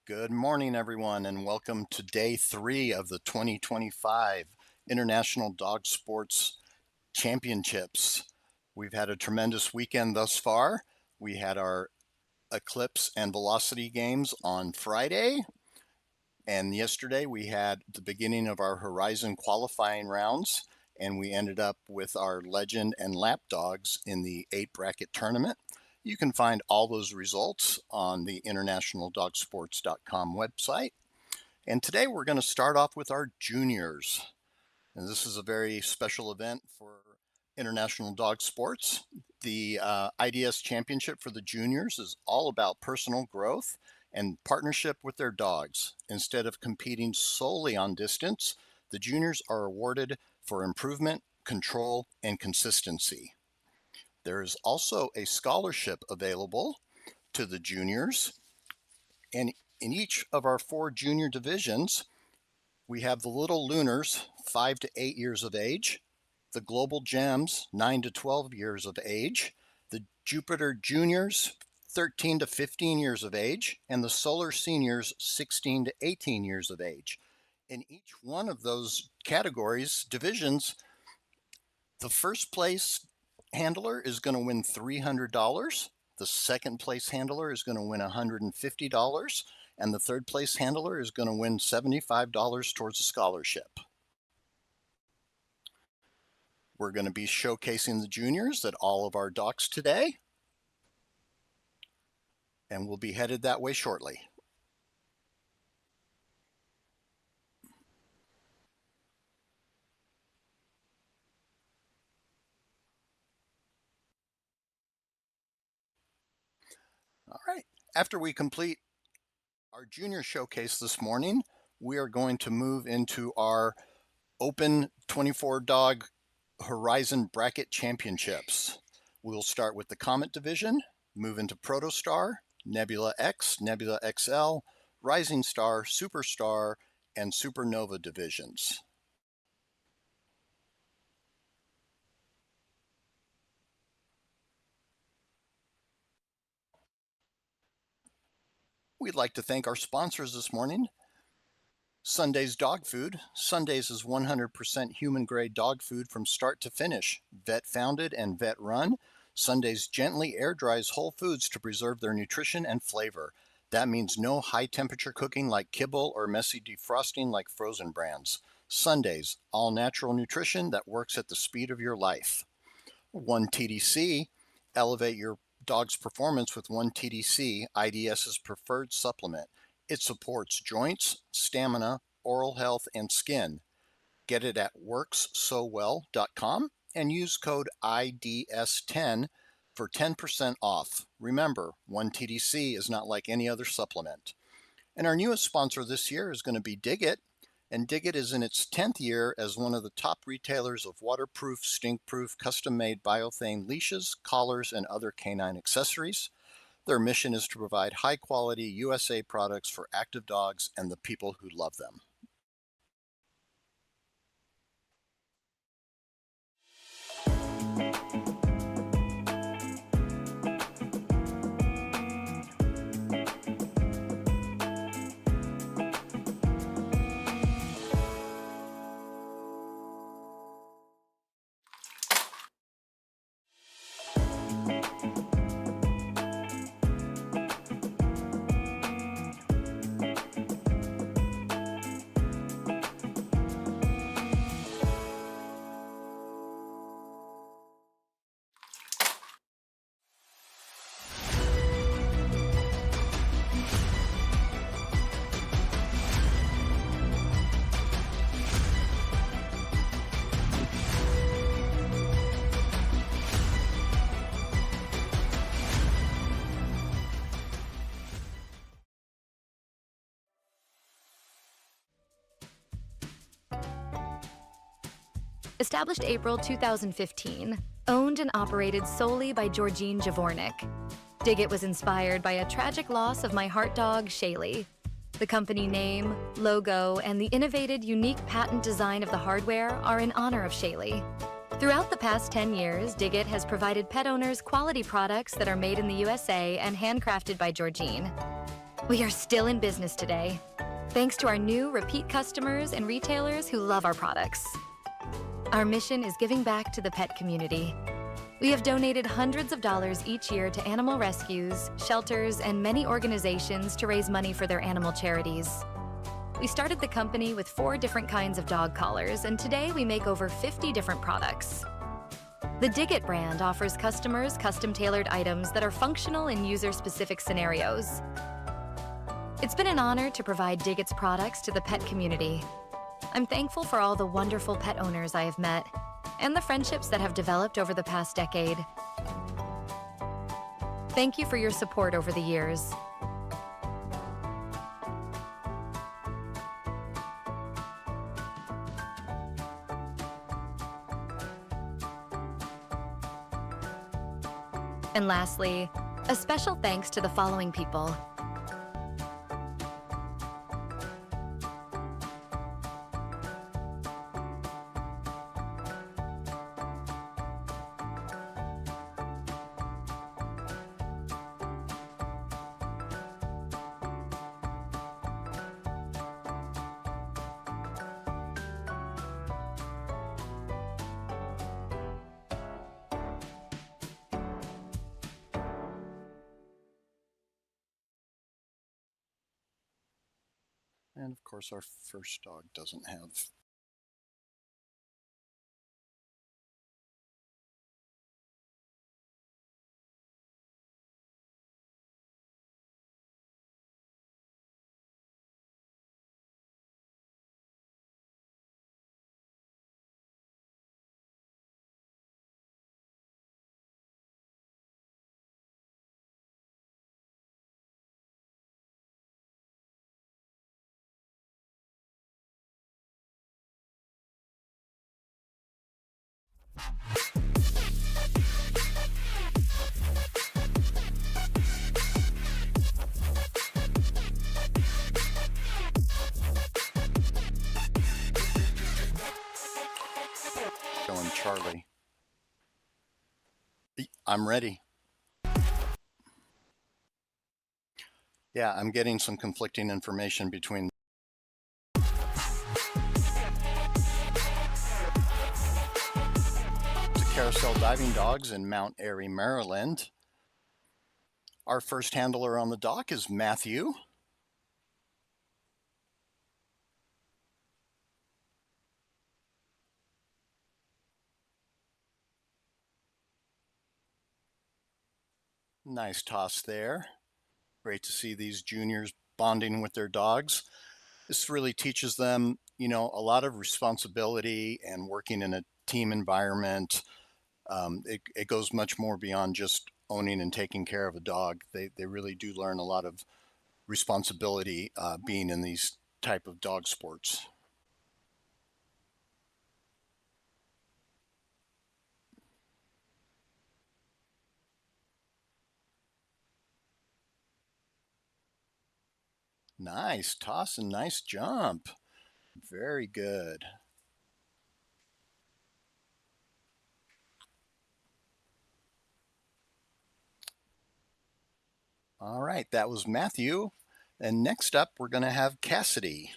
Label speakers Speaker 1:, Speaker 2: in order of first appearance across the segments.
Speaker 1: Good morning, everyone, and welcome to day 3 of the 2025 International Dog Sports Championships. We've had a tremendous weekend thus far. We had our Eclipse and Velocity games on Friday, and yesterday we had the beginning of our Horizon qualifying rounds, and we ended up with our Legend and Lap Dogs in the 8-bracket tournament. You can find all those results on the internationaldogsports.com website. And today we're going to start off with our juniors. And this is a very special event for International Dog Sports. The IDS Championship for the juniors is all about personal growth and partnership with their dogs. Instead of competing solely on distance, the juniors are awarded for improvement, control, and consistency. There is also a scholarship available to the juniors, and in each of our 4 junior divisions, we have the Little Lunars, 5 to 8 years of age, the Global Gems, 9 to 12 years of age, the Jupiter Juniors, 13 to 15 years of age, and the Solar Seniors, 16 to 18 years of age. In each one of those categories, divisions, the first place handler is going to win $300. The second place handler is going to win $150. And the third place handler is going to win $75 towards a scholarship. We're going to be showcasing the juniors at all of our docks today, and we'll be headed that way shortly. All right, after we complete our junior showcase this morning, we are going to move into our open 24 dog Horizon Bracket Championships. We'll start with the Comet division, move into Protostar, Nebula X, Nebula XL, Rising Star, Superstar, and Supernova divisions. We'd like to thank our sponsors this morning. Sunday's Dog Food. Sunday's is 100% human-grade dog food from start to finish. Vet-founded and vet-run. Sunday's gently air-dries whole foods to preserve their nutrition and flavor. That means no high-temperature cooking like kibble or messy defrosting like frozen brands. Sunday's all-natural nutrition that works at the speed of your life. 1TDC. Elevate your dog's performance with 1TDC, IDS's preferred supplement. It supports joints, stamina, oral health, and skin. Get it at workssowell.com and use code IDS10 for 10% off. Remember, 1TDC is not like any other supplement. And our newest sponsor this year is going to be Digit. And Digit is in its 10th year as one of the top retailers of waterproof, stink-proof, custom-made biothane leashes, collars, and other canine accessories. Their mission is to provide high-quality USA products for active dogs and the people who love them.
Speaker 2: Established April 2015, owned and operated solely by Georgine Javornik. Diggit was inspired by a tragic loss of my heart dog, Shaylee. The company name, logo, and the innovative, unique patent design of the hardware are in honor of Shaylee. Throughout the past 10 years, Diggit has provided pet owners quality products that are made in the USA and handcrafted by Georgine. We are still in business today, thanks to our new repeat customers and retailers who love our products. Our mission is giving back to the pet community. We have donated hundreds of dollars each year to animal rescues, shelters, and many organizations to raise money for their animal charities. We started the company with 4 different kinds of dog collars, and today we make over 50 different products. The Diggit brand offers customers custom-tailored items that are functional in user-specific scenarios. It's been an honor to provide Diggit's products to the pet community. I'm thankful for all the wonderful pet owners I have met and the friendships that have developed over the past decade. Thank you for your support over the years. And lastly, a special thanks to the following people:
Speaker 1: And of course, our first dog doesn't have going Charlie. I'm ready. Yeah, I'm getting some conflicting information between Carousel Diving Dogs in Mount Airy, Maryland. Our first handler on the dock is Matthew. Nice toss there. Great to see these juniors bonding with their dogs. This really teaches them, a lot of responsibility and working in a team environment. It goes much more beyond just owning and taking care of a dog. They really do learn a lot of responsibility being in these type of dog sports. Nice toss and nice jump. Very good. All right, that was Matthew. And next up, we're going to have Cassidy.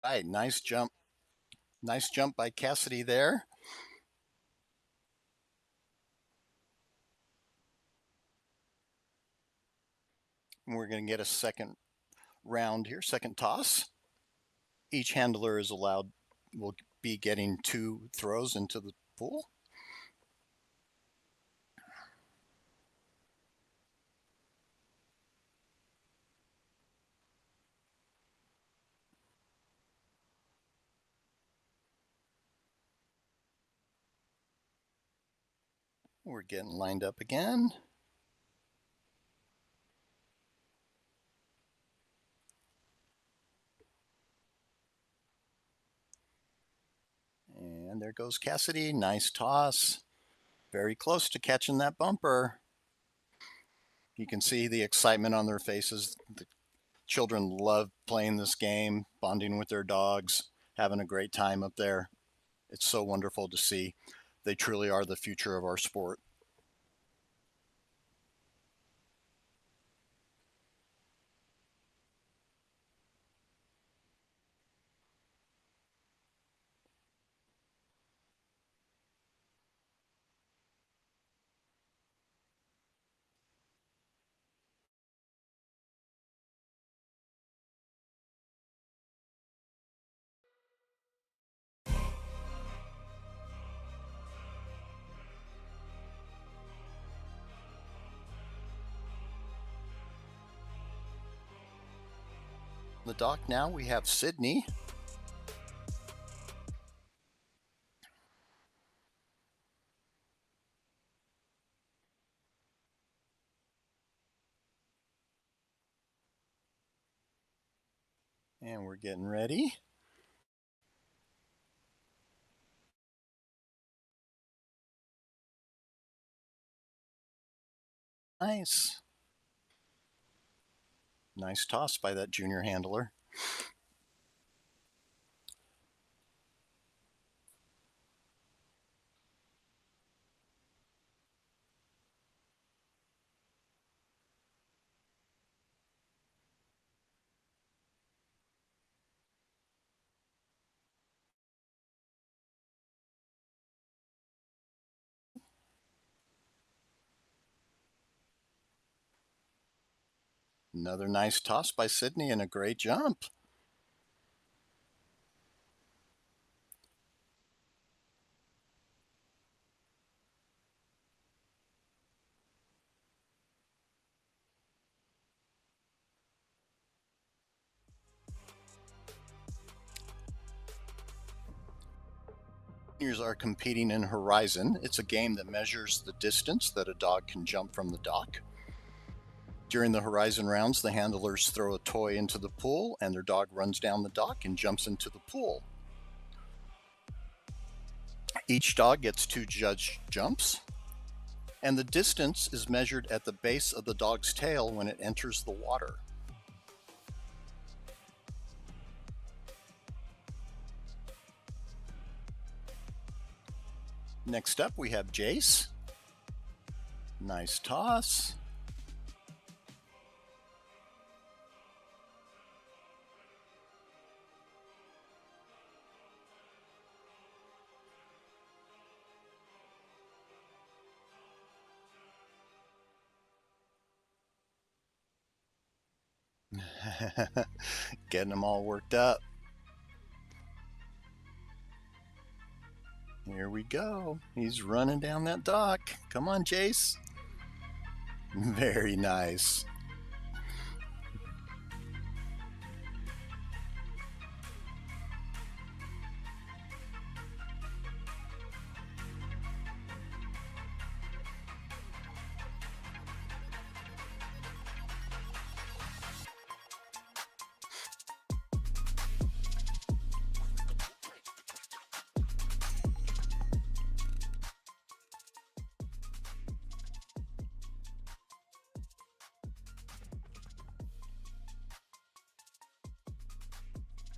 Speaker 1: All right, nice jump. Nice jump by Cassidy there. And we're going to get a second round here, second toss. Each handler is allowed, will be getting 2 throws into the pool. We're getting lined up again. And there goes Cassidy. Nice toss. Very close to catching that bumper. You can see the excitement on their faces. The children love playing this game, bonding with their dogs, having a great time up there. It's so wonderful to see. They truly are the future of our sport. The dock now, we have Sydney. And we're getting ready. Nice. Nice toss by that junior handler. Another nice toss by Sydney and a great jump. Juniors are competing in Horizon. It's a game that measures the distance that a dog can jump from the dock. During the Horizon rounds, the handlers throw a toy into the pool and their dog runs down the dock and jumps into the pool. Each dog gets 2 judged jumps, and the distance is measured at the base of the dog's tail when it enters the water. Next up, we have Jace. Nice toss. Getting them all worked up. Here we go. He's running down that dock. Come on, Jace. Very nice.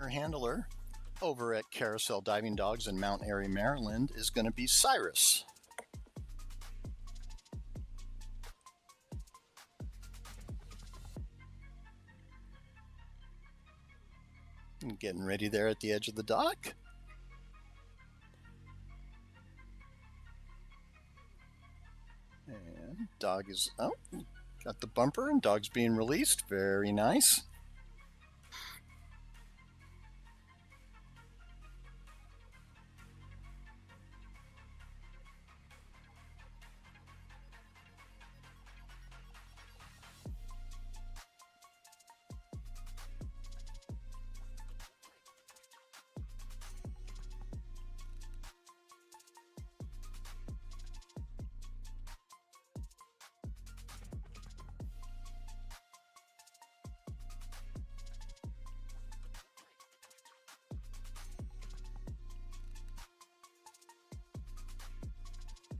Speaker 1: Our handler over at Carousel Diving Dogs in Mount Airy, Maryland is going to be Cyrus. And getting ready there at the edge of the dock. And dog is, oh, got the bumper and dog's being released. Very nice.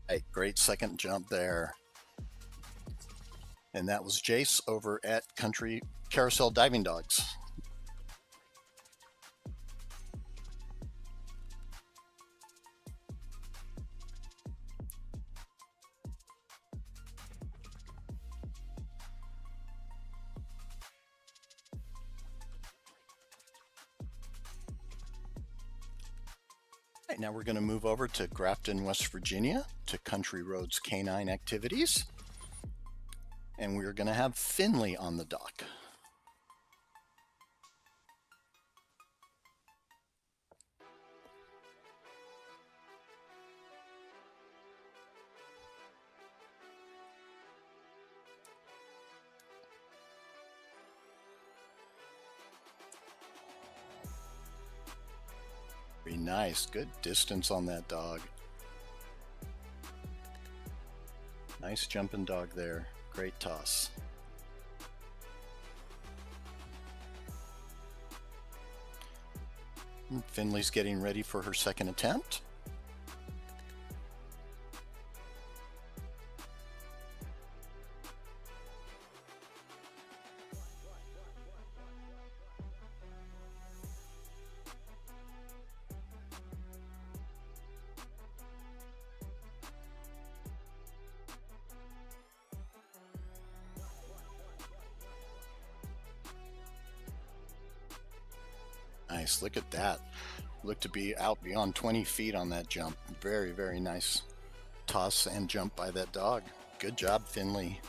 Speaker 1: Hey, great second jump there. And that was Jace over at Country Carousel Diving Dogs. Right, now we're going to move over to Grafton, West Virginia, to Country Roads Canine Activities. And we're going to have Finley on the dock. Very nice, good distance on that dog. Nice jumping dog there. Great toss. And Finley's getting ready for her second attempt. Nice, look at that. Looked to be out beyond 20 feet on that jump. Very, very nice toss and jump by that dog. Good job, Finley.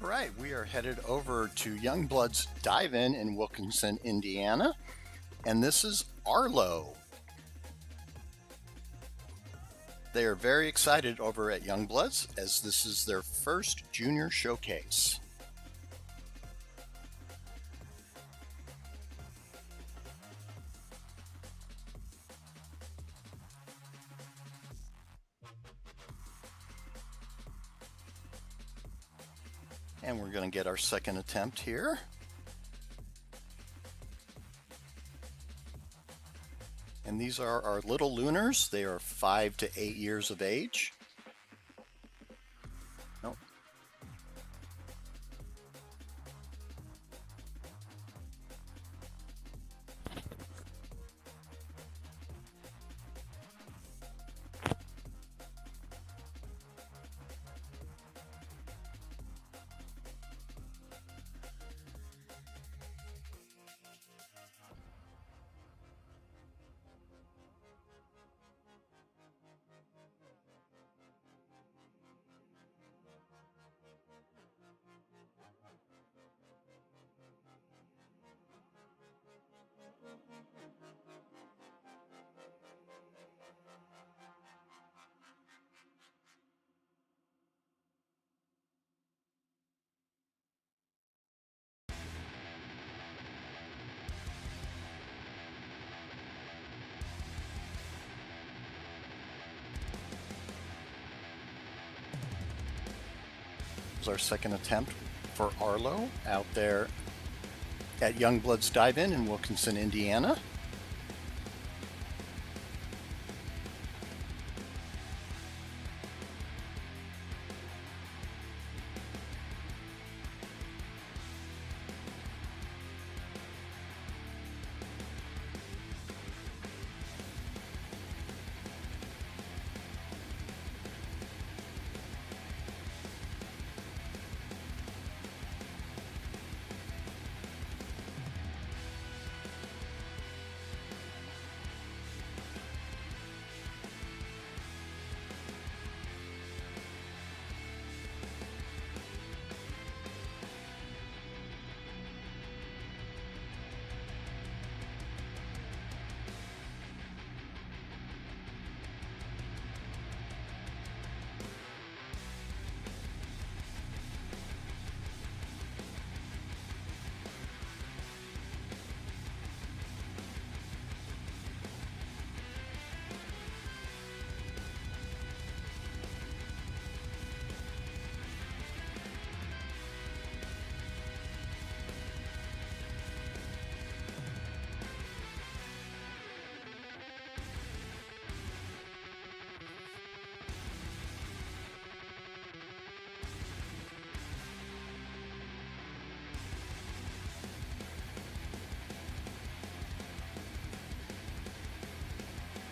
Speaker 1: All right, we are headed over to Youngblood's Dive-In in Wilkinson, Indiana, and this is Arlo. They are very excited over at Youngblood's as this is their first junior showcase. And we're going to get our second attempt here. And these are our little Lunars. They are 5 to 8 years of age. Nope. Was our second attempt for Arlo out there at Youngblood's Dive-In in Wilkinson, Indiana.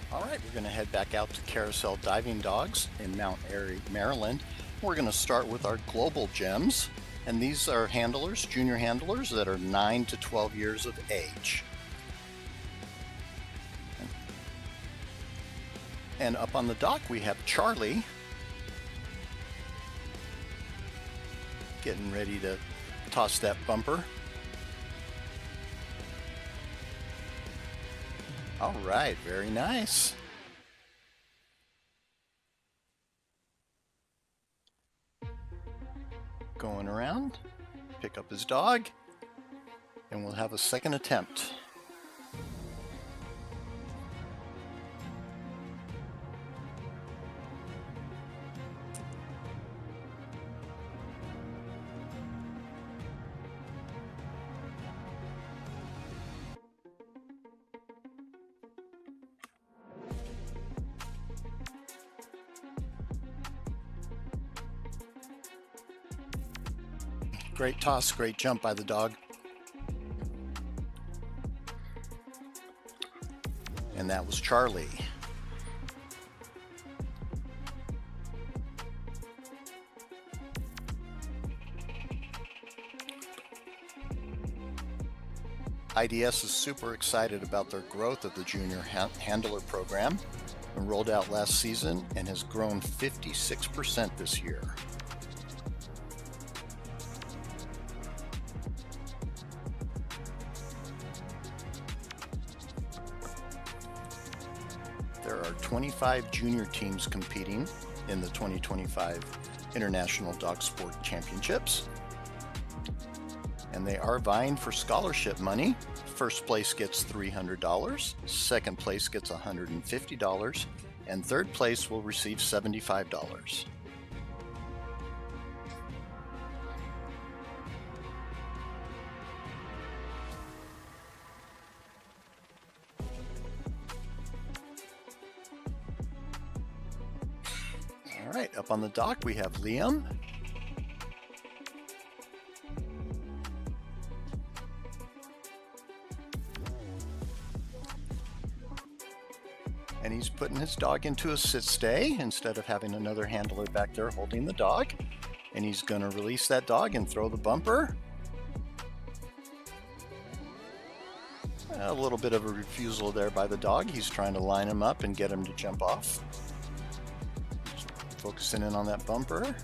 Speaker 1: All right, we're going to head back out to Carousel Diving Dogs in Mount Airy, Maryland. We're going to start with our global gems, and these are handlers, junior handlers that are 9 to 12 years of age. And up on the dock we have Charlie getting ready to toss that bumper. All right, very nice. Going around, pick up his dog, and we'll have a second attempt. Great toss, great jump by the dog. And that was Charlie. IDS is super excited about their growth of the junior handler program. It rolled out last season and has grown 56% this year. there are 25 junior teams competing in the 2025 International Dog Sport Championships. And they are vying for scholarship money. First place gets $300, second place gets $150, and third place will receive $75. All right, up on the dock we have Liam. And he's putting his dog into a sit-stay instead of having another handler back there holding the dog. And he's going to release that dog and throw the bumper. A little bit of a refusal there by the dog. He's trying to line him up and get him to jump off. Focusing in on that bumper.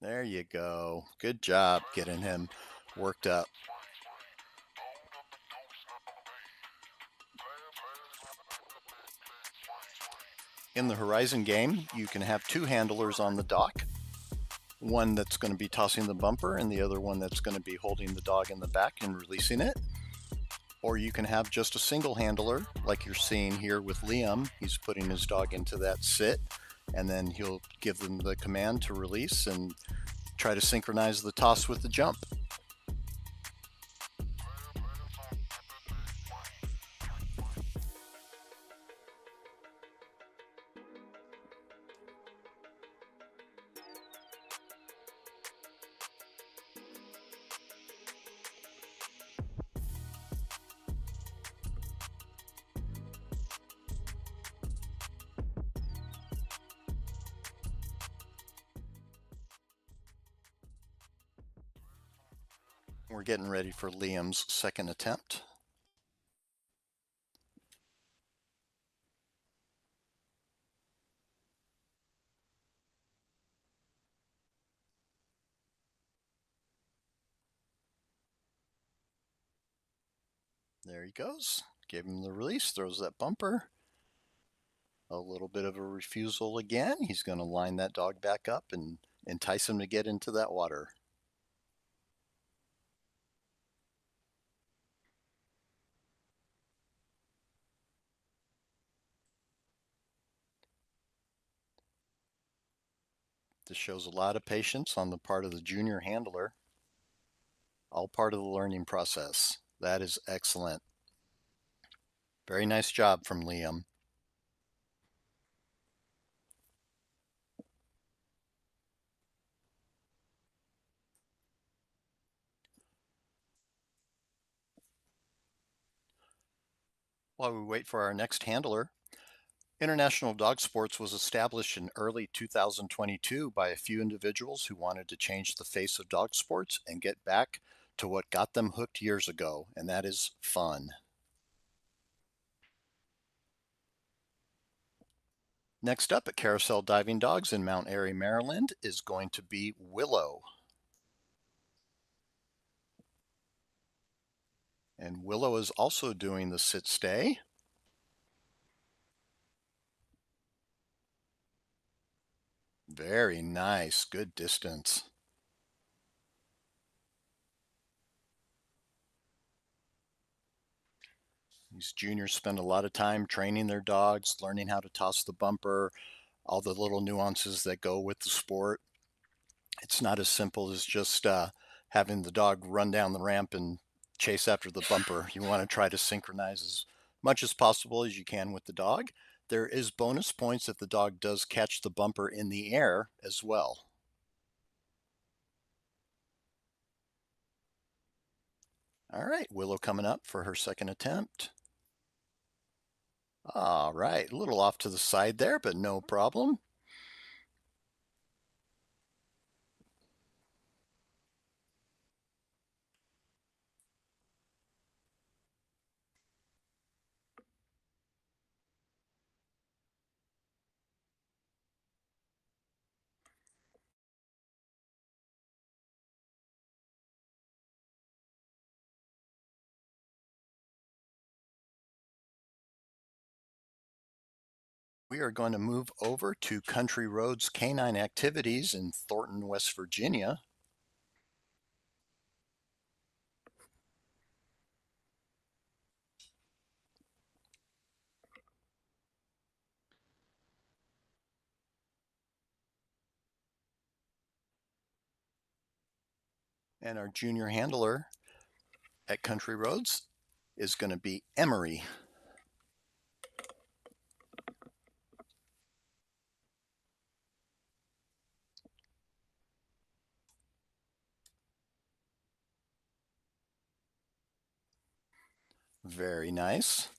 Speaker 1: There you go. Good job getting him worked up. In the Horizon game, you can have two handlers on the dock. One that's going to be tossing the bumper and the other one that's going to be holding the dog in the back and releasing it. Or you can have just a single handler like you're seeing here with Liam. He's putting his dog into that sit and then he'll give them the command to release and try to synchronize the toss with the jump. We're getting ready for Liam's second attempt. There he goes. Gave him the release, throws that bumper. A little bit of a refusal again. He's going to line that dog back up and entice him to get into that water. This shows a lot of patience on the part of the junior handler. All part of the learning process. That is excellent. Very nice job from Liam. While we wait for our next handler, International Dog Sports was established in early 2022 by a few individuals who wanted to change the face of dog sports and get back to what got them hooked years ago, and that is fun. Next up at Carousel Diving Dogs in Mount Airy, Maryland is going to be Willow. And Willow is also doing the sit-stay. Very nice, good distance. These juniors spend a lot of time training their dogs, learning how to toss the bumper, all the little nuances that go with the sport. It's not as simple as just having the dog run down the ramp and chase after the bumper. You want to try to synchronize as much as possible as you can with the dog. There is bonus points if the dog does catch the bumper in the air as well. All right, Willow coming up for her second attempt. All right, a little off to the side there, but no problem. we are going to move over to Country Roads Canine Activities in Thornton, West Virginia. And our junior handler at Country Roads is going to be Emery. Very nice.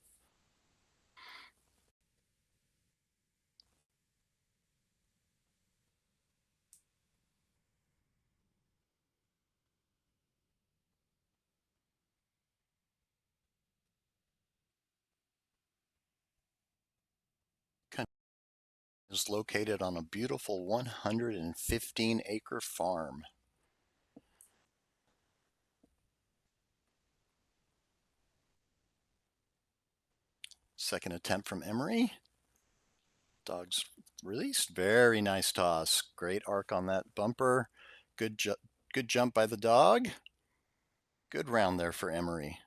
Speaker 1: Is located on a beautiful 115-acre farm. Second attempt from Emery. Dog's released. Very nice toss. Great arc on that bumper. Good jump by the dog. Good round there for Emery.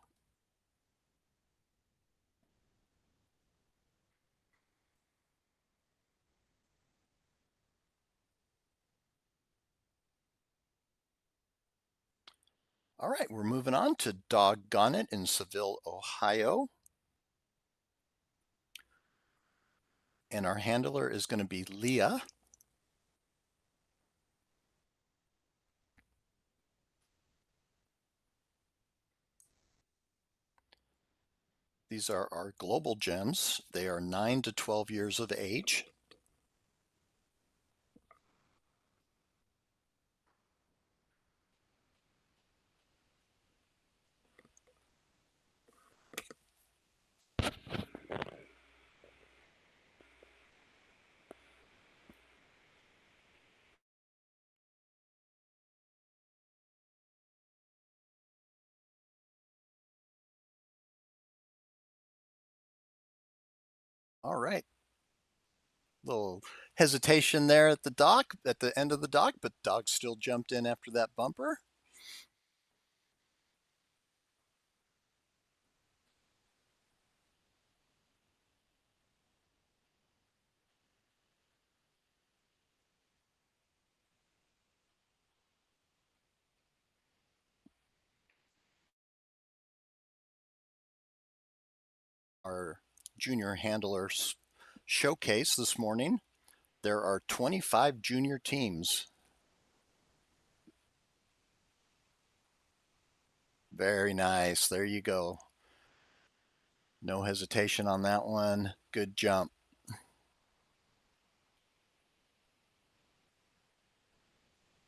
Speaker 1: All right, we're moving on to Doggone It in Seville, Ohio. And our handler is going to be Leah. These are our global gems. They are 9 to 12 years of age. All right. Little hesitation there at the end of the dock, but dog still jumped in after that bumper. Our junior handlers showcase this morning. There are 25 junior teams. Very nice. There you go. No hesitation on that one. Good jump.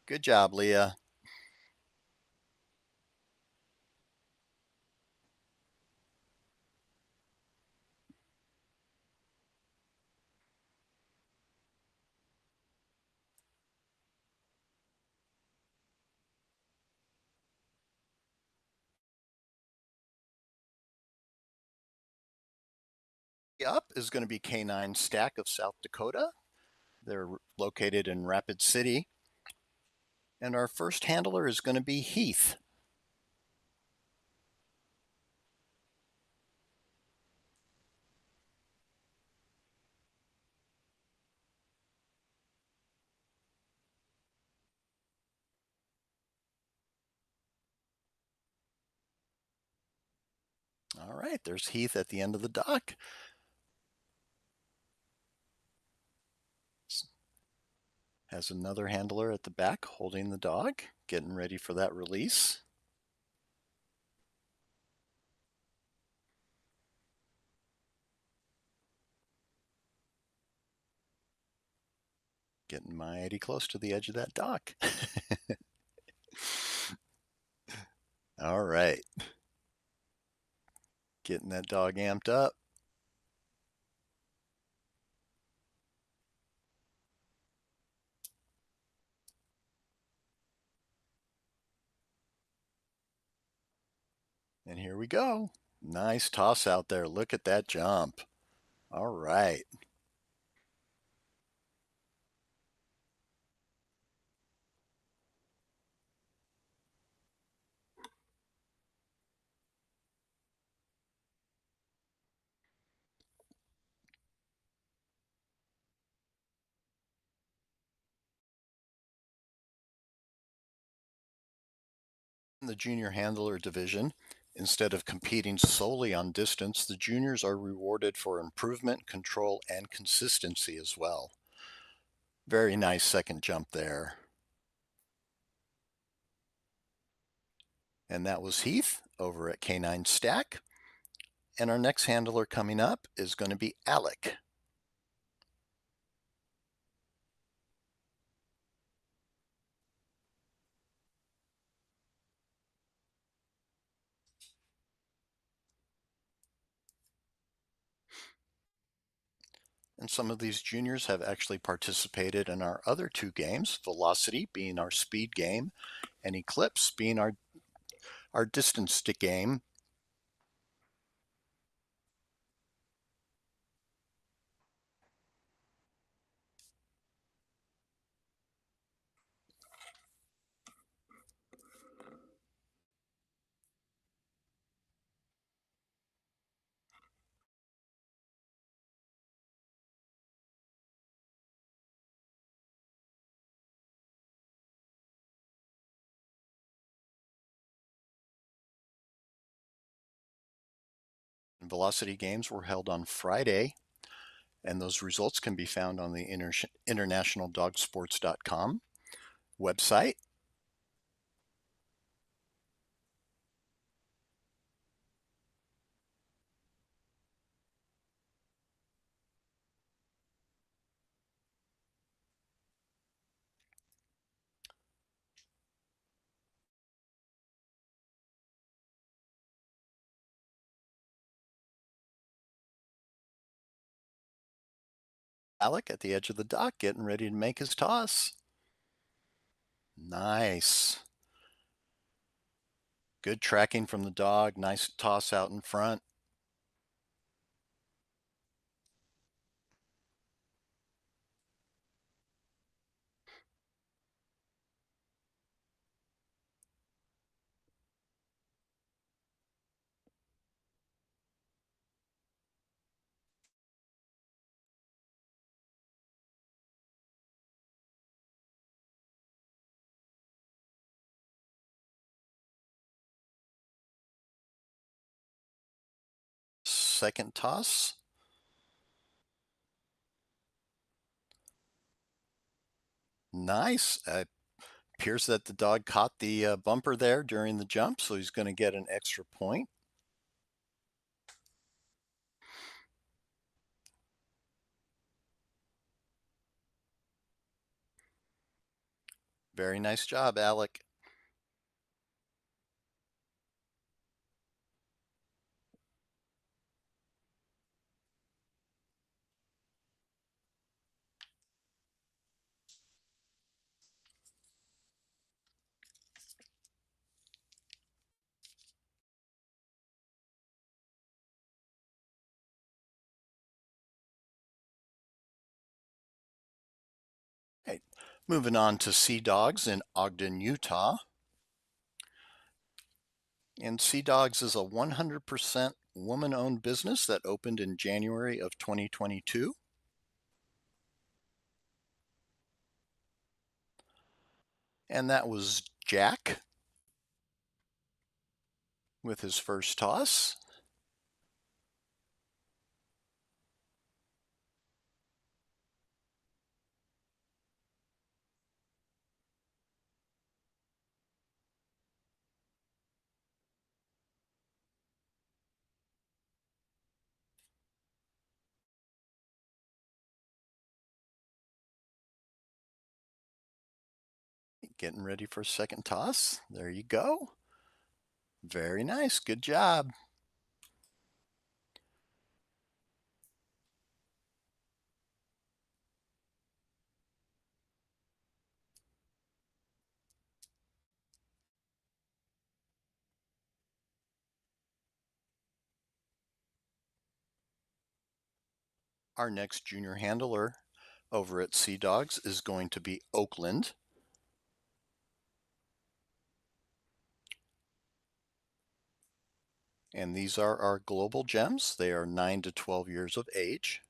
Speaker 1: Good job, Leah. Up is going to be K9 Stack of South Dakota. They're located in Rapid City. And our first handler is going to be Heath. All right, there's Heath at the end of the dock. Has another handler at the back holding the dog, getting ready for that release. Getting mighty close to the edge of that dock. All right. Getting that dog amped up. And here we go. Nice toss out there. Look at that jump. All right. In the junior handler division, instead of competing solely on distance, the juniors are rewarded for improvement, control, and consistency as well. Very nice second jump there. And that was Heath over at Canine Stack. And our next handler coming up is going to be Alec. And some of these juniors have actually participated in our other two games, Velocity being our speed game, and Eclipse being our distance stick game. Velocity games were held on Friday, and those results can be found on the internationaldogsports.com website. Alec at the edge of the dock getting ready to make his toss. Nice. Good tracking from the dog. Nice toss out in front. Second toss. Nice. Appears that the dog caught the bumper there during the jump, so he's going to get an extra point. Very nice job, Alec. Okay, moving on to Sea Dogs in Ogden, Utah. And Sea Dogs is a 100% woman-owned business that opened in January of 2022. And that was Jack with his first toss. Getting ready for a second toss. There you go. Very nice. Good job. Our next junior handler over at Sea Dogs is going to be Oakland. And these are our global gems. They are 9 to 12 years of age.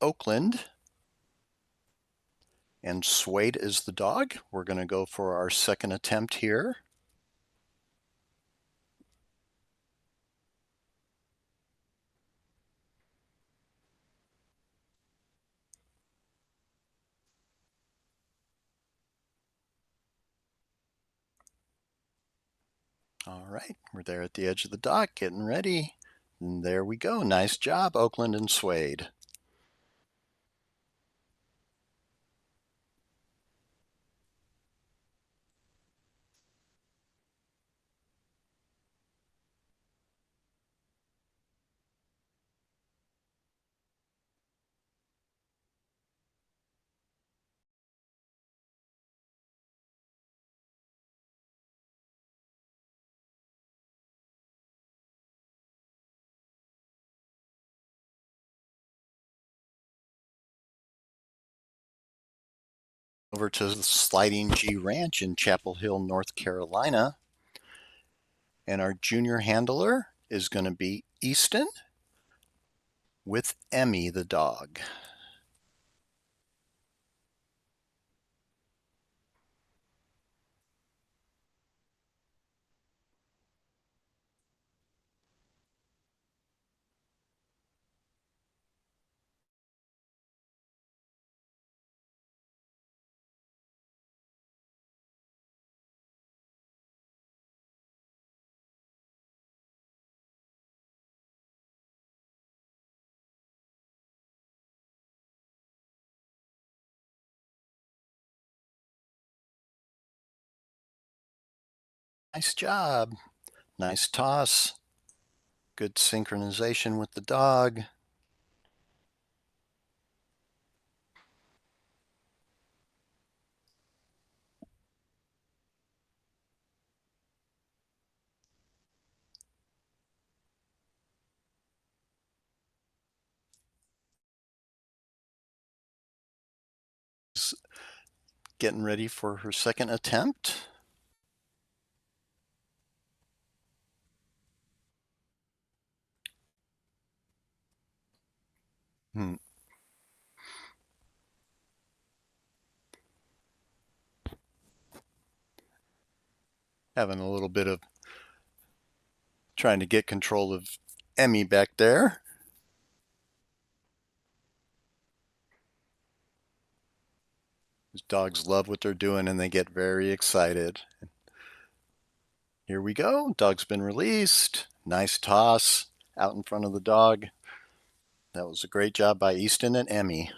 Speaker 1: Oakland. And Suede is the dog. We're going to go for our second attempt here. All right, we're there at the edge of the dock, getting ready. And there we go. Nice job, Oakland and Suede. Over to the Sliding G Ranch in Chapel Hill, North Carolina. And our junior handler is going to be Easton with Emmy the dog. Nice job. Nice toss. Good synchronization with the dog. Getting ready for her second attempt. Having a little bit of trying to get control of Emmy back there. These dogs love what they're doing and they get very excited. Here we go. Dog's been released. Nice toss out in front of the dog. That was a great job by Easton and Emmy.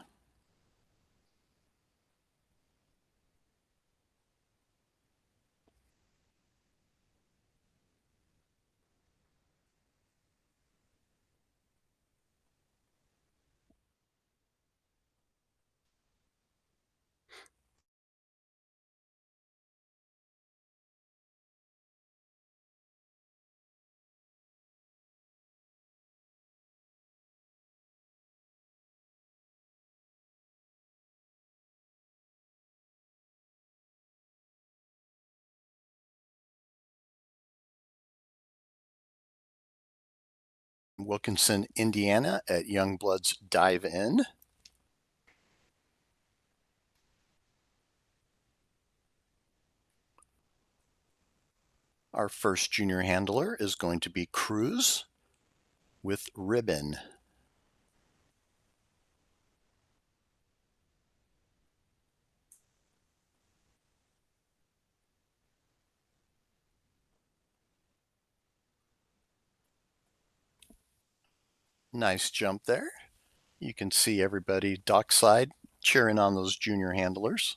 Speaker 1: Wilkinson, Indiana at Youngblood's Dive In. Our first junior handler is going to be Cruz with Ribbon. Nice jump there. You can see everybody dockside cheering on those junior handlers.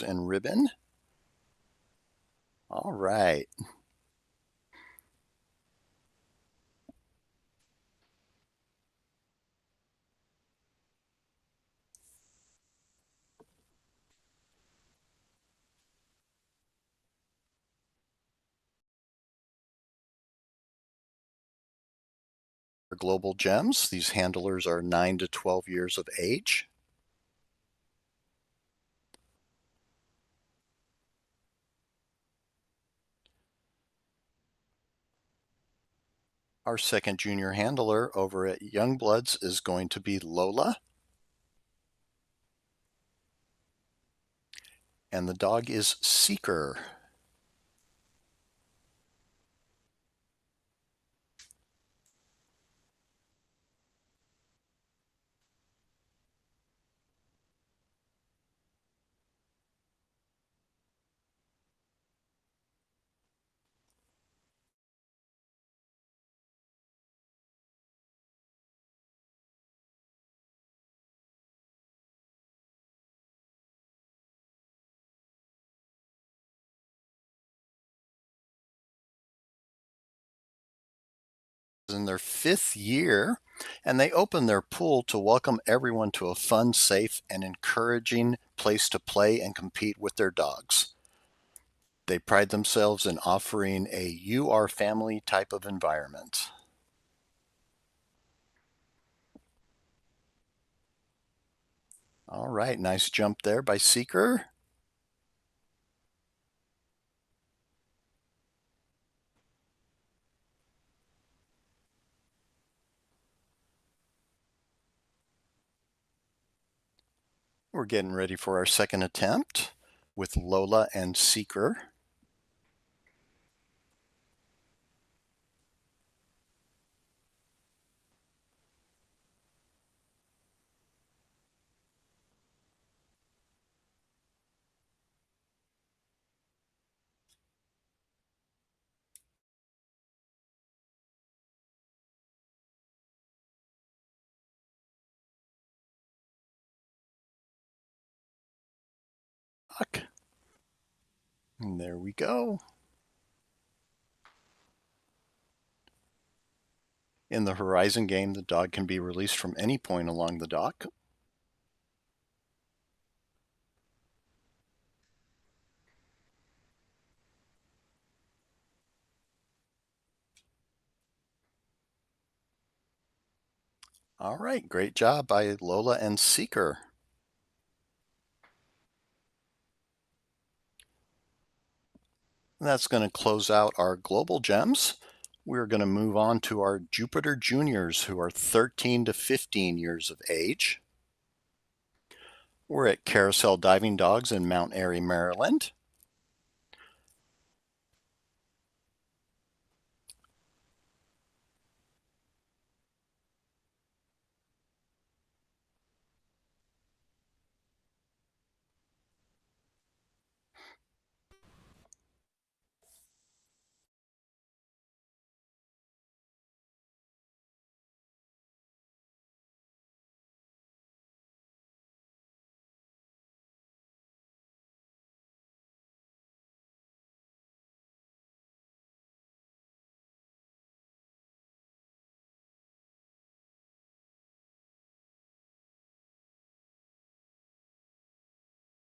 Speaker 1: And Ribbon. All right. global gems. These handlers are 9 to 12 years of age. Our second junior handler over at Youngbloods is going to be Lola. And the dog is Seeker. In their 5th year, and they open their pool to welcome everyone to a fun, safe, and encouraging place to play and compete with their dogs. They pride themselves in offering a "you are family" type of environment. All right, nice jump there by Seeker. We're getting ready for our second attempt with Lola and Seeker. And there we go. In the Horizon game, the dog can be released from any point along the dock. All right, great job by Lola and Seeker. That's going to close out our global gems. We're going to move on to our Jupiter Juniors, who are 13 to 15 years of age. We're at Carousel Diving Dogs in Mount Airy, Maryland.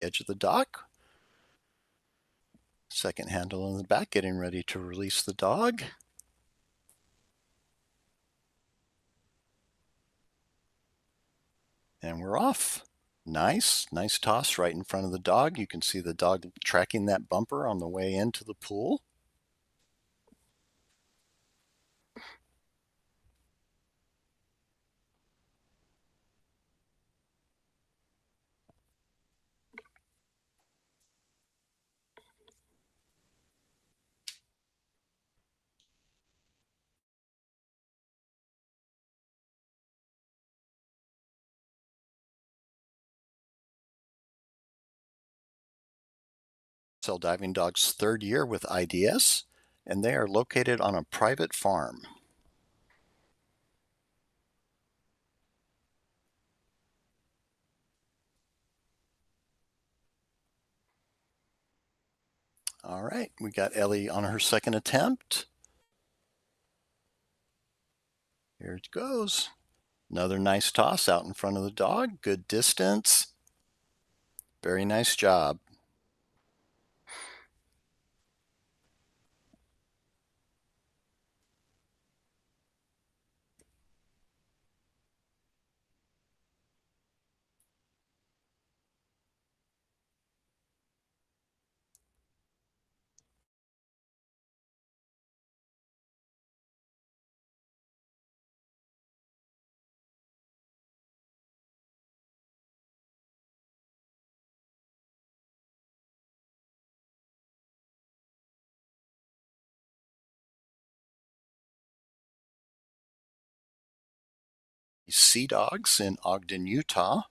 Speaker 1: Edge of the dock. Second handle in the back, getting ready to release the dog. And we're off. Nice toss right in front of the dog. You can see the dog tracking that bumper on the way into the pool. Carousel Diving Dog's 3rd year with IDS, and they are located on a private farm. All right, we got Ellie on her second attempt. Here it goes. Another nice toss out in front of the dog. Good distance. Very nice job. Sea Dogs in Ogden, Utah.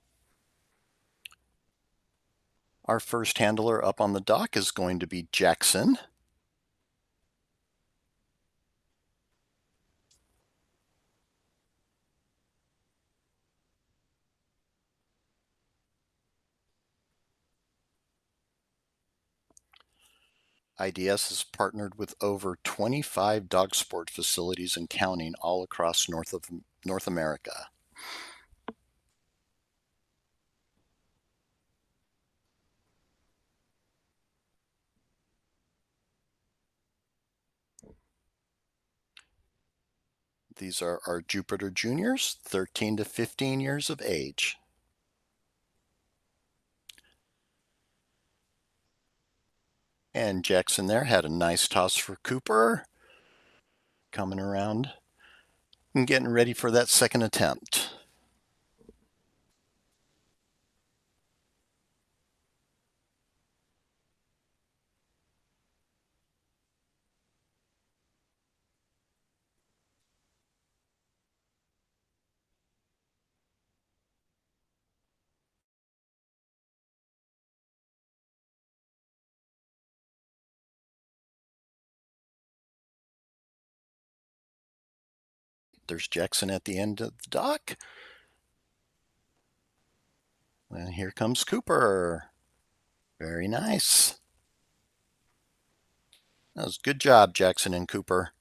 Speaker 1: Our first handler up on the dock is going to be Jackson. IDS has partnered with over 25 dog sport facilities and counting all across North America. These are our Jupiter Juniors, 13 to 15 years of age. And Jackson there had a nice toss for Cooper. Coming around and getting ready for that second attempt. There's Jackson at the end of the dock. And here comes Cooper. Very nice. That was a good job, Jackson and Cooper.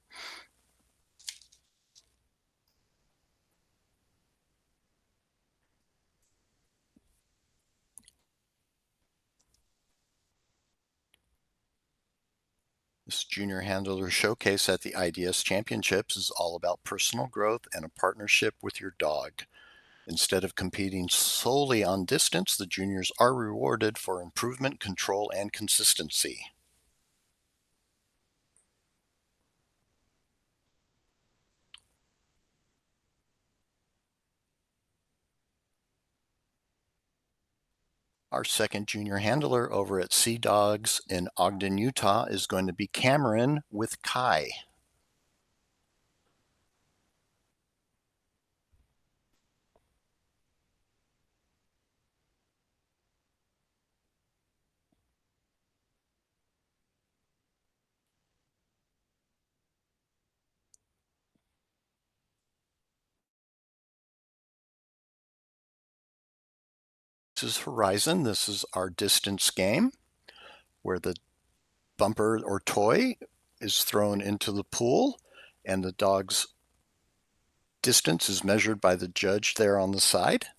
Speaker 1: This junior handler showcase at the IDS Championships is all about personal growth and a partnership with your dog. Instead of competing solely on distance, the juniors are rewarded for improvement, control, and consistency. Our second junior handler over at Sea Dogs in Ogden, Utah is going to be Cameron with Kai. This is Horizon. This is our distance game where the bumper or toy is thrown into the pool and the dog's distance is measured by the judge there on the side.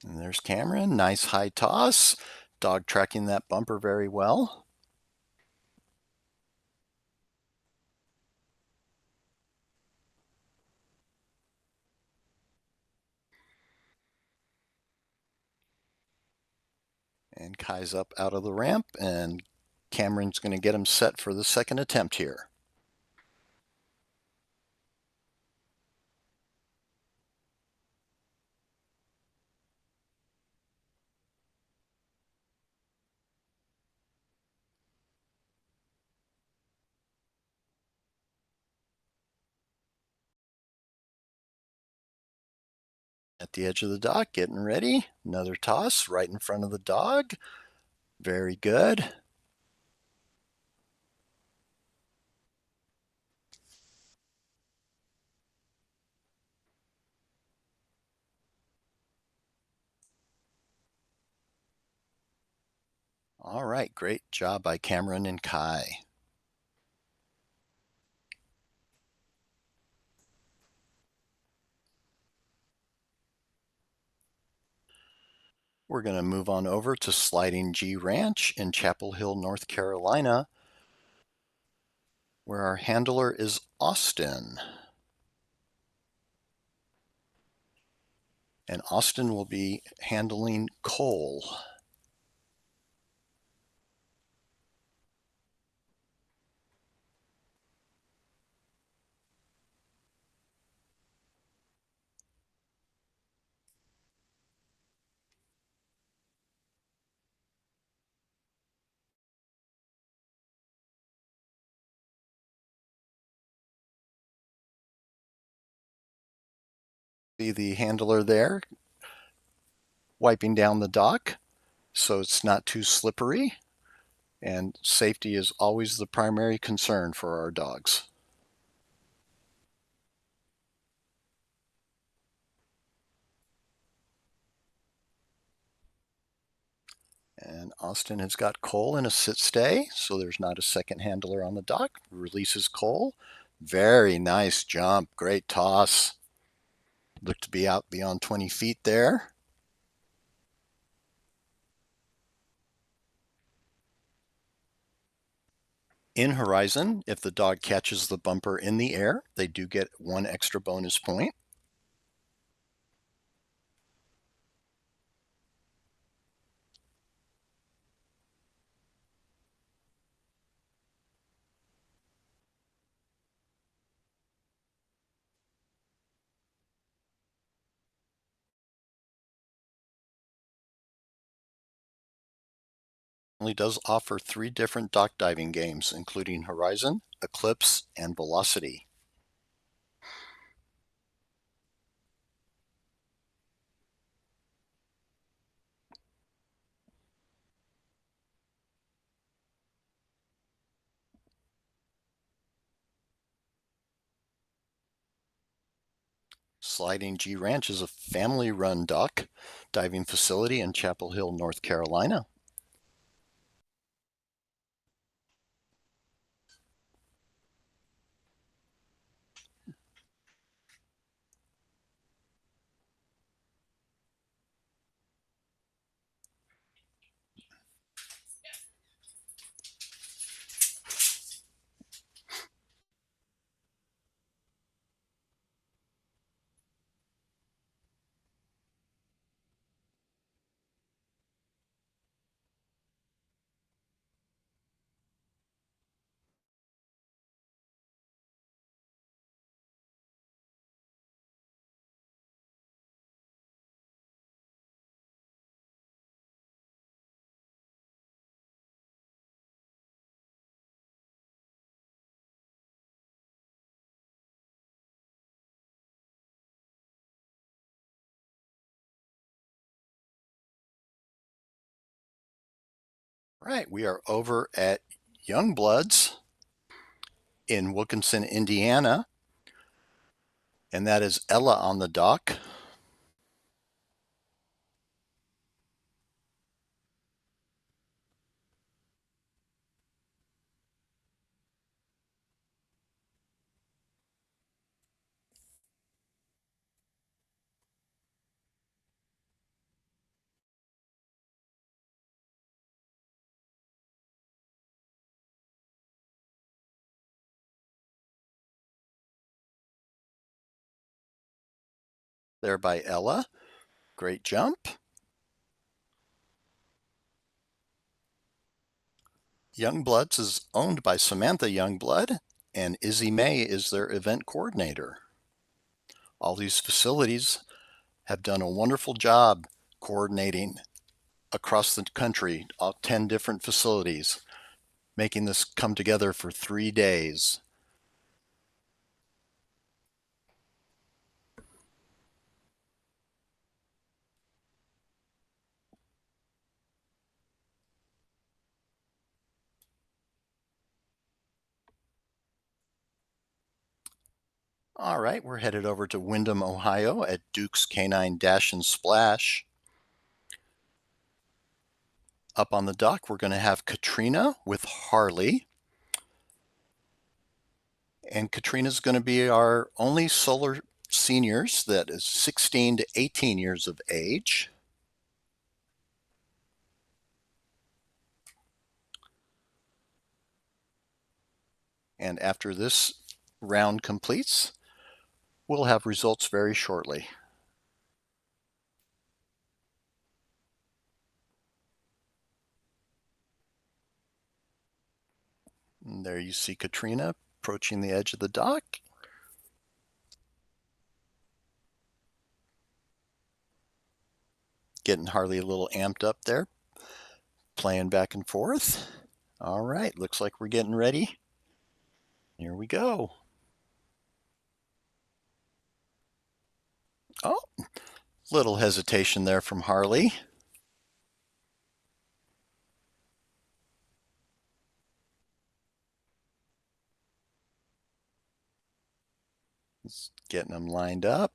Speaker 1: And there's Cameron. Nice high toss. Dog tracking that bumper very well. And Kai's up out of the ramp, and Cameron's going to get him set for the second attempt here. At the edge of the dock, getting ready. Another toss right in front of the dog. Very good. All right, great job by Cameron and Kai. We're going to move on over to Sliding G Ranch in Chapel Hill, North Carolina, where our handler is Austin. And Austin will be handling Cole. See the handler there wiping down the dock so it's not too slippery, and safety is always the primary concern for our dogs. And Austin has got Cole in a sit stay, so there's not a second handler on the dock. Releases Cole. Very nice jump. Great toss. Looked to be out beyond 20 feet there. In Horizon, if the dog catches the bumper in the air, they do get one extra bonus point. Only does offer 3 different dock diving games, including Horizon, Eclipse, and Velocity. Sliding G Ranch is a family-run dock diving facility in Chapel Hill, North Carolina. Right, we are over at Youngbloods in Wilkinson, Indiana, and that is Ella on the dock. There by Ella. Great jump. Youngbloods is owned by Samantha Youngblood, and Izzy May is their event coordinator. All these facilities have done a wonderful job coordinating across the country, all 10 different facilities, making this come together for 3 days. All right, we're headed over to Windham, Ohio at Duke's Canine Dash and Splash. Up on the dock, we're going to have Katrina with Harley. And Katrina's going to be our only solar seniors that is 16 to 18 years of age. And after this round completes, we'll have results very shortly. And there you see Katrina approaching the edge of the dock. Getting Harley a little amped up there, playing back and forth. All right, looks like we're getting ready. Here we go. Oh, little hesitation there from Harley. Just getting them lined up.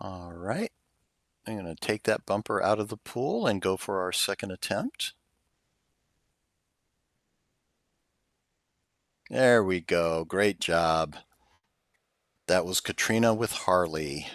Speaker 1: All right. I'm going to take that bumper out of the pool and go for our second attempt. There we go. Great job. That was Katrina with Harley.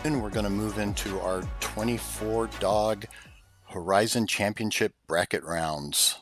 Speaker 1: And we're going to move into our 24 dog Horizon Championship bracket rounds.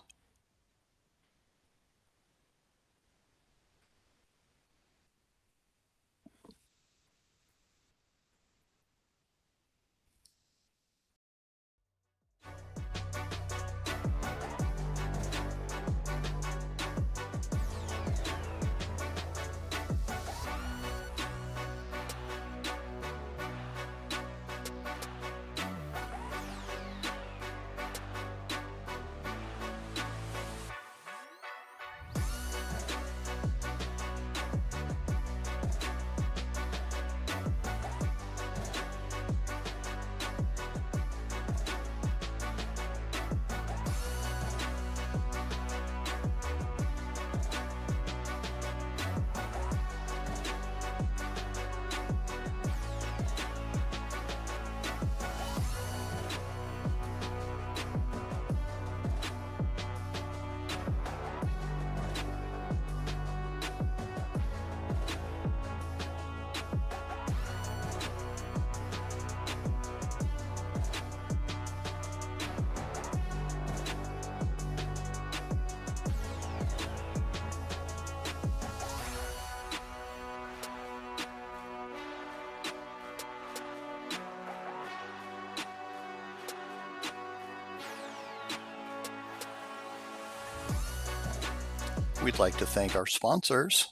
Speaker 1: We'd like to thank our sponsors.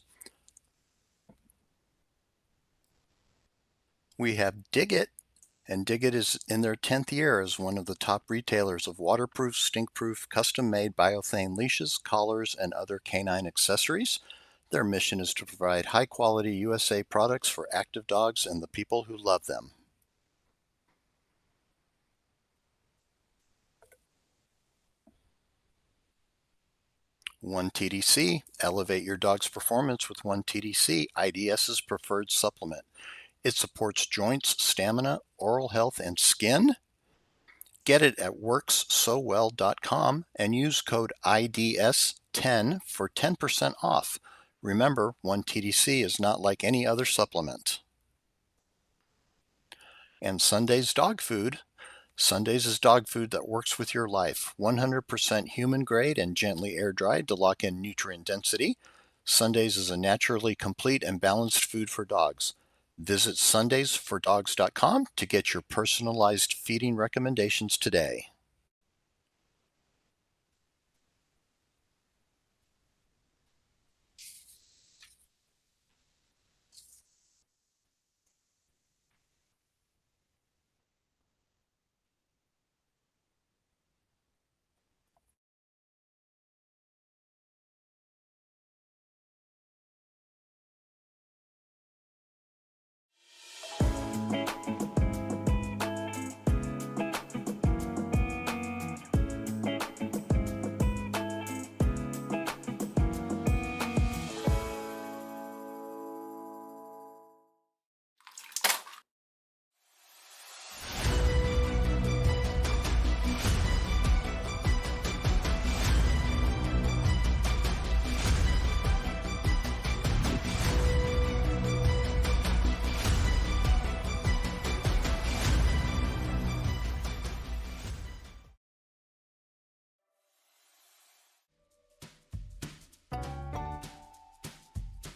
Speaker 1: We have Dig-It, and Dig-It is in their 10th year as one of the top retailers of waterproof, stink-proof, custom-made biothane leashes, collars, and other canine accessories. Their mission is to provide high-quality USA products for active dogs and the people who love them. One TDC, elevate your dog's performance with One TDC, IDS's preferred supplement. It supports joints, stamina, oral health, and skin. Get it at workssowell.com and use code IDS10 for 10% off. Remember, one TDC is not like any other supplement. And Sunday's dog food. Sundays is dog food that works with your life. 100% human grade and gently air dried to lock in nutrient density. Sundays is a naturally complete and balanced food for dogs. Visit sundaysfordogs.com to get your personalized feeding recommendations today.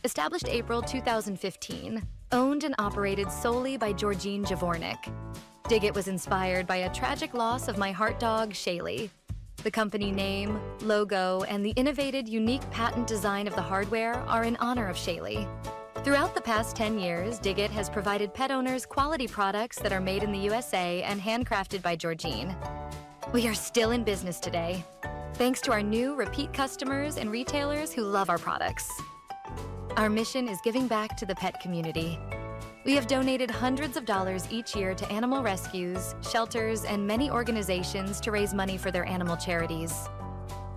Speaker 2: Established April 2015, owned and operated solely by Georgine Javornik. Dig-It was inspired by a tragic loss of my heart dog, Shaylee. The company name, logo, and the innovative, unique patent design of the hardware are in honor of Shaylee. Throughout the past 10 years, Dig-It has provided pet owners quality products that are made in the USA and handcrafted by Georgine. We are still in business today, thanks to our new repeat customers and retailers who love our products. Our mission is giving back to the pet community. We have donated hundreds of dollars each year to animal rescues, shelters, and many organizations to raise money for their animal charities.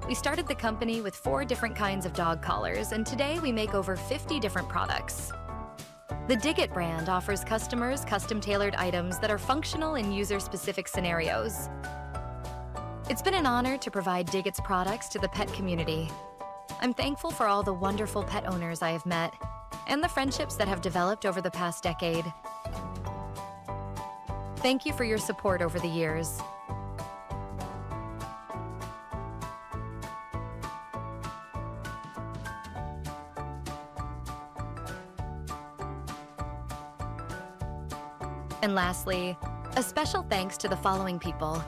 Speaker 2: We started the company with 4 different kinds of dog collars, and today we make over 50 different products. The Dig-It brand offers customers custom-tailored items that are functional in user-specific scenarios. It's been an honor to provide Dig-It's products to the pet community. I'm thankful for all the wonderful pet owners I have met and the friendships that have developed over the past decade. Thank you for your support over the years. And lastly, a special thanks to the following people: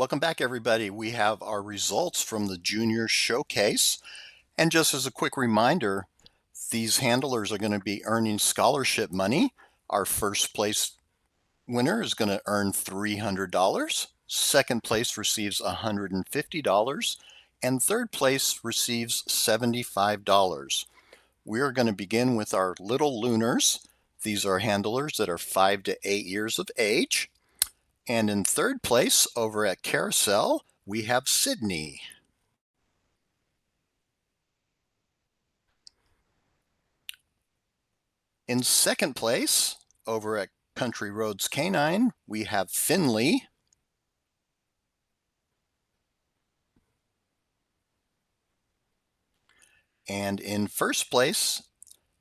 Speaker 1: Welcome back, everybody. We have our results from the Junior Showcase. And just as a quick reminder, these handlers are going to be earning scholarship money. Our first place winner is going to earn $300. Second place receives $150. And third place receives $75. We're going to begin with our little Lunars. These are handlers that are 5 to 8 years of age. And in third place over at Carousel, we have Sydney. In second place over at Country Roads Canine, we have Finley. And in first place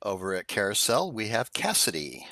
Speaker 1: over at Carousel, we have Cassidy.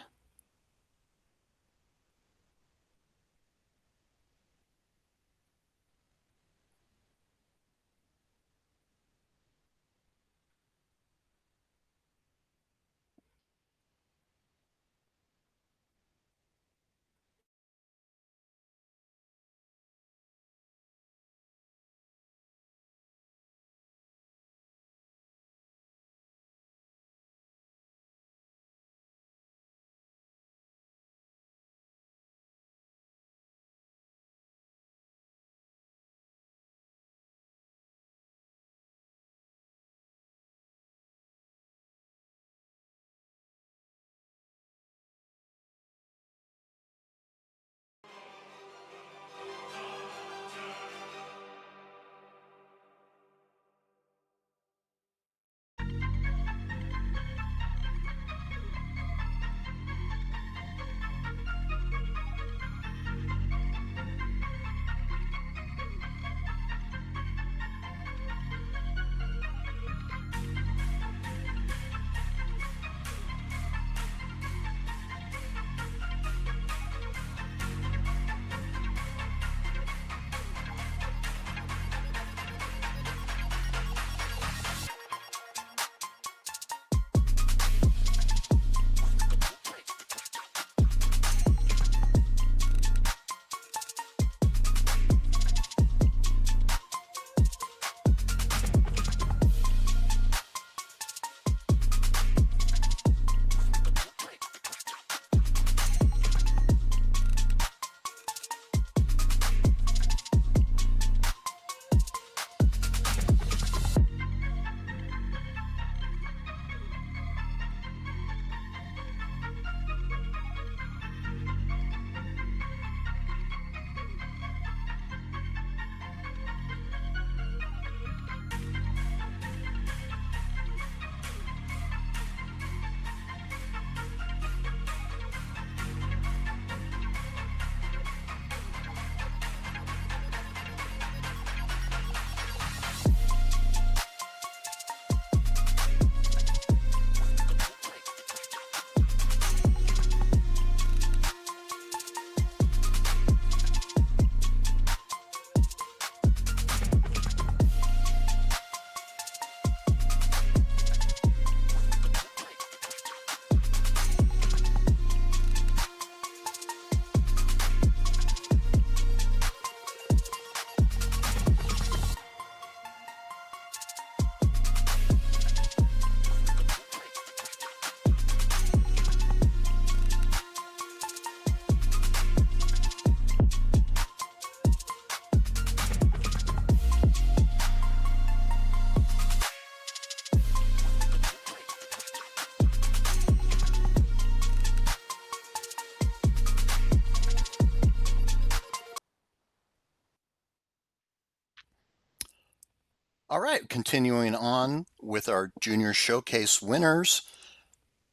Speaker 1: All right, continuing on with our Junior Showcase winners.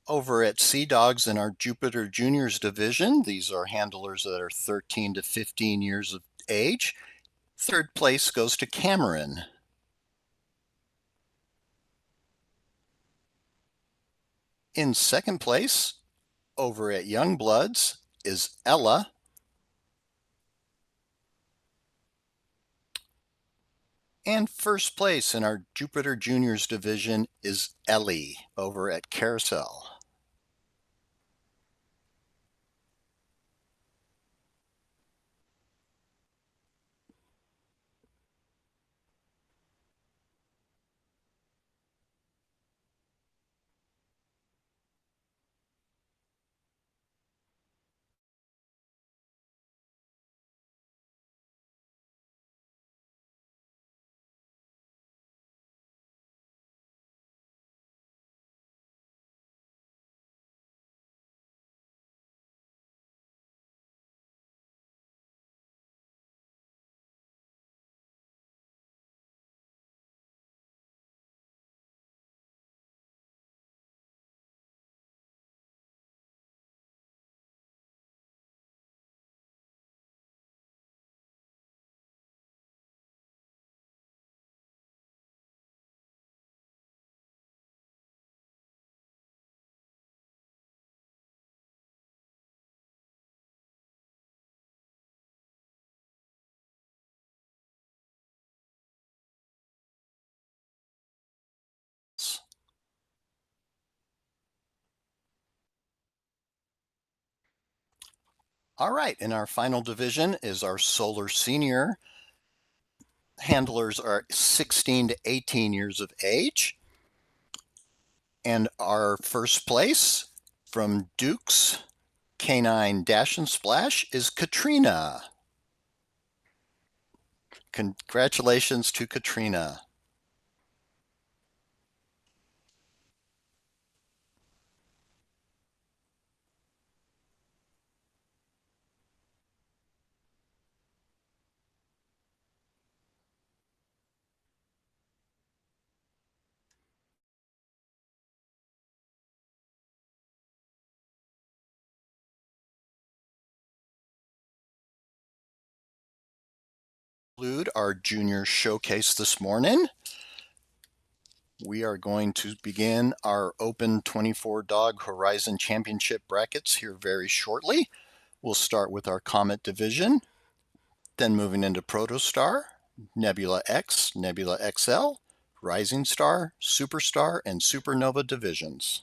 Speaker 1: Over at Sea Dogs in our Jupiter Juniors division, these are handlers that are 13 to 15 years of age. Third place goes to Cameron. In second place, over at Youngbloods, is Ella. And first place in our Jupiter Juniors division is Ellie over at Carousel. All right, and our final division is our Solar Senior. Handlers are 16 to 18 years of age. And our first place from Duke's Canine Dash and Splash is Katrina. Congratulations to Katrina. Include our junior showcase this morning. We are going to begin our Open 24 Dog Horizon Championship brackets here very shortly. We'll start with our Comet division, then moving into Protostar, Nebula X, Nebula XL, Rising Star, Superstar, and Supernova divisions.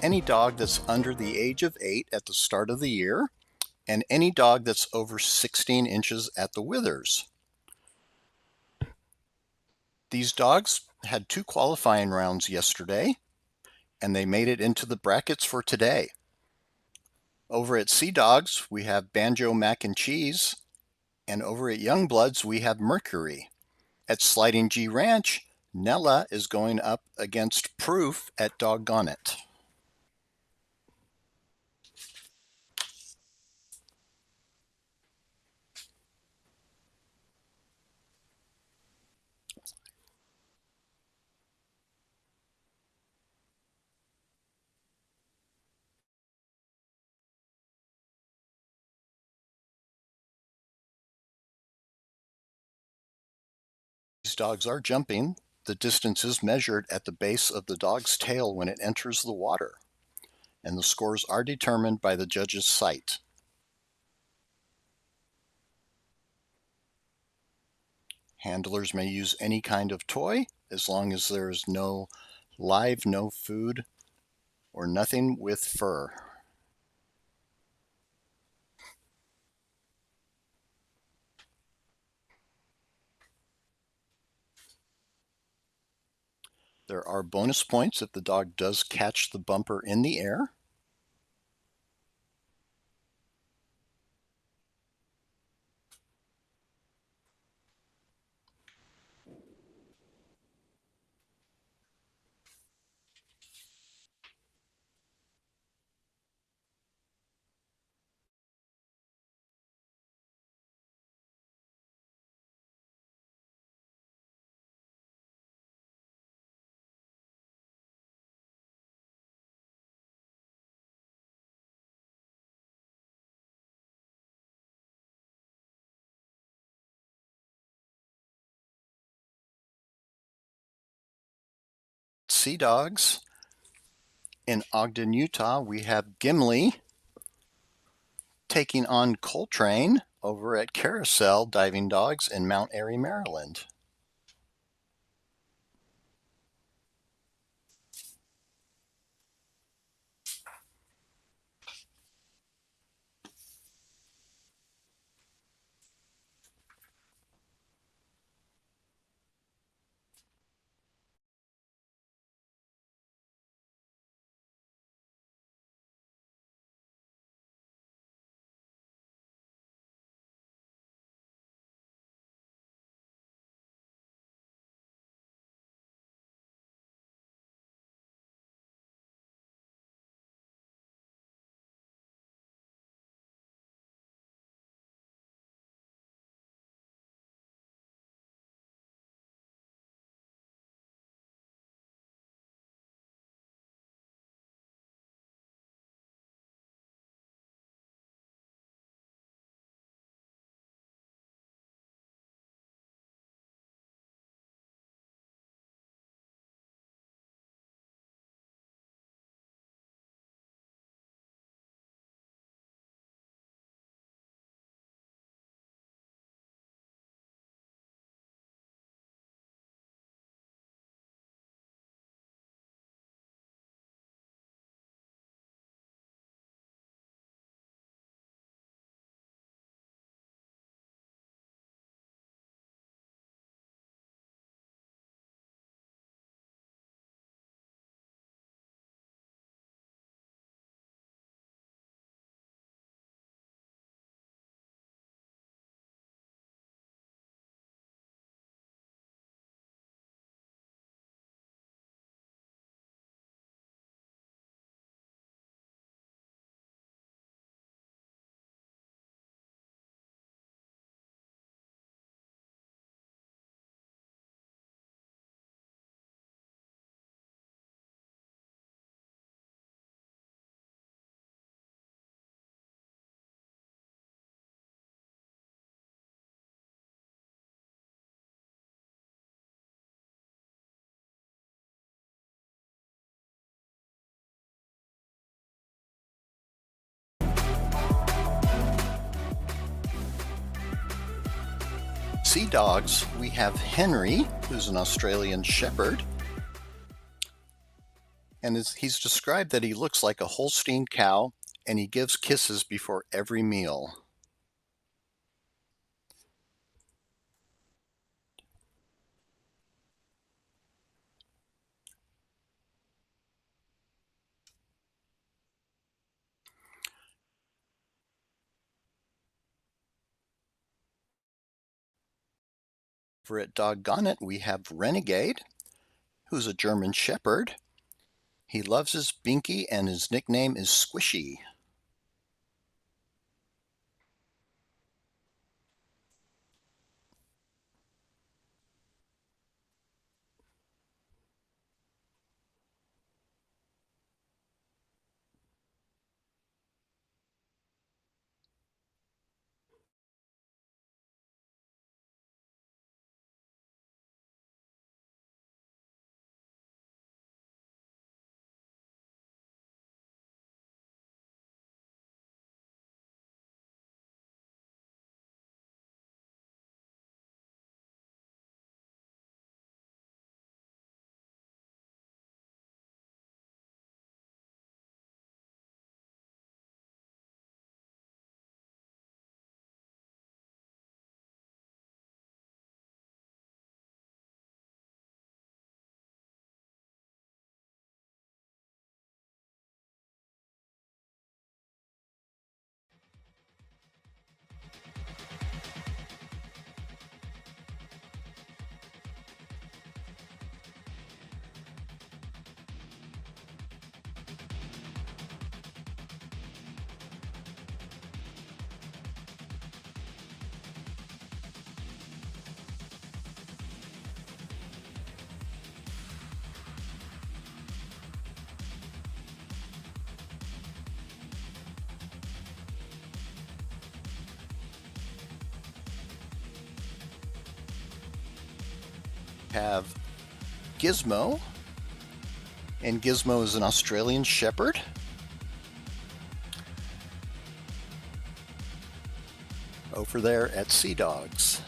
Speaker 1: Any dog that's under the age of 8 at the start of the year, and any dog that's over 16 inches at the withers. These dogs had 2 qualifying rounds yesterday, and they made it into the brackets for today. Over at Sea Dogs, we have Banjo Mac and Cheese, and over at Youngbloods, we have Mercury. At Sliding G Ranch, Nella is going up against Proof at Doggone It. These dogs are jumping. The distance is measured at the base of the dog's tail when it enters the water, and the scores are determined by the judge's sight. Handlers may use any kind of toy as long as there is no live, no food, or nothing with fur. There are bonus points if the dog does catch the bumper in the air. Sea Dogs. In Ogden, Utah, we have Gimli taking on Coltrane over at Carousel Diving Dogs in Mount Airy, Maryland. Sea Dogs, we have Henry, who's an Australian Shepherd. And he's described that he looks like a Holstein cow and he gives kisses before every meal. Over at Doggone It, we have Renegade, who's a German Shepherd. He loves his binky and his nickname is Squishy. Have Gizmo, and Gizmo is an Australian Shepherd. Over there at Sea Dogs.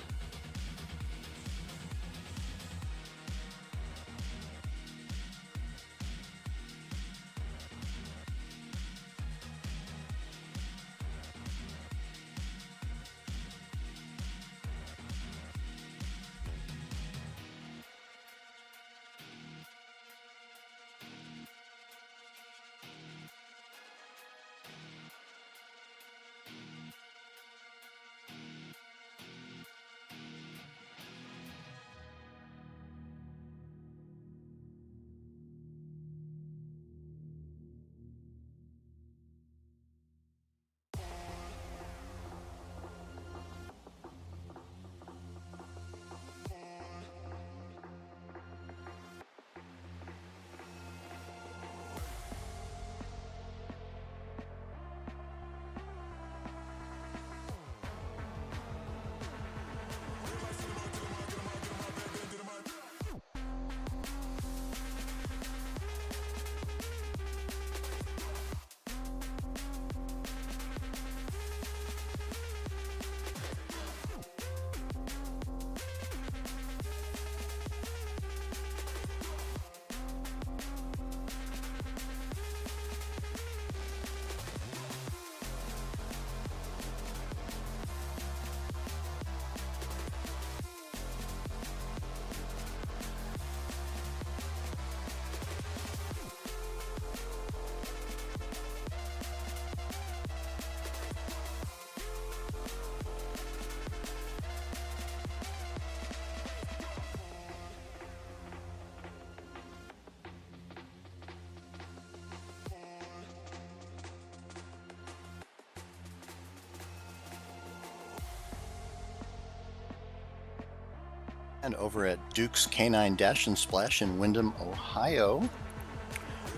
Speaker 1: And over at Duke's Canine Dash and Splash in Windham, Ohio,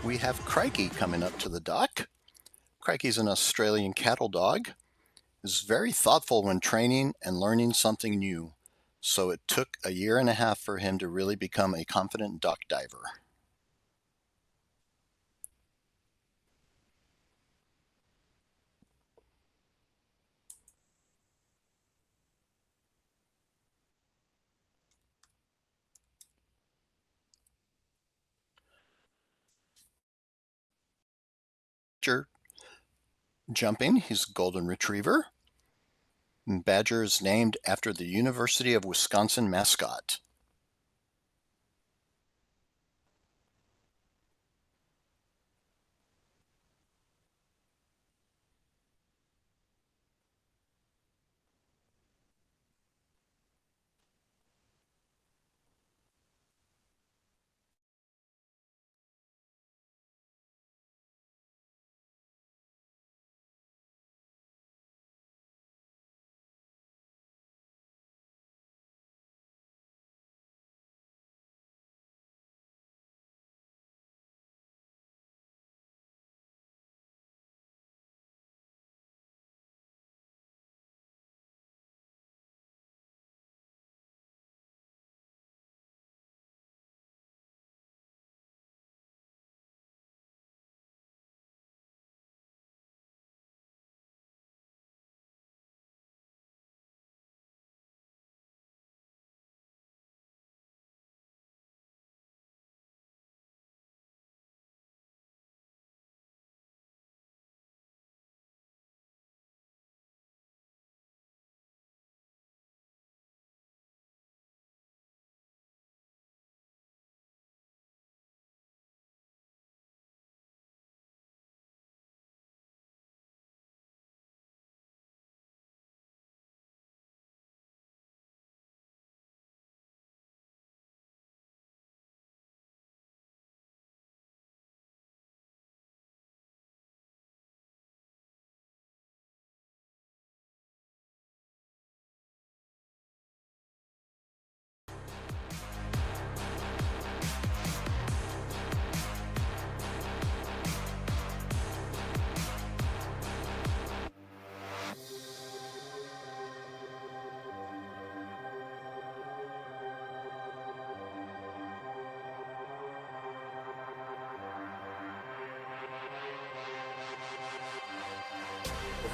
Speaker 1: we have Crikey coming up to the dock. Crikey's an Australian cattle dog. Is very thoughtful when training and learning something new. So it took a year and a half for him to really become a confident duck diver. character. Jumping, he's a golden retriever. And Badger is named after the University of Wisconsin mascot.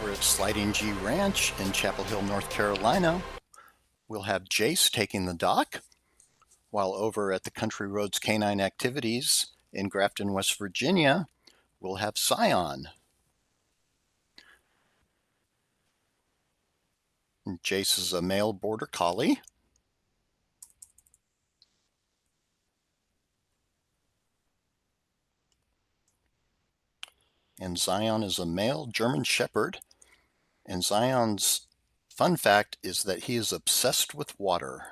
Speaker 1: Over at Sliding G Ranch in Chapel Hill, North Carolina, we'll have Jace taking the dock, while over at the Country Roads Canine Activities in Grafton, West Virginia, we'll have Scion. And Jace is a male border collie. And Zion is a male German Shepherd. And Zion's fun fact is that he is obsessed with water.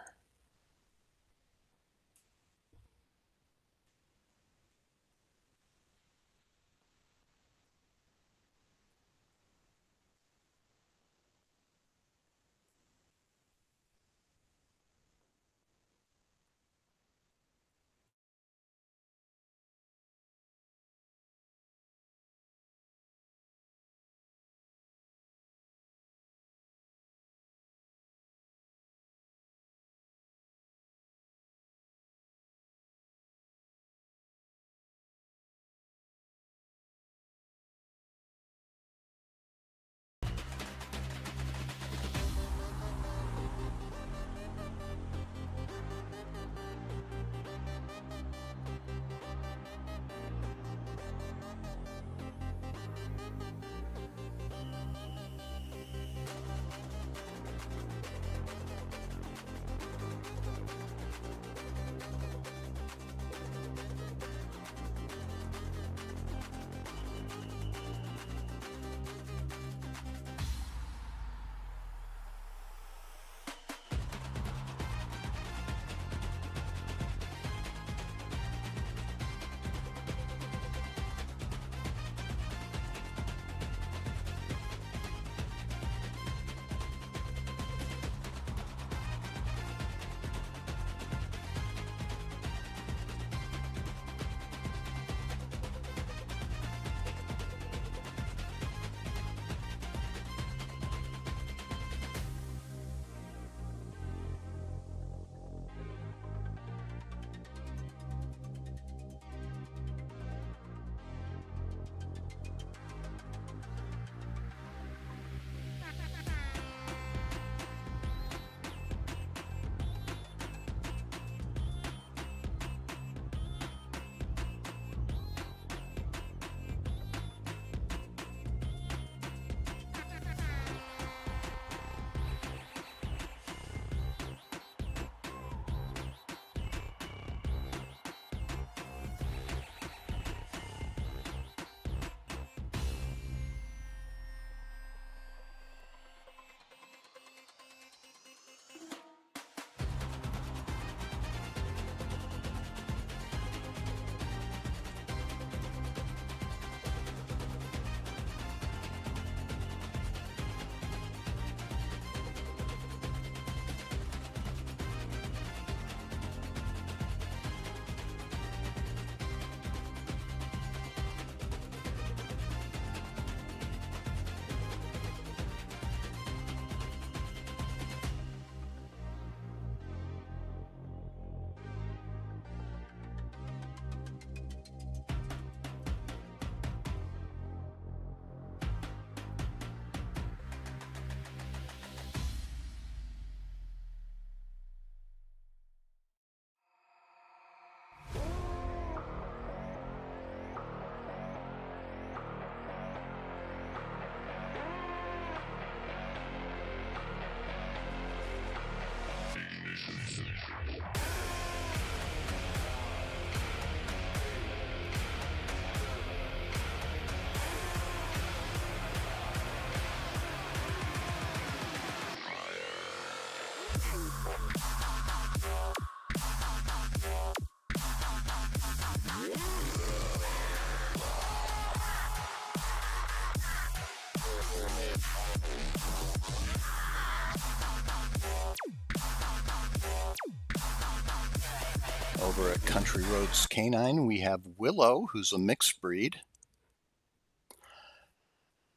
Speaker 1: Over at Country Roads Canine, we have Willow, who's a mixed breed.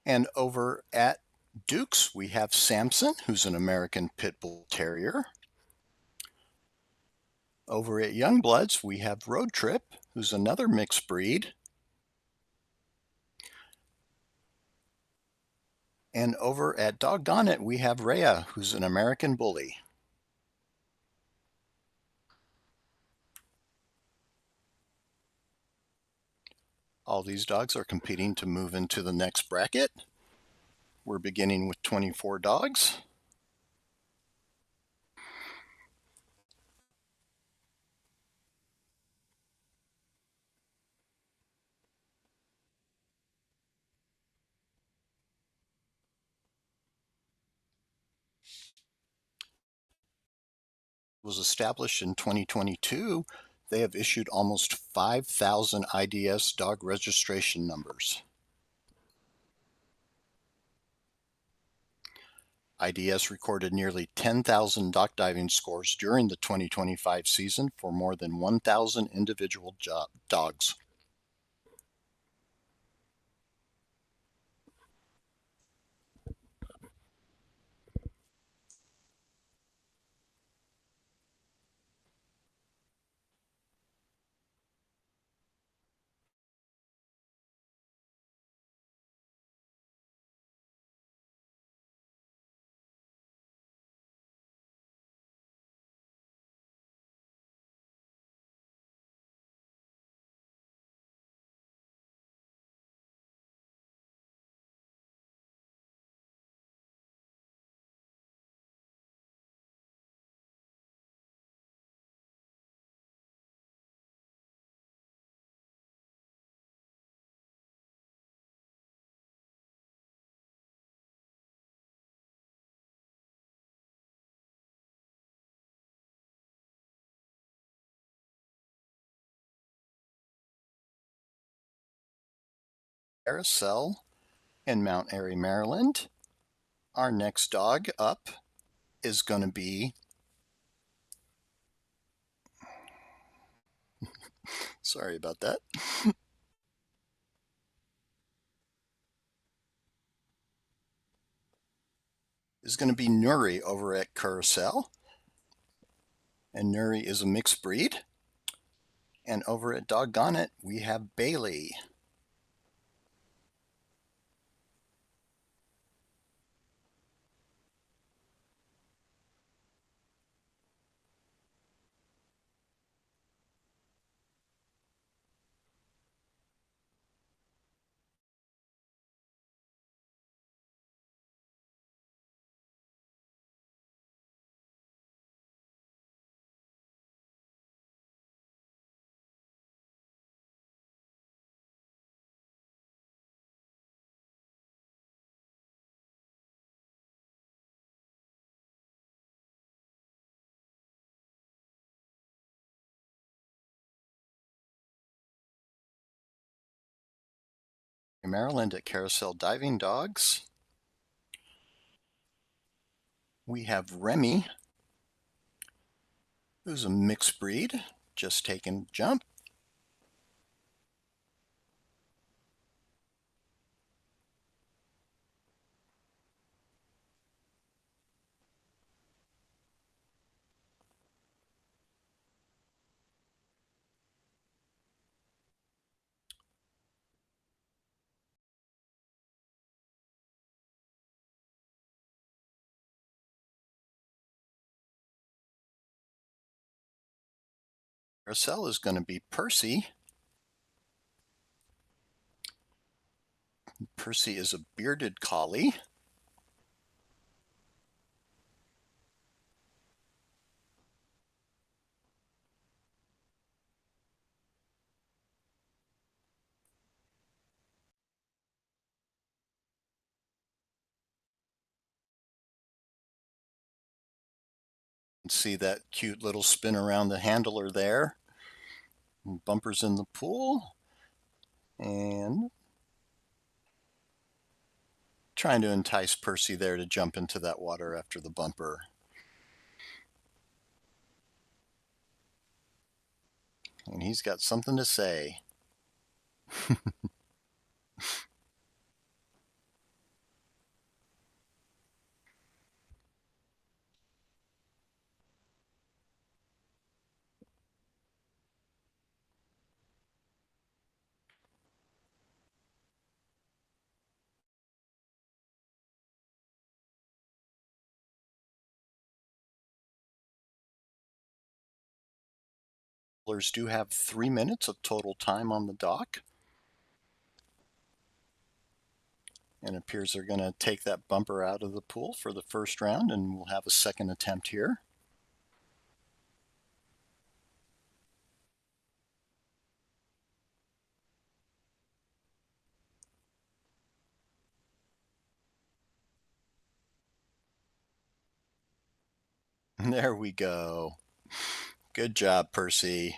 Speaker 1: And over at Duke's, we have Samson, who's an American Pit Bull Terrier. Over at Youngbloods, we have Road Trip, who's another mixed breed. And over at Doggone It, we have Rhea, who's an American Bully. All these dogs are competing to move into the next bracket. We're beginning with 24 dogs. It was established in 2022. They have issued almost 5,000 IDS dog registration numbers. IDS recorded nearly 10,000 dock diving scores during the 2025 season for more than 1,000 individual dogs. Carousel in Mount Airy, Maryland. Our next dog up is going to be, sorry about that, is going to be Nuri over at Carousel. And Nuri is a mixed breed. And over at Doggone It, we have Bailey. Maryland at Carousel Diving Dogs. We have Remy, who's a mixed breed, just taking a jump. Carousel is going to be Percy. Percy is a bearded collie. See that cute little spin around the handler there. Bumpers in the pool. And Trying to entice Percy there to jump into that water after the bumper. And he's got something to say. Do have 3 minutes of total time on the dock. And it appears they're going to take that bumper out of the pool for the first round, and we'll have a second attempt here. There we go. Good job, Percy.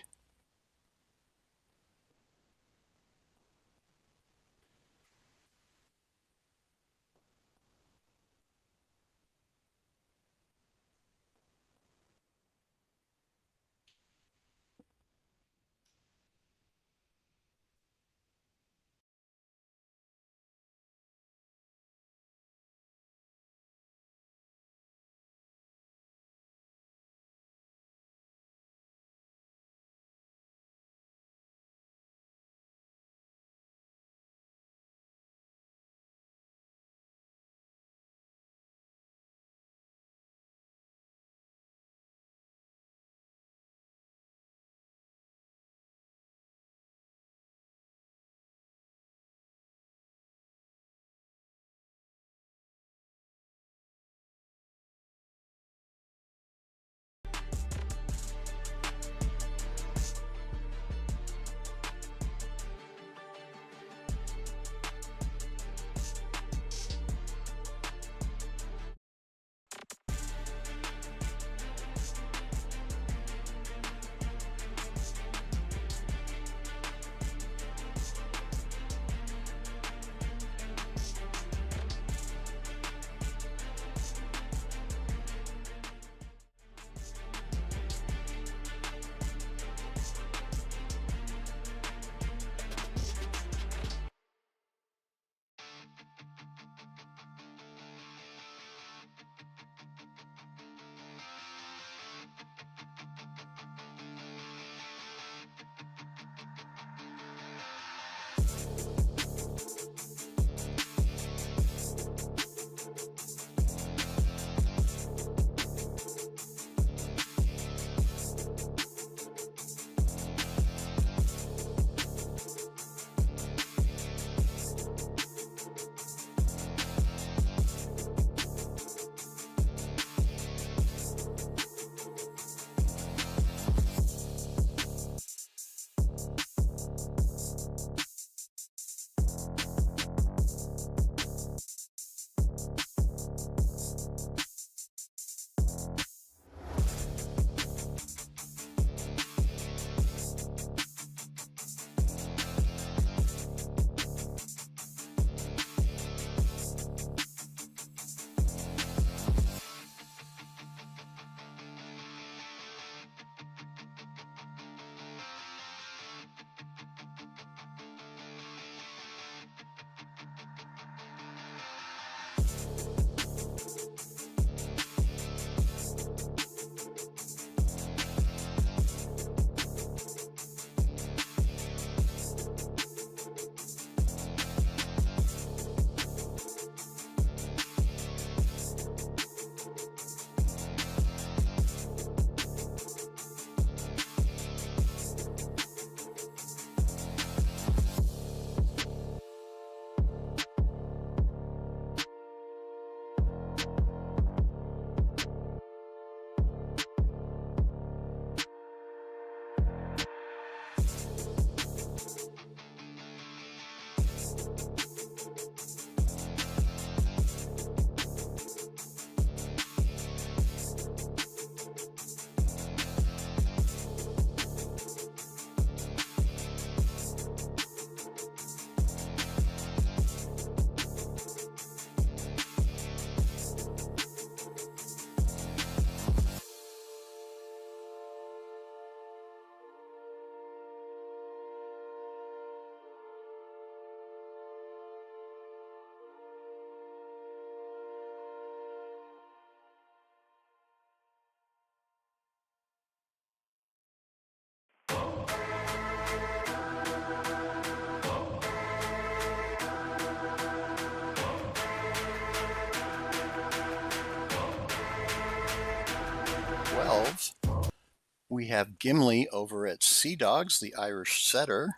Speaker 1: we have Gimli over at Sea Dogs, the Irish Setter,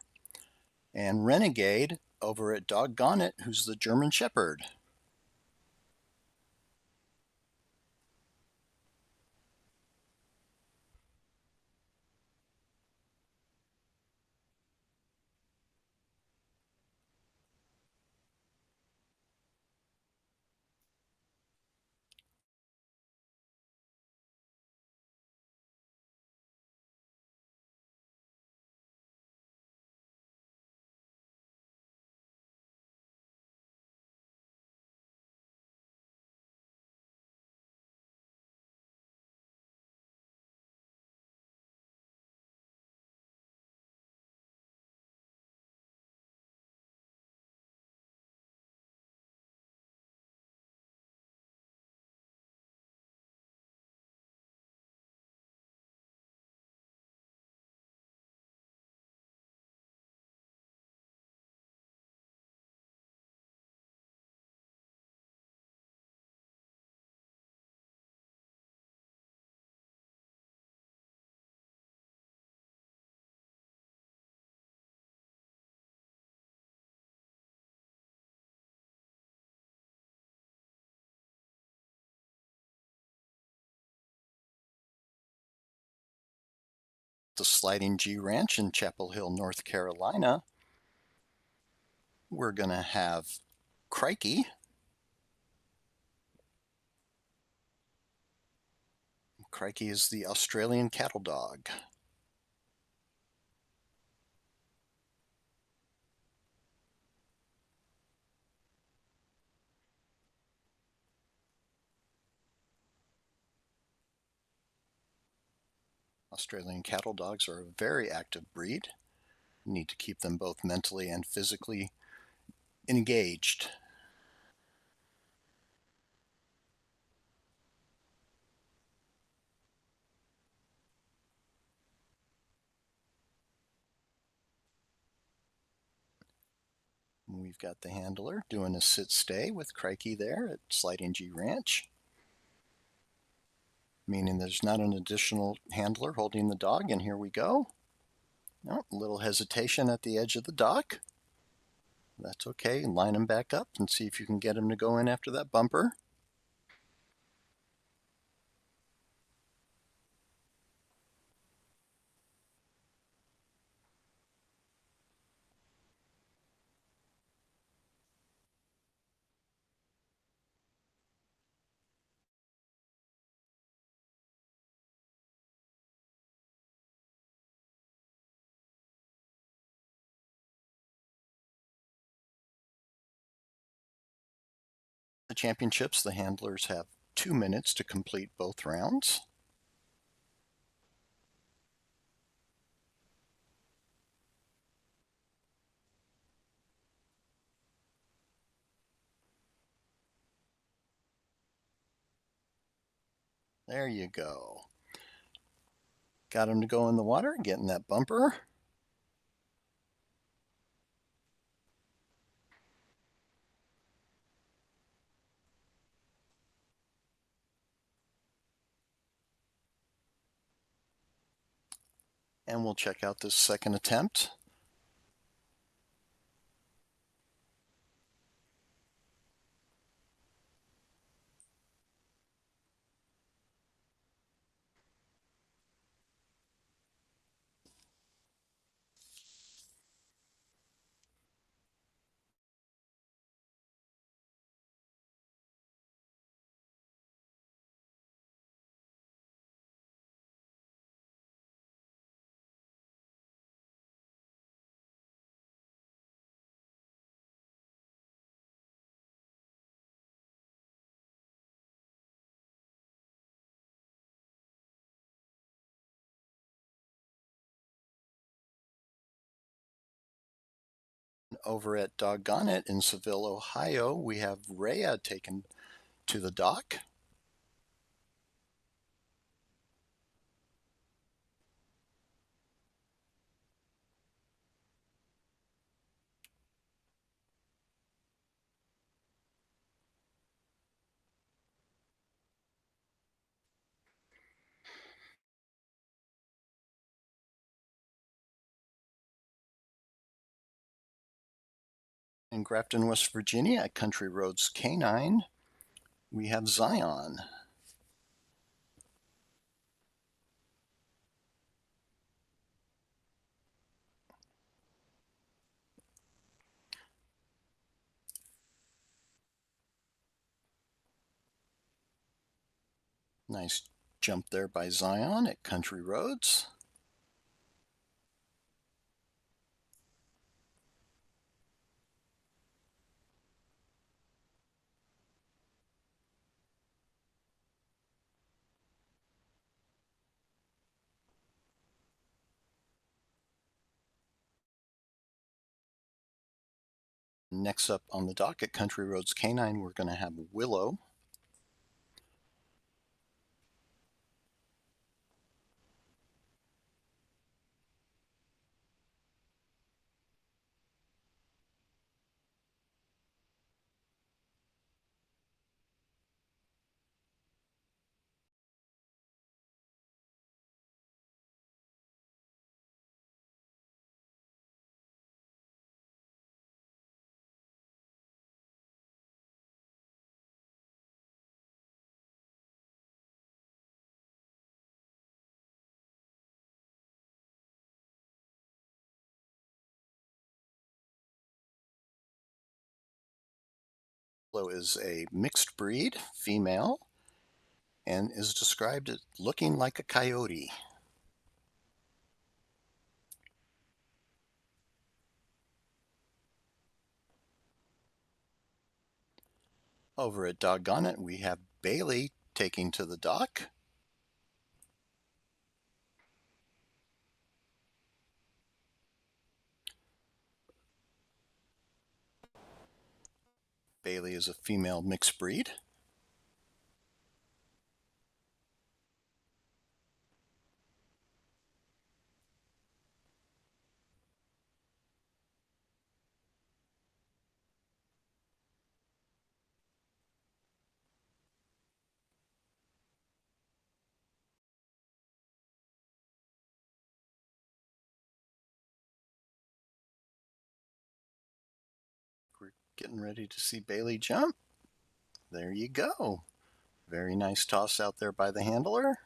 Speaker 1: and Renegade over at Doggone It, who's the German Shepherd. The Sliding G Ranch in Chapel Hill, North Carolina, we're going to have Crikey. Crikey is the Australian cattle dog. Australian cattle dogs are a very active breed. You need to keep them both mentally and physically engaged. We've got the handler doing a sit-stay with Crikey there at Sliding G Ranch, meaning there's not an additional handler holding the dog, and here we go. Oh, a little hesitation at the edge of the dock. That's okay. Line him back up and see if you can get him to go in after that bumper. The championships, the handlers have 2 minutes to complete both rounds. There you go. Got him to go in the water, getting that bumper. And we'll check out this second attempt. Over at Doggone It in Seville, Ohio, we have Rhea taken to the dock. In Grafton, West Virginia at Country Roads Canine, we have Zion. Nice jump there by Zion at Country Roads. Next up on the dock at Country Roads Canine, we're going to have Willow. Willow is a mixed breed female and is described as looking like a coyote. Over at Doggone It, we have Bailey taking to the dock. Bailey is a female mixed breed. We're getting ready to see Bailey jump. There you go. Very nice toss out there by the handler.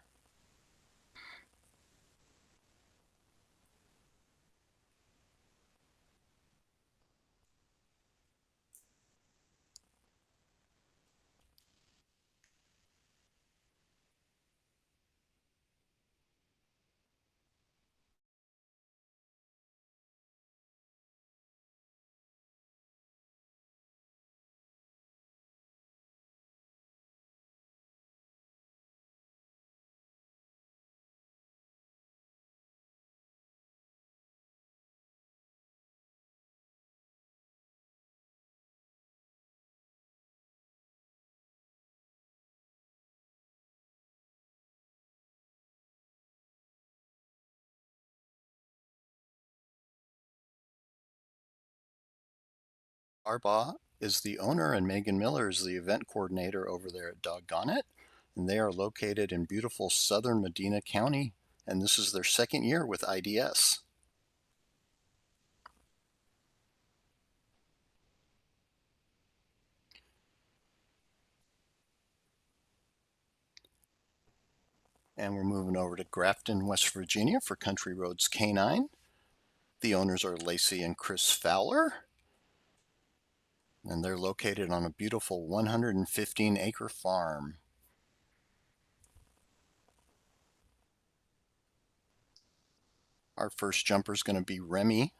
Speaker 1: Harbaugh is the owner and Megan Miller is the event coordinator over there at Doggone It. And they are located in beautiful southern Medina County. And this is their second year with IDS. And we're moving over to Grafton, West Virginia for Country Roads Canine. The owners are Lacey and Chris Fowler. And they're located on a beautiful 115-acre farm. Our first jumper is going to be Remy.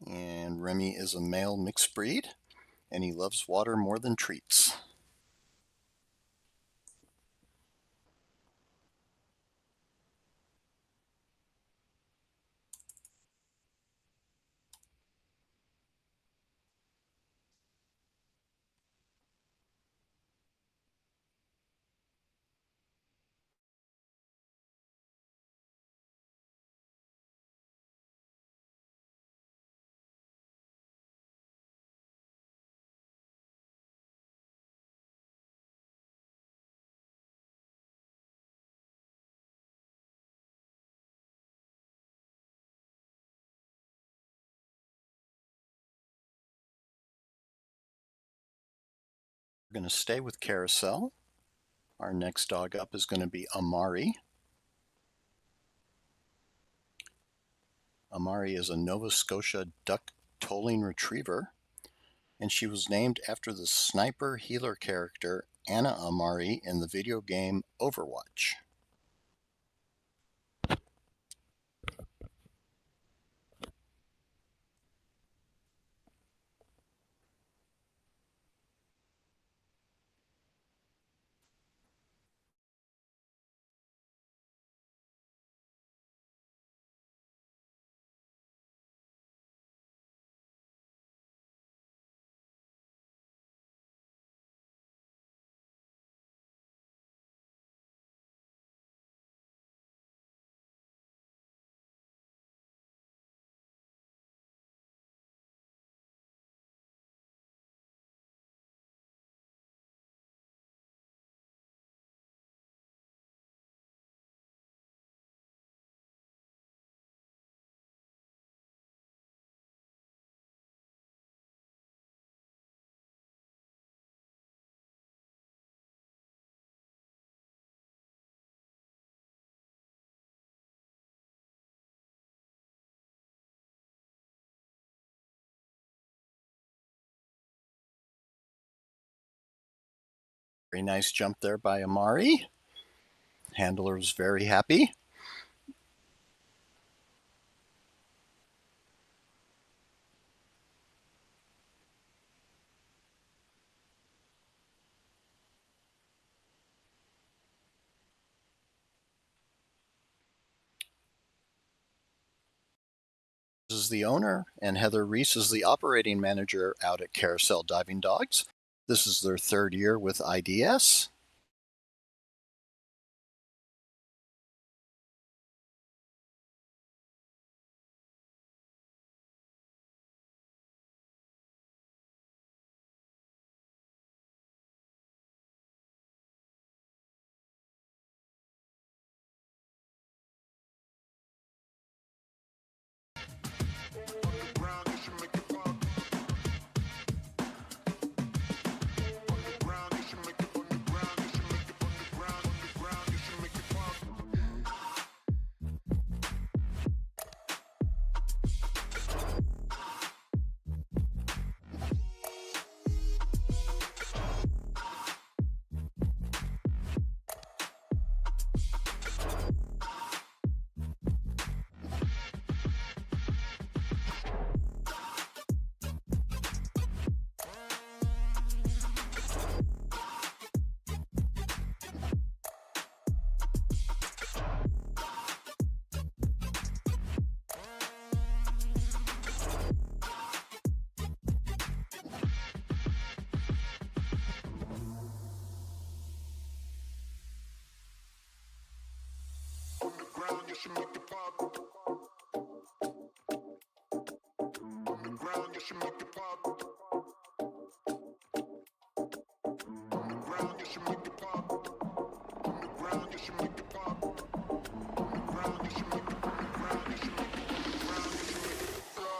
Speaker 1: And Remy is a male mixed breed, and he loves water more than treats. We're going to stay with Carousel. Our next dog up is going to be Amari. Amari is a Nova Scotia duck tolling retriever, and she was named after the sniper healer character Anna Amari in the video game Overwatch. Very nice jump there by Amari. Handler is very happy. This is the owner, and Heather Reese is the operating manager out at Carousel Diving Dogs. This is their third year with IDS.
Speaker 3: You should make it pop. On the ground, you should make it pop. On the ground, you should make it pop. On the ground, you should make it pop. On the ground, you should make it. On the ground, you should make it. On the ground, you should make it. Go.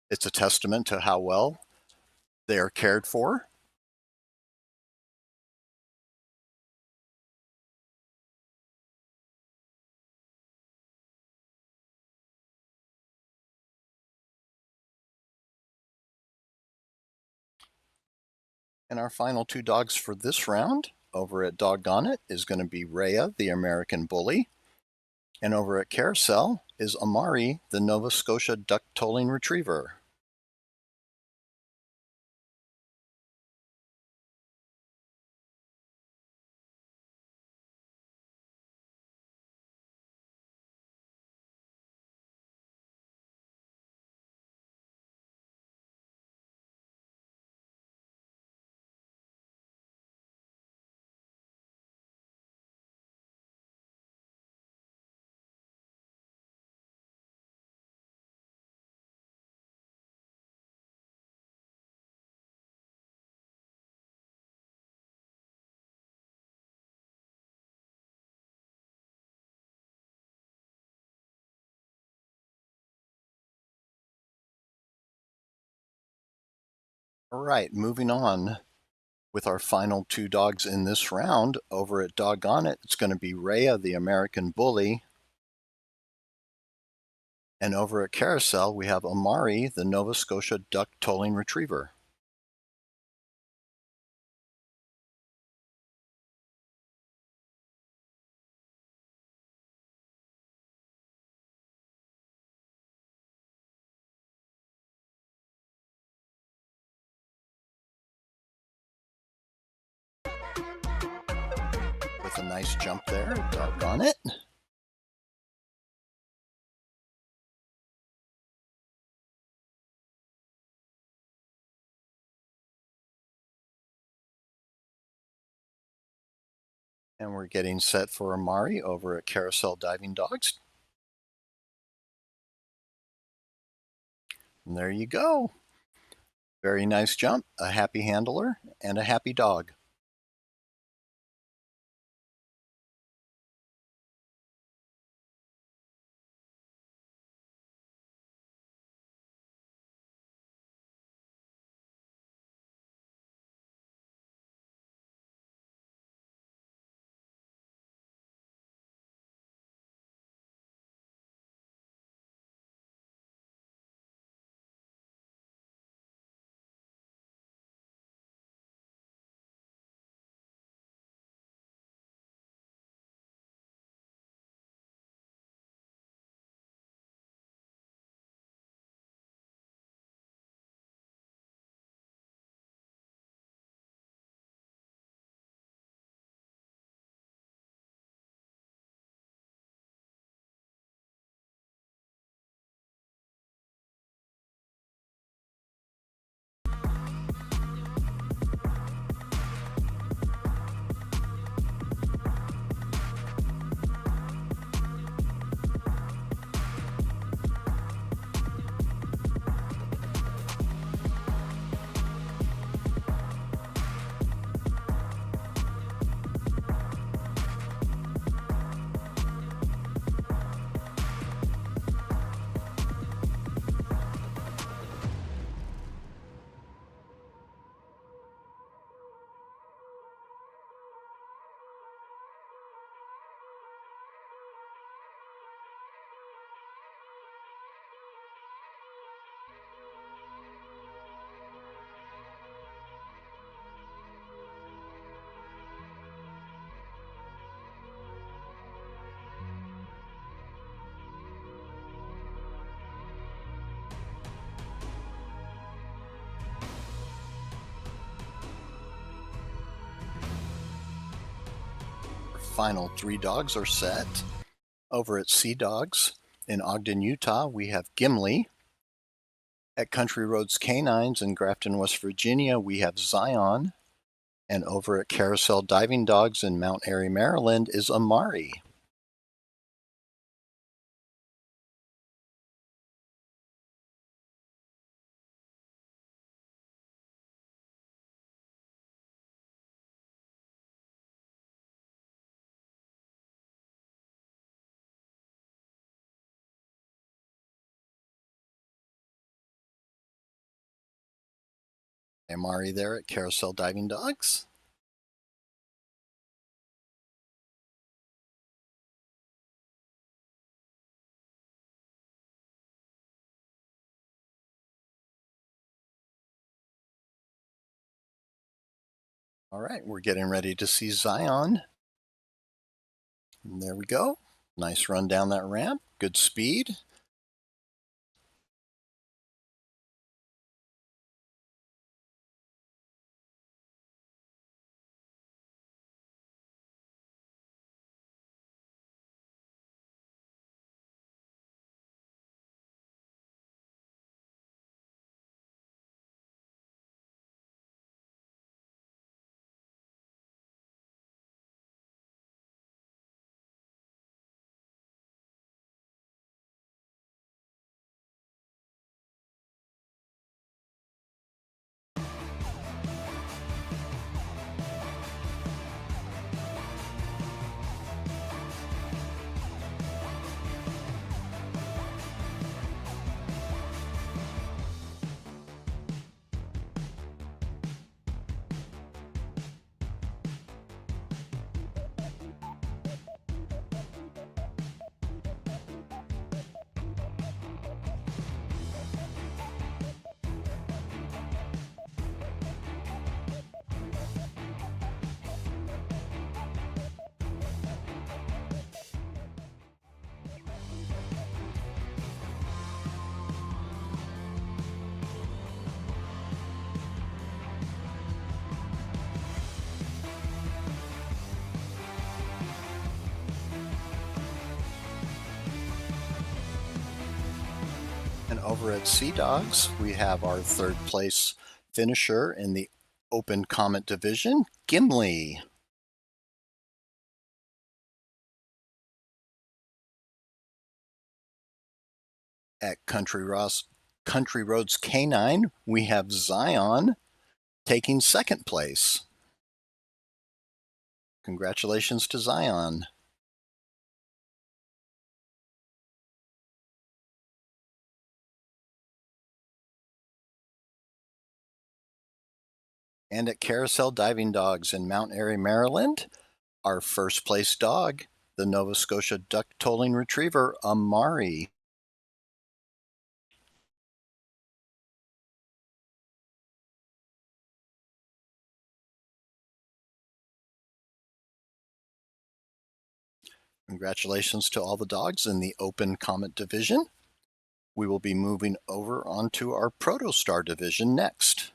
Speaker 1: It's a testament to how well they are cared for. And our final two dogs for this round over at Doggone It is going to be Rhea, the American Bully, and over at Carousel is Amari, the Nova Scotia Duck Tolling Retriever. All right, moving on with our final two dogs in this round over at Doggone It, it's going to be Rhea, the American Bully, and over at Carousel we have Amari, the Nova Scotia Duck Tolling Retriever. With a nice jump there, Doggone It. And we're getting set for Amari over at Carousel Diving Dogs. And there you go. Very nice jump, a happy handler, and a happy dog. Final three dogs are set. Over at Sea Dogs in Ogden, Utah, we have Gimli. At Country Roads Canines in Grafton, West Virginia, we have Zion. And over at Carousel Diving Dogs in Mount Airy, Maryland, is Amari. Amari there at Carousel Diving Dogs. All right, we're getting ready to see Zion. And there we go. Nice run down that ramp. Good speed. And over at Sea Dogs, we have our third place finisher in the Open Comet division, Gimli. At Country Roads K9, we have Zion taking second place. Congratulations to Zion. And at Carousel Diving Dogs in Mount Airy, Maryland, our first place dog, the Nova Scotia Duck Tolling Retriever, Amari. Congratulations to all the dogs in the Open Comet division. We will be moving over onto our Protostar division next.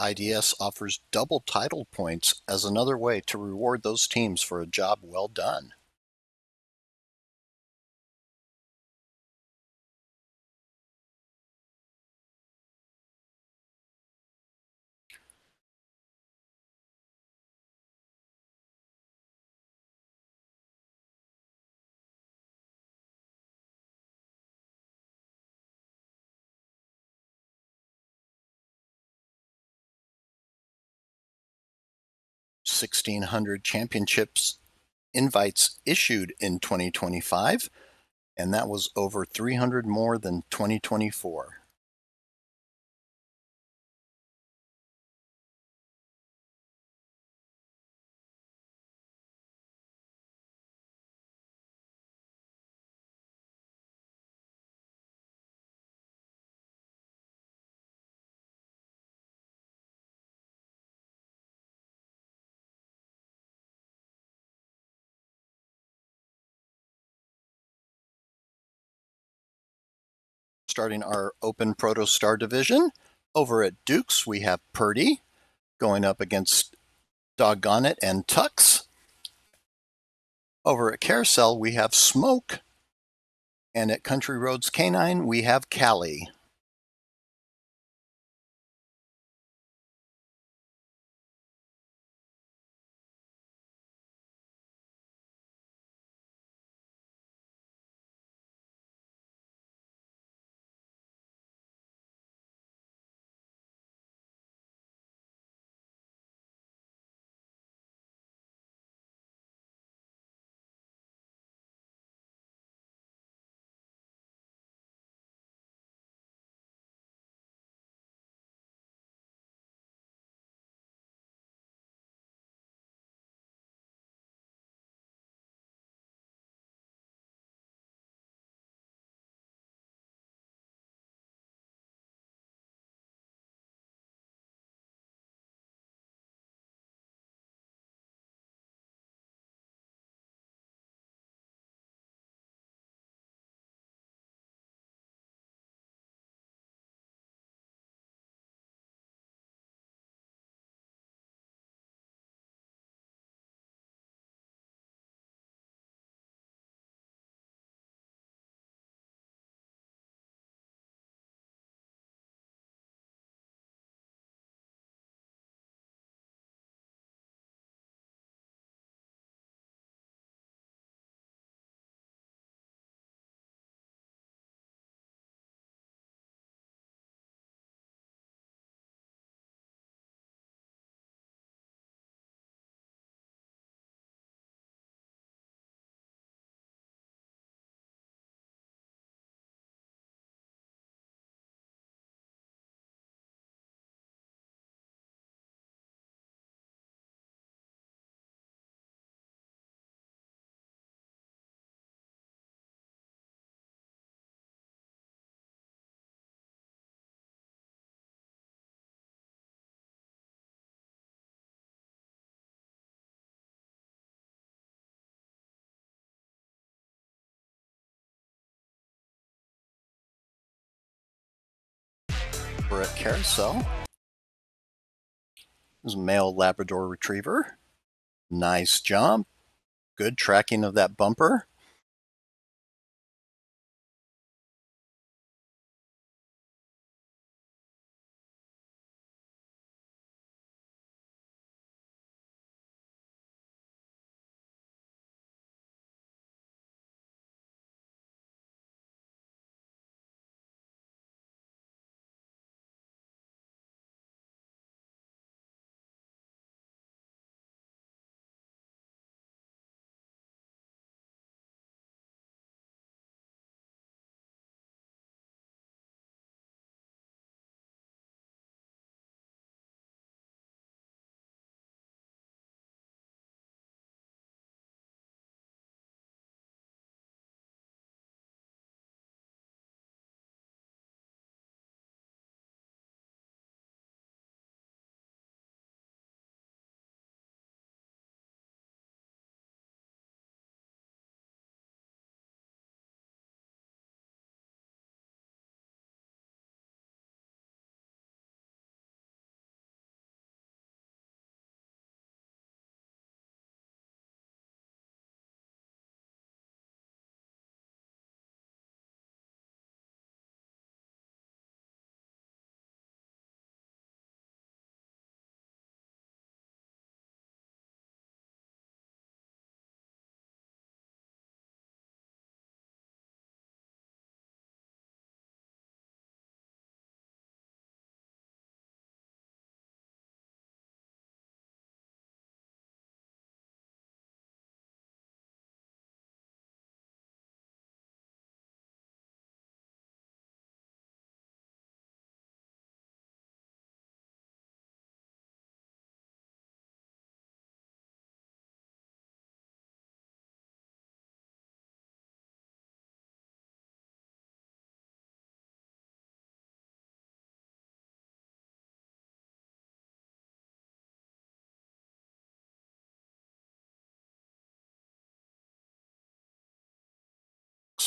Speaker 1: IDS offers double title points as another way to reward those teams for a job well done. $1,600 championships invites issued in 2025, and that was over 300 more than 2024. Starting our Open Proto Star division, over at Duke's we have Purdy going up against Doggone It and Tux. Over at Carousel we have Smoke, and at Country Roads Canine we have Callie. Over at Carousel is a male Labrador Retriever. Nice jump, good tracking of that bumper.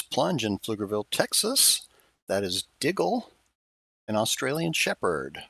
Speaker 1: Plunge in Pflugerville, Texas. That is Diggle, an Australian Shepherd.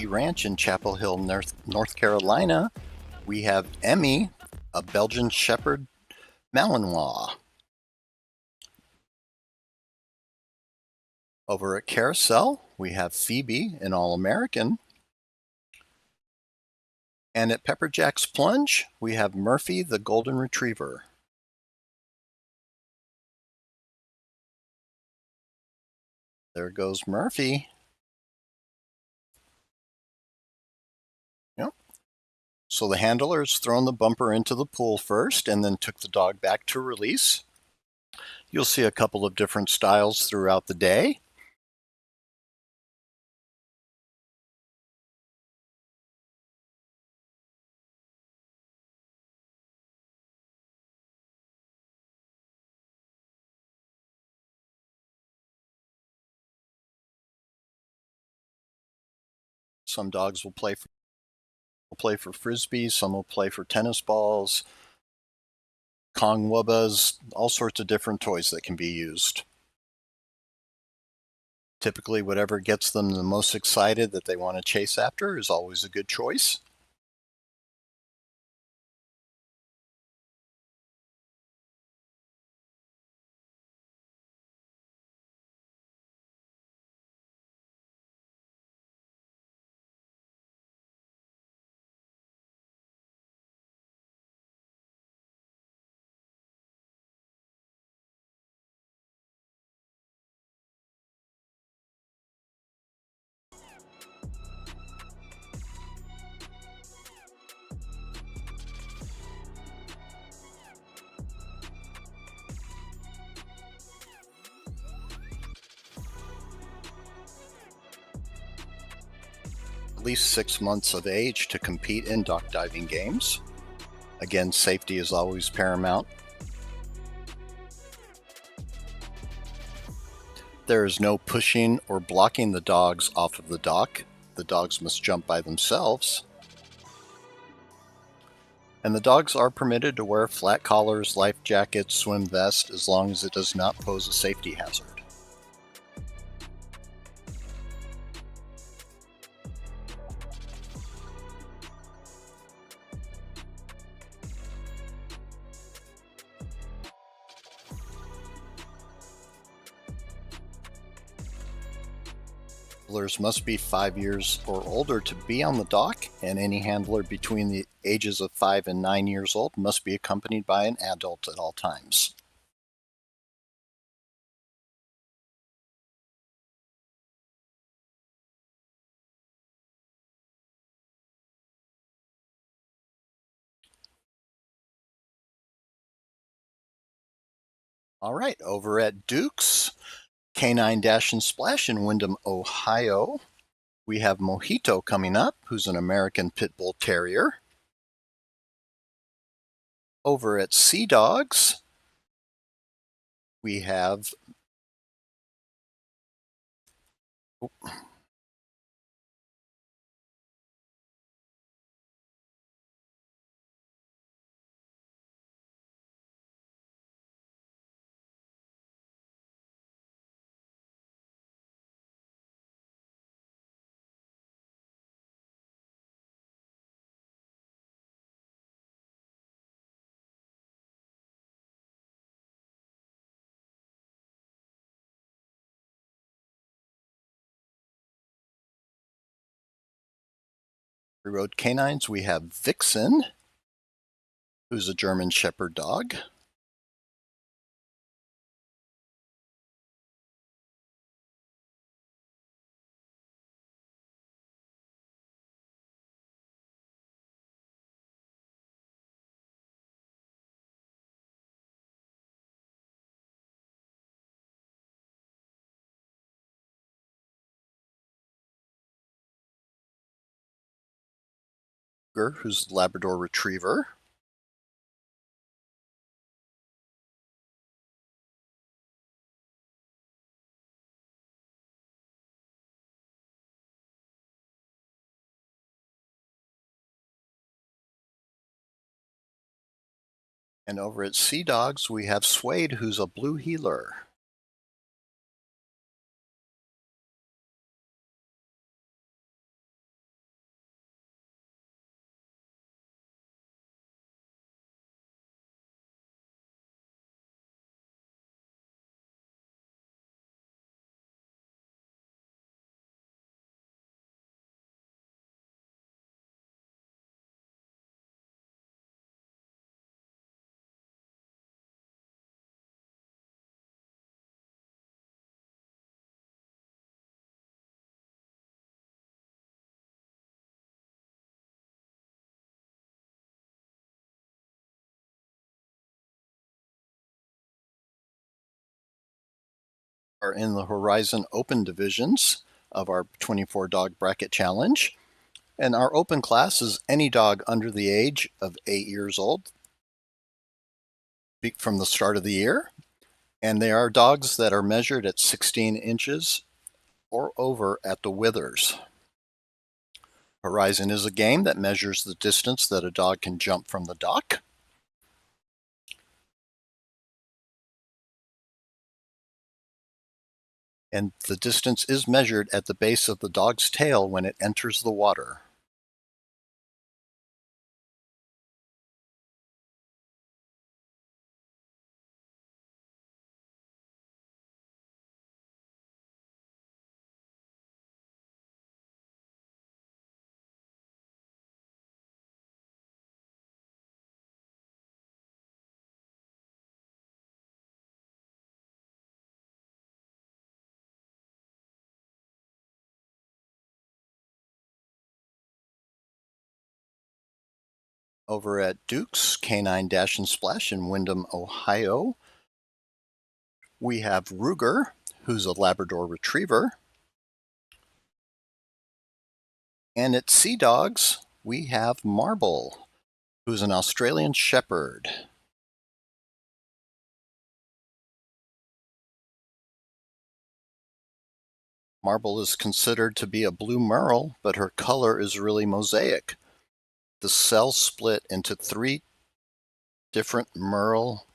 Speaker 1: Ranch in Chapel Hill, North Carolina, we have Emmy, a Belgian Shepherd Malinois. Over at Carousel, we have Phoebe, an All-American. And at PepperJack's Plunge, we have Murphy, the Golden Retriever. There goes Murphy. Yep. So the handler has thrown the bumper into the pool first and then took the dog back to release. You'll see a couple of different styles throughout the day. Some dogs will play for frisbees, some will play for tennis balls, Kong Wubbas, all sorts of different toys that can be used. Typically, whatever gets them the most excited that they want to chase after is always a good choice. At least 6 months of age to compete in duck diving games. Again, safety is always paramount. There is no pushing or blocking the dogs off of the dock. The dogs must jump by themselves. And the dogs are permitted to wear flat collars, life jackets, swim vests, as long as it does not pose a safety hazard. Handlers must be 5 years or older to be on the dock, and any handler between the ages of 5 and 9 years old must be accompanied by an adult at all times. All right, over at Duke's Canine Dash and Splash in Windham, Ohio, we have Mojito coming up, who's an American Pit Bull Terrier. Over at Sea Dogs, we have Road Canines, we have Vixen, who's a German Shepherd dog. Who's a Labrador Retriever. And over at Sea Dogs, we have Suede, who's a Blue Heeler. Are in the Horizon Open divisions of our 24 dog bracket challenge. And our open class is any dog under the age of 8 years old from the start of the year. And they are dogs that are measured at 16 inches or over at the withers. Horizon is a game that measures the distance that a dog can jump from the dock. And the distance is measured at the base of the dog's tail when it enters the water. Over at Duke's Canine Dash and Splash in Windham, Ohio, we have Ruger, who's a Labrador Retriever. And at Sea Dogs, we have Marble, who's an Australian Shepherd. Marble is considered to be a blue merle, but her color is really mosaic. The cell split into 3 different merle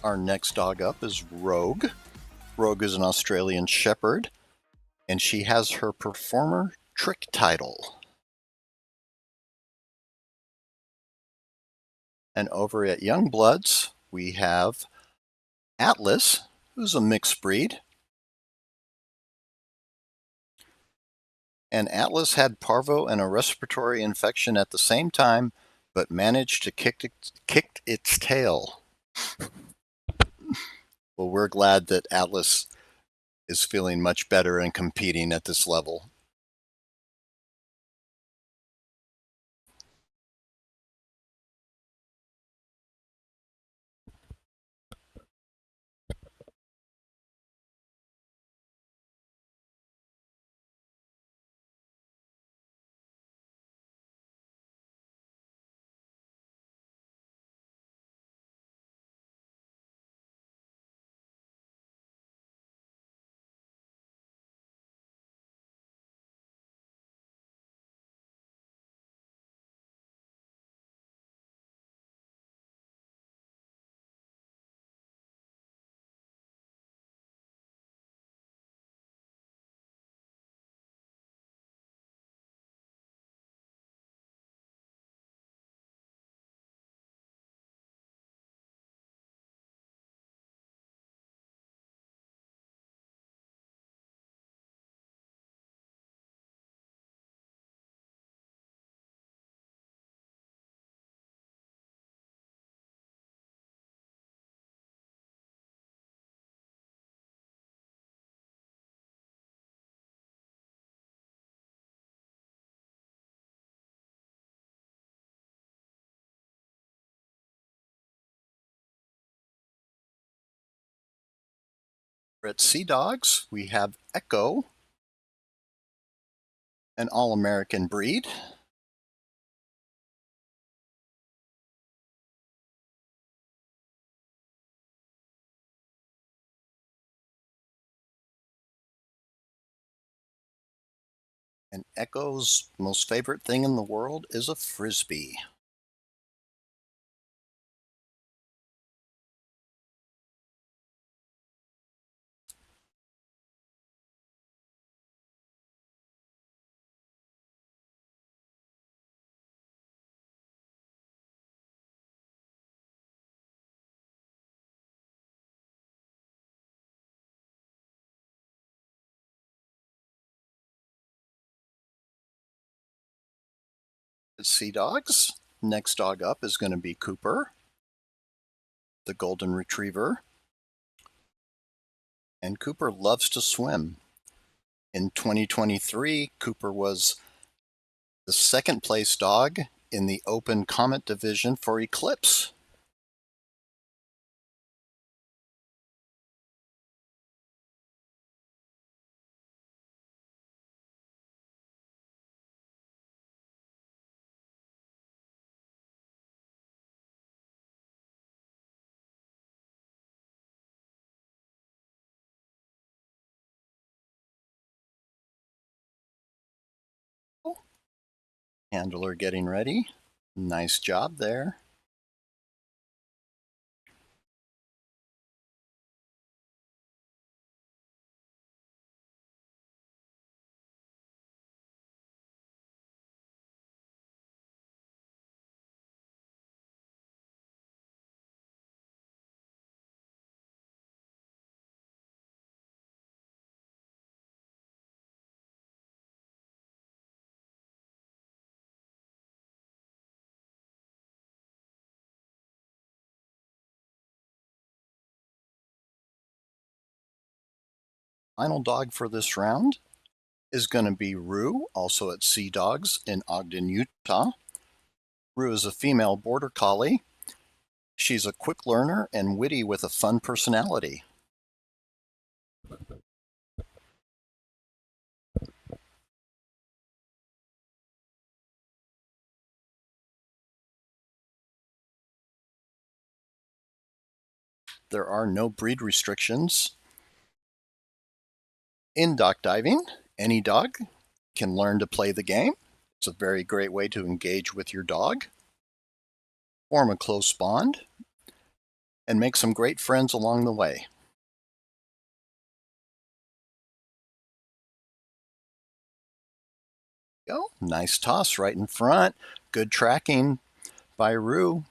Speaker 1: Our next dog up is Rogue. Rogue is an Australian Shepherd, and she has her Performer Trick title. And over at Youngbloods, we have Atlas, who's a mixed breed. And Atlas had parvo and a respiratory infection at the same time, but managed to kick its tail. Well, we're glad that Atlas is feeling much better and competing at this level. At Sea Dogs, we have Echo, an all-American breed. And Echo's most favorite thing in the world is a Frisbee. At Sea Dogs, next dog up is going to be Cooper, the Golden Retriever. And Cooper loves to swim. In 2023, Cooper was the second place dog in the Open Comet division for Eclipse. Handler getting ready. Nice job there. Final dog for this round is going to be Rue, also at Sea Dogs in Ogden, Utah. Rue is a female border collie. She's a quick learner and witty with a fun personality. There are no breed restrictions. In dock diving, any dog can learn to play the game. It's a very great way to engage with your dog, form a close bond, and make some great friends along the way. Go. Nice toss right in front. Good tracking by Rue.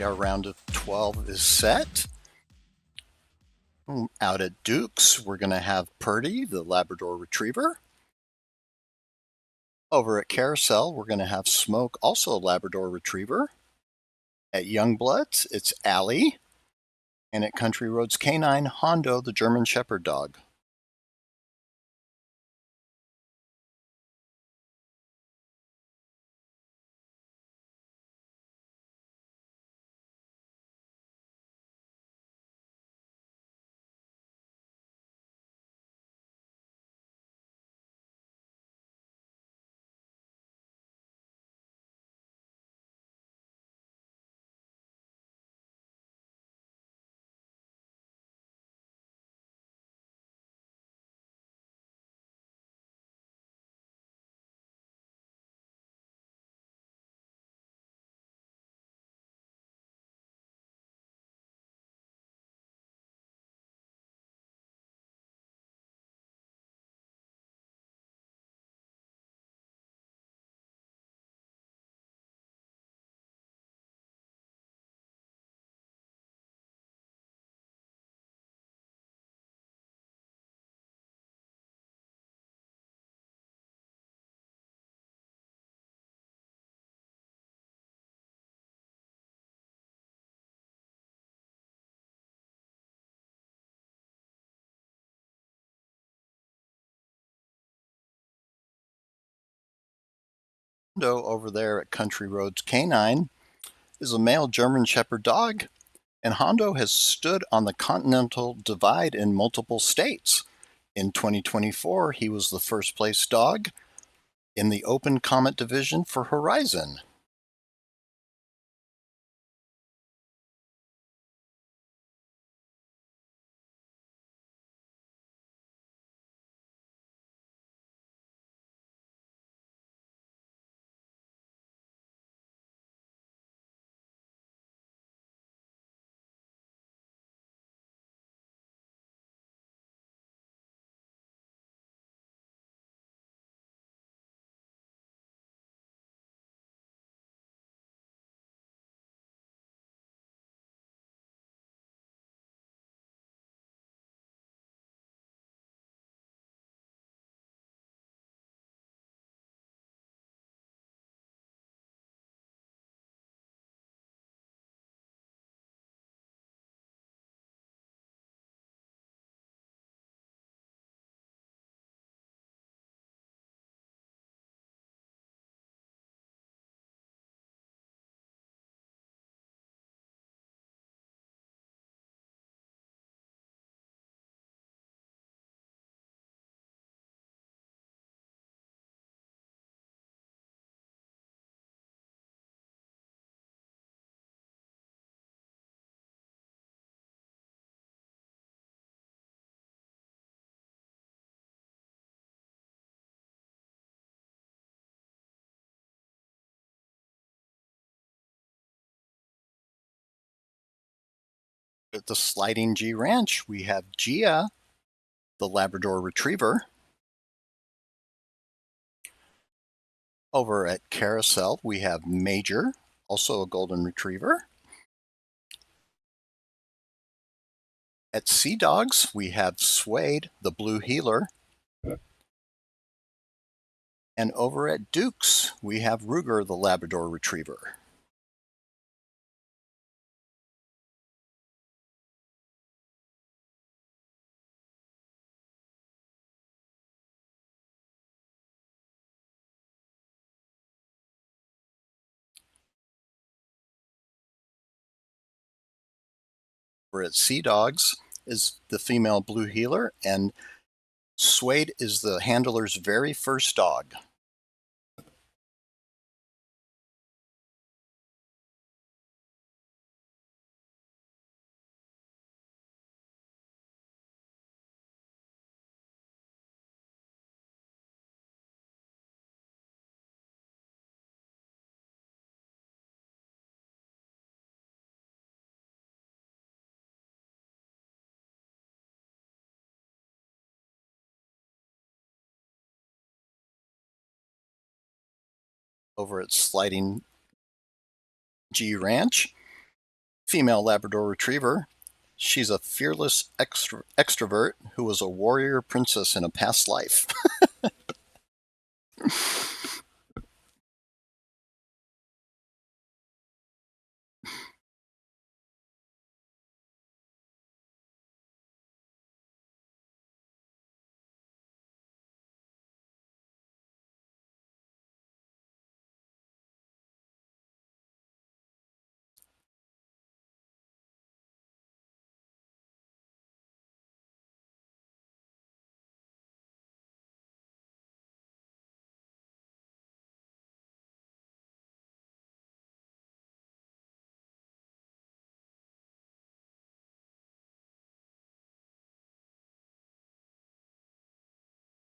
Speaker 1: Our round of 12 is set. Out at Duke's, we're going to have Purdy, the Labrador Retriever. Over at Carousel, we're going to have Smoke, also a Labrador Retriever. At Youngbloods, it's Allie. And at Country Roads Canine, Hondo, the German Shepherd dog. Hondo over there at Country Roads Canine is a male German Shepherd dog, and Hondo has stood on the Continental Divide in multiple states. In 2024, he was the first place dog in the Open Comet division for Horizon. At the Sliding G Ranch, we have Gia, the Labrador Retriever. Over at Carousel, we have Major, also a Golden Retriever. At Sea Dogs, we have Suede, the Blue Heeler. And over at Duke's, we have Ruger, the Labrador Retriever. Over at Sea Dogs is the female Blue Heeler, and Suede is the handler's very first dog. Over at Sliding G Ranch, female Labrador Retriever. She's a fearless extrovert who was a warrior princess in a past life.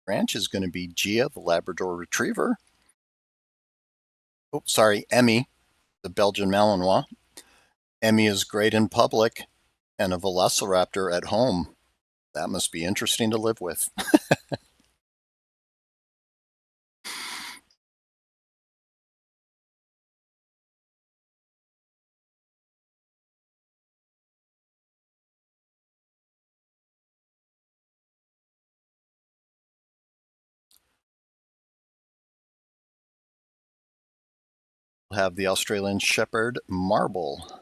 Speaker 1: Ranch is going to be Gia, the Labrador Retriever. Oh, sorry, Emmy, the Belgian Malinois. Emmy is great in public and a velociraptor at home. That must be interesting to live with. We'll have the Australian Shepherd Marble.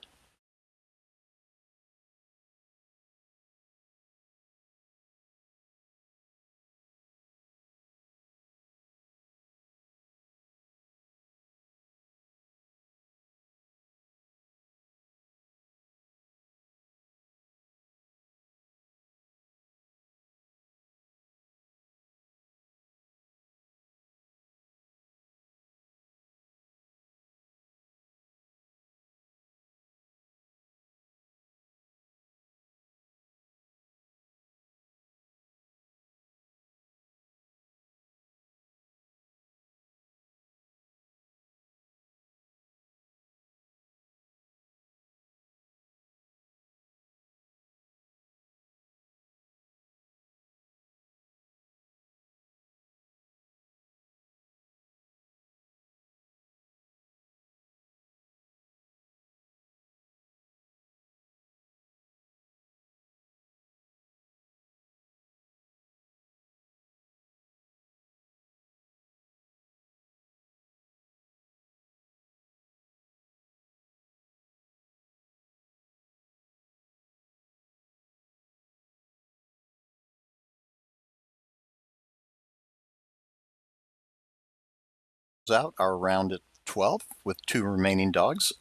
Speaker 1: Out our round at 12 with 2 remaining dogs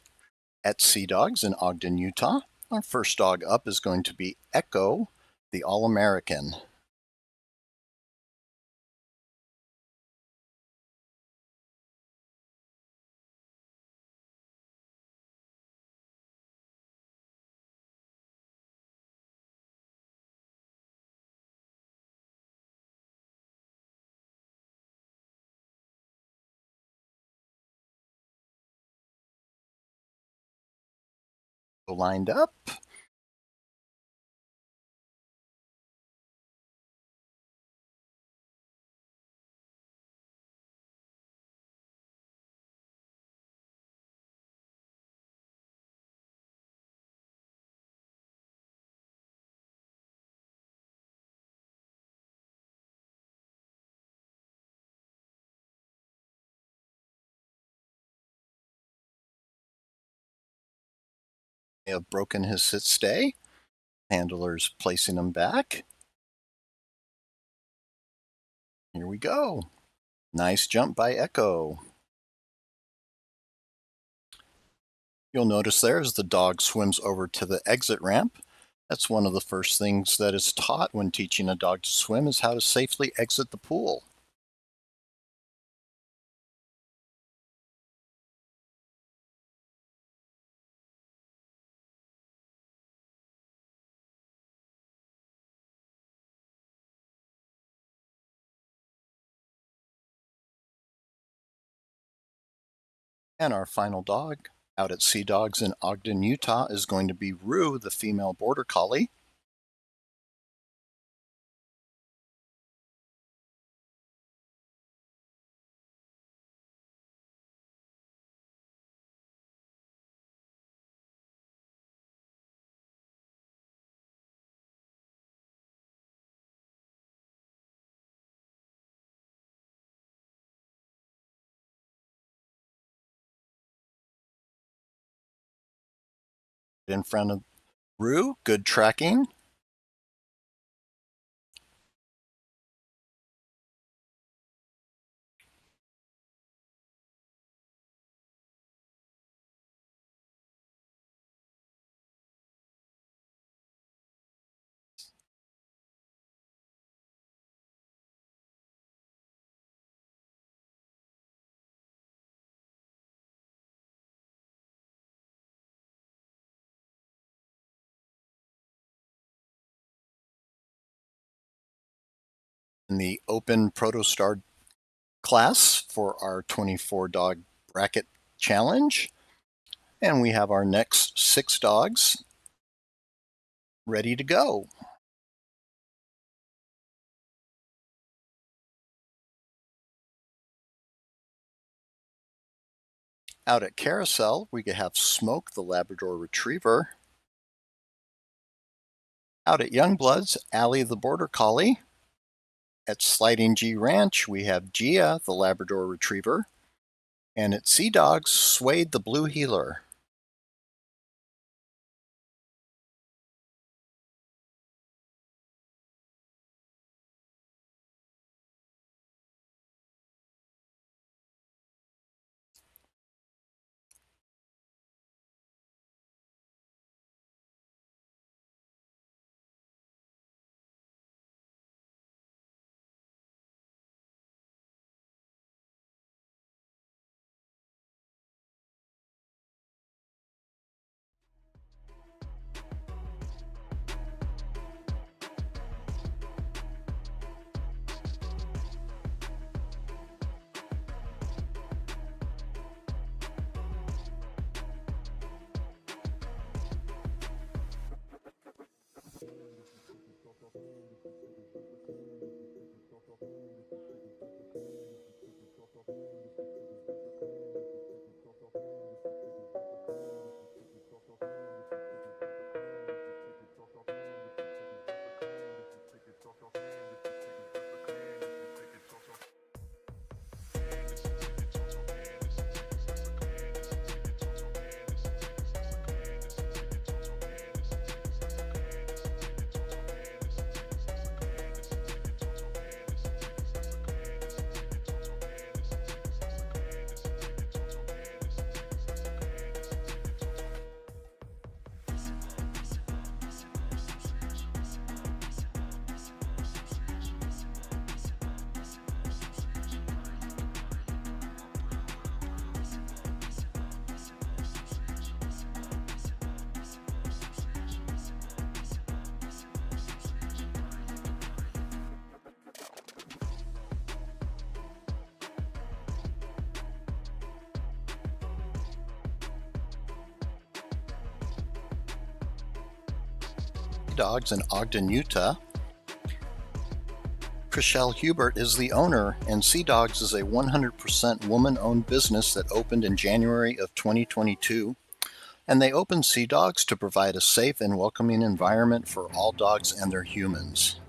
Speaker 1: at Sea Dogs in Ogden, Utah. Our first dog up is going to be Echo, the All-American. Lined up. may have broken his sit stay. Handlers placing him back. Here we go. Nice jump by Echo. You'll notice there as the dog swims over to the exit ramp. That's one of the first things that is taught when teaching a dog to swim is how to safely exit the pool. And our final dog out at Sea Dogs in Ogden, Utah is going to be Rue, the female border collie. In front of Rue, good tracking. In the open Protostar class for our 24 dog bracket challenge. And we have our next 6 dogs ready to go. Out at Carousel, we have Smoke, the Labrador Retriever. Out at Youngbloods, Allie, the Border Collie. At Sliding G Ranch, we have Gia, the Labrador Retriever. And at Sea Dogs, Suede, the Blue Heeler. Dogs in Ogden, Utah. Chriselle Hubert is the owner, and Sea Dogs is a 100% woman-owned business that opened in January of 2022. And they opened Sea Dogs to provide a safe and welcoming environment for all dogs and their humans.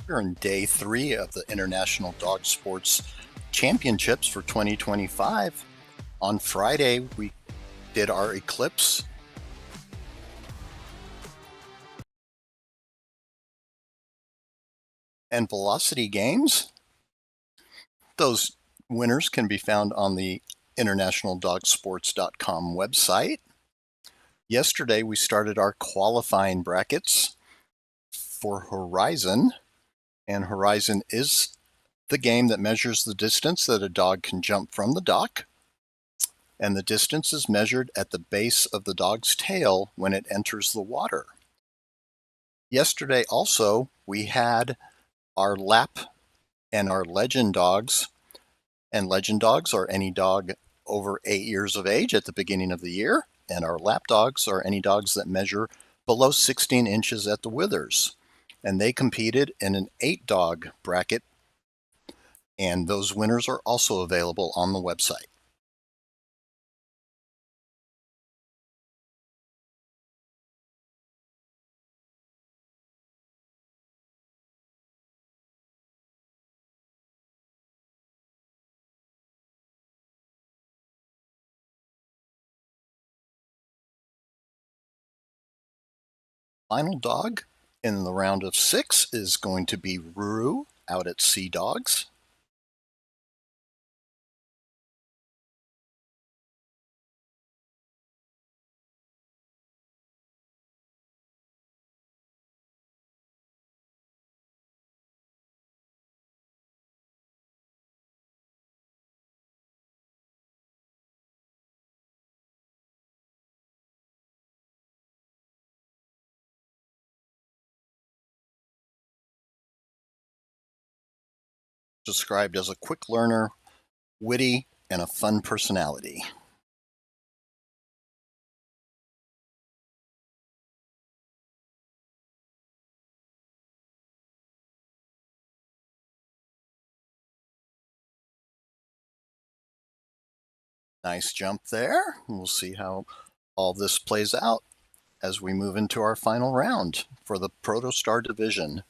Speaker 1: We're in day 3 of the International Dog Sports Championships for 2025. On Friday, we did our Eclipse and Velocity games. Those winners can be found on the internationaldogsports.com website. Yesterday, we started our qualifying brackets for Horizon, and Horizon is the game that measures the distance that a dog can jump from the dock, and the distance is measured at the base of the dog's tail when it enters the water. Yesterday also, we had our lap and our legend dogs, and legend dogs are any dog over 8 years of age at the beginning of the year, and our lap dogs are any dogs that measure below 16 inches at the withers. And they competed in an 8-dog bracket, and those winners are also available on the website. Final dog in the round of 6 is going to be Ruru out at Sea Dogs. Described as a quick learner, witty, and a fun personality. Nice jump there. We'll see how all this plays out as we move into our final round for the Protostar division.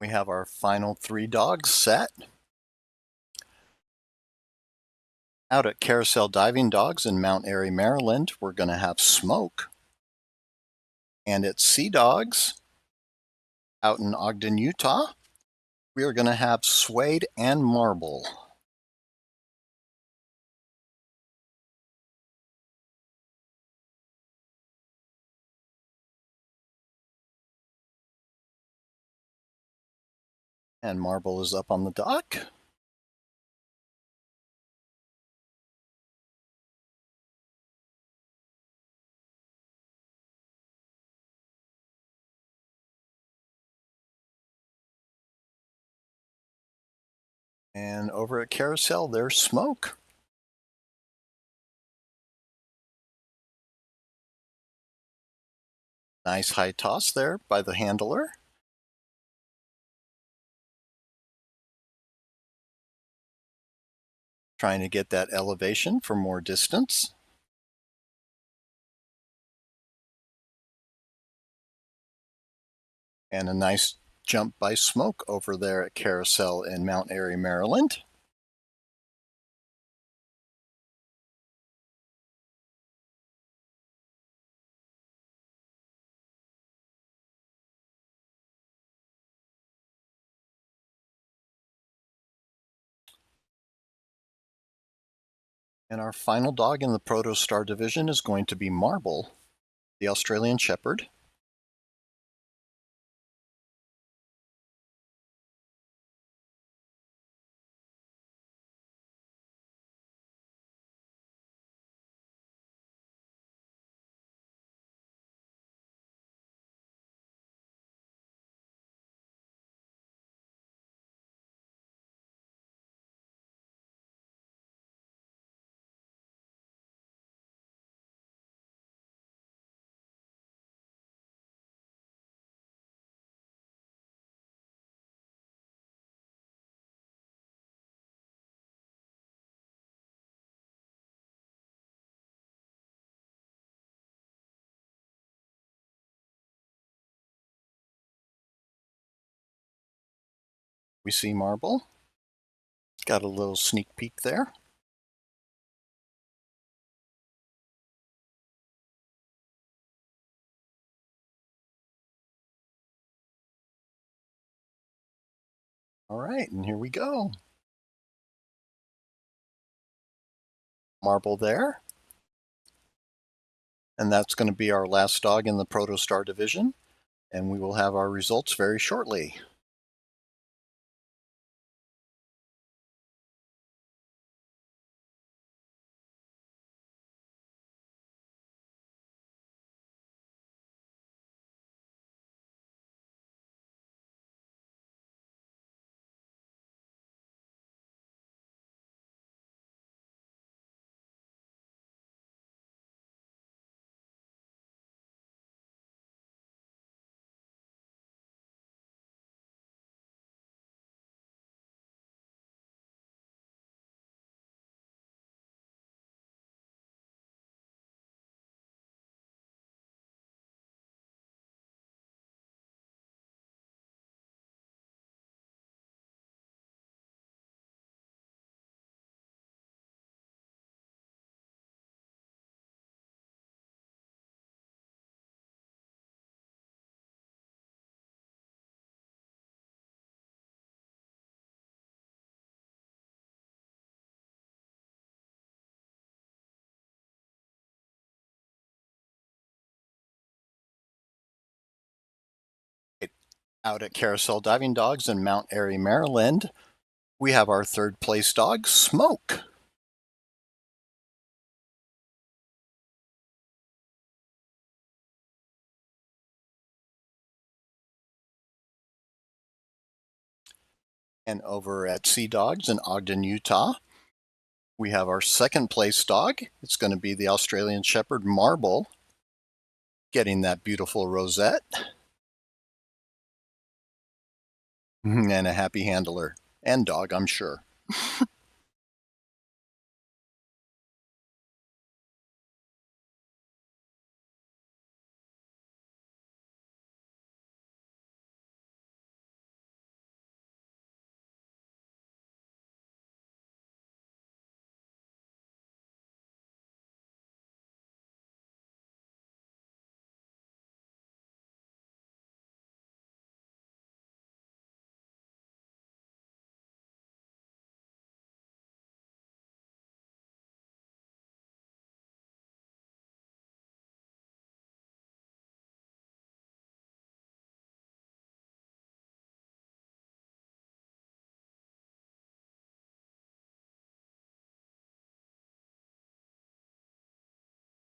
Speaker 1: We have our final 3 dogs set. Out at Carousel Diving Dogs in Mount Airy, Maryland, we're going to have Smoke. And at Sea Dogs out in Ogden, Utah, we are going to have Suede and Marble. And Marble is up on the dock. And over at Carousel, there's Smoke. Nice high toss there by the handler. Trying to get that elevation for more distance. And a nice jump by Smoke over there at Carousel in Mount Airy, Maryland. And our final dog in the Protostar division is going to be Marble, the Australian Shepherd. We see Marble. Got a little sneak peek there. All right, and here we go. Marble there. And that's going to be our last dog in the Protostar division, and we will have our results very shortly. Out at Carousel Diving Dogs in Mount Airy, Maryland, we have our third place dog, Smoke. And over at Sea Dogs in Ogden, Utah, we have our second place dog. It's going to be the Australian Shepherd, Marble, getting that beautiful rosette. And a happy handler and dog, I'm sure.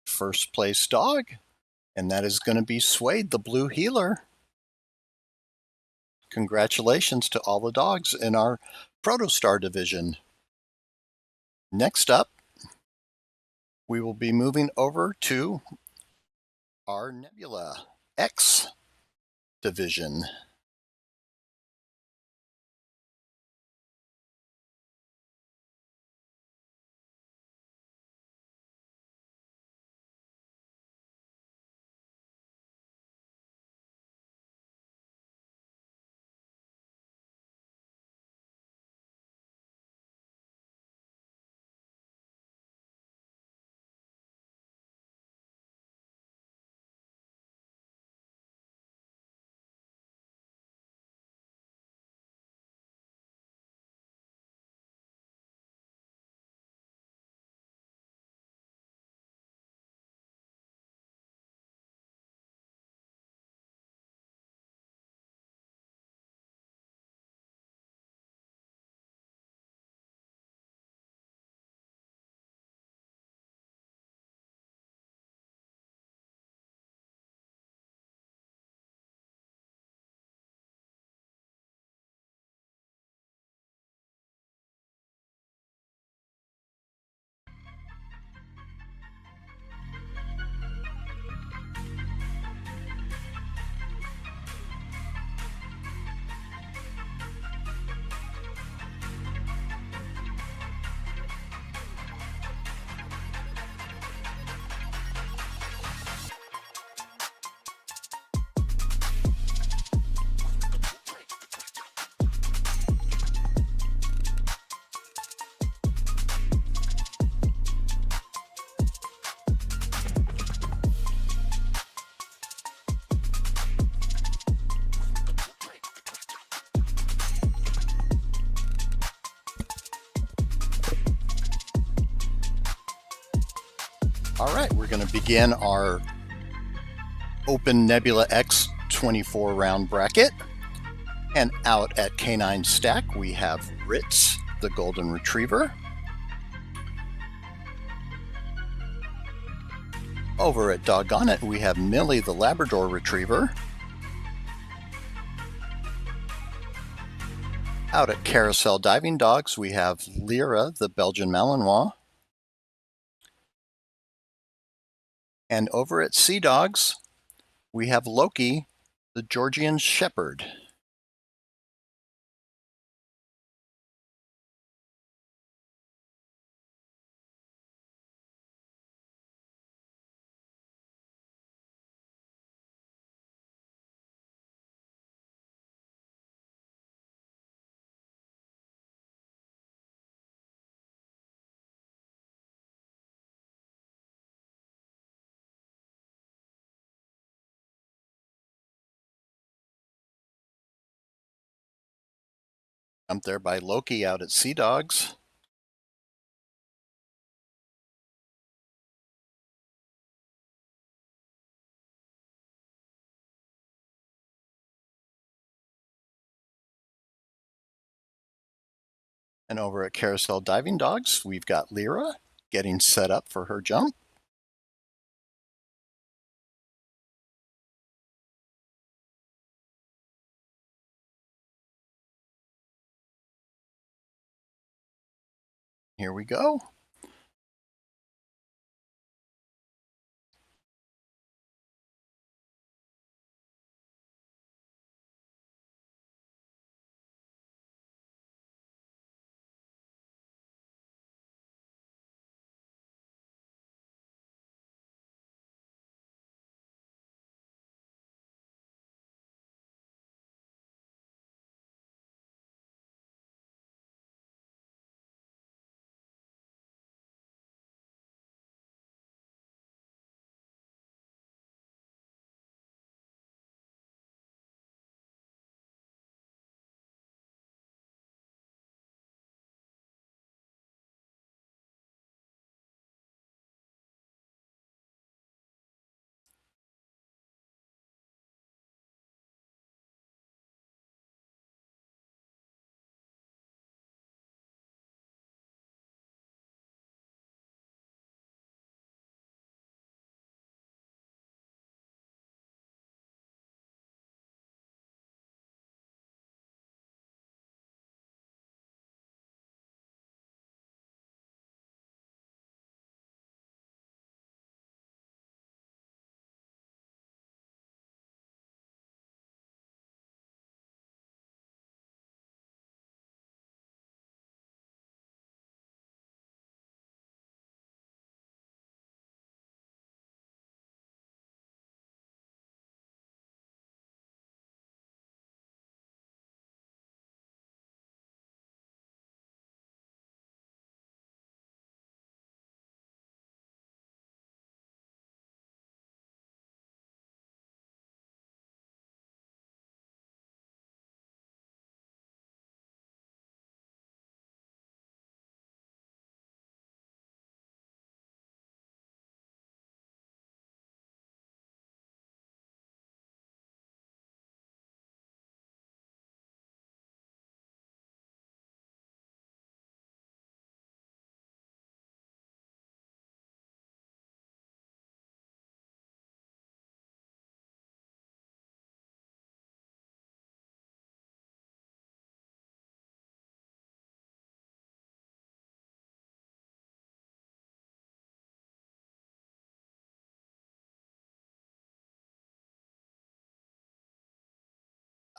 Speaker 1: First place dog, and that is going to be Suede, the Blue Heeler. Congratulations to all the dogs in our Protostar division. Next up, we will be moving over to our Nebula X division. All right, we're going to begin our Open Nebula X 24 round bracket. And out at Canine Stack, we have Ritz, the Golden Retriever. Over at Doggone It, we have Millie, the Labrador Retriever. Out at Carousel Diving Dogs, we have Lyra, the Belgian Malinois. And over at Sea Dogs, we have Loki, the Georgian Shepherd. I'm there by Loki out at Sea Dogs. And over at Carousel Diving Dogs, we've got Lyra getting set up for her jump. Here we go.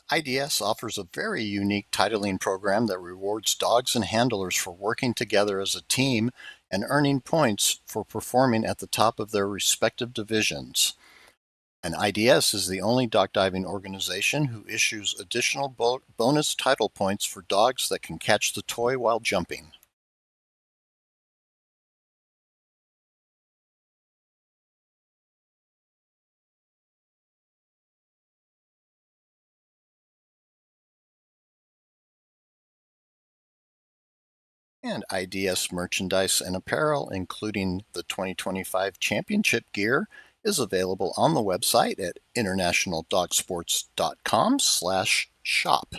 Speaker 1: IDS offers a very unique titling program that rewards dogs and handlers for working together as a team and earning points for performing at the top of their respective divisions. And IDS is the only dog diving organization who issues additional bonus title points for dogs that can catch the toy while jumping. And IDS merchandise and apparel, including the 2025 championship gear, is available on the website at internationaldogsports.com/shop.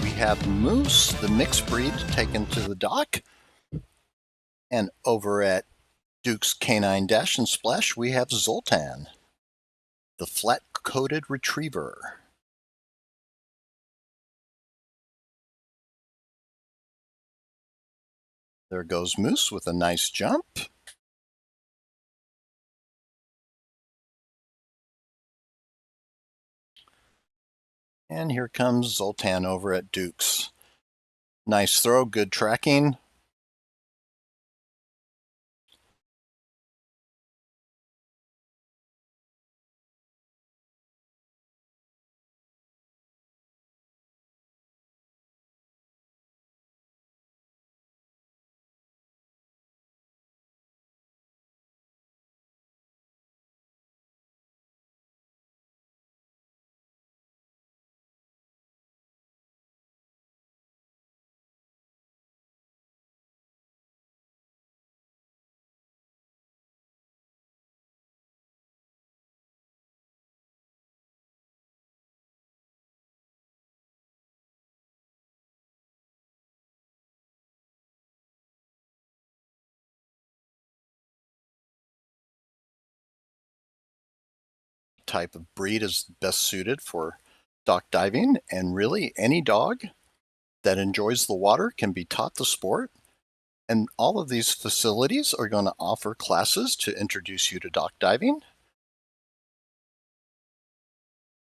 Speaker 1: We have Moose, the mixed breed, taken to the dock. And over at Duke's Canine Dash and Splash, we have Zoltan, the flat-coated retriever. There goes Moose with a nice jump. And here comes Zoltan over at Duke's. Nice throw, good tracking. Type of breed is best suited for dock diving, and really any dog that enjoys the water can be taught the sport. And all of these facilities are going to offer classes to introduce you to dock diving.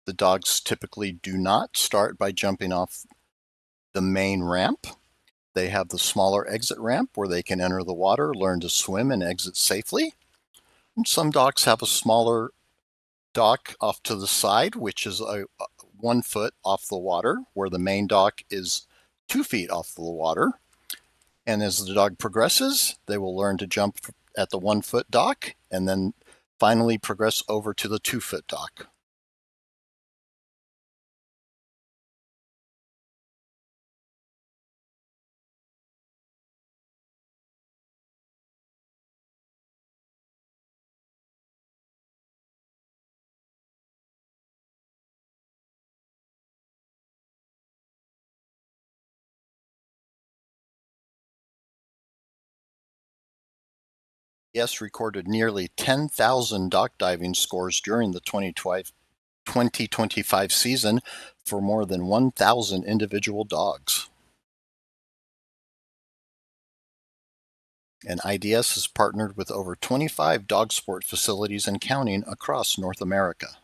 Speaker 1: The dogs typically do not start by jumping off the main ramp. They have the smaller exit ramp where they can enter the water, learn to swim, and exit safely. And some docks have a smaller dock off to the side, which is 1 foot off the water, where the main dock is 2 feet off the water. And as the dog progresses, they will learn to jump at the 1 foot dock and then finally progress over to the 2 foot dock. Yes, recorded nearly 10,000 dock diving scores during the 2025 season for more than 1,000 individual dogs. And IDS has partnered with over 25 dog sport facilities and counting across North America.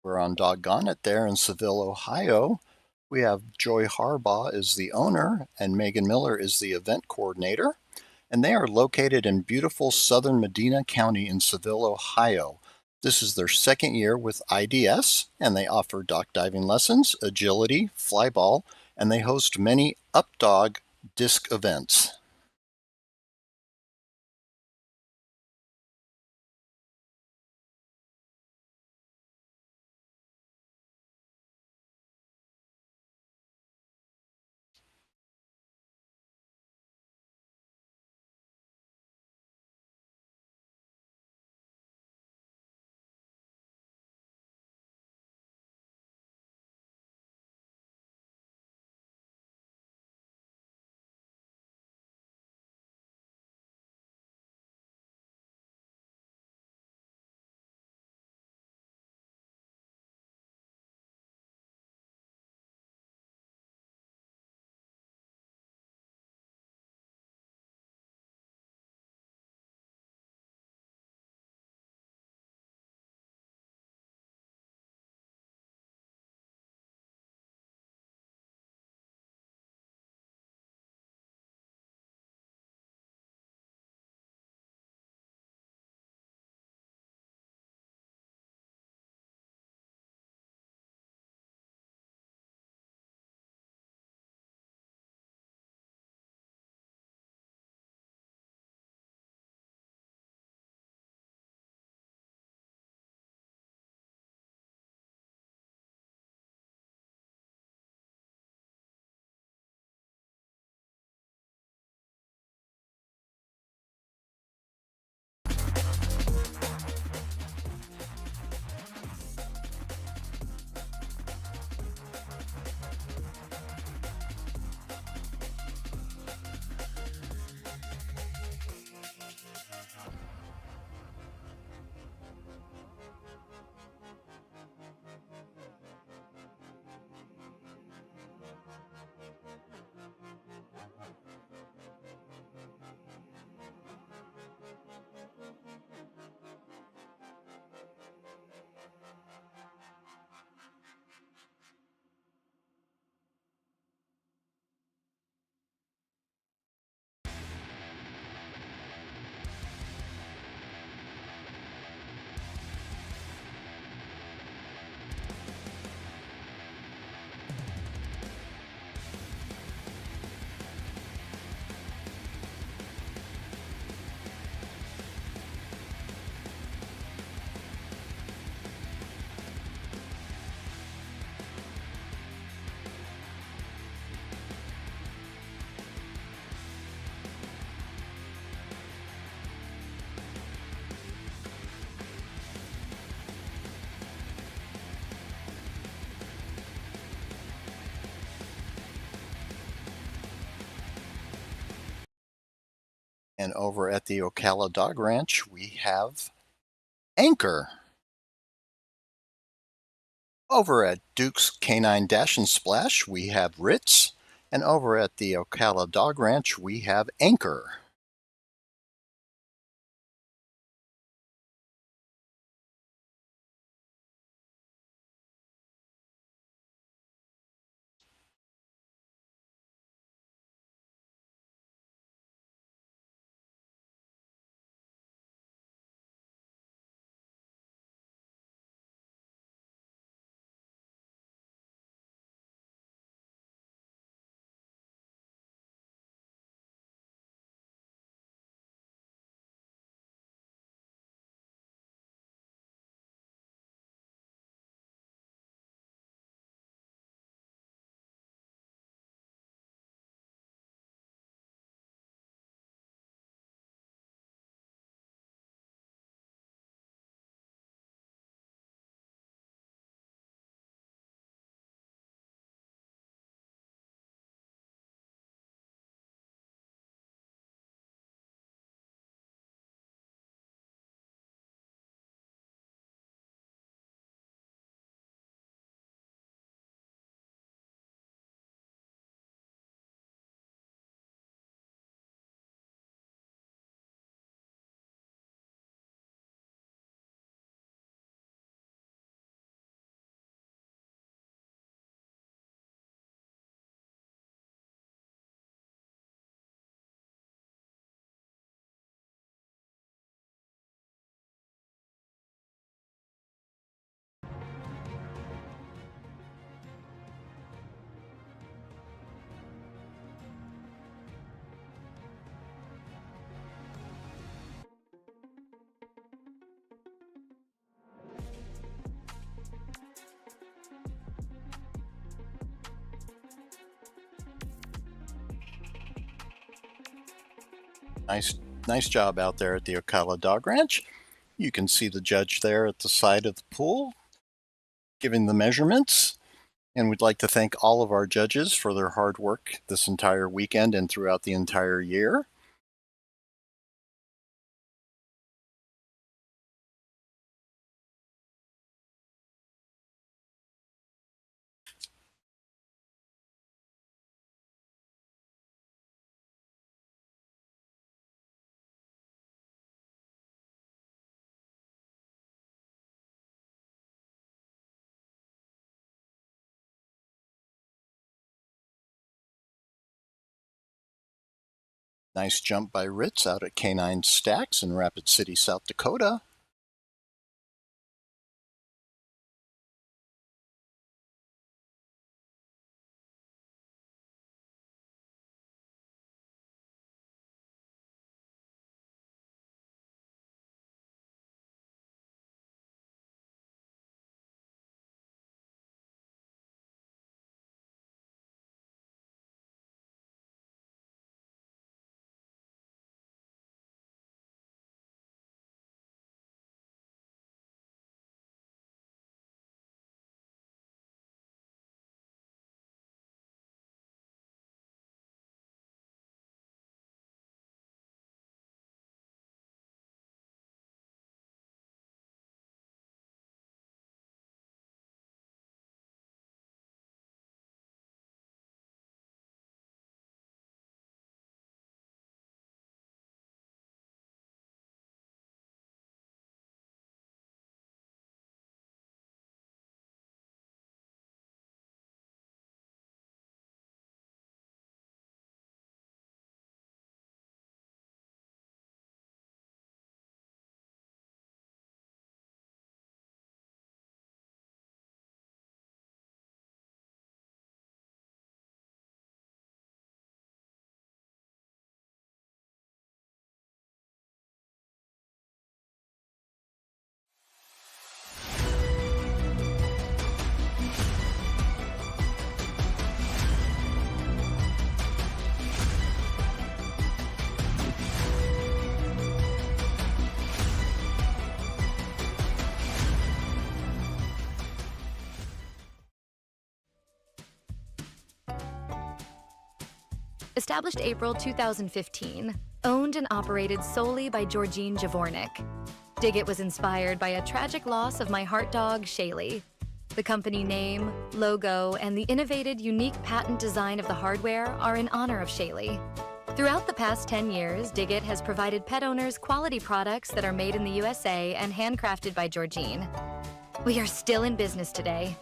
Speaker 1: We're on Doggone It there in Seville, Ohio. We have Joy Harbaugh is the owner and Megan Miller is the event coordinator. And they are located in beautiful southern Medina County in Seville, Ohio. This is their second year with IDS, and they offer dock diving lessons, agility, flyball, and they host many updog disc events. And over at the Ocala Dog Ranch, we have Anchor. Over at Duke's Canine Dash and Splash, we have Ritz. And over at the Ocala Dog Ranch, we have Anchor. Nice job out there at the Ocala Dog Ranch. You can see the judge there at the side of the pool giving the measurements. And we'd like to thank all of our judges for their hard work this entire weekend and throughout the entire year. Nice jump by Ritz out at Canine Stacks in Rapid City, South Dakota.
Speaker 2: Established April 2015, owned and operated solely by Georgine Javornik. Dig was inspired by a tragic loss of my heart dog, Shaylee. The company name, logo, and the innovative, unique patent design of the hardware are in honor of Shaylee. Throughout the past 10 years, Dig has provided pet owners quality products that are made in the USA and handcrafted by Georgine. We are still in business today,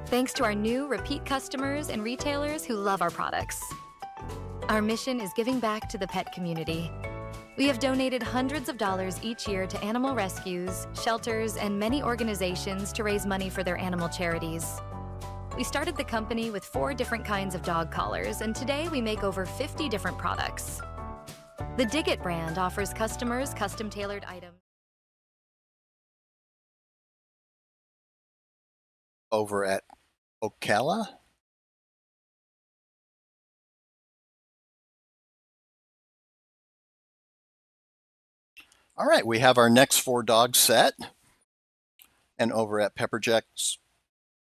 Speaker 2: thanks to our new repeat customers and retailers who love our products. Our mission is giving back to the pet community. We have donated hundreds of dollars each year to animal rescues, shelters, and many organizations to raise money for their animal charities. We started the company with 4 different kinds of dog collars, and today we make over 50 different products. The Dig brand offers customers custom-tailored items.
Speaker 1: Over at Ocala. All right, we have our next 4 dogs set. And over at PepperJack's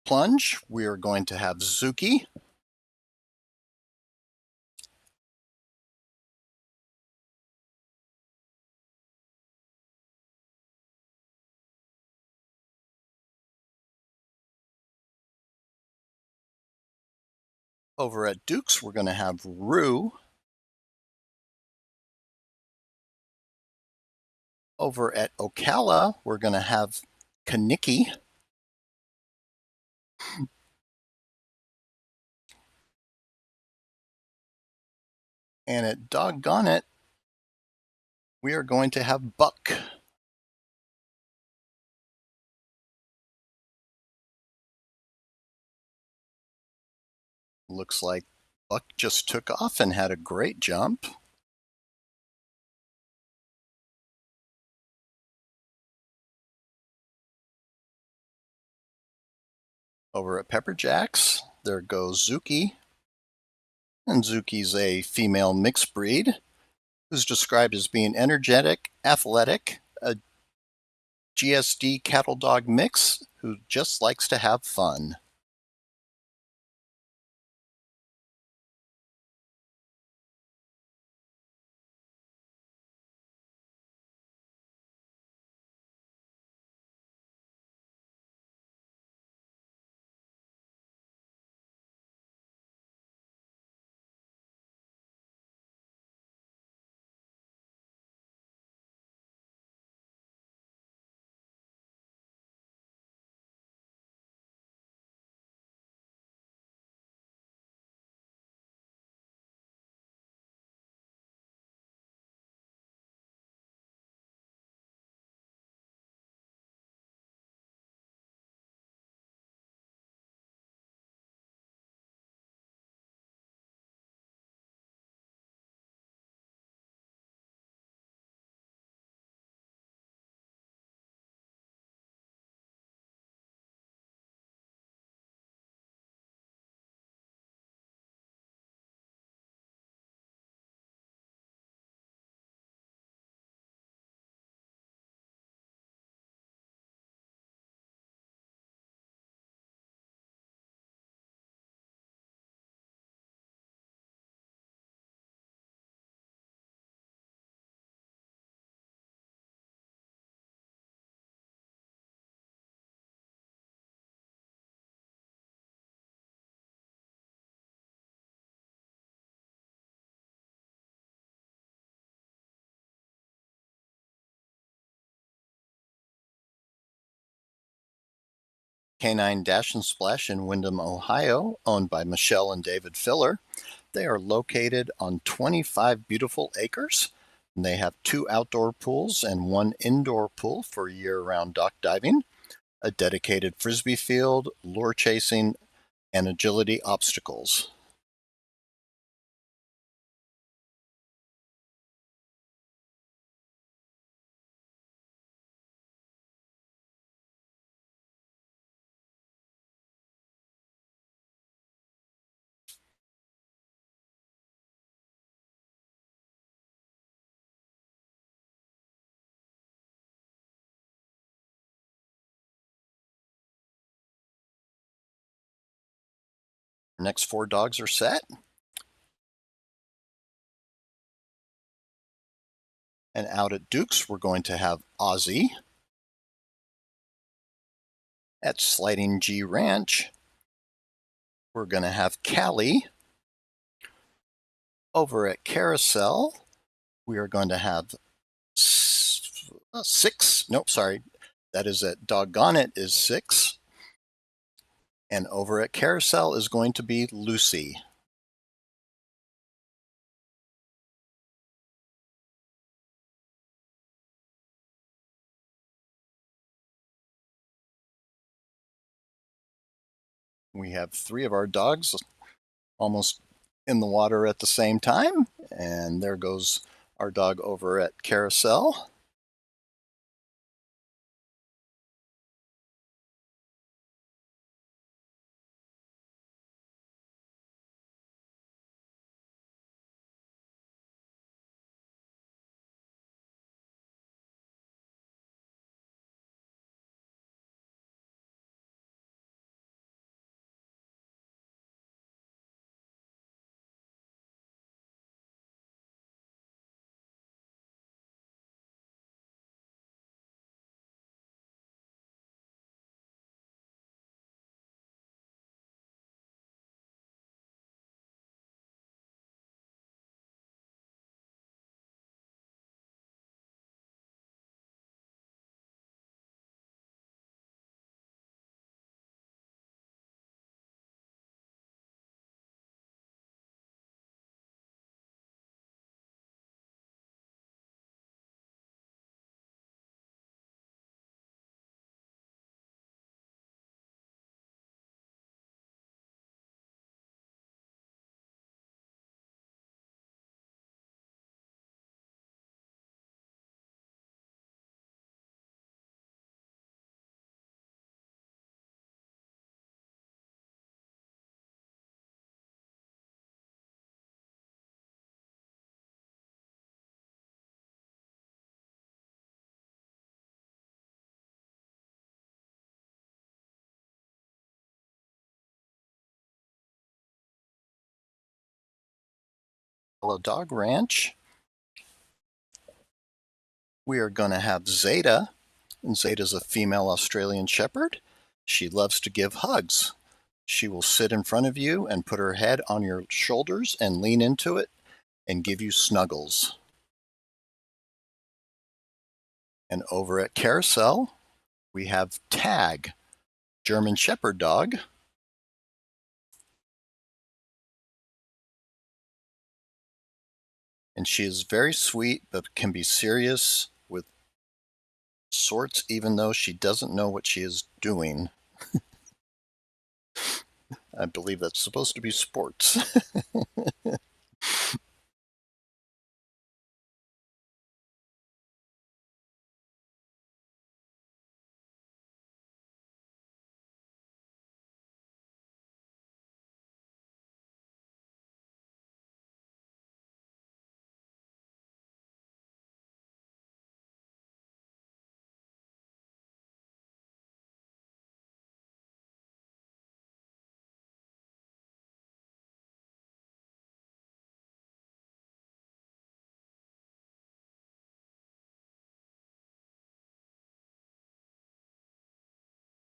Speaker 1: Plunge, we are going to have Zuki. Over at Duke's, we're going to have Rue. Over at Ocala, we're going to have Kaniki. And at Doggone It, we are going to have Buck. Looks like Buck just took off and had a great jump. Over at PepperJack's, there goes Zuki. And Zuki's a female mixed breed who's described as being energetic, athletic, a GSD cattle dog mix who just likes to have fun. Canine Dash and Splash in Windham, Ohio, owned by Michelle and David Filler. They are located on 25 beautiful acres. And they have 2 outdoor pools and 1 indoor pool for year-round dock diving, a dedicated frisbee field, lure chasing, and agility obstacles. Next 4 dogs are set. And out at Duke's, we're going to have Ozzy. At Sliding G Ranch, we're going to have Callie. Over at Carousel, we are going to have six. Nope, sorry. That is at Doggone It is 6. And over at Carousel is going to be Lucy. We have 3 of our dogs almost in the water at the same time. And there goes our dog over at Carousel. Hello Dog Ranch. We are going to have Zeta, and Zeta's a female Australian Shepherd. She loves to give hugs. She will sit in front of you and put her head on your shoulders and lean into it and give you snuggles. And over at Carousel, we have Tag, German Shepherd dog. And she is very sweet, but can be serious with sorts, even though she doesn't know what she is doing. I believe that's supposed to be sports.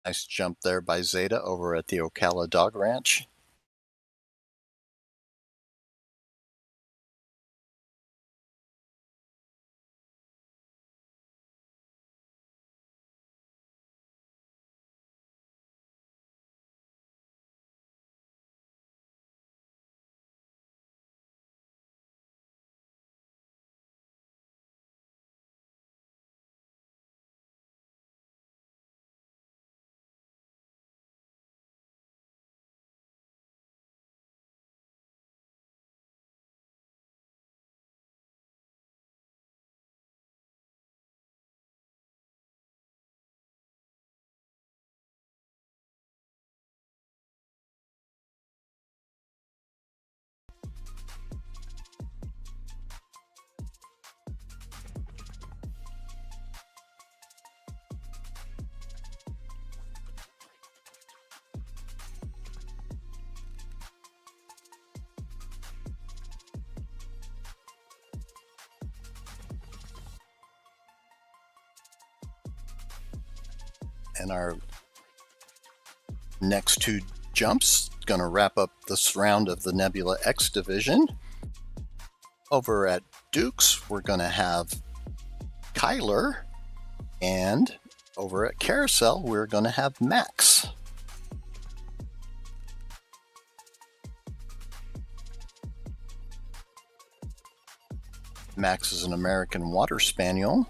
Speaker 1: Nice jump there by Zeta over at the Ocala Dog Ranch. And our next two jumps going to wrap up this round of the Nebula X division. Over at Duke's, we're going to have Kyler, and over at Carousel, we're going to have Max. Max is an American Water Spaniel.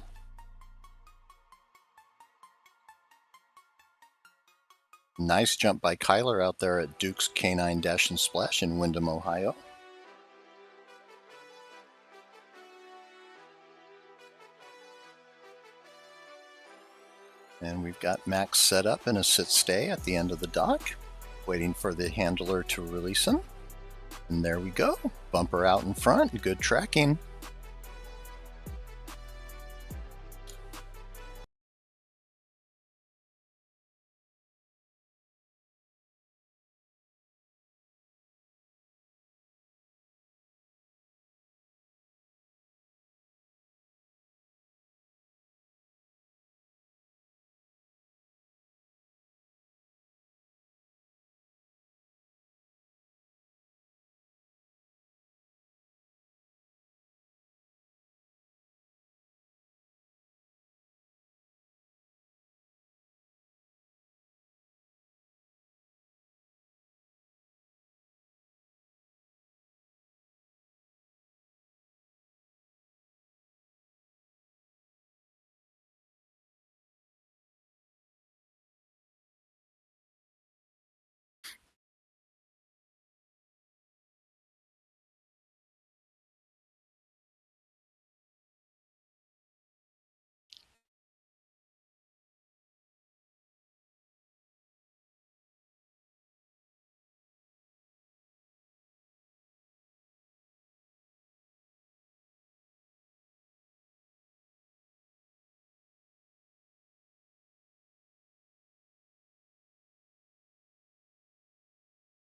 Speaker 1: Nice jump by Kyler out there at Duke's Canine Dash and Splash in Windham, Ohio. And we've got Max set up in a sit-stay at the end of the dock, waiting for the handler to release him. And there we go. Bumper out in front, good tracking.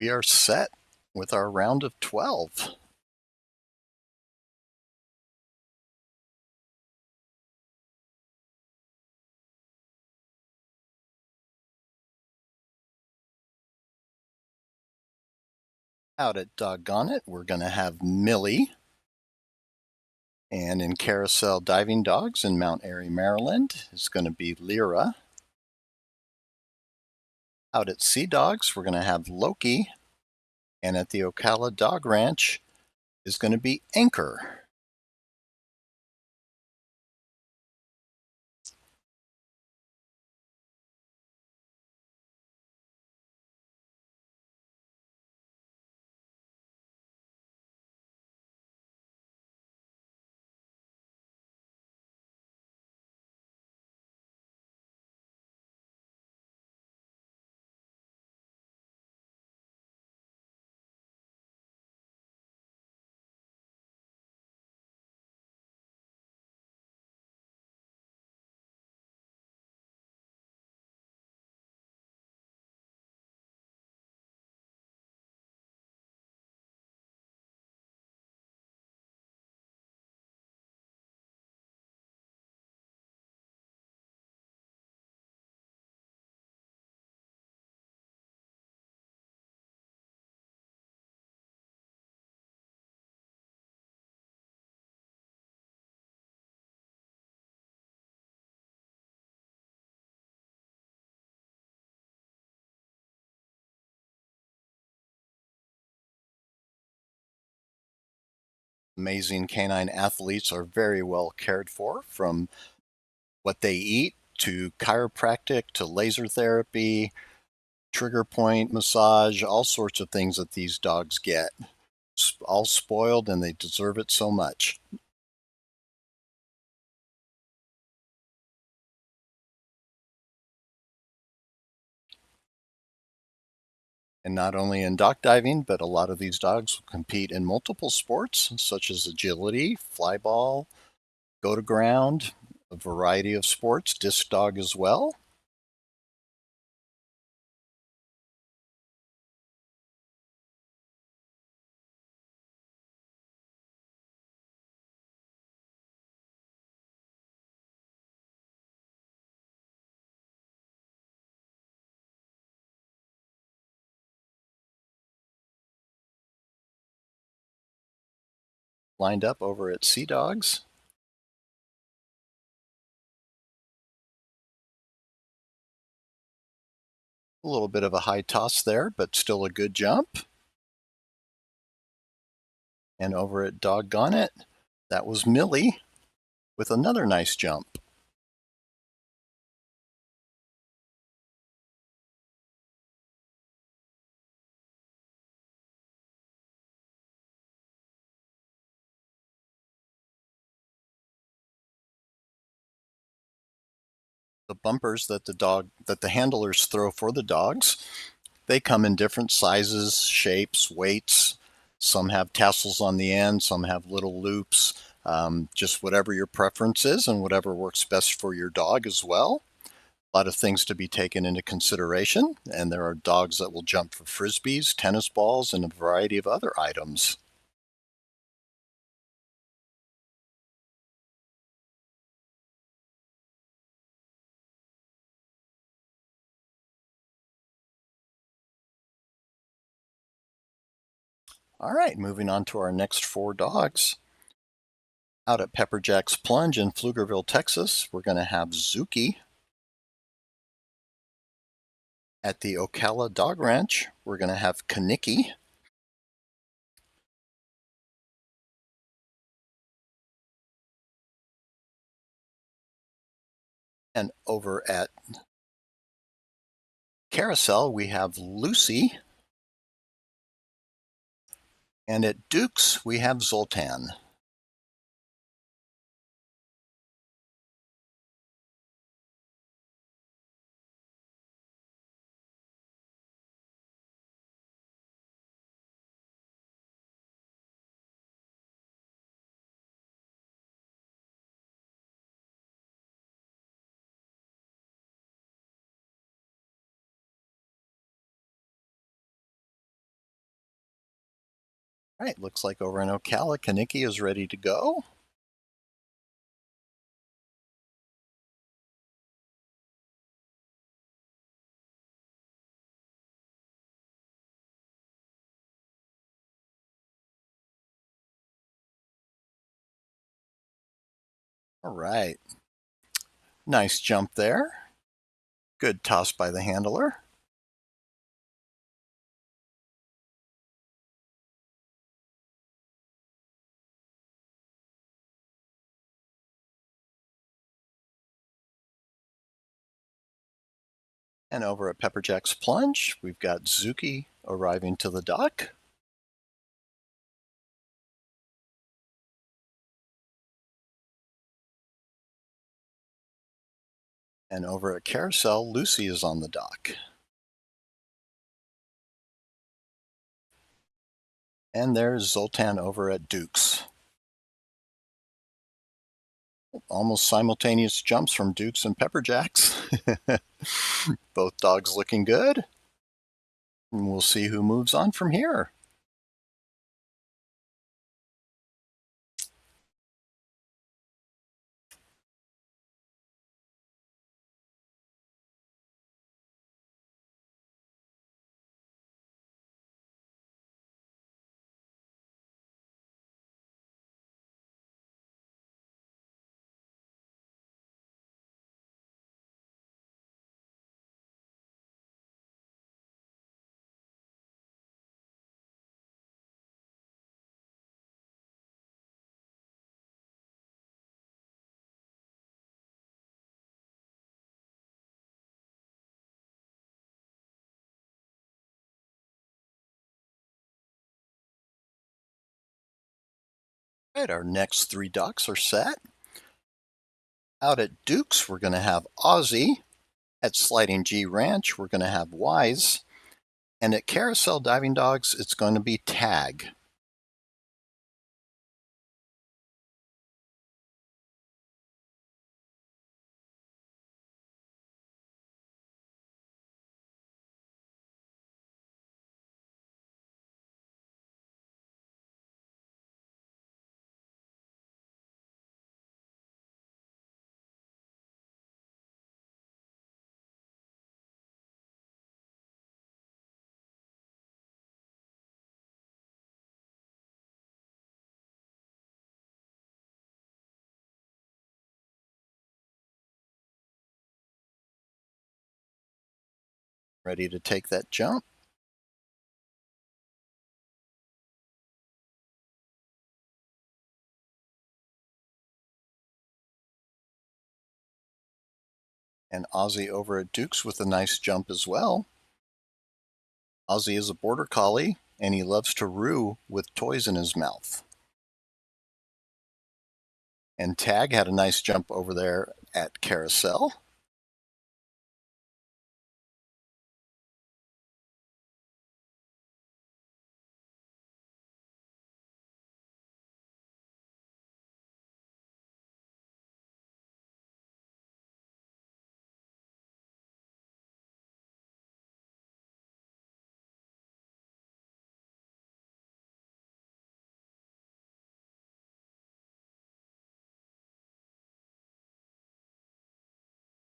Speaker 1: We are set with our round of 12. Out at Doggone It, we're going to have Millie. And in Carousel Diving Dogs in Mount Airy, Maryland, it's going to be Lyra. Out at Sea Dogs, we're going to have Loki. And at the Ocala Dog Ranch is going to be Anchor. Amazing canine athletes are very well cared for, from what they eat to chiropractic to laser therapy, trigger point massage, all sorts of things that these dogs get. All spoiled, and they deserve it so much. And not only in dock diving, but a lot of these dogs will compete in multiple sports, such as agility, flyball, go to ground, a variety of sports, disc dog as well. lined up over at Sea Dogs. A little bit of a high toss there, but still a good jump. And over at Doggone It, that was Millie with another nice jump. The bumpers that the handlers throw for the dogs, they come in different sizes, shapes, weights. Some have tassels on the end, some have little loops. Just whatever your preference is and whatever works best for your dog as well. A lot of things to be taken into consideration, and there are dogs that will jump for frisbees, tennis balls, and a variety of other items. All right, moving on to our next 4 dogs. Out at PepperJack's Plunge in Pflugerville, Texas, we're going to have Zuki. At the Ocala Dog Ranch, we're going to have Kaniki. And over at Carousel, we have Lucy. And at Duke's, we have Zoltan. All right, looks like over in Ocala, Kaniki is ready to go. All right, nice jump there. Good toss by the handler. And over at PepperJack's Plunge, we've got Zuki arriving to the dock. And over at Carousel, Lucy is on the dock. And there's Zoltan over at Duke's. Almost simultaneous jumps from Duke's and PepperJack's. Both dogs looking good. And we'll see who moves on from here. All right, our next 3 ducks are set. Out at Duke's, we're going to have Ozzy. At Sliding G Ranch, we're going to have Wise. And at Carousel Diving Dogs, it's going to be Tag. Ready to take that jump. And Ozzy over at Duke's with a nice jump as well. Ozzy is a border collie, and he loves to roo with toys in his mouth. And Tag had a nice jump over there at Carousel.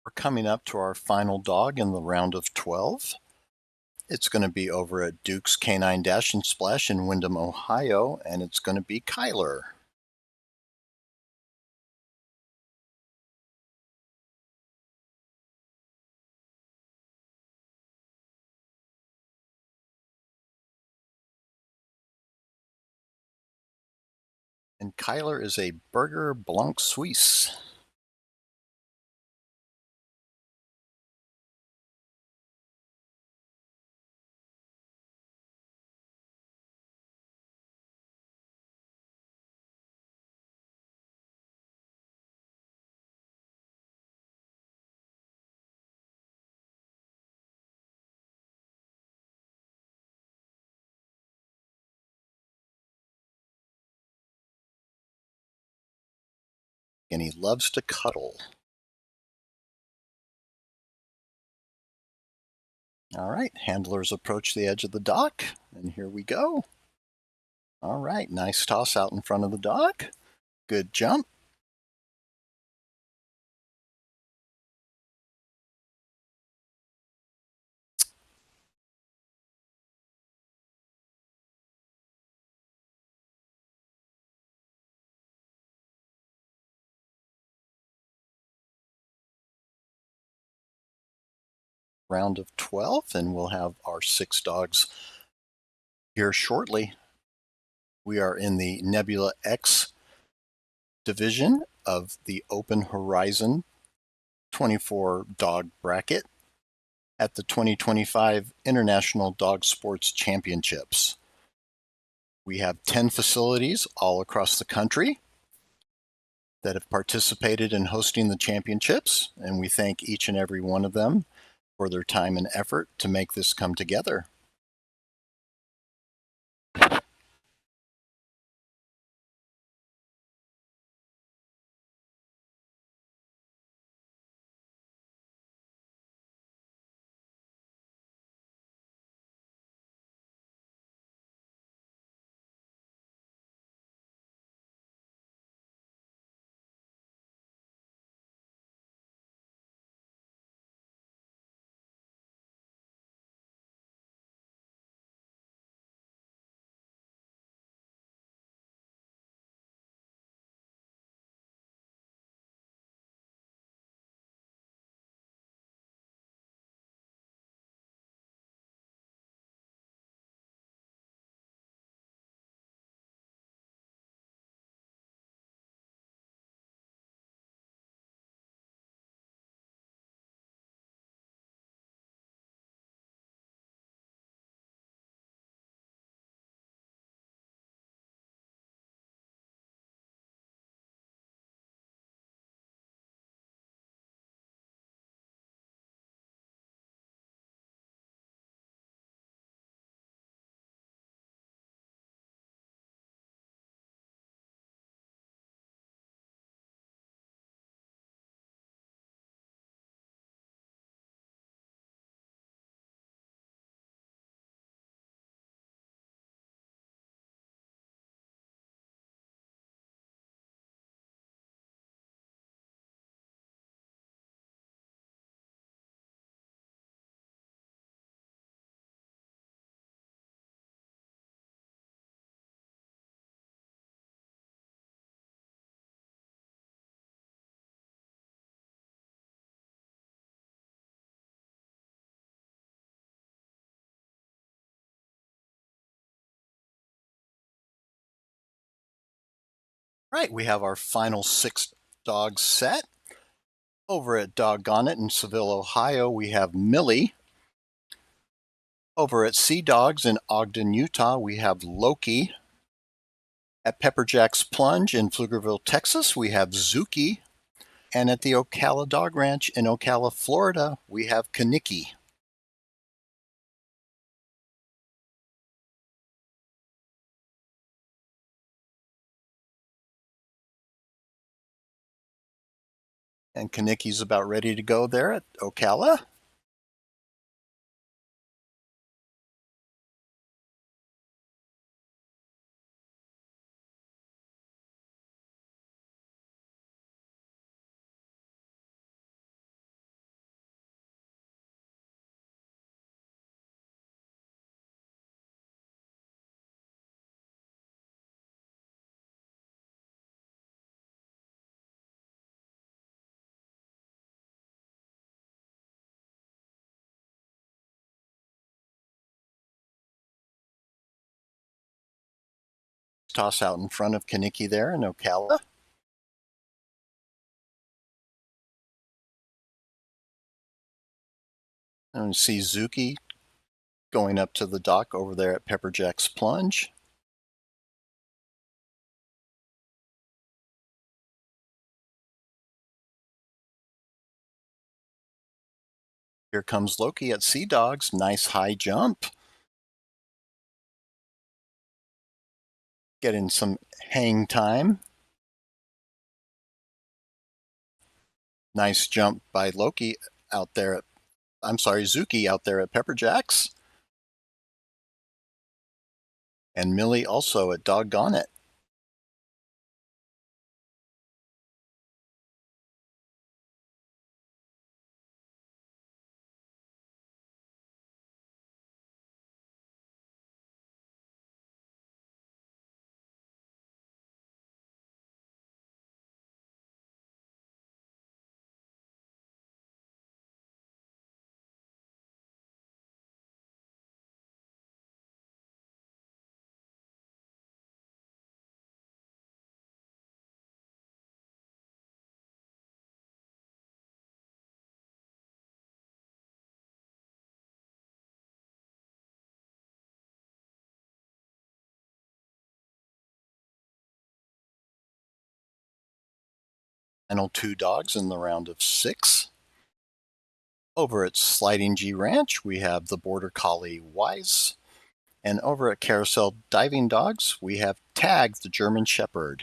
Speaker 1: We're coming up to our final dog in the round of 12. It's going to be over at Duke's Canine Dash and Splash in Windham, Ohio, and it's going to be Kyler. And Kyler is a Burger Blanc Suisse. And he loves to cuddle. All right, handlers approach the edge of the dock, and here we go. All right, nice toss out in front of the dock. Good jump. Round of 12, and we'll have our 6 dogs here shortly. We are in the Nebula X division of the Open Horizon 24 dog bracket at the 2025 International Dog Sports Championships. We have 10 facilities all across the country that have participated in hosting the championships, and we thank each and every one of them for their time and effort to make this come together. Right, we have our final 6 dog set. Over at Doggone It in Seville, Ohio, we have Millie. Over at Sea Dogs in Ogden, Utah, we have Loki. At PepperJack's Plunge in Pflugerville, Texas, we have Zuki. And at the Ocala Dog Ranch in Ocala, Florida, we have Kaniki. And Kaniki's about ready to go there at Ocala. Toss out in front of Kaniki there in Ocala. And we see Zuki going up to the dock over there at PepperJack's Plunge. Here comes Loki at Sea Dogs. Nice high jump. Getting some hang time. Nice jump by Loki out there at, Zuki out there at PepperJack's. And Millie also at Doggone It. Final 2 dogs in the round of 6. Over at Sliding G Ranch, we have the Border Collie Wise. And over at Carousel Diving Dogs, we have Tag, the German Shepherd.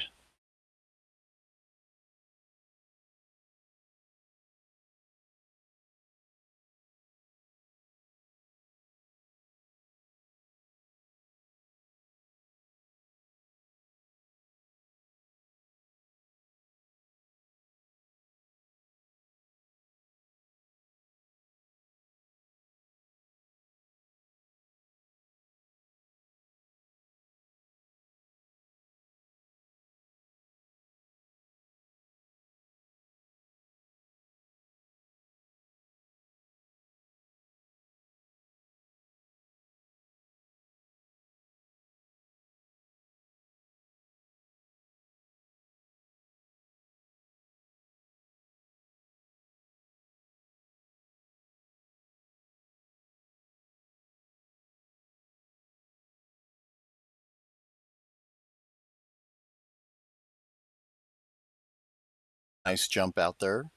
Speaker 1: Nice jump out there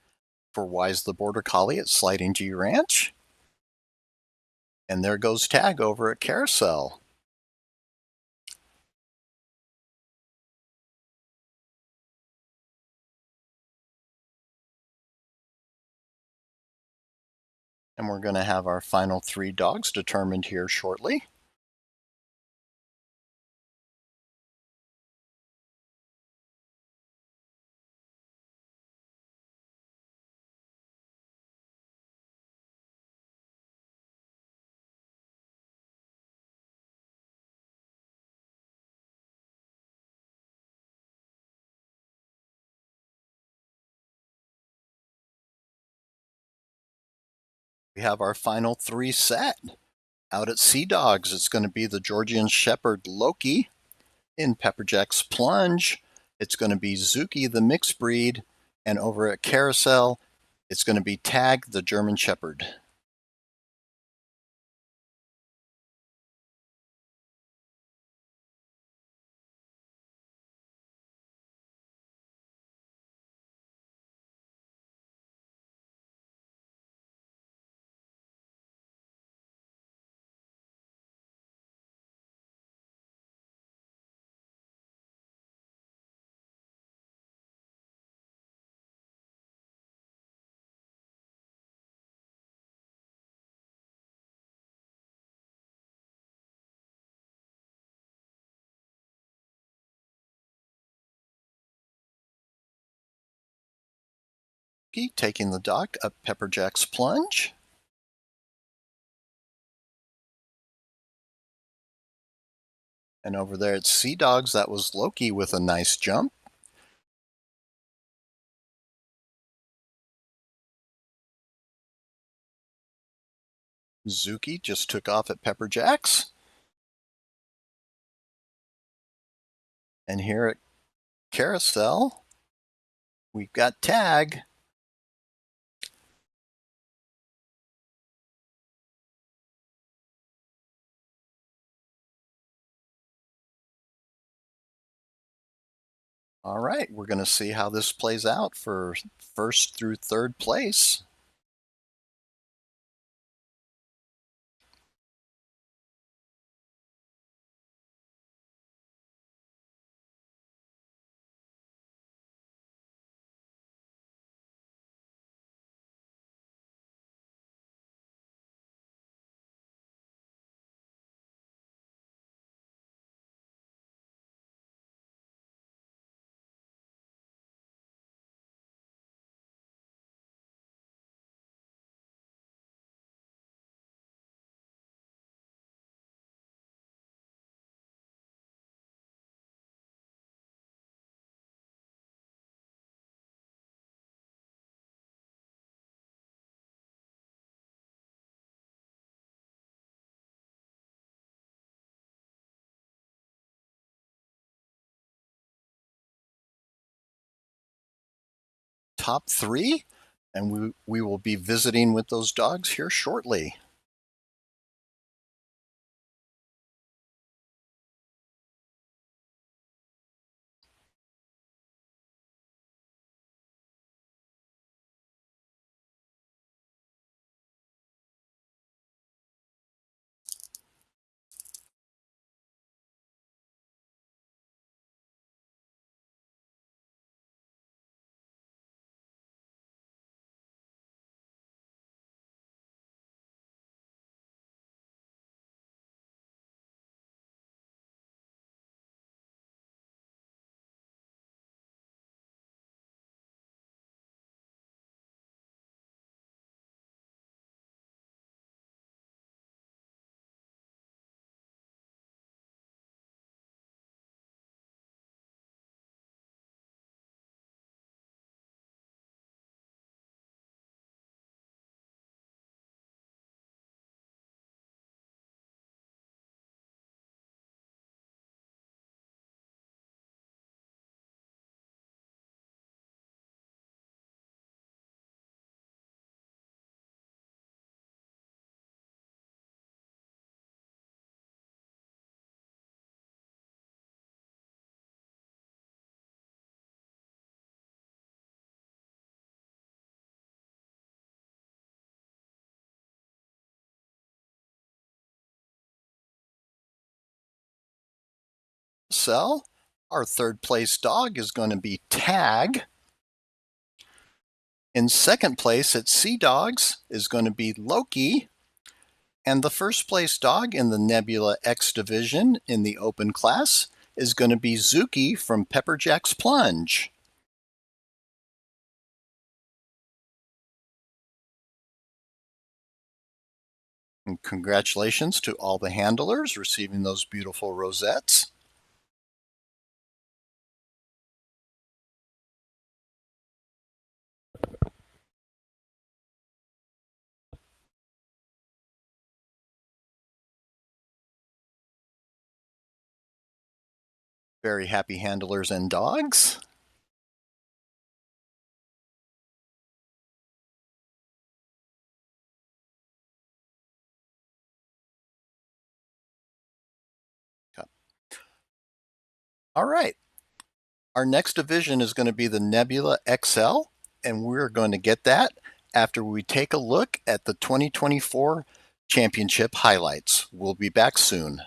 Speaker 1: for Wise the Border Collie at Sliding G Ranch. And there goes Tag over at Carousel. And we're going to have our final 3 dogs determined here shortly. We have our final 3 set. Out at Sea Dogs, it's going to be the Georgian Shepherd Loki. In PepperJack's Plunge, it's going to be Zuki, the mixed breed, and over at Carousel, it's going to be Tag, the German Shepherd. Taking the dog up PepperJack's Plunge. And over there at Sea Dogs, that was Loki with a nice jump. Zuki just took off at PepperJack's. And here at Carousel, we've got Tag. All right, we're going to see how this plays out for first through third place. Top three, and we will be visiting with those dogs here shortly. So our third place dog is going to be Tag. In second place at Sea Dogs is going to be Loki. And the first place dog in the Nebula X division in the open class is going to be Zuki from PepperJack's Plunge. And congratulations to all the handlers receiving those beautiful rosettes. Very happy handlers and dogs. All right. Our next division is going to be the Nebula XL, and we're going to get that after we take a look at the 2024 championship highlights. We'll be back soon.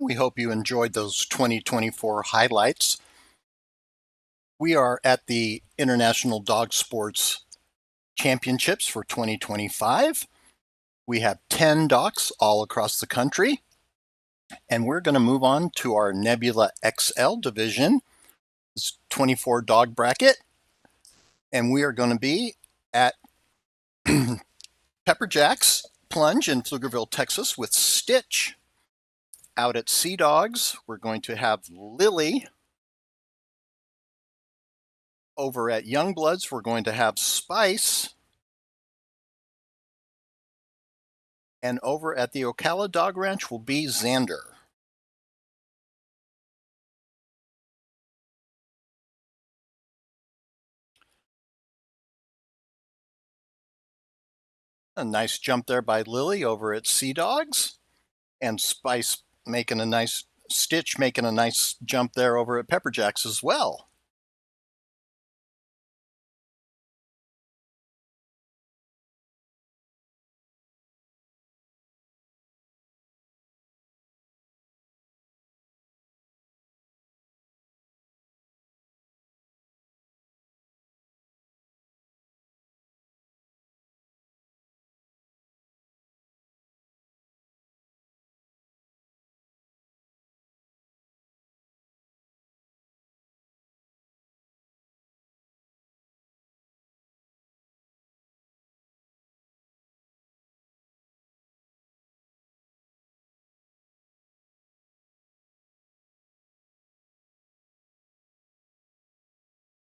Speaker 1: We hope you enjoyed those 2024 highlights. We are at the International Dog Sports Championships for 2025. We have 10 docks all across the country, and we're going to move on to our Nebula XL division, this 24 dog bracket, and we are going to be at PepperJack's Plunge in Pflugerville, Texas with Stitch. Out at Sea Dogs, we're going to have Lily. Over at Youngbloods, we're going to have Spice. And over at the Ocala Dog Ranch will be Xander. A nice jump there by Lily over at Sea Dogs. And Spice making a nice, Stitch making a nice jump there over at PepperJack's as well.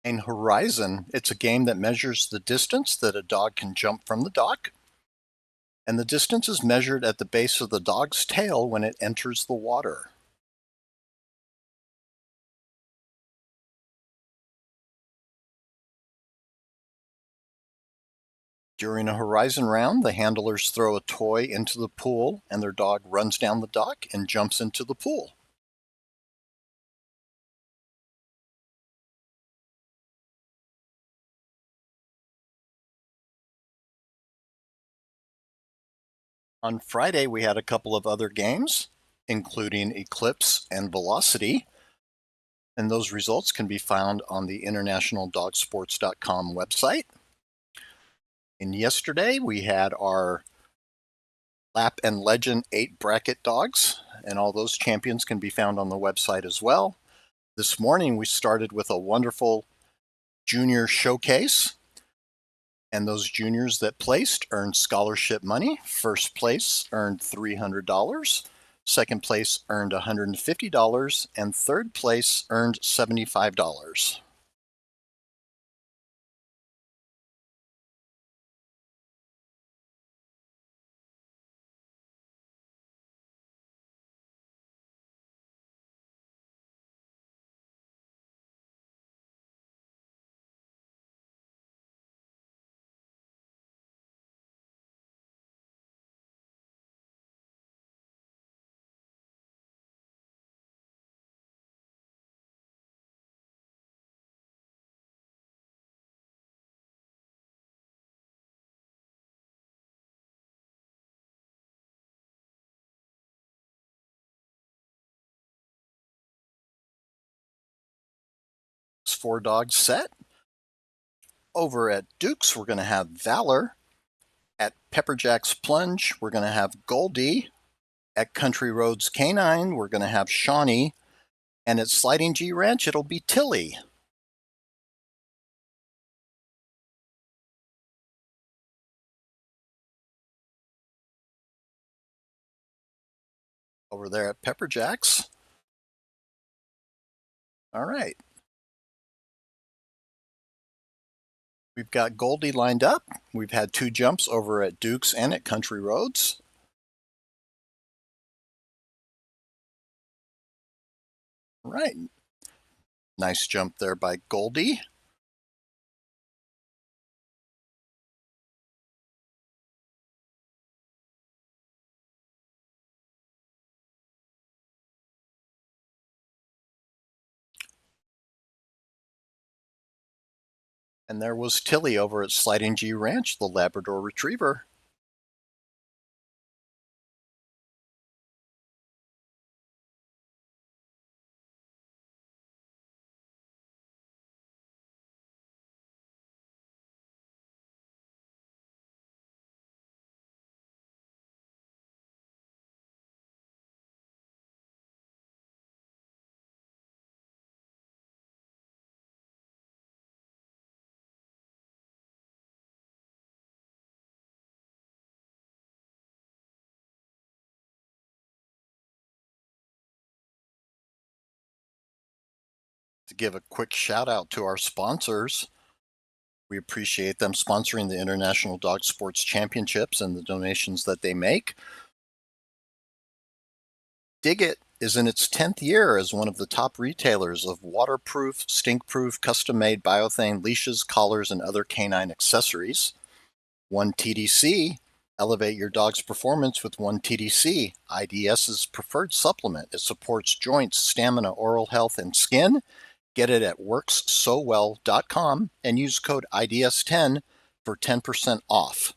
Speaker 1: In Horizon, it's a game that measures the distance that a dog can jump from the dock, and the distance is measured at the base of the dog's tail when it enters the water. During a Horizon round, the handlers throw a toy into the pool and their dog runs down the dock and jumps into the pool. On Friday, we had a couple of other games, including Eclipse and Velocity, and those results can be found on the internationaldogsports.com website. And yesterday, we had our Lap and Legend 8 bracket dogs, and all those champions can be found on the website as well. This morning, we started with a wonderful junior showcase. And those juniors that placed earned scholarship money. First place earned $300. Second place earned $150. And third place earned $75. Four dogs set. Over at Duke's, we're going to have Valor. At PepperJack's Plunge, we're going to have Goldie. At Country Roads Canine, we're going to have Shawnee. And at Sliding G Ranch, it'll be Tilly. Over there at PepperJack's. All right. We've got Goldie lined up. We've had two jumps over at Duke's and at Country Roads. All right. Nice jump there by Goldie. And there was Tilly over at Sliding G Ranch, the Labrador Retriever. To give a quick shout out to our sponsors. We appreciate them sponsoring the International Dog Sports Championships and the donations that they make. Dig is in its 10th year as one of the top retailers of waterproof, stink-proof, custom-made biothane leashes, collars, and other canine accessories. 1TDC, elevate your dog's performance with 1TDC, IDS's preferred supplement. It supports joints, stamina, oral health, and skin. Get it at workssowell.com and use code IDS10 for 10% off.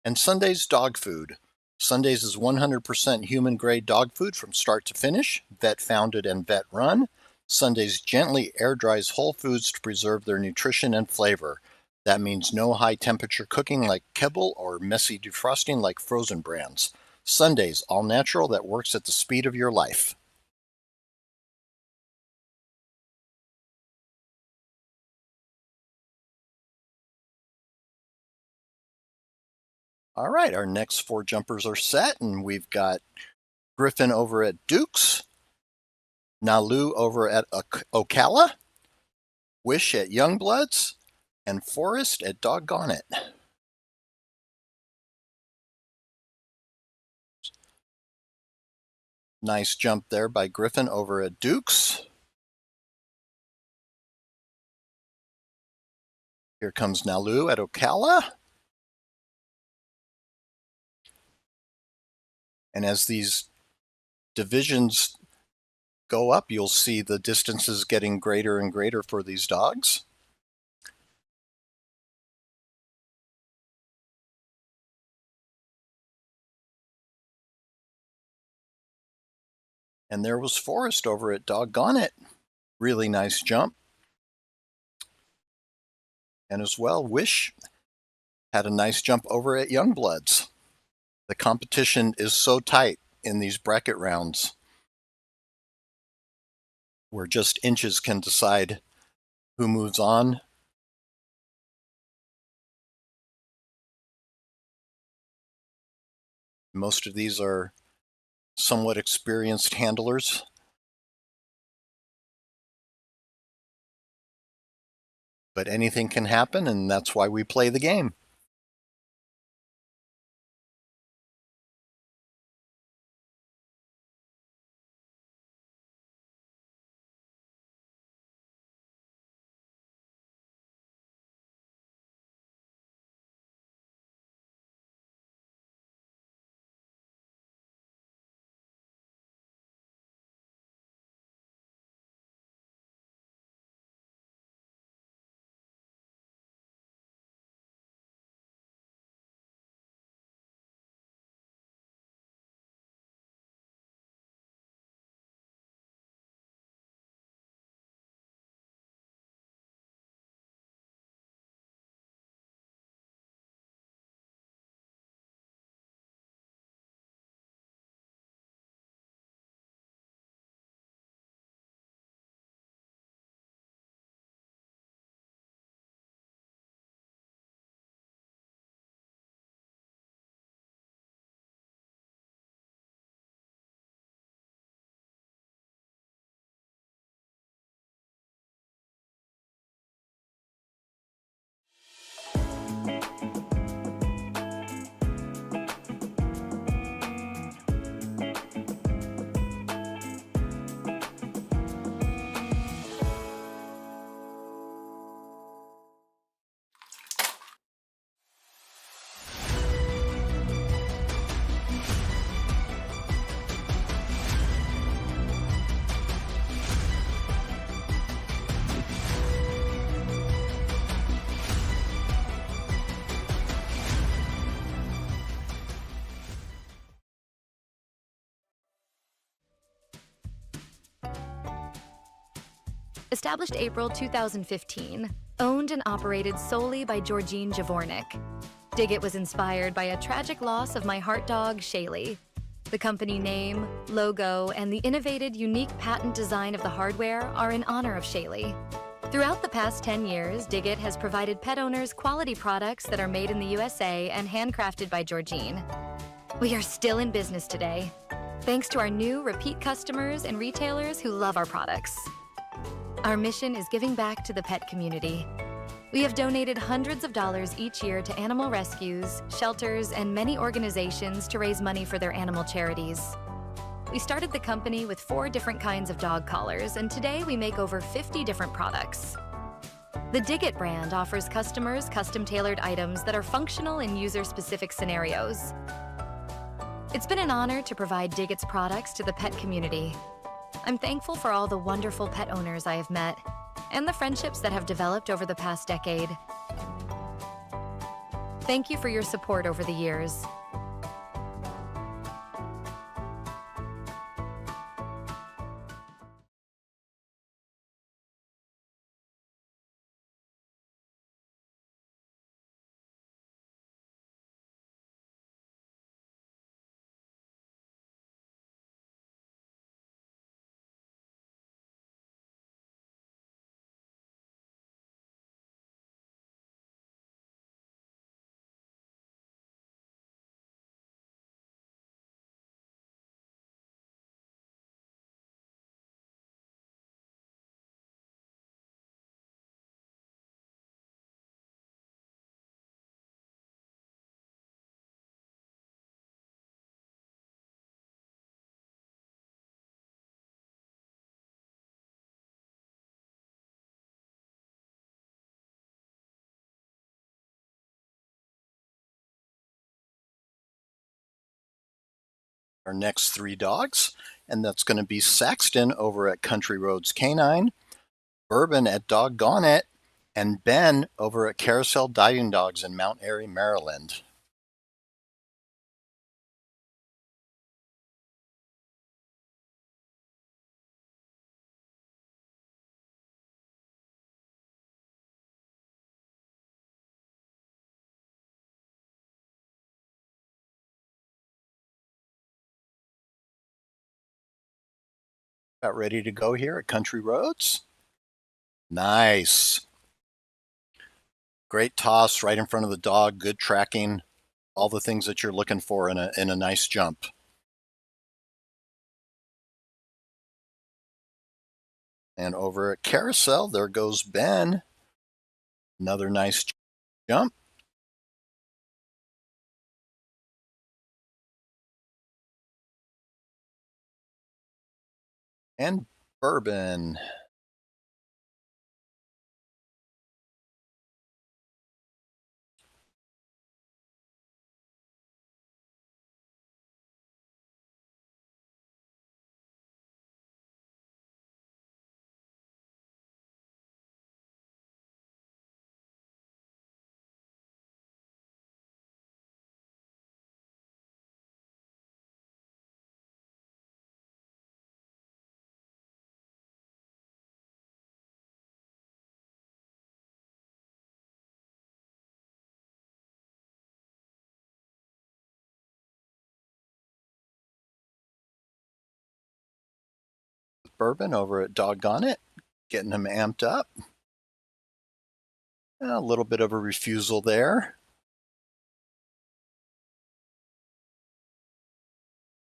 Speaker 1: And Sunday's Dog Food. Sundays is 100% human-grade dog food from start to finish, vet-founded and vet-run. Sundays gently air-dries whole foods to preserve their nutrition and flavor. That means no high-temperature cooking like kibble or messy defrosting like frozen brands. Sundays, all natural that works at the speed of your life. All right, our next 4 jumpers are set, and we've got Griffin over at Duke's, Nalu over at Ocala, Wish at Youngbloods, and Forrest at Doggone It. Nice jump there by Griffin over at Duke's. Here comes Nalu at Ocala. And as these divisions go up, you'll see the distances getting greater and greater for these dogs. And there was Forrest over at Doggone It. Really nice jump. And as well, Wish had a nice jump over at Youngbloods. The competition is so tight in these bracket rounds where just inches can decide who moves on. Most of these are somewhat experienced handlers. But anything can happen, and that's why we play the game.
Speaker 2: Established April 2015, owned and operated solely by Georgine Javornik. Dig was inspired by a tragic loss of my heart dog, Shaylee. The company name, logo, and the innovative, unique patent design of the hardware are in honor of Shaylee. Throughout the past 10 years, Dig has provided pet owners quality products that are made in the USA and handcrafted by Georgine. We are still in business today, thanks to our new repeat customers and retailers who love our products. Our mission is giving back to the pet community. We have donated hundreds of dollars each year to animal rescues, shelters, and many organizations to raise money for their animal charities. We started the company with 4 different kinds of dog collars, and today we make over 50 different products. The Digit brand offers customers custom-tailored items that are functional in user-specific scenarios. It's been an honor to provide Digit's products to the pet community. I'm thankful for all the wonderful pet owners I have met and the friendships that have developed over the past decade. Thank you for your support over the years.
Speaker 1: Our next 3 dogs, and that's going to be Saxton over at Country Roads Canine, Bourbon at Doggone It, and Ben over at Carousel Diving Dogs in Mount Airy, Maryland. About ready to go here at Country Roads? Nice. Great toss right in front of the dog, good tracking, all the things that you're looking for in a nice jump. And over at Carousel, there goes Ben. Another nice jump. And Bourbon. Bourbon over at Doggone It, getting him amped up. A little bit of a refusal there.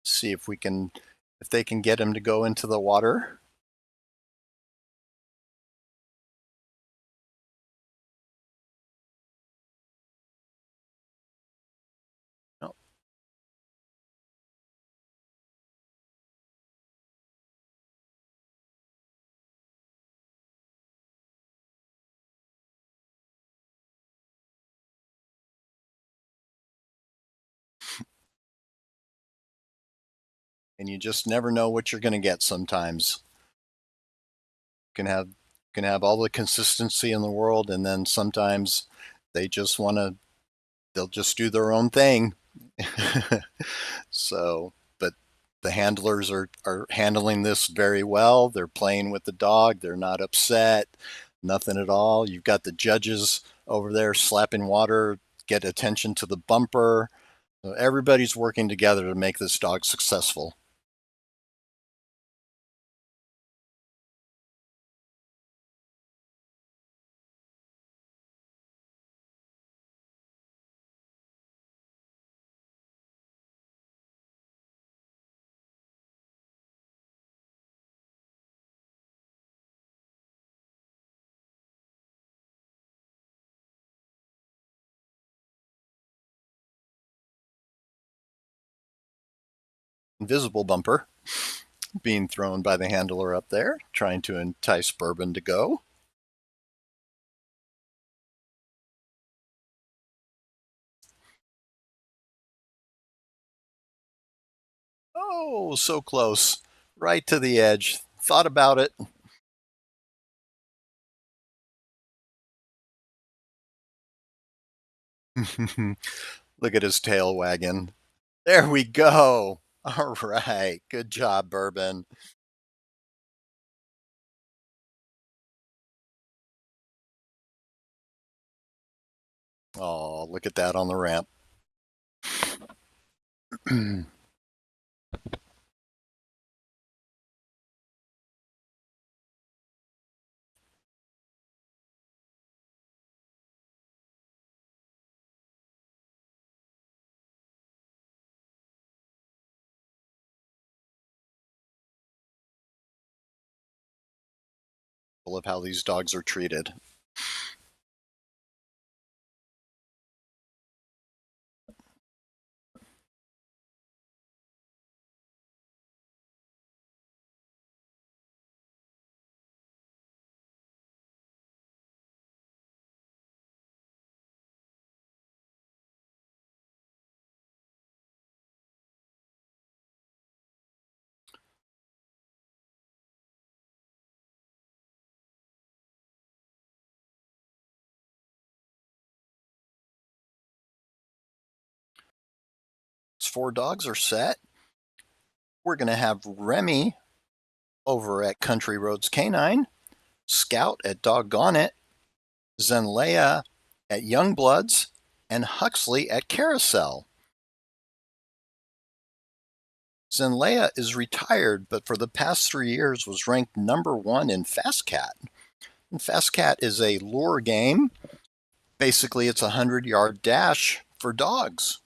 Speaker 1: See if they can get him to go into the water. No. And you just never know what you're going to get sometimes. You can have all the consistency in the world, and then sometimes they'll just do their own thing. So, but the handlers are handling this very well. They're playing with the dog. They're not upset, nothing at all. You've got the judges over there slapping water, get attention to the bumper. So everybody's working together to make this dog successful. invisible bumper being thrown by the handler up there, trying to entice Bourbon to go. Oh, so close. Right to the edge. Thought about it. Look at his tail wagging. There we go. All right. Good job, Bourbon. Oh, look at that on the ramp. Of how these dogs are treated. These 4 dogs are set. We're going to have Remy over at Country Roads Canine, Scout at Doggone It, Zenleia at Youngbloods, and Huxley at Carousel. Zenleia is retired, but for the past 3 years was ranked #1 in Fast Cat. And Fast Cat is a lure game. Basically, it's a 100-yard dash for dogs.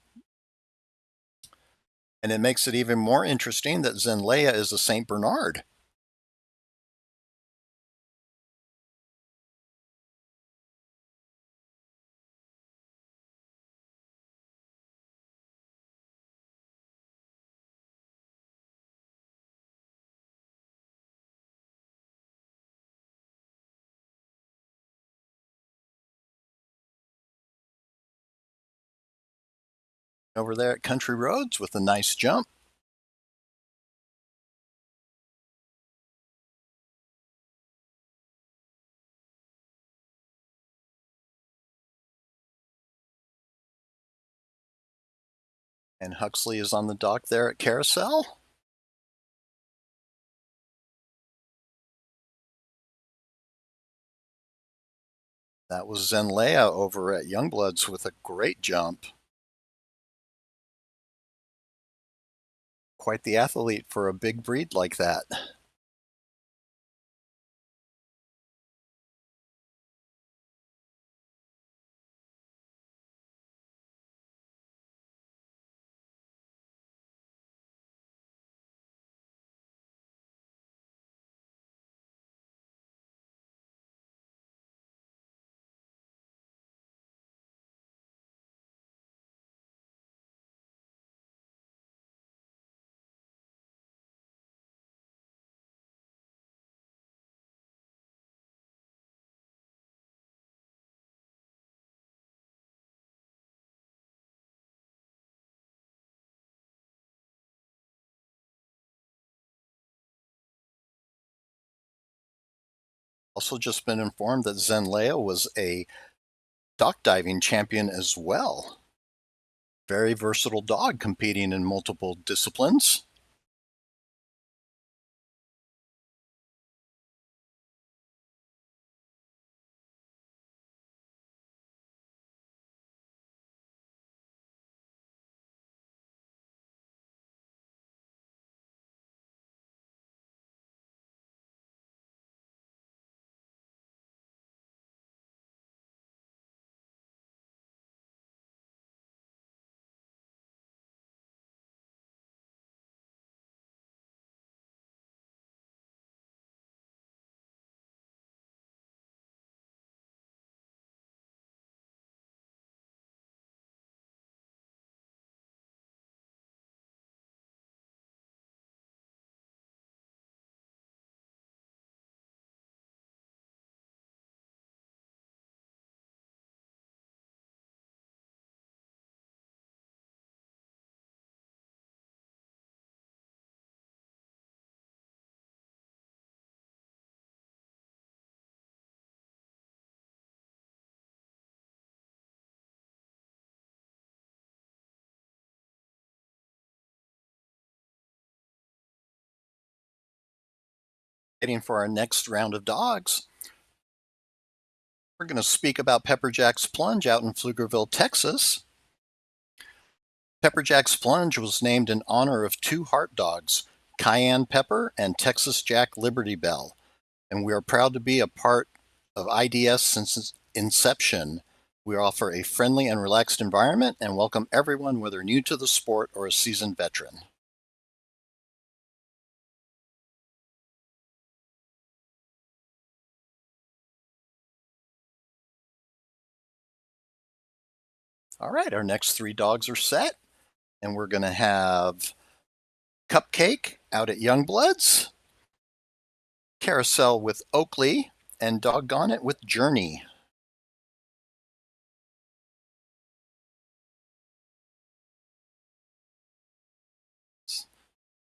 Speaker 1: And it makes it even more interesting that Zenleia is a St. Bernard. Over there at Country Roads with a nice jump. And Huxley is on the dock there at Carousel. That was Zenleia over at Youngbloods with a great jump. Quite the athlete for a big breed like that. Also just been informed that Zenleia was a dock diving champion as well. Very versatile dog competing in multiple disciplines. Waiting for our next round of dogs. We're going to speak about PepperJack's Plunge out in Pflugerville, Texas. PepperJack's Plunge was named in honor of two heart dogs, Cayenne Pepper and Texas Jack Liberty Bell, and we are proud to be a part of IDS since its inception. We offer a friendly and relaxed environment and welcome everyone, whether new to the sport or a seasoned veteran. All right, our next three dogs are set, and we're going to have Cupcake out at Youngbloods, Carousel with Oakley, and Doggone It with Journey.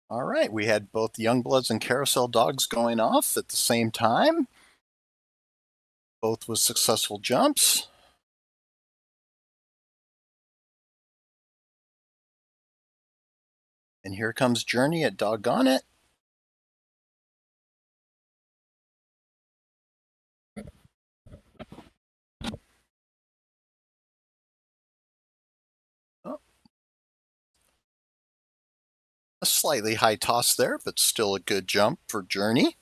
Speaker 1: All right, we had both Youngbloods and Carousel dogs going off at the same time, both with successful jumps. And here comes Journey at Doggone It. Oh, a slightly high toss there, but still a good jump for Journey.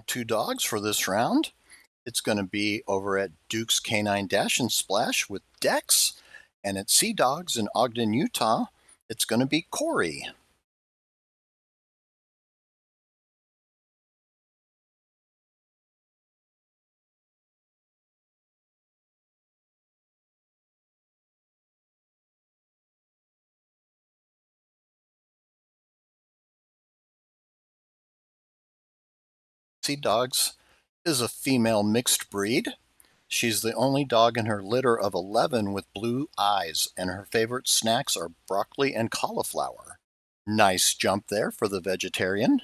Speaker 1: Two dogs for this round. It's going to be over at Duke's Canine Dash and Splash with Dex, and at Sea Dogs in Ogden, Utah, it's going to be Corey. Sea Dogs is a female mixed breed. She's the only dog in her litter of 11 with blue eyes, and her favorite snacks are broccoli and cauliflower. Nice jump there for the vegetarian.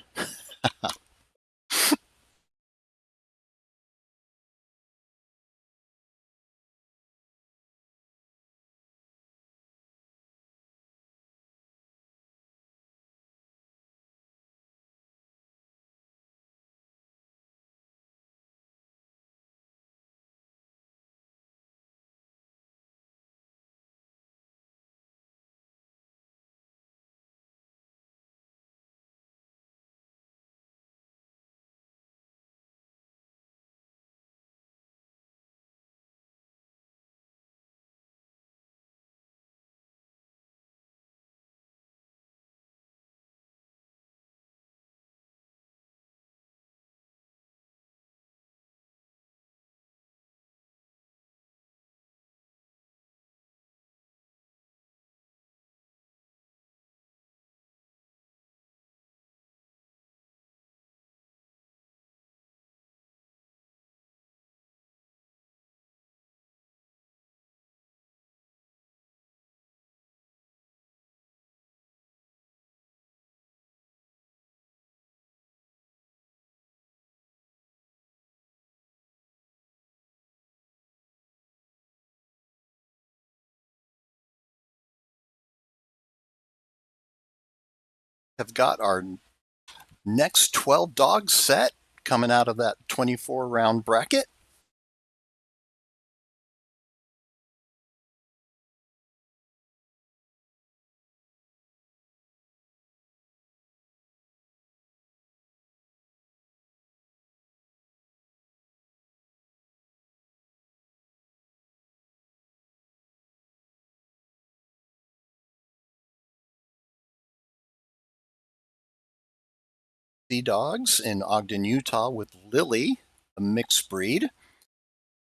Speaker 1: Have got our next 12 dogs set coming out of that 24 round bracket. Sea Dogs in Ogden, Utah with Lily, a mixed breed.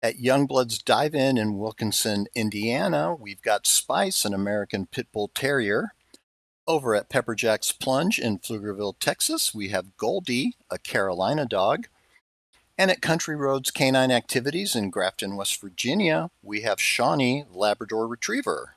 Speaker 1: At Youngblood's Dive-In in Wilkinson, Indiana, we've got Spice, an American Pit Bull Terrier. Over at PepperJack's Plunge in Pflugerville, Texas, we have Goldie, a Carolina dog. And at Country Roads Canine Activities in Grafton, West Virginia, we have Shawnee, Labrador Retriever.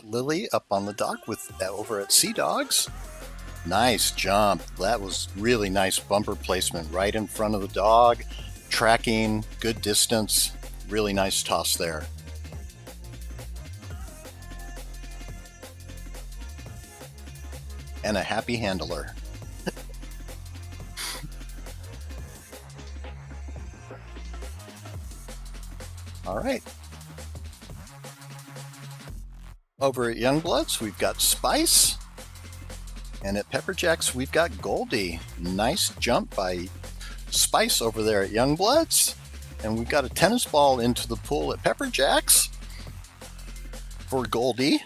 Speaker 1: Lily up on the dock with over at Sea Dogs. Nice jump. That was really nice bumper placement right in front of the dog. Tracking, good distance. Really nice toss there. And a happy handler. All right. Over at Youngbloods, we've got Spice. And at PepperJack's, we've got Goldie. Nice jump by Spice over there at Youngbloods. And we've got a tennis ball into the pool at PepperJack's for Goldie.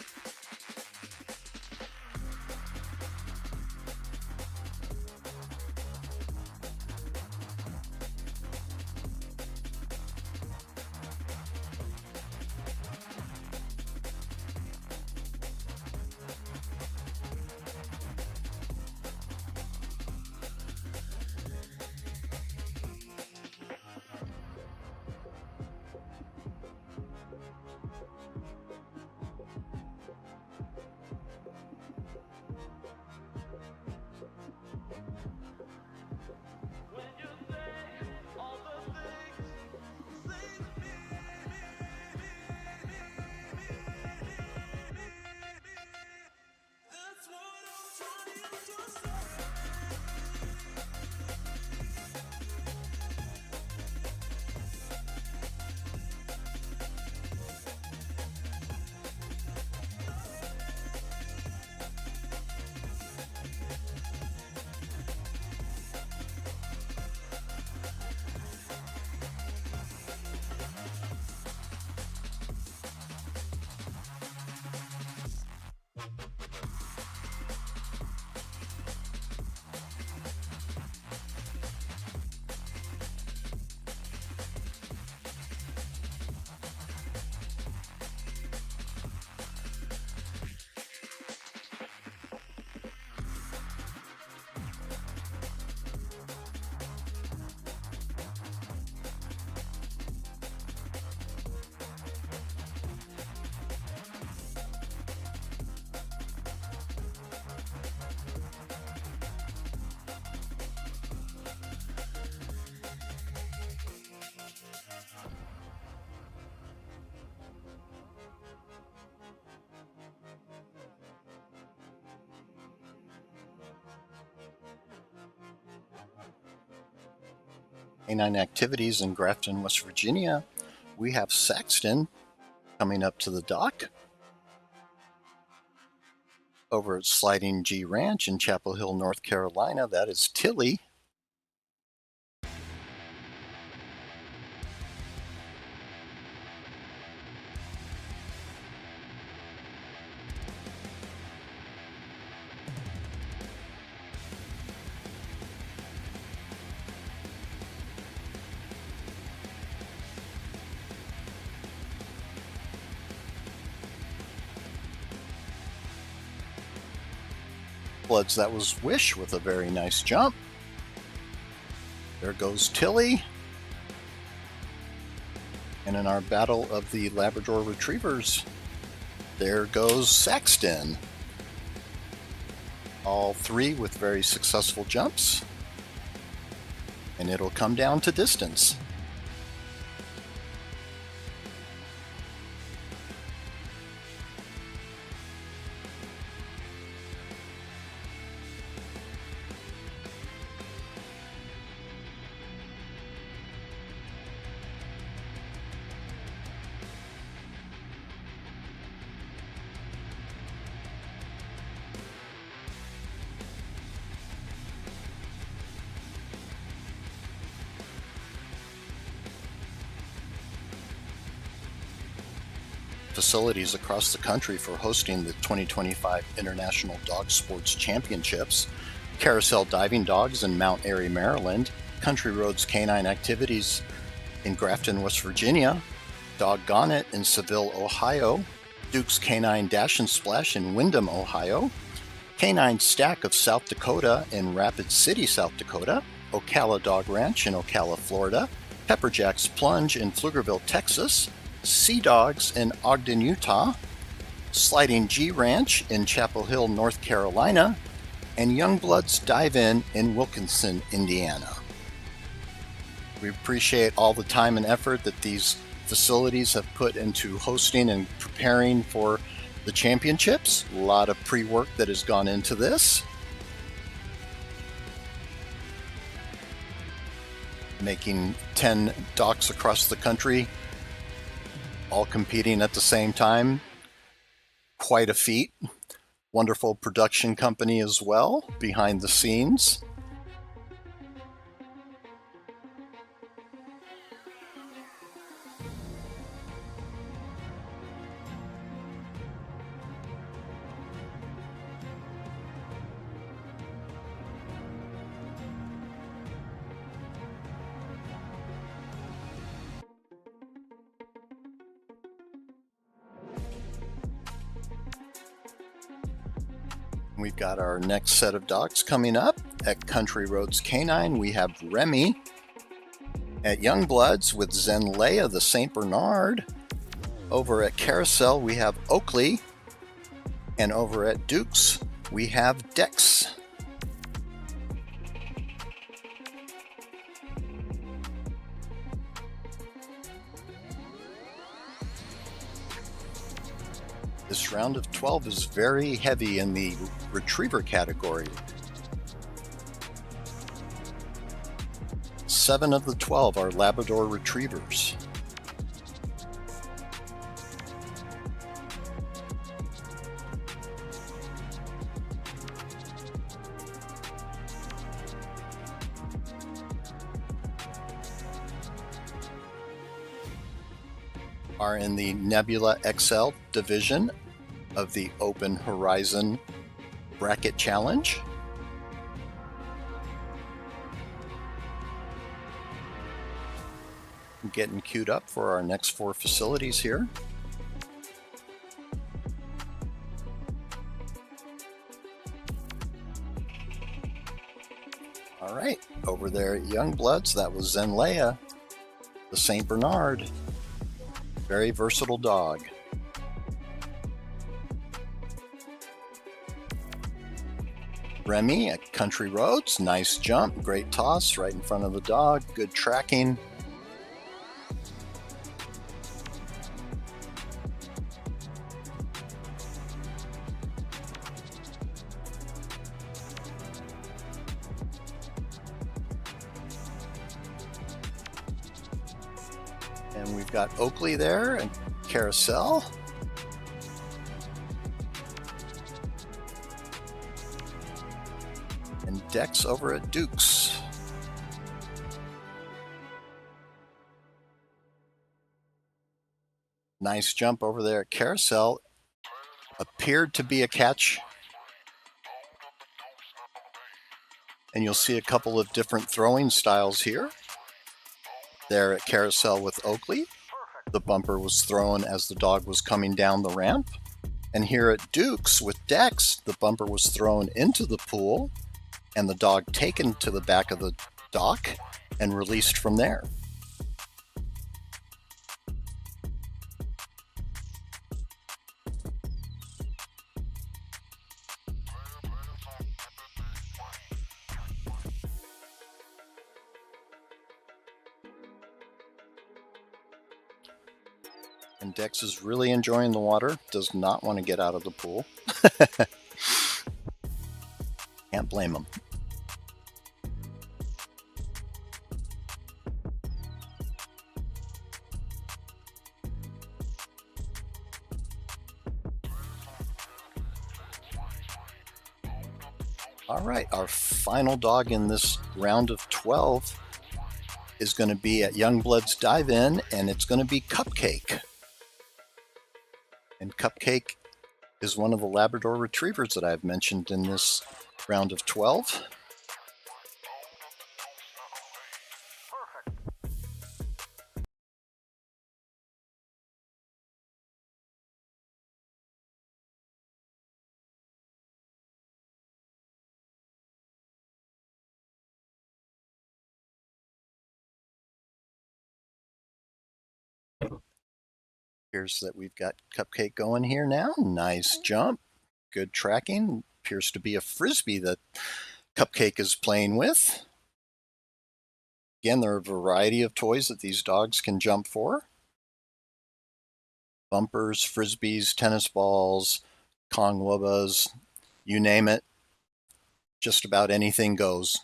Speaker 1: Canine Activities in Grafton, West Virginia, we have Saxton coming up to the dock. Over at Sliding G Ranch in Chapel Hill, North Carolina, that is Tilly. Bloods, that was Wish with a very nice jump. There goes Tilly. And in our battle of the Labrador Retrievers, there goes Saxton. All three with very successful jumps. And it'll come down to distance. Facilities across the country for hosting the 2025 International Dog Sports Championships, Carousel Diving Dogs in Mount Airy, Maryland, Country Roads Canine Activities in Grafton, West Virginia, Doggone It in Seville, Ohio, Duke's Canine Dash and Splash in Windham, Ohio, Canine Stack of South Dakota in Rapid City, South Dakota, Ocala Dog Ranch in Ocala, Florida, PepperJack's Plunge in Pflugerville, Texas, Sea Dogs in Ogden, Utah, Sliding G Ranch in Chapel Hill, North Carolina, and Youngbloods Dive in Wilkinson, Indiana. We appreciate all the time and effort that these facilities have put into hosting and preparing for the championships. A lot of pre-work that has gone into this. Making 10 docks across the country, all competing at the same time. Quite a feat. Wonderful production company as well, behind the scenes. We've got our next set of dogs coming up. At Country Roads Canine, we have Remy. At Youngbloods with Zenleia the St. Bernard. Over at Carousel, we have Oakley. And over at Duke's, we have Dex. This round of 12 is very heavy in the retriever category. 7 of the 12 are Labrador Retrievers. Are in the Nebula XL division of the Open Horizon Bracket Challenge. I'm getting queued up for our next 4 facilities here. All right, over there at Youngbloods, that was Zenleia, the St. Bernard. Very versatile dog. Remy at Country Roads, nice jump, great toss right in front of the dog, good tracking. And we've got Oakley there and Carousel. And Dex over at Duke's. Nice jump over there at Carousel. Appeared to be a catch. And you'll see a couple of different throwing styles here. There at Carousel with Oakley. The bumper was thrown as the dog was coming down the ramp. And here at Duke's with Dex, the bumper was thrown into the pool and the dog taken to the back of the dock and released from there. And Dex is really enjoying the water, does not want to get out of the pool. Can't blame him. All right, our final dog in this round of 12 is going to be at Youngblood's Dive-In, and it's going to be Cupcake. And Cupcake is one of the Labrador Retrievers that I've mentioned in this round of 12. Here's that we've got Cupcake going here now. Nice jump, good tracking. Appears to be a frisbee that Cupcake is playing with. Again, there are a variety of toys that these dogs can jump for. Bumpers, frisbees, tennis balls, Kong Woobas, you name it. Just about anything goes.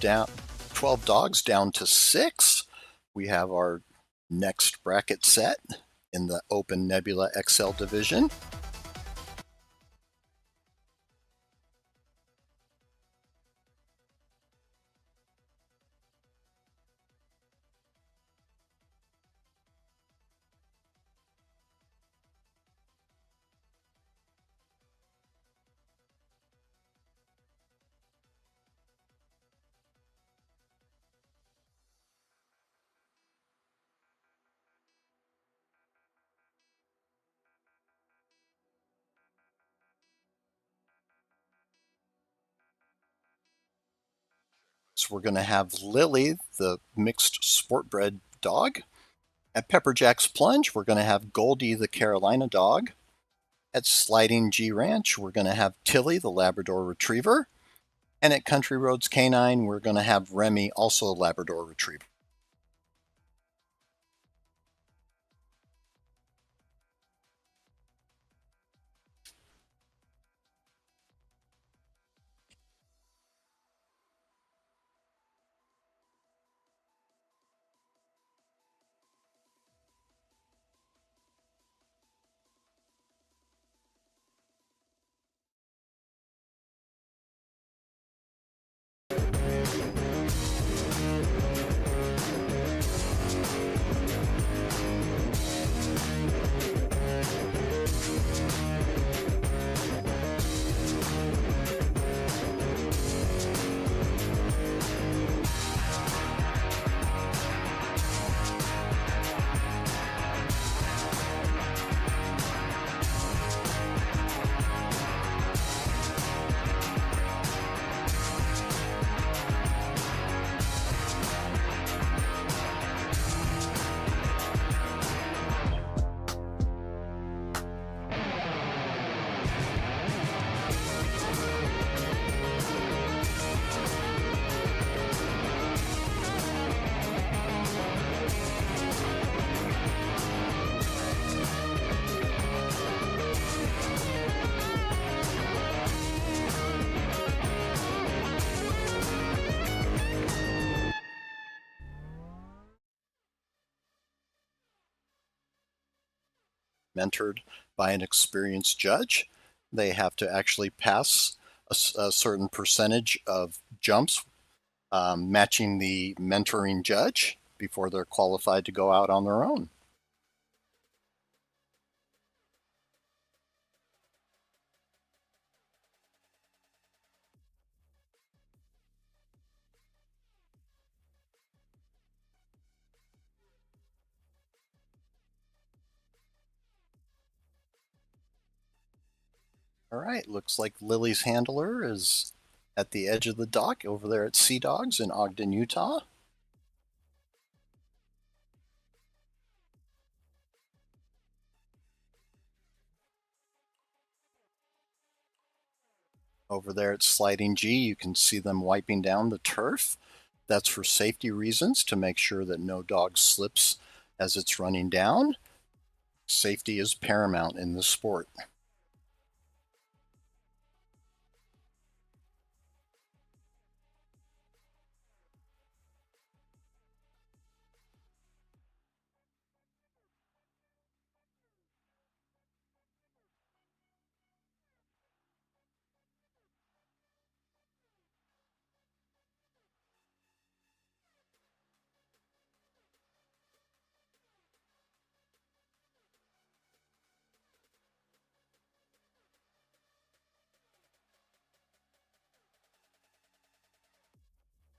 Speaker 1: Down, 12 dogs down to 6. We have our next bracket set in the Open Nebula XL division. So we're going to have Lily, the mixed sport bred dog. At PepperJack's Plunge, we're going to have Goldie, the Carolina dog. At Sliding G Ranch, we're going to have Tilly, the Labrador Retriever. And at Country Roads Canine, we're going to have Remy, also a Labrador Retriever. Mentored by an experienced judge. They have to actually pass a certain percentage of jumps, matching the mentoring judge before they're qualified to go out on their own. All right, looks like Lily's handler is at the edge of the dock over there at Sea Dogs in Ogden, Utah. Over there at Sliding G, you can see them wiping down the turf. That's for safety reasons, to make sure that no dog slips as it's running down. Safety is paramount in this sport.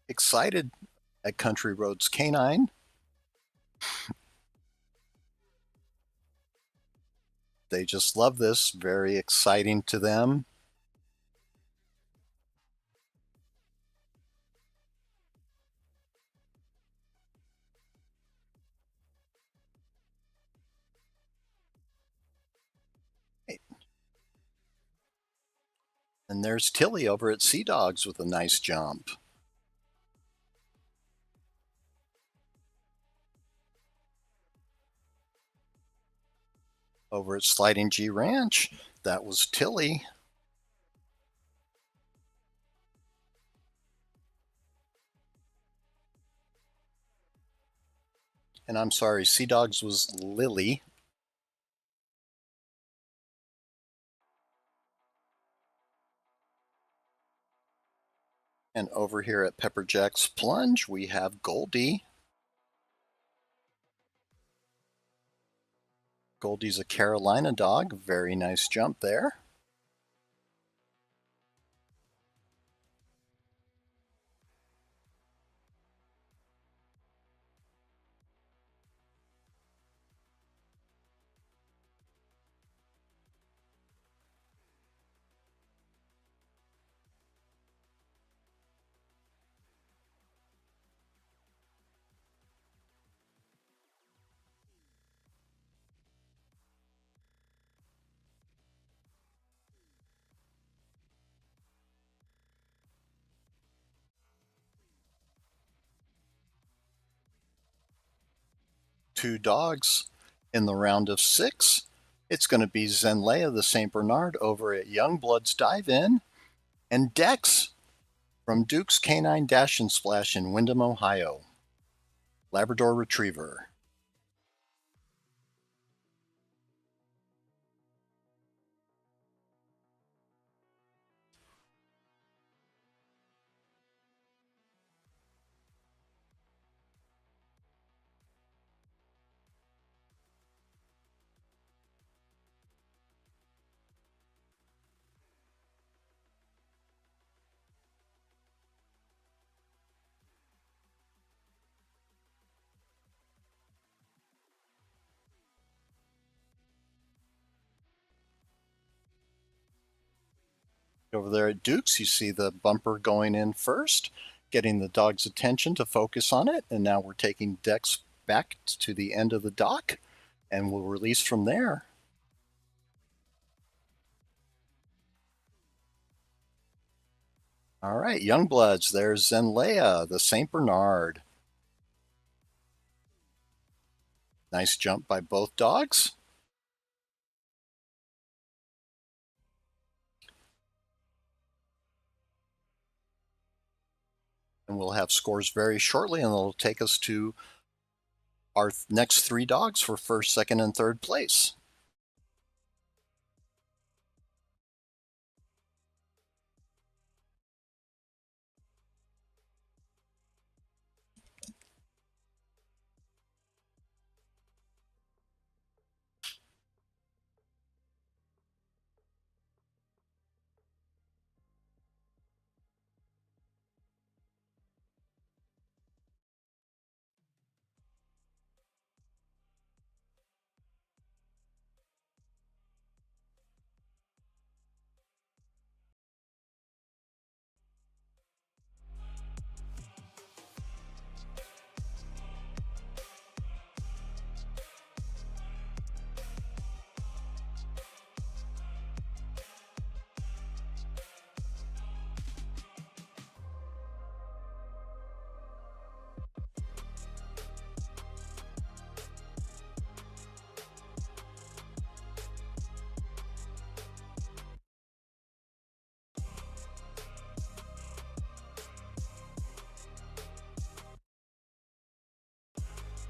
Speaker 1: Excited at Country Roads Canine. They just love this, very exciting to them. And there's Tilly over at Sea Dogs with a nice jump. Over at Sliding G Ranch, that was Tilly. And I'm sorry, Sea Dogs was Lily. And over here at PepperJack's Plunge, we have Goldie. Goldie's a Carolina dog. Very nice jump there. Two dogs in the round of 6. It's going to be Zenleia the St. Bernard over at Youngblood's Dive-In, and Dex from Duke's Canine Dash and Splash in Windham, Ohio. Labrador Retriever. Over there at Duke's, you see the bumper going in first, getting the dog's attention to focus on it. And now we're taking Dex back to the end of the dock, and we'll release from there. All right, Youngbloods, there's Zenleia, the St. Bernard. Nice jump by both dogs. And we'll have scores very shortly, and it'll take us to our next 3 dogs for first, second, and third place.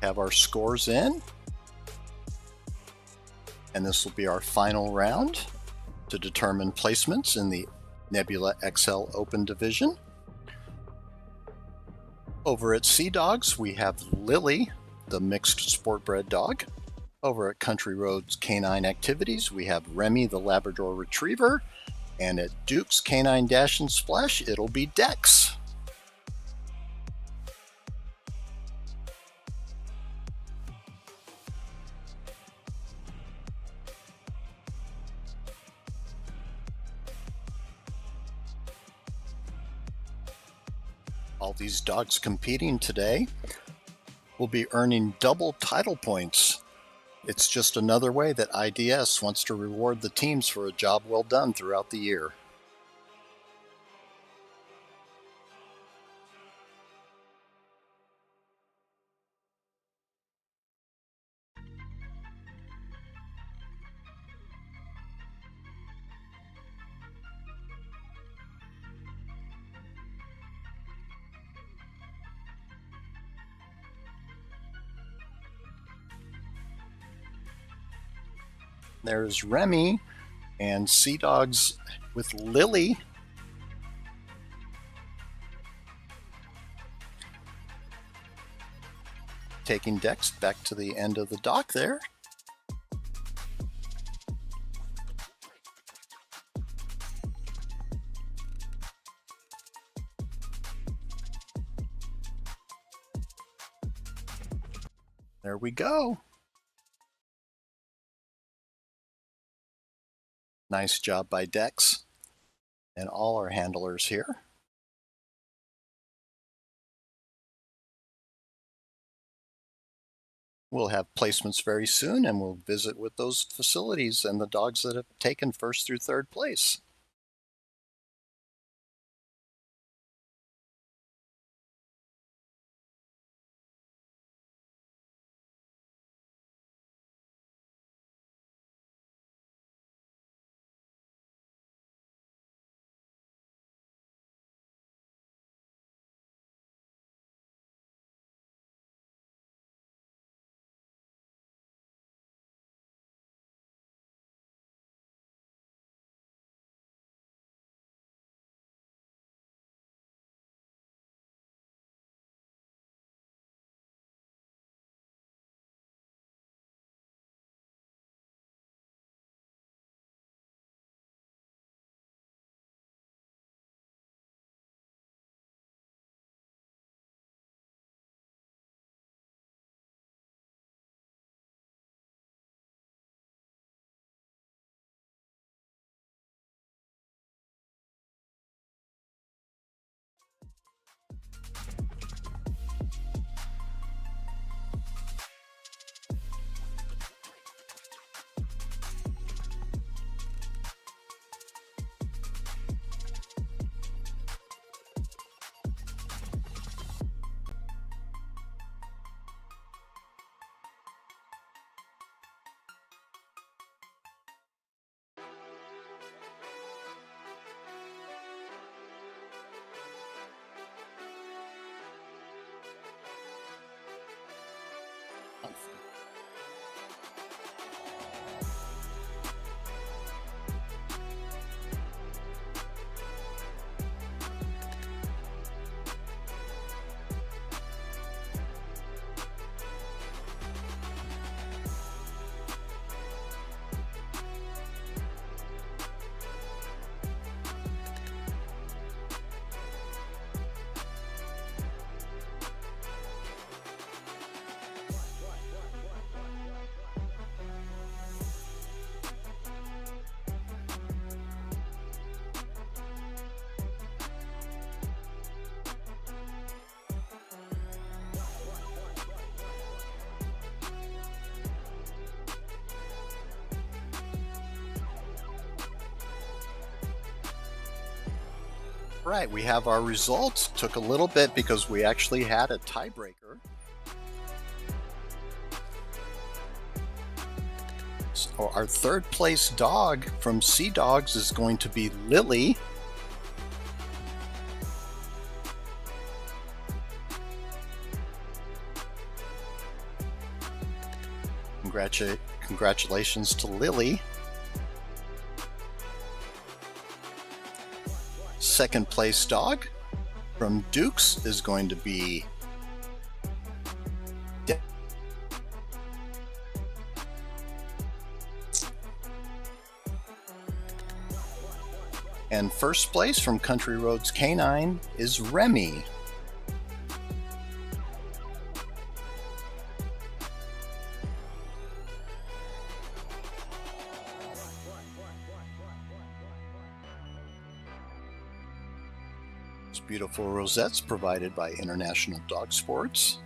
Speaker 1: Have our scores in. And this will be our final round to determine placements in the Nebula XL Open Division. Over at Sea Dogs, we have Lily, the mixed sport bred dog. Over at Country Roads Canine Activities, we have Remy, the Labrador Retriever. And at Duke's Canine Dash and Splash, it'll be Dex. All these dogs competing today will be earning double title points. It's just another way that IDS wants to reward the teams for a job well done throughout the year. There's Remy and Sea Dogs with Lily. Taking Dex back to the end of the dock there. There we go. Nice job by Dex and all our handlers here. We'll have placements very soon, and we'll visit with those facilities and the dogs that have taken first through third place. Right, we have our results. Took a little bit because we actually had a tiebreaker. So our third place dog from Sea Dogs is going to be Lily. Congratulations to Lily. Second place dog from Dukes is going to be and first place from Country Roads Canine is Remy. Beautiful rosettes provided by International Dog Sports.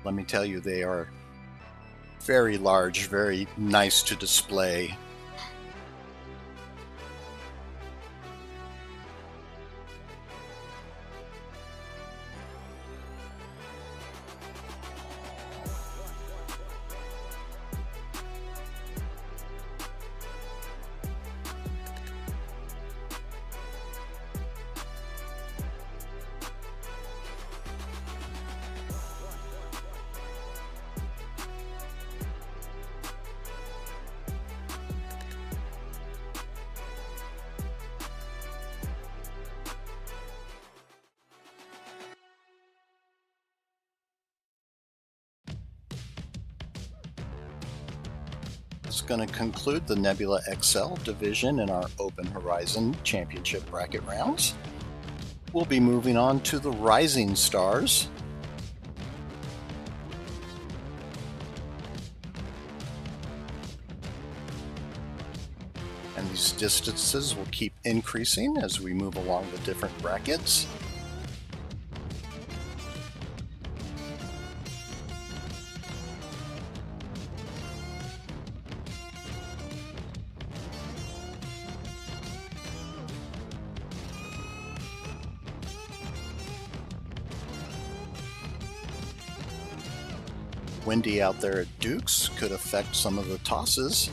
Speaker 1: Let me tell you, they are very large, very nice to display. It's going to conclude the Nebula XL division in our Open Horizon Championship bracket rounds. We'll be moving on to the Rising Stars. And these distances will keep increasing as we move along the different brackets. Windy out there at Dukes could affect some of the tosses.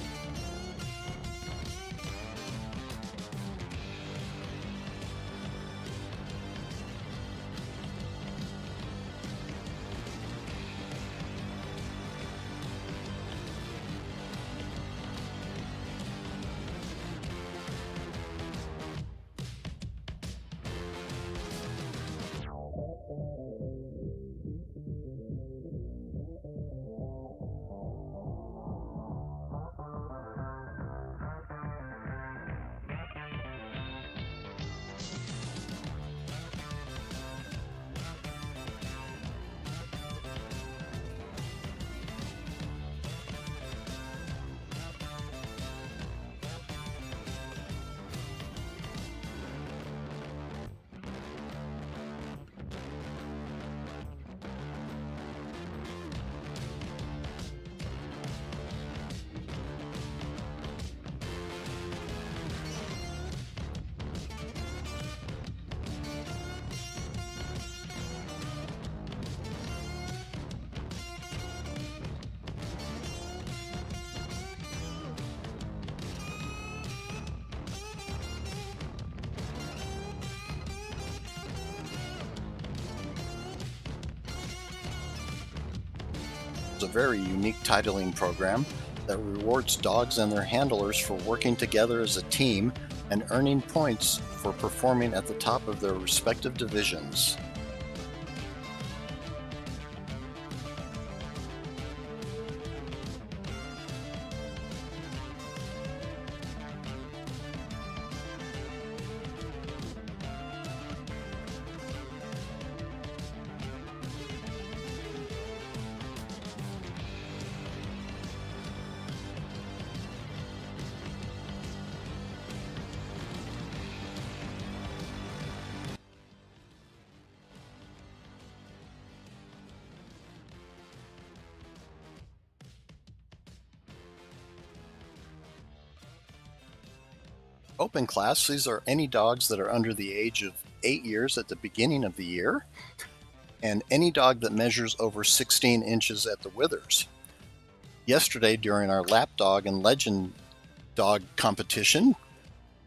Speaker 1: A very unique titling program that rewards dogs and their handlers for working together as a team and earning points for performing at the top of their respective divisions. Open class, these are any dogs that are under the age of 8 years at the beginning of the year, and any dog that measures over 16 inches at the withers. Yesterday, during our lap dog and legend dog competition,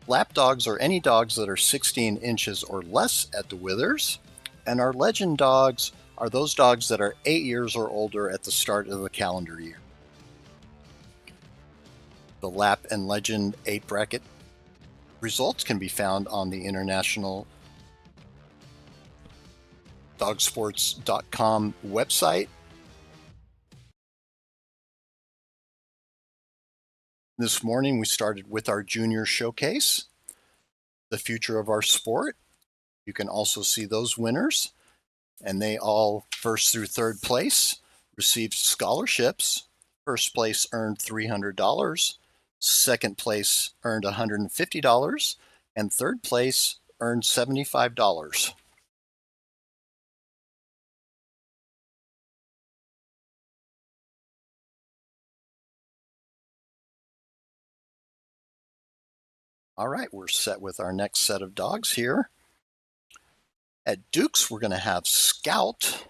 Speaker 1: lap dogs are any dogs that are 16 inches or less at the withers, and our legend dogs are those dogs that are 8 years or older at the start of the calendar year. The Lap and Legend 8 bracket results can be found on the International Dogsports.com website. This morning we started with our junior showcase, the future of our sport. You can also see those winners, and they all, first through third place, received scholarships. First place earned $300, second place earned $150, and third place earned $75. All right, we're set with our next set of dogs here. At Duke's, we're going to have Scout.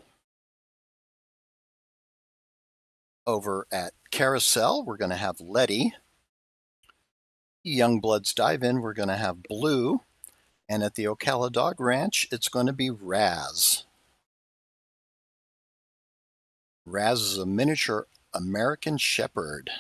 Speaker 1: Over at Carousel, we're going to have Letty. Youngbloods Dive In, we're going to have Blue. And at the Ocala Dog Ranch, it's going to be Raz. Raz is a miniature American Shepherd.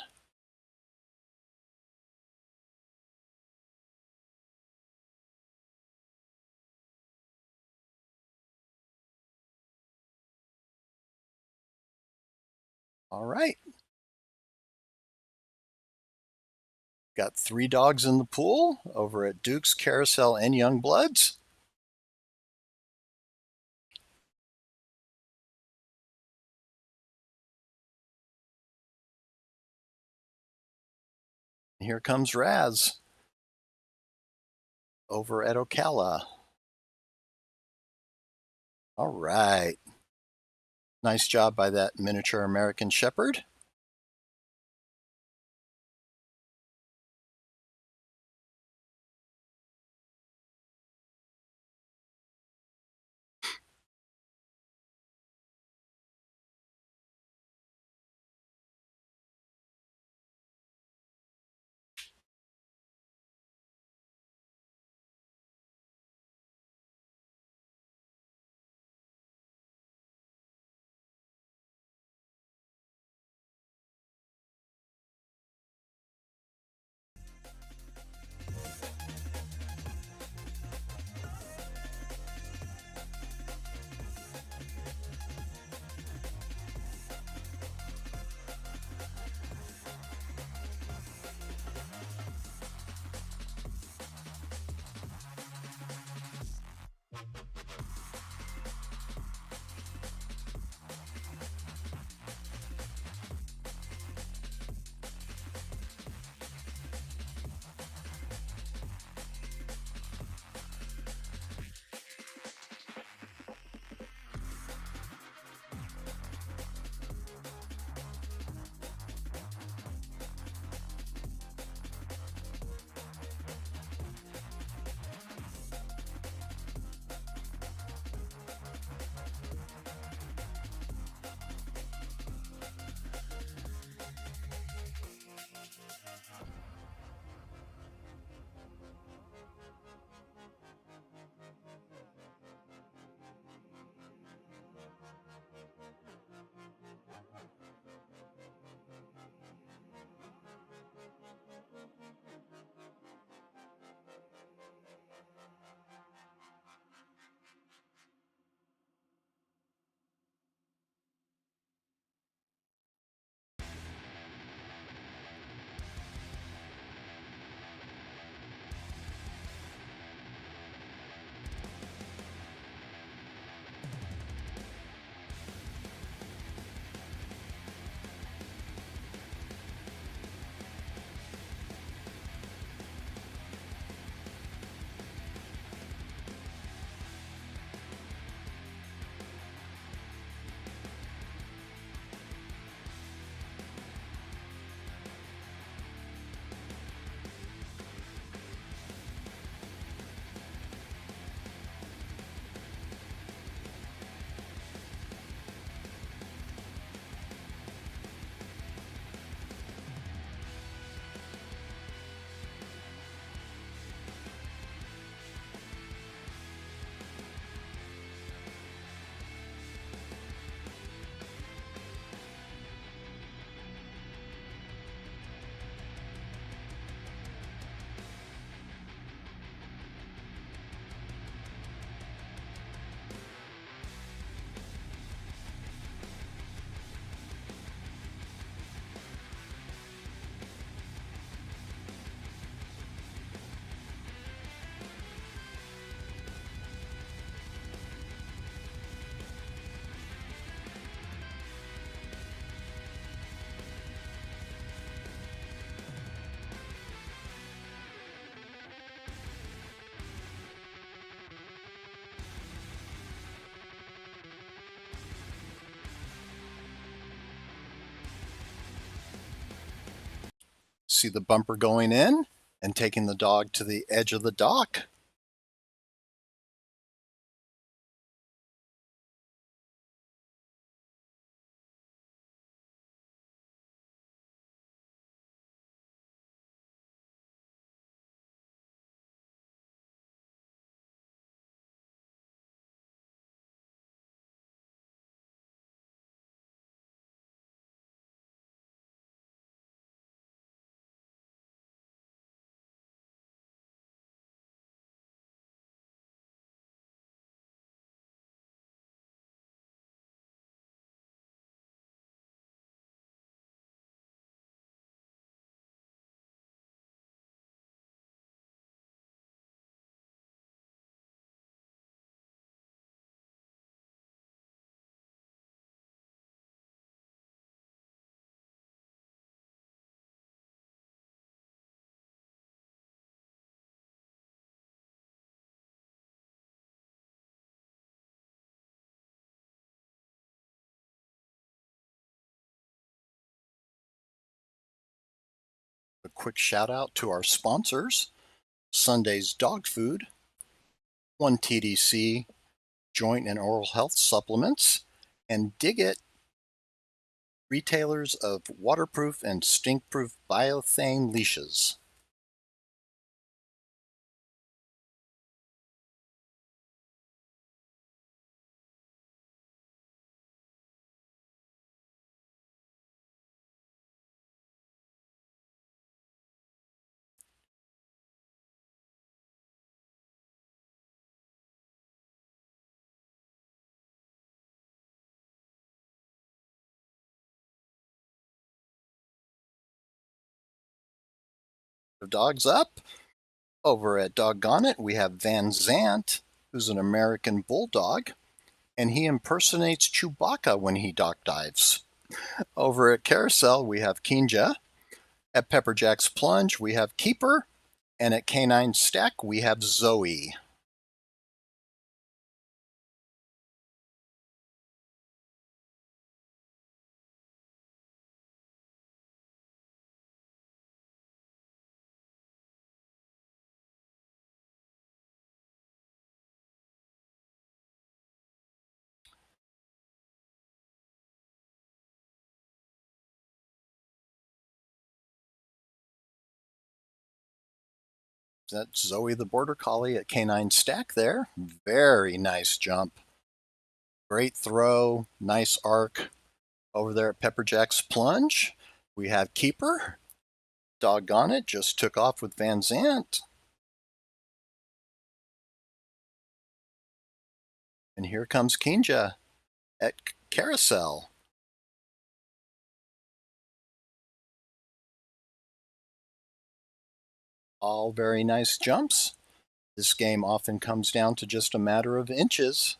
Speaker 1: All right. Got 3 dogs in the pool over at Duke's, Carousel, and Youngbloods. Here comes Raz over at Ocala. All right. Nice job by that miniature American Shepherd. See the bumper going in and taking the dog to the edge of the dock. A quick shout out to our sponsors, Sunday's Dog Food, 1TDC Joint and Oral Health Supplements, and Dig It, retailers of waterproof and stink-proof biothane leashes. Dogs up. Over at Doggone It, we have Van Zant, who's an American bulldog, and he impersonates Chewbacca when he dock dives. Over at Carousel, we have Kinja. At PepperJack's Plunge, we have Keeper. And at Canine Stack, we have Zoe. That's Zoe the Border Collie at Canine Stack there. Very nice jump. Great throw, nice arc. Over there at PepperJack's Plunge, we have Keeper. Doggone It just took off with Van Zant. And here comes Kinja at Carousel. All very nice jumps. This game often comes down to just a matter of inches.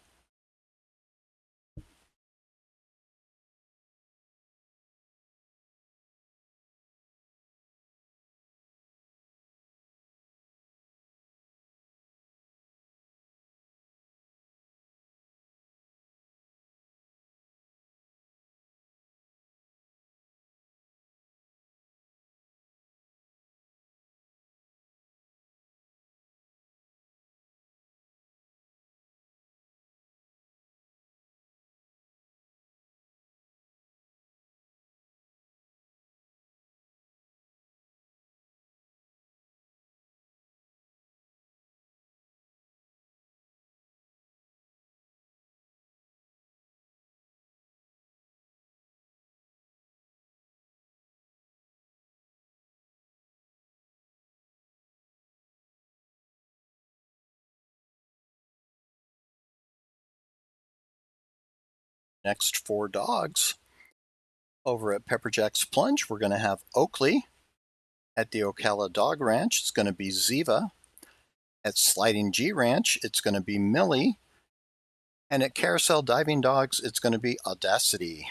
Speaker 1: Next, 4 dogs. Over at PepperJack's Plunge, we're going to have Oakley. At the Ocala Dog Ranch, it's going to be Ziva. At Sliding G Ranch, it's going to be Millie. And at Carousel Diving Dogs, it's going to be Audacity.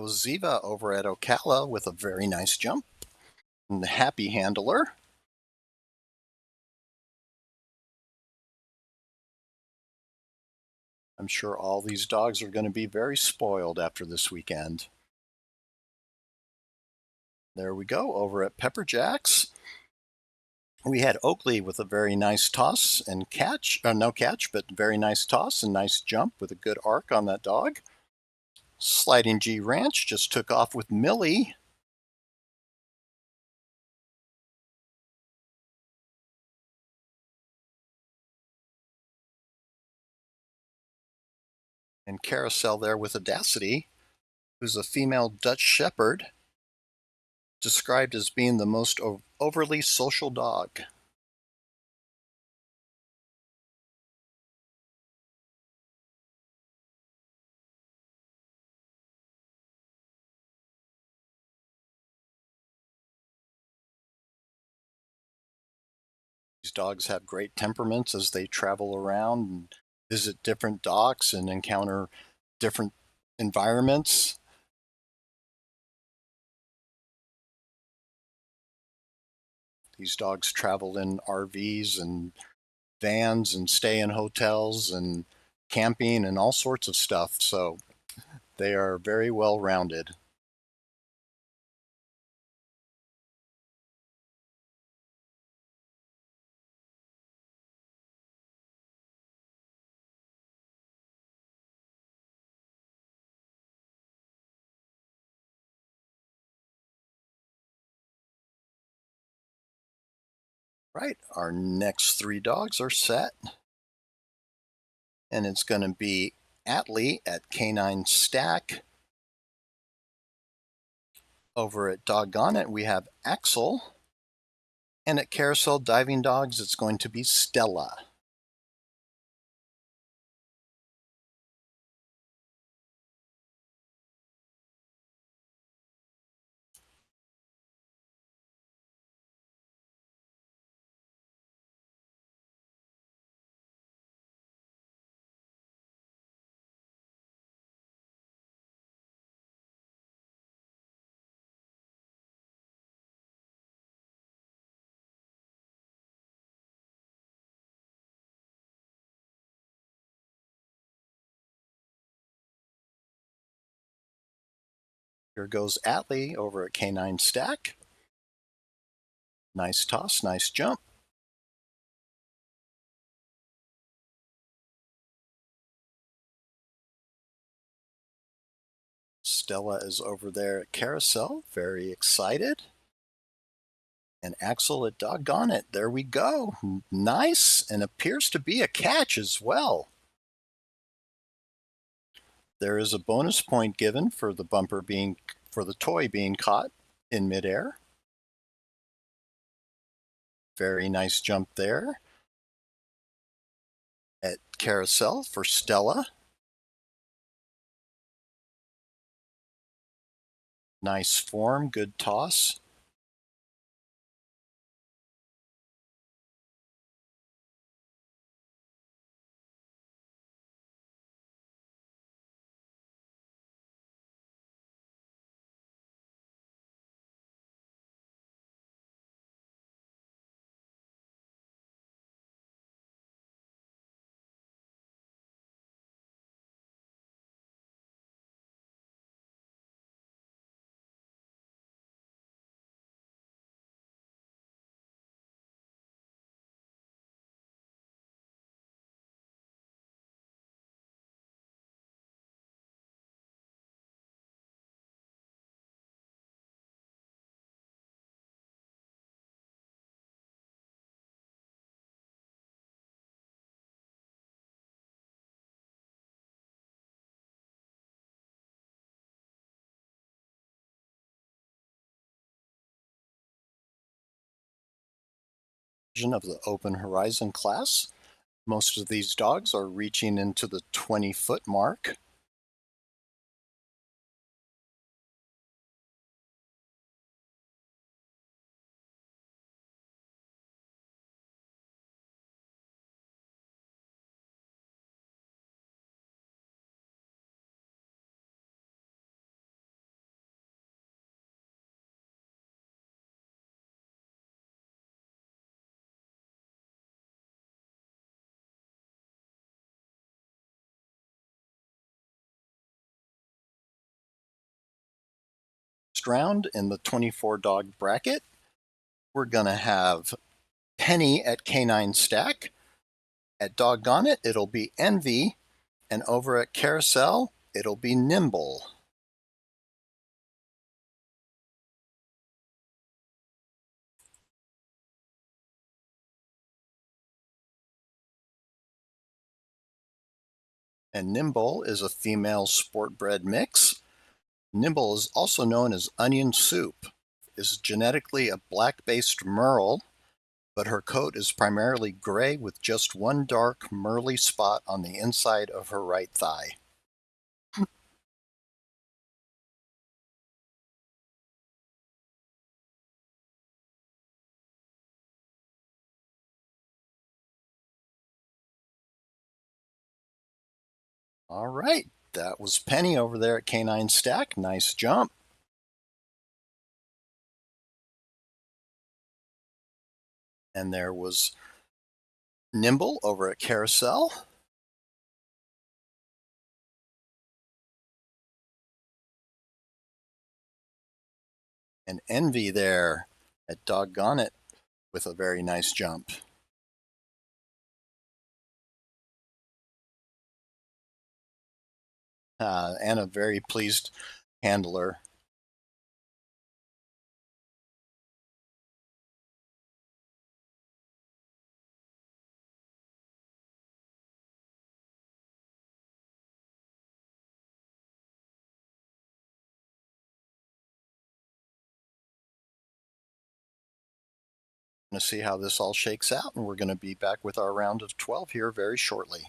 Speaker 1: That was Ziva over at Ocala with a very nice jump. And the happy handler. I'm sure all these dogs are going to be very spoiled after this weekend. There we go, over at PepperJack's. We had Oakley with a very nice toss and catch, no catch, but very nice toss and nice jump with a good arc on that dog. Sliding G Ranch just took off with Millie. And Carousel there with Audacity, who's a female Dutch Shepherd, described as being the most overly social dog. These dogs have great temperaments as they travel around and visit different docks and encounter different environments. These dogs travel in RVs and vans and stay in hotels and camping and all sorts of stuff. So they are very well rounded. Right, our next three dogs are set. And it's going to be Atlee at Canine Stack. Over at Doggone It, we have Axel. And at Carousel Diving Dogs, it's going to be Stella. Here goes Atlee over at Canine Stack. Nice toss, nice jump. Stella is over there at Carousel, very excited. And Axel at Doggone It. There we go. Nice, and appears to be a catch as well. There is a bonus point given for the toy being caught in midair. Very nice jump there. At Carousel for Stella. Nice form, good toss. Of the Open Horizon class. Most of these dogs are reaching into the 20-foot mark. round in the 24 dog bracket, we're going to have Penny at Canine Stack. At Doggone It, it'll be Envy. And over at Carousel, it'll be Nimble. And Nimble is a female sport bred mix. Nimble is also known as Onion Soup, is genetically a black-based merle, but her coat is primarily gray with just one dark merly spot on the inside of her right thigh. All right, that was Penny over there at Canine Stack. Nice jump. And there was Nimble over at Carousel. And Envy there at Doggone It with a very nice jump. And a very pleased handler. Going to see how this all shakes out, and we're going to be back with our round of 12 here very shortly.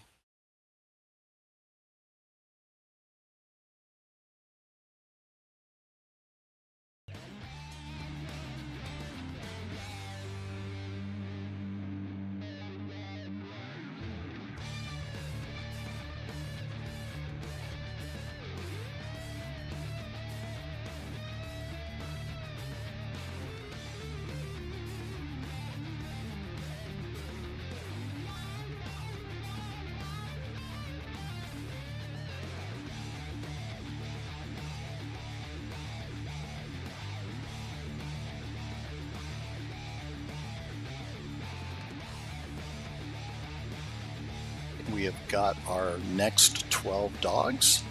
Speaker 1: We have got our next 12 dogs.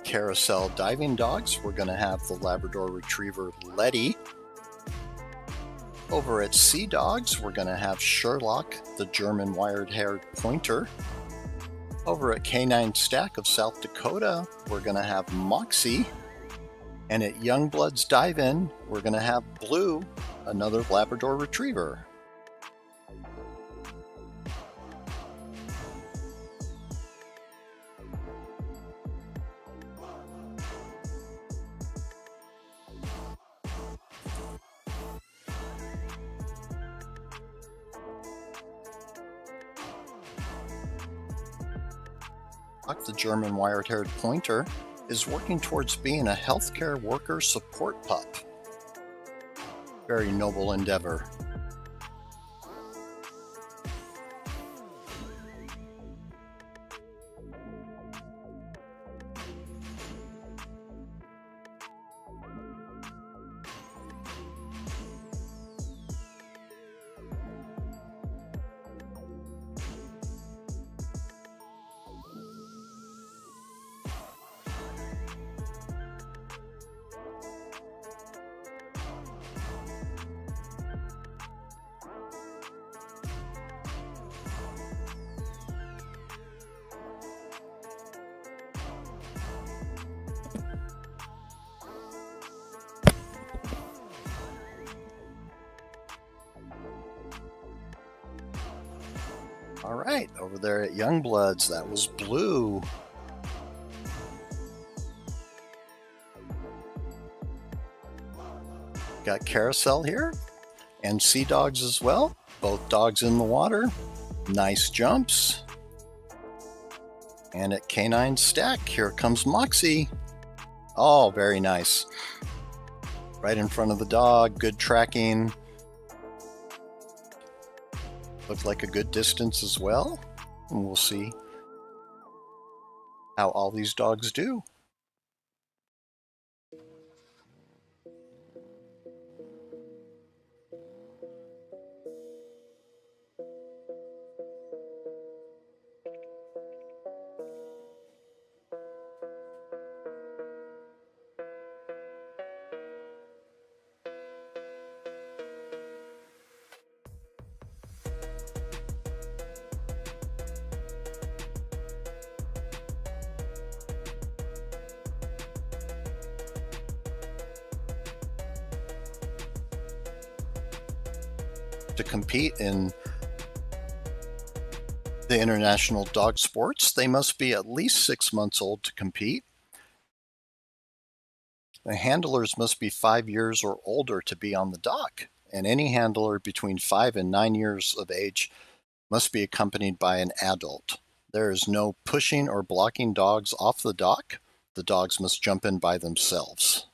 Speaker 1: Carousel diving dogs, we're going to have the Labrador Retriever Letty. Over at Sea Dogs, we're going to have Sherlock, the German wire-haired pointer. Over at Canine Stack of South Dakota, we're going to have Moxie. And at Youngbloods Dive-In, we're going to have Blue, another Labrador Retriever. The German wire-haired pointer is working towards being a healthcare worker support pup. Very noble endeavor. All right, over there at Youngbloods, that was Blue. Got Carousel here and Sea Dogs as well. Both dogs in the water. Nice jumps. And at Canine Stack, here comes Moxie. Oh, very nice. Right in front of the dog, good tracking. Looked like a good distance as well. And we'll see how all these dogs do. To compete in the international dog sports, they must be at least 6 months old to compete. The handlers must be 5 years or older to be on the dock, and any handler between 5 and 9 years of age must be accompanied by an adult. There is no pushing or blocking dogs off the dock. The dogs must jump in by themselves.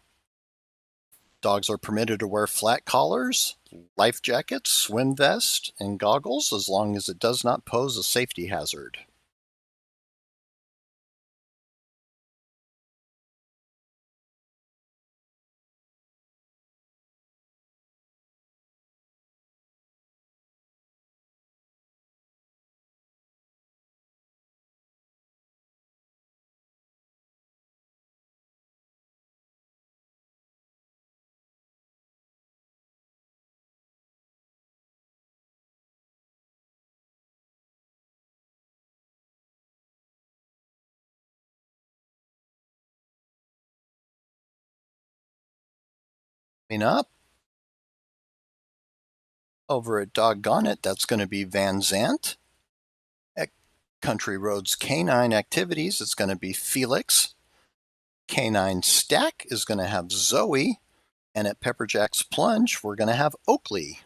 Speaker 1: Dogs are permitted to wear flat collars, life jackets, swim vest, and goggles as long as it does not pose a safety hazard. Coming up, over at Doggone It, that's going to be Van Zant. At Country Roads Canine Activities, it's going to be Felix. Canine Stack is going to have Zoe. And at PepperJack's Plunge, we're going to have Oakley.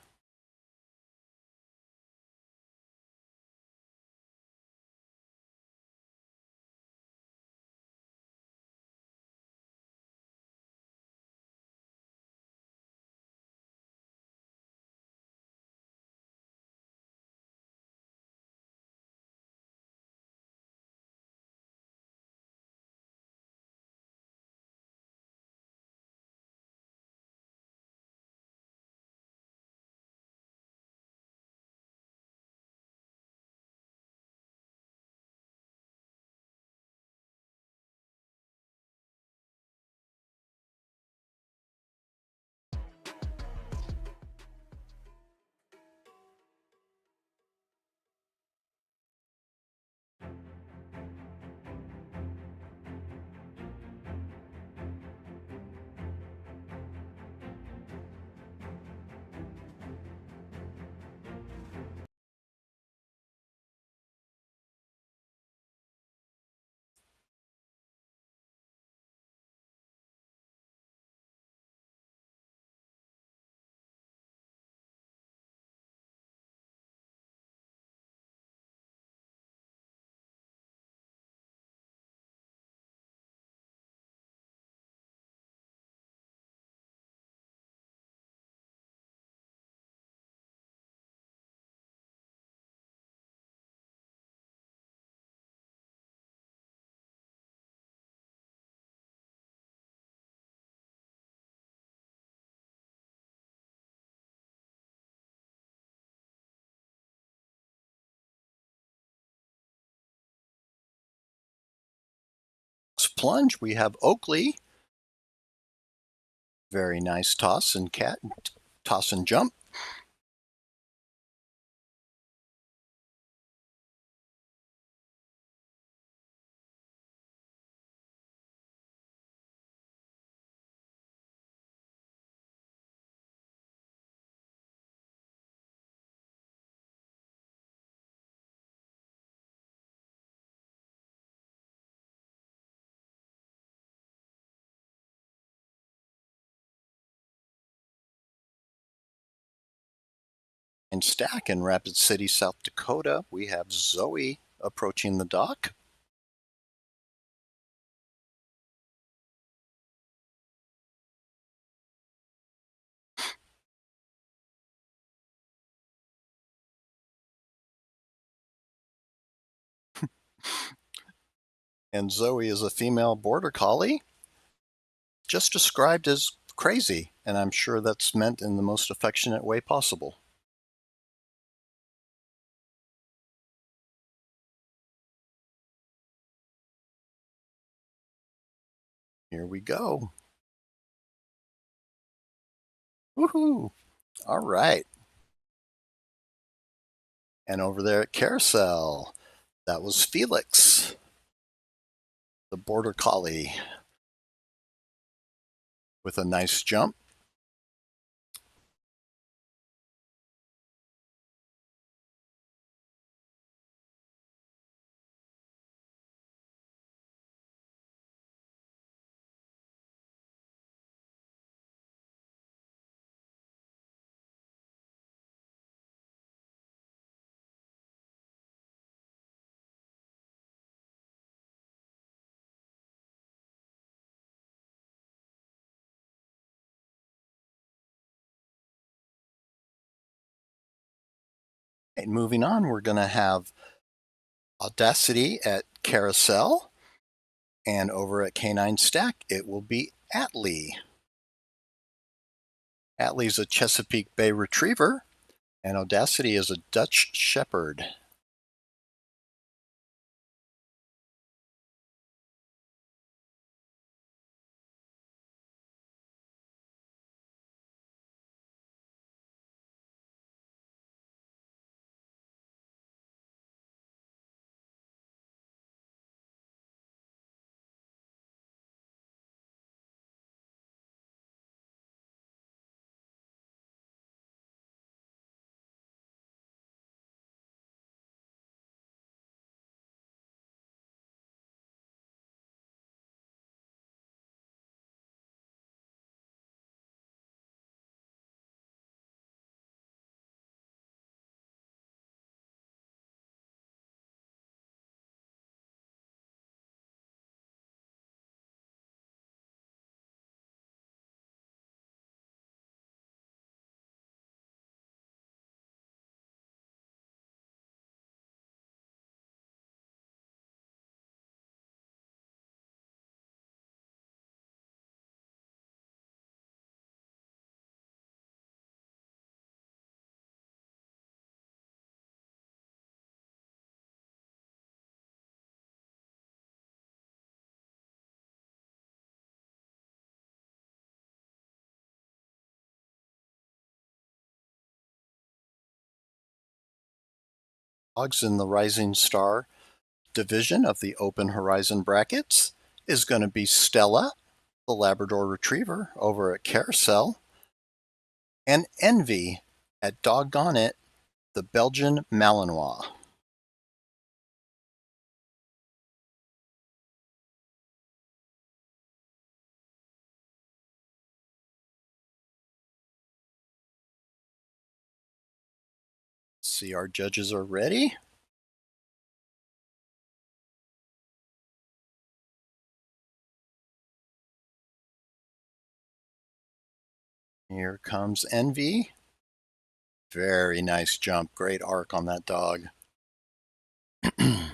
Speaker 1: Plunge, we have Oakley. Very nice toss and jump. Stack in Rapid City, South Dakota. We have Zoe approaching the dock. And Zoe is a female border collie, just described as crazy, and I'm sure that's meant in the most affectionate way possible. Here we go. Woohoo! All right. And over there at Carousel, that was Felix, the border collie, with a nice jump. And moving on, we're going to have Audacity at Carousel, and over at Canine Stack, it will be Atlee. Atlee's a Chesapeake Bay Retriever, and Audacity is a Dutch Shepherd. Dogs in the Rising Star division of the Open Horizon brackets is going to be Stella, the Labrador Retriever, over at Carousel, and Envy at Doggone It, the Belgian Malinois. See, our judges are ready. Here comes Envy. Very nice jump. Great arc on that dog. And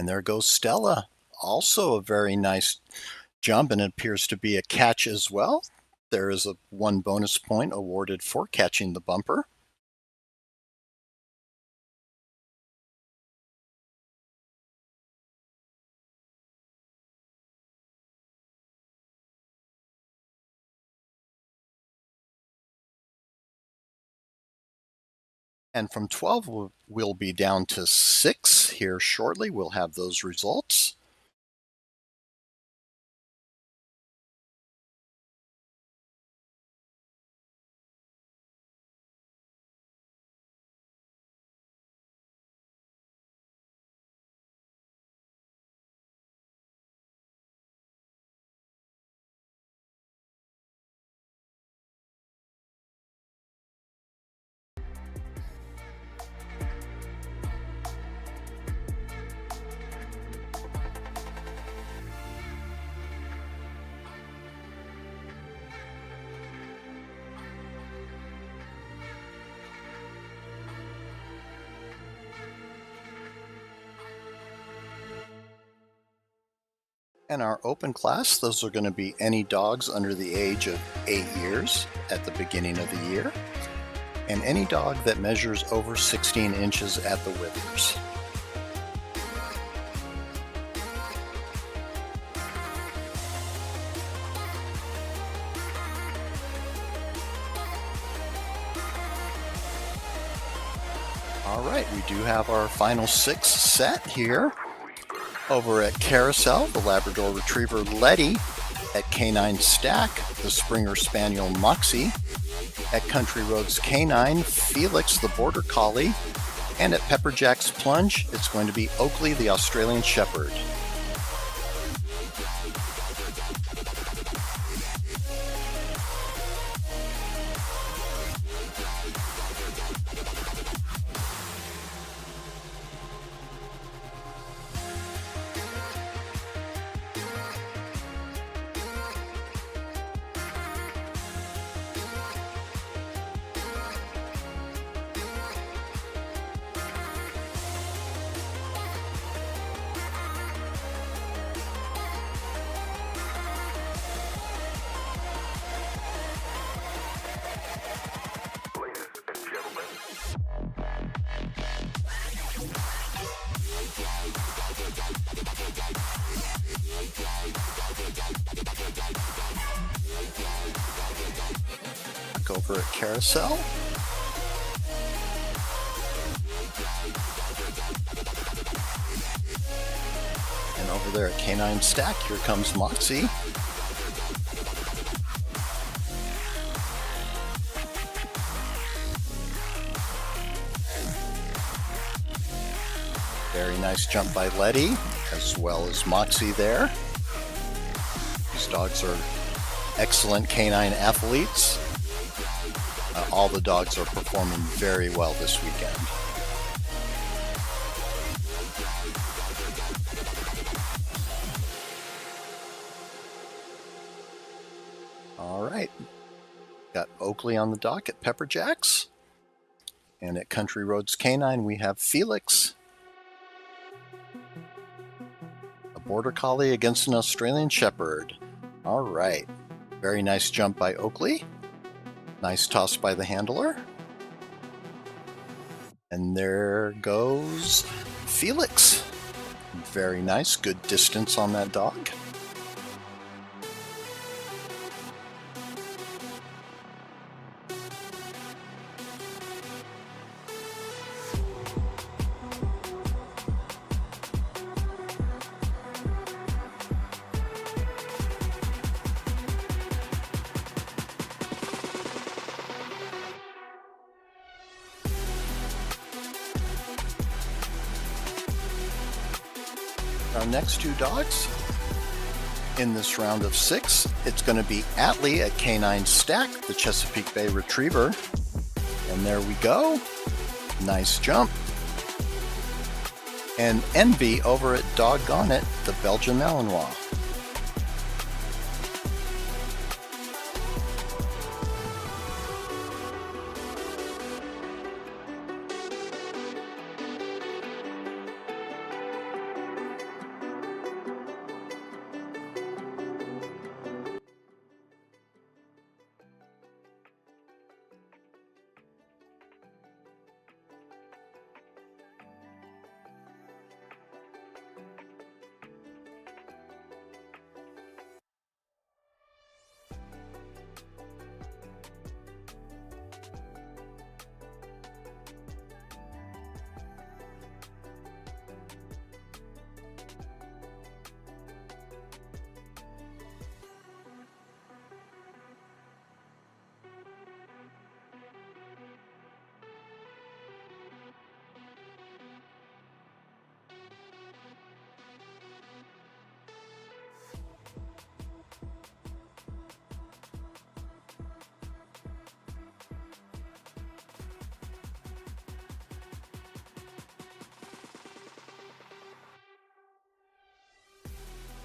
Speaker 1: there goes Stella. Also a very nice jump, and it appears to be a catch as well. There is a 1 bonus point awarded for catching the bumper. And from 12, we'll be down to 6 here shortly. We'll have those results. And our open class, those are going to be any dogs under the age of 8 years at the beginning of the year, and any dog that measures over 16 inches at the withers. All right, we do have our final 6 set here. Over at Carousel, the Labrador Retriever Letty. At Canine Stack, the Springer Spaniel Moxie. At Country Roads Canine, Felix the Border Collie. And at PepperJack's Plunge, it's going to be Oakley the Australian Shepherd. Over at Carousel. And over there at Canine Stack, here comes Moxie. Very nice jump by Letty, as well as Moxie there. These dogs are excellent canine athletes. All the dogs are performing very well this weekend. All right, got Oakley on the dock at PepperJack's. And at Country Roads Canine, we have Felix, a Border Collie against an Australian Shepherd. All right, very nice jump by Oakley. Nice toss by the handler. And there goes Felix. Very nice, good distance on that dog. Our next 2 dogs in this round of 6, it's going to be Atlee at Canine Stack, the Chesapeake Bay Retriever. And there we go. Nice jump. And Envy over at Doggone It, the Belgian Malinois.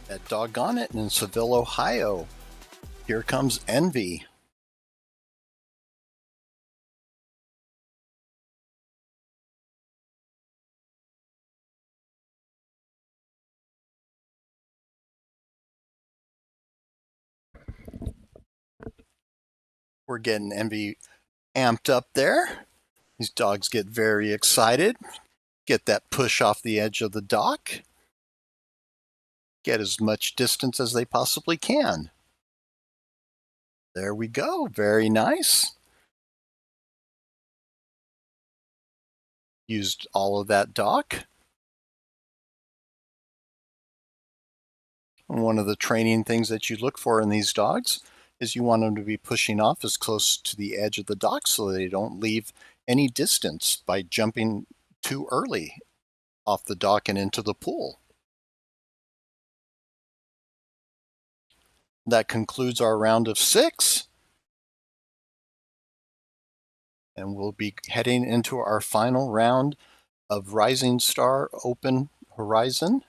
Speaker 1: At Doggone It in Seville, Ohio, here comes Envy. We're getting Envy amped up there. These dogs get very excited. Get that push off the edge of the dock. Get as much distance as they possibly can. There we go. Very nice. Used all of that dock. One of the training things that you look for in these dogs is you want them to be pushing off as close to the edge of the dock so they don't leave any distance by jumping too early off the dock and into the pool. That concludes our round of 6. And we'll be heading into our final round of Rising Star Open Horizon.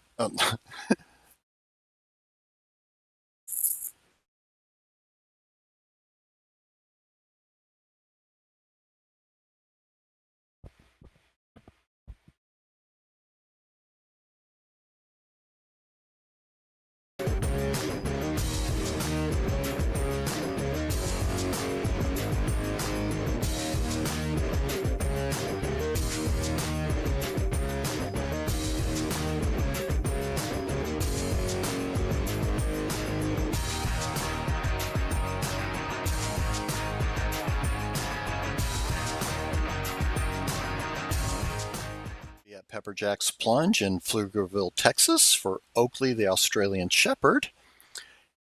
Speaker 1: At PepperJack's Plunge in Pflugerville, Texas for Oakley, the Australian Shepherd.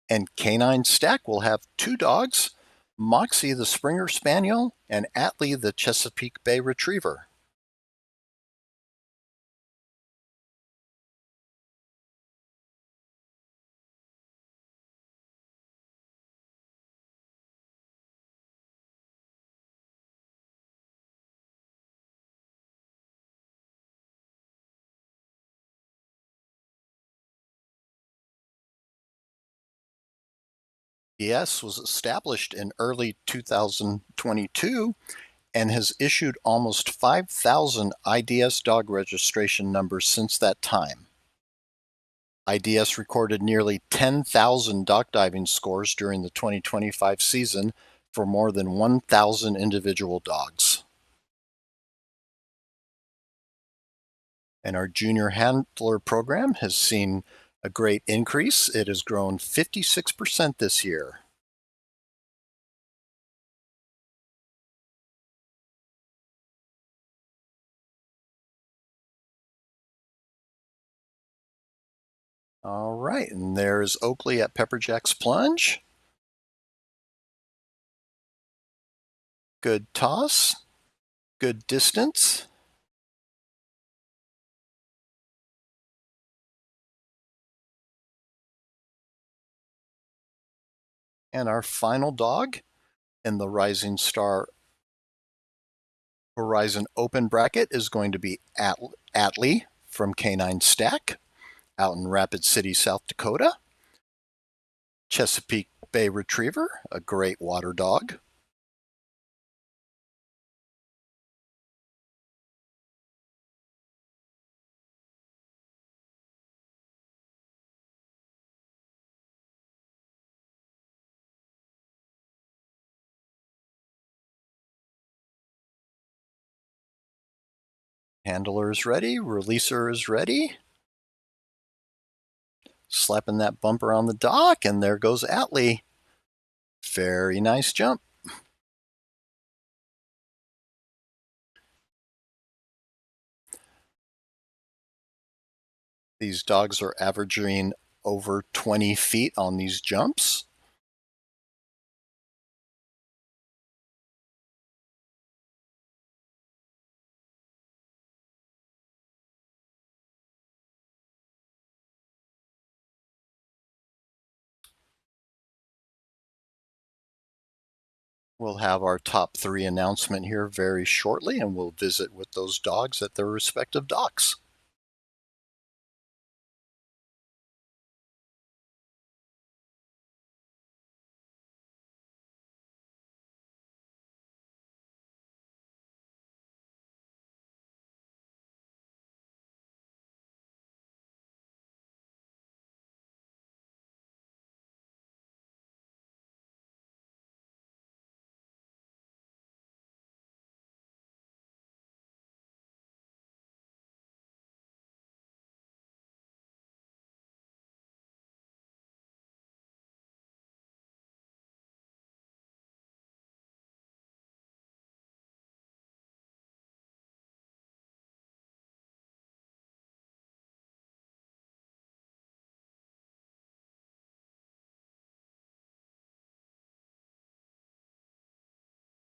Speaker 1: And Canine Stack will have 2 dogs, Moxie, the Springer Spaniel, and Atlee, the Chesapeake Bay Retriever. IDS was established in early 2022 and has issued almost 5,000 IDS dog registration numbers since that time. IDS recorded nearly 10,000 dock diving scores during the 2025 season for more than 1,000 individual dogs. And our junior handler program has seen a great increase. It has grown 56% this year. All right, and there's Oakley at PepperJack's Plunge. Good toss, good distance. And our final dog in the Rising Star Horizon Open bracket is going to be Atlee from Canine Stack out in Rapid City, South Dakota. Chesapeake Bay Retriever, a great water dog. Handler is ready, releaser is ready. Slapping that bumper on the dock, and there goes Atlee. Very nice jump. These dogs are averaging over 20 feet on these jumps. We'll have our top 3 announcement here very shortly, and we'll visit with those dogs at their respective docks.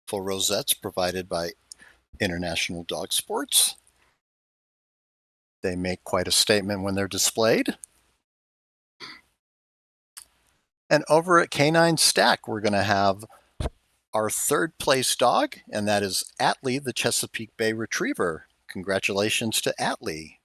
Speaker 1: beautiful rosettes provided by International Dog Sports. They make quite a statement when they're displayed. And over at Canine Stack, we're going to have our third place dog, and that is Atlee, the Chesapeake Bay Retriever. Congratulations to Atlee.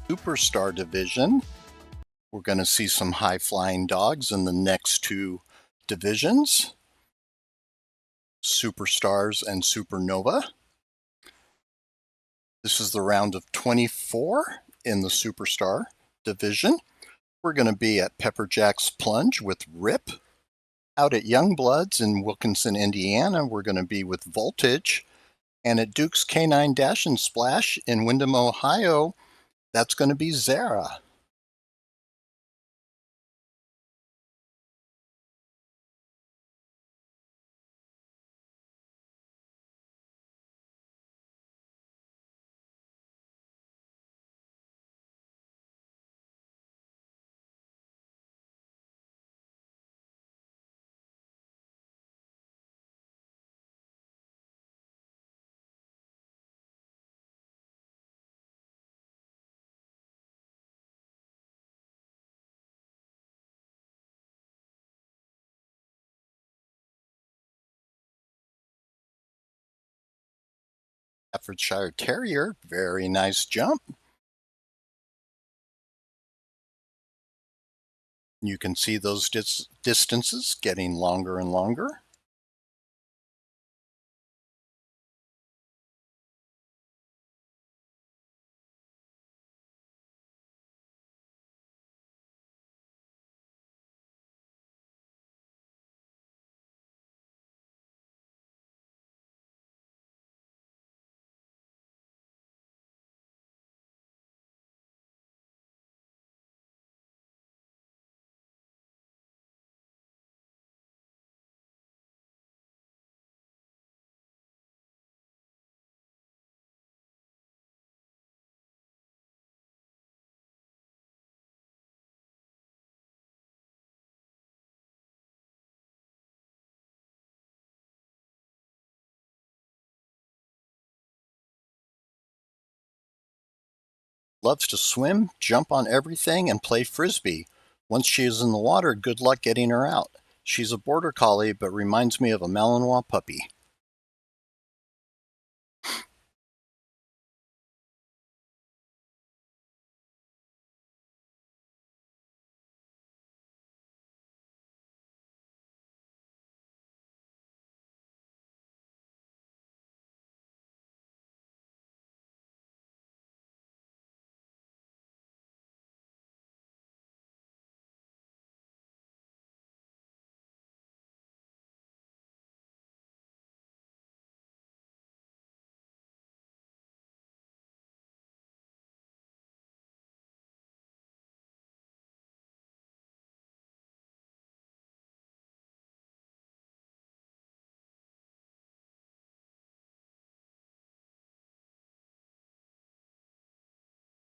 Speaker 1: Superstar division. We're going to see some high-flying dogs in the next two divisions, Superstars and Supernova. This is the round of 24 in the Superstar division. We're going to be at PepperJack's Plunge with Rip. Out at Youngbloods in Wilkinson, Indiana, we're going to be with Voltage. And at Duke's Canine Dash and Splash in Windham, Ohio, that's going to be Zara. Staffordshire Terrier, very nice jump. You can see those distances getting longer and longer. Loves to swim, jump on everything, and play frisbee. Once she is in the water, good luck getting her out. She's a border collie, but reminds me of a Malinois puppy.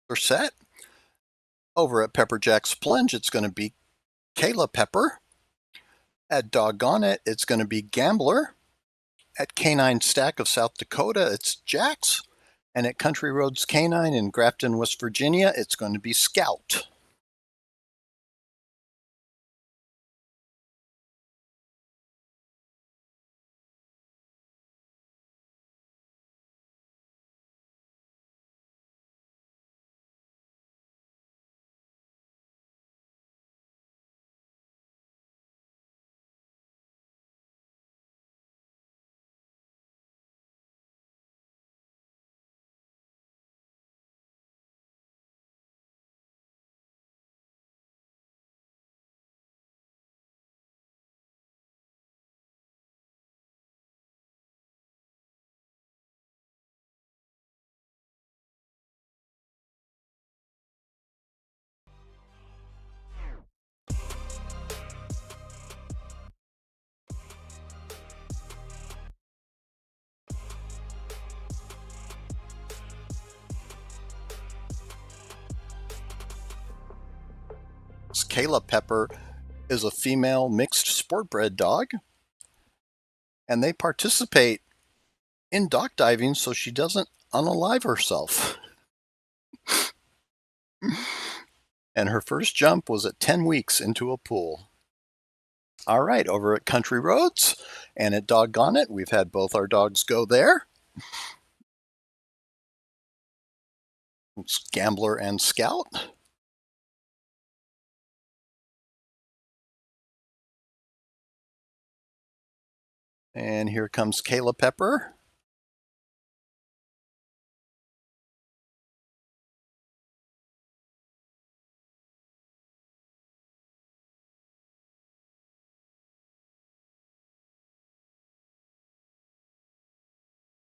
Speaker 1: We're set. Over at PepperJack's Plunge, it's going to be Kayla Pepper. At Doggone It, it's going to be Gambler. At Canine Stack of South Dakota, it's Jax. And at Country Roads Canine in Grafton, West Virginia, it's going to be Scout. Kayla Pepper is a female mixed sport bred dog, and they participate in dock diving so she doesn't unalive herself. And her first jump was at 10 weeks into a pool. All right, over at Country Roads and at Doggone It, we've had both our dogs go there. It's Gambler and Scout. And here comes Kayla Pepper.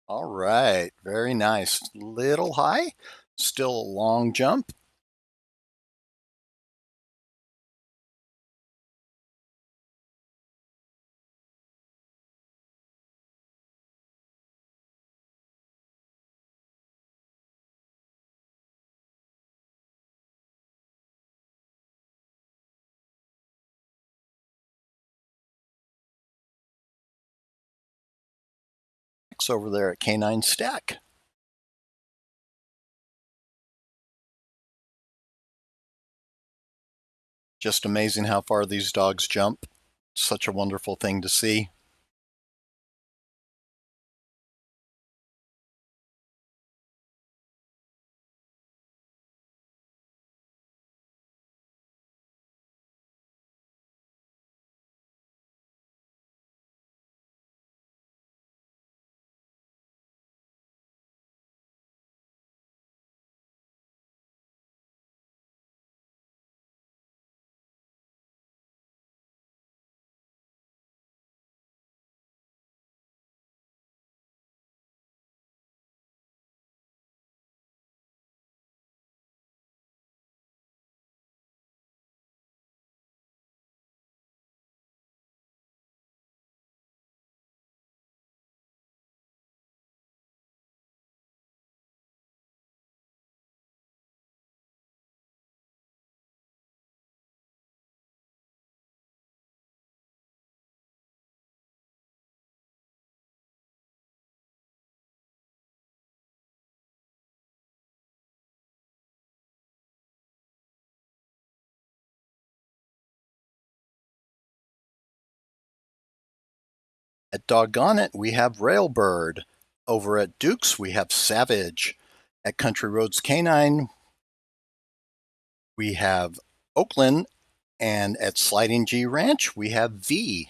Speaker 1: All right, very nice. Little high, still a long jump. Over there at Canine Stack. Just amazing how far these dogs jump. Such a wonderful thing to see. At Doggone It, we have Railbird. Over at Duke's, we have Savage. At Country Roads Canine, we have Oakland. And at Sliding G Ranch, we have V.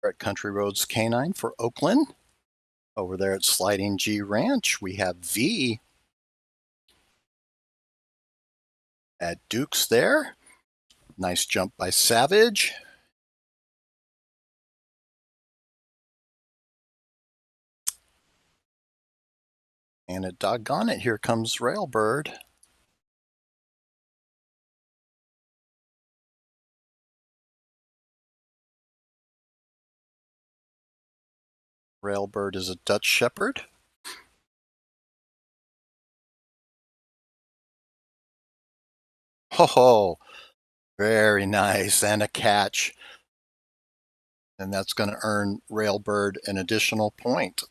Speaker 1: At Country Roads Canine for Oakland. Over there at Sliding G Ranch, we have V. At Duke's there, nice jump by Savage. And at Doggone It, here comes Railbird. Railbird is a Dutch Shepherd. Ho, very nice, and a catch. And that's going to earn Railbird an additional point.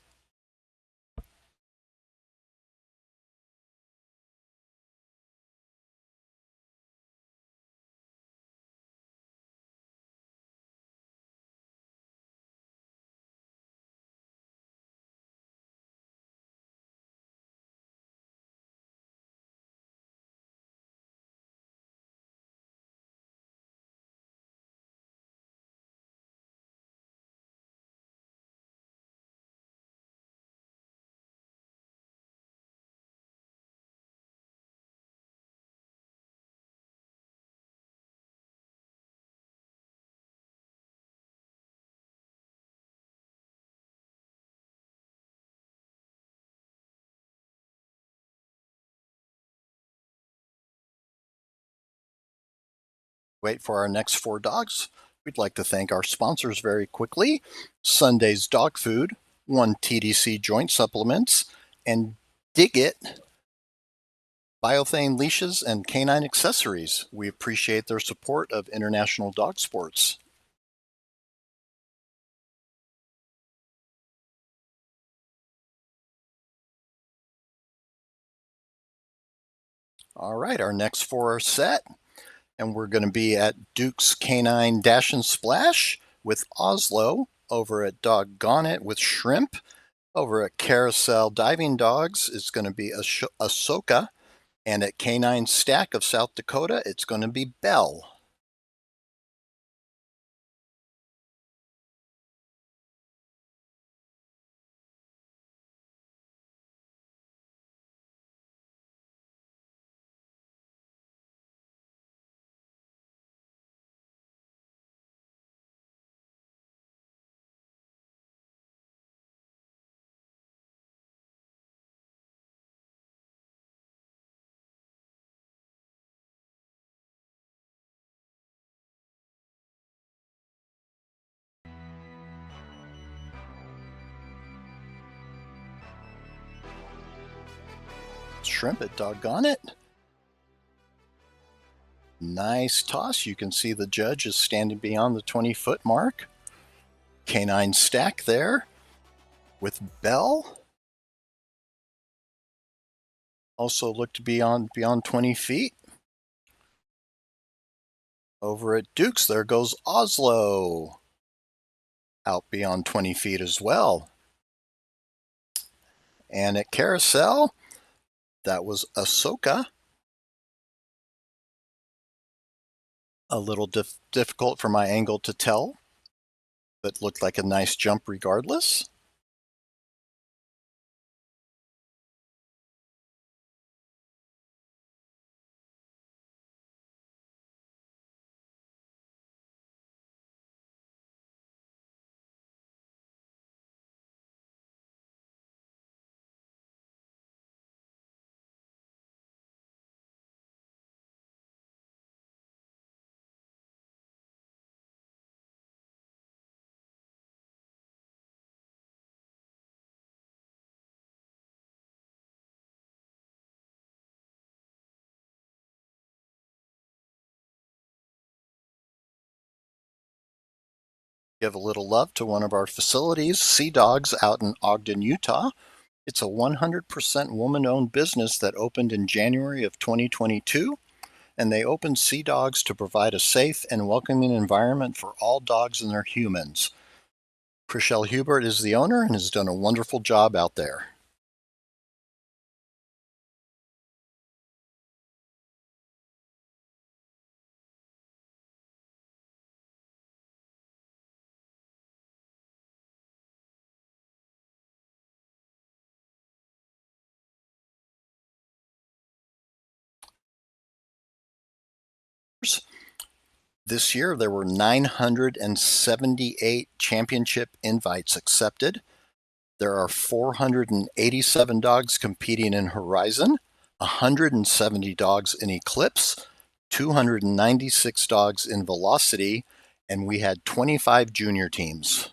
Speaker 1: Wait for our next four dogs. We'd like to thank our sponsors very quickly: Sunday's Dog Food, 1TDC Joint Supplements, and Dig It Biothane Leashes and Canine Accessories. We appreciate their support of international dog sports. All right, our next four are set, and we're going to be at Duke's Canine Dash and Splash with Oslo, over at Doggone It with Shrimp. Over at Carousel Diving Dogs, it's going to be Ahsoka. And at Canine Stack of South Dakota, it's going to be Belle. Shrimp at Doggone It. Nice toss. You can see the judge is standing beyond the 20-foot mark. Canine Stack there with Belle. Also looked beyond 20 feet. Over at Duke's, there goes Oslo, out beyond 20 feet as well. And at Carousel, that was Ahsoka. A little difficult for my angle to tell, but looked like a nice jump regardless. Give a little love to one of our facilities, Sea Dogs, out in Ogden, Utah. It's a 100% woman-owned business that opened in January of 2022, and they opened Sea Dogs to provide a safe and welcoming environment for all dogs and their humans. Chriselle Hubert is the owner and has done a wonderful job out there. This year, there were 978 championship invites accepted. There are 487 dogs competing in Horizon, 170 dogs in Eclipse, 296 dogs in Velocity, and we had 25 junior teams.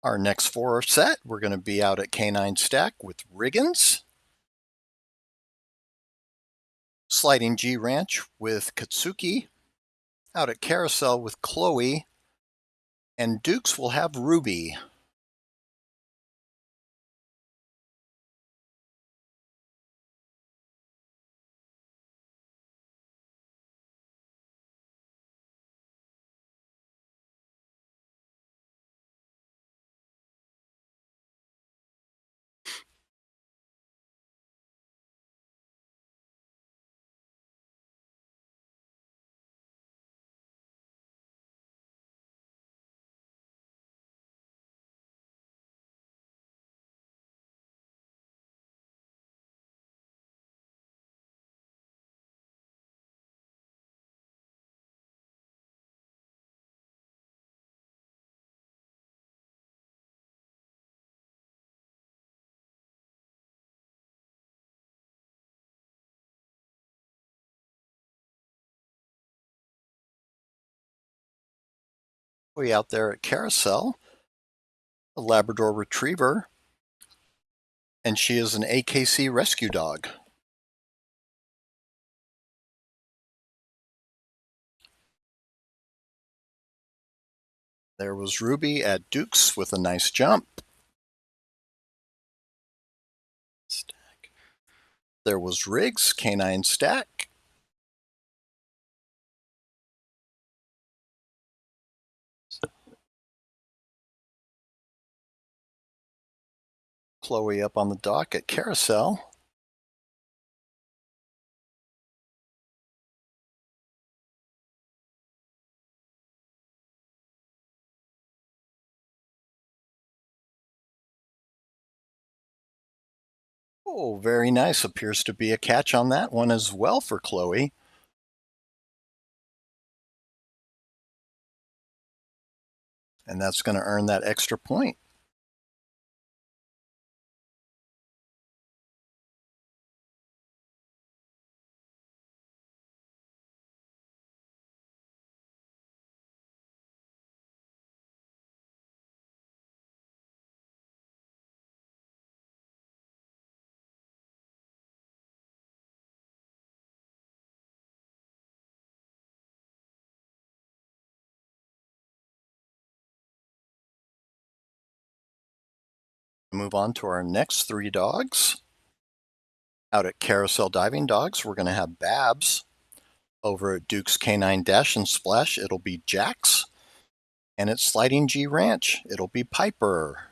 Speaker 1: Our next four are set. We're going to be out at Canine Stack with Riggins, Sliding G Ranch with Katsuki, out at Carousel with Chloe, and Dukes will have Ruby. We out there at Carousel, a Labrador Retriever, and she is an AKC rescue dog. There was Ruby at Duke's with a nice jump. Stack. There was Riggs, canine stack. Chloe up on the dock at Carousel. Oh, very nice. Appears to be a catch on that one as well for Chloe. And that's going to earn that extra point. Move on to our next three dogs. Out at Carousel Diving Dogs, we're going to have Babs. Over at Duke's Canine Dash and Splash, it'll be Jax. And at Sliding G Ranch, it'll be Piper.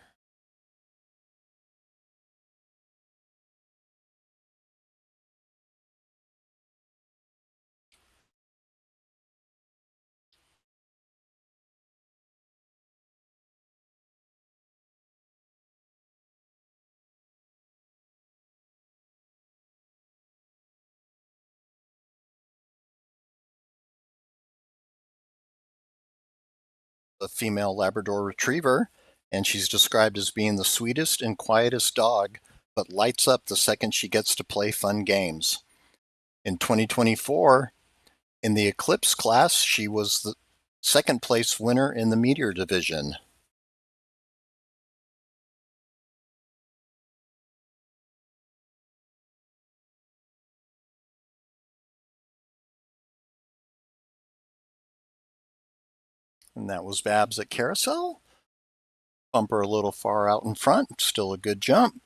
Speaker 1: A female Labrador Retriever, and she's described as being the sweetest and quietest dog, but lights up the second she gets to play fun games. In 2024, in the Eclipse class, she was the second place winner in the Meteor division. And that was Babs at Carousel. Bumper a little far out in front, still a good jump.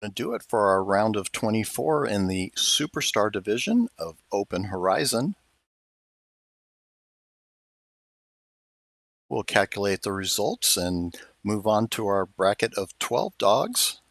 Speaker 1: To do it for our round of 24 in the Superstar division of Open Horizon. We'll calculate the results and move on to our bracket of 12 dogs.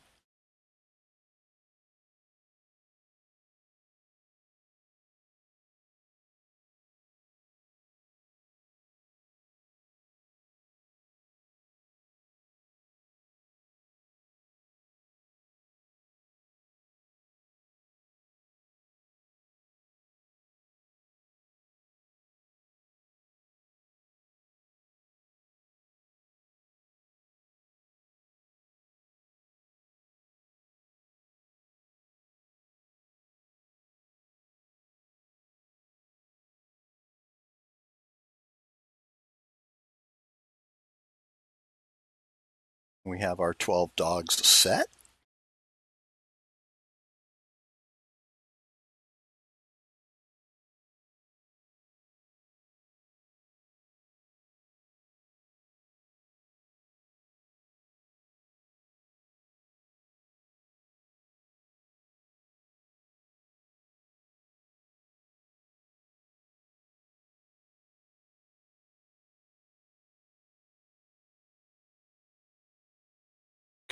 Speaker 1: We have our 12 dogs set.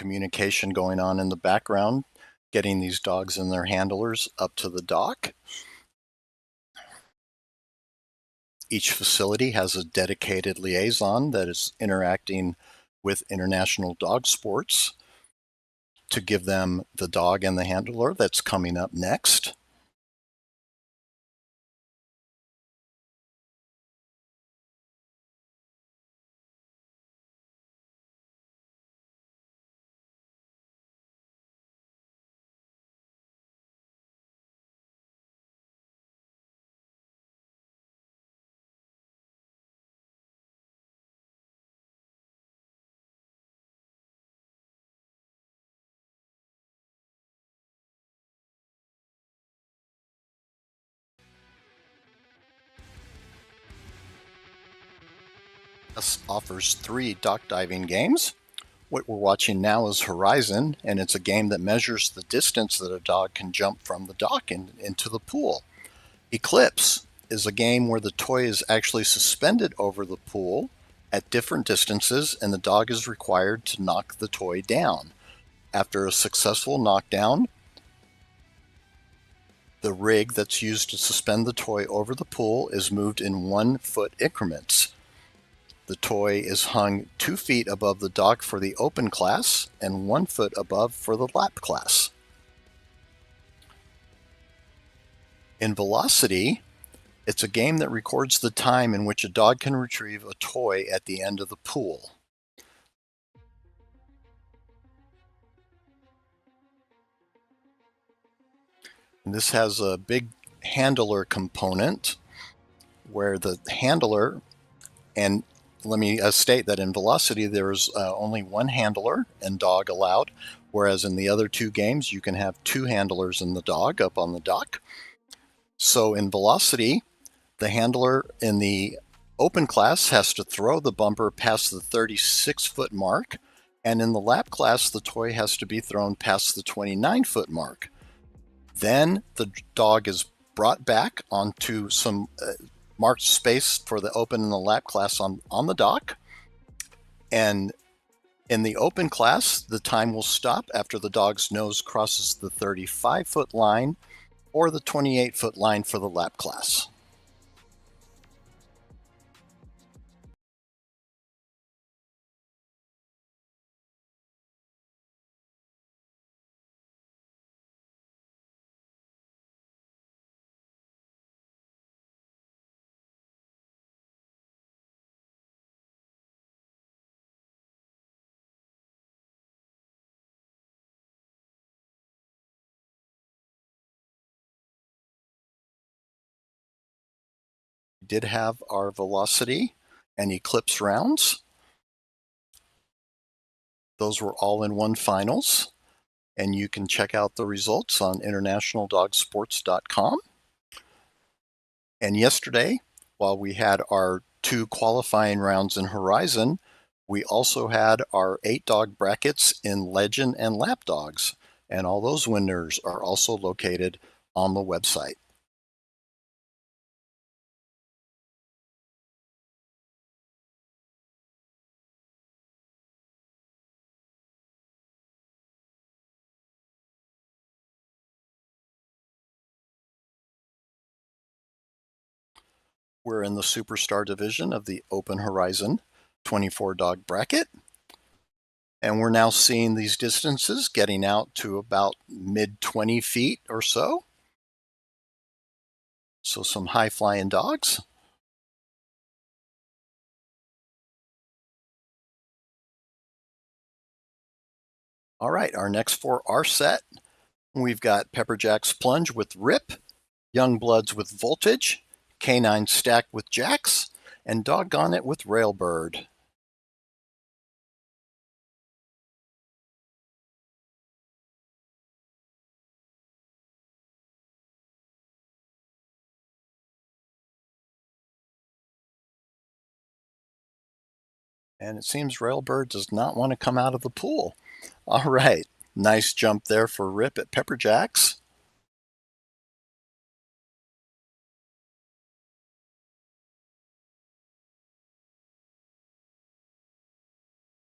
Speaker 1: communication going on in the background, getting these dogs and their handlers up to the dock. Each facility has a dedicated liaison that is interacting with International Dog Sports to give them the dog and the handler that's coming up next. This offers 3 dock diving games. What we're watching now is Horizon, and it's a game that measures the distance that a dog can jump from the dock into the pool. Eclipse is a game where the toy is actually suspended over the pool at different distances, and the dog is required to knock the toy down. After a successful knockdown, the rig that's used to suspend the toy over the pool is moved in 1-foot increments. The toy is hung 2 feet above the dock for the open class and 1 foot above for the lap class. In Velocity, it's a game that records the time in which a dog can retrieve a toy at the end of the pool. And this has a big handler component where the handler, and let me state that in Velocity there's only 1 handler and dog allowed, whereas in the other 2 games you can have 2 handlers and the dog up on the dock. So in Velocity, the handler in the open class has to throw the bumper past the 36-foot mark, and in the lap class the toy has to be thrown past the 29-foot mark. Then the dog is brought back onto some marked space for the open and the lap class on the dock. And in the open class, the time will stop after the dog's nose crosses the 35-foot line or the 28-foot line for the lap class. We did have our Velocity and Eclipse rounds. Those were all in one finals, and you can check out the results on internationaldogsports.com. And yesterday, while we had our 2 qualifying rounds in Horizon, we also had our 8-dog brackets in Legend and Lapdogs, and all those winners are also located on the website. We're in the Superstar division of the Open Horizon 24-dog bracket. And we're now seeing these distances getting out to about mid-20 feet or so. So some high-flying dogs. All right, our next 4 are set. We've got PepperJack's Plunge with Rip, Youngbloods with Voltage, Canine Stack with Jacks, and Doggone It with Railbird. And it seems Railbird does not want to come out of the pool. All right, nice jump there for Rip at PepperJack's.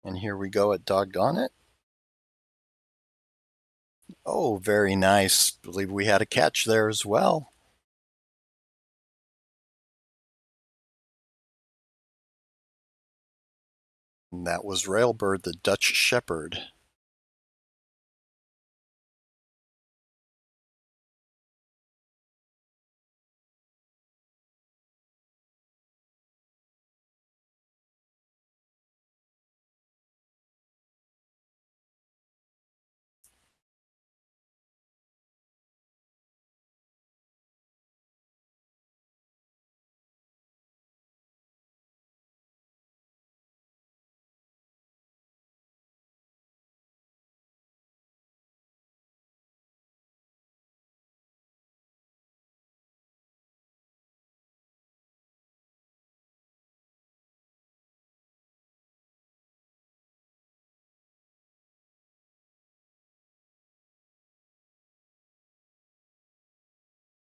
Speaker 1: And here we go at Doggone It. Oh, very nice. Believe we had a catch there as well. And that was Railbird, the Dutch Shepherd.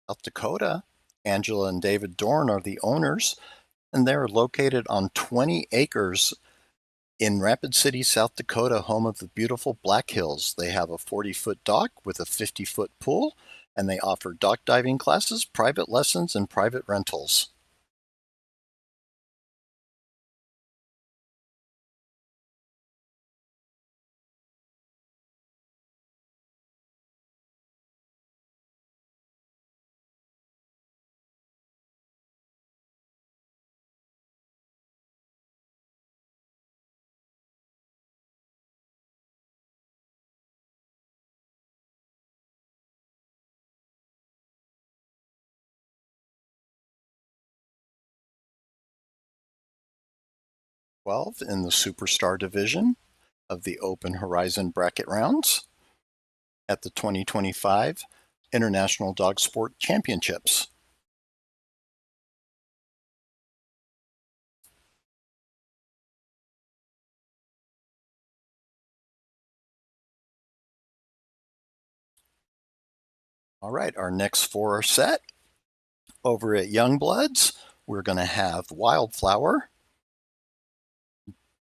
Speaker 1: South Dakota. Angela and David Dorn are the owners, and they're located on 20 acres in Rapid City, South Dakota, home of the beautiful Black Hills. They have a 40-foot dock with a 50-foot pool, and they offer dock diving classes, private lessons, and private rentals. In the Superstar division of the Open Horizon Bracket Rounds at the 2025 International Dog Sport Championships. All right, our next four are set. Over at Youngbloods, we're going to have Wildflower.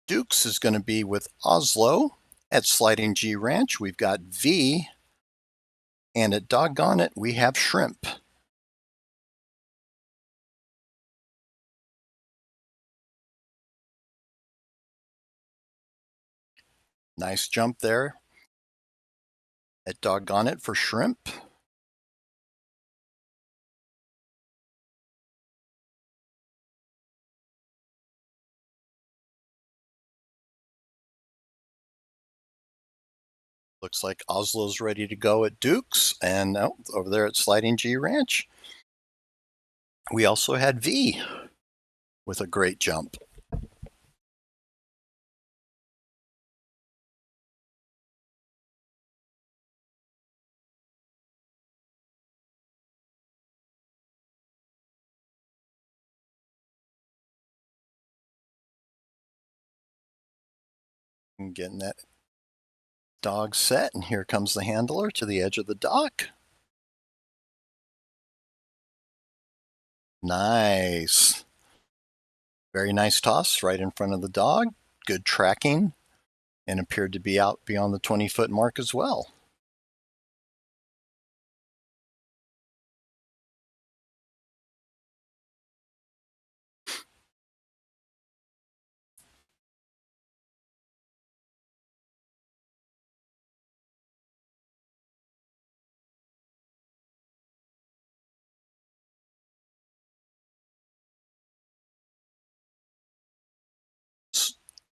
Speaker 1: Dukes is going to be with Oslo. At Sliding G Ranch, we've got V. And at Doggone It, we have Shrimp. Nice jump there at Doggone It for Shrimp. Looks like Oslo's ready to go at Dukes, and over there at Sliding G Ranch, we also had V with a great jump. And getting that dog set, and here comes the handler to the edge of the dock. Nice. Very nice toss right in front of the dog. Good tracking, and appeared to be out beyond the 20-foot mark as well.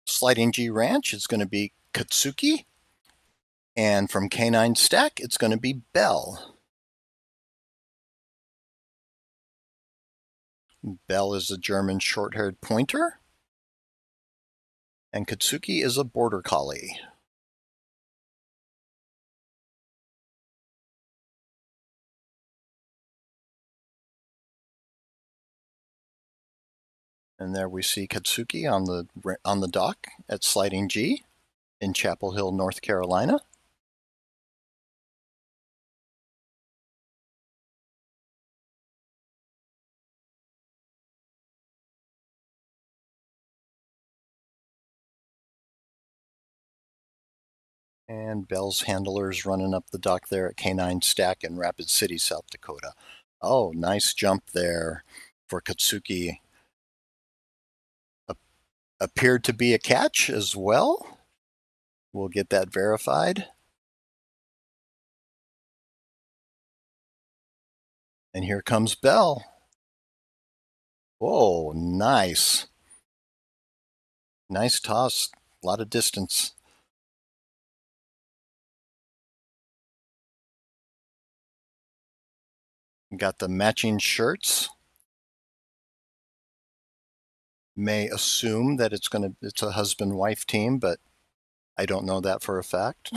Speaker 1: Sliding G Ranch is going to be Katsuki, and from Canine Stack, it's going to be Belle. Belle is a German short-haired pointer, and Katsuki is a border collie. And there we see Katsuki on the dock at Sliding G in Chapel Hill, North Carolina. And Bell's handler's running up the dock there at K9 Stack in Rapid City, South Dakota. Oh, nice jump there for Katsuki. Appeared to be a catch as well. We'll get that verified. And here comes Bell. Whoa, nice. Nice toss. A lot of distance. Got the matching shirts. May assume that it's a husband-wife team, but I don't know that for a fact.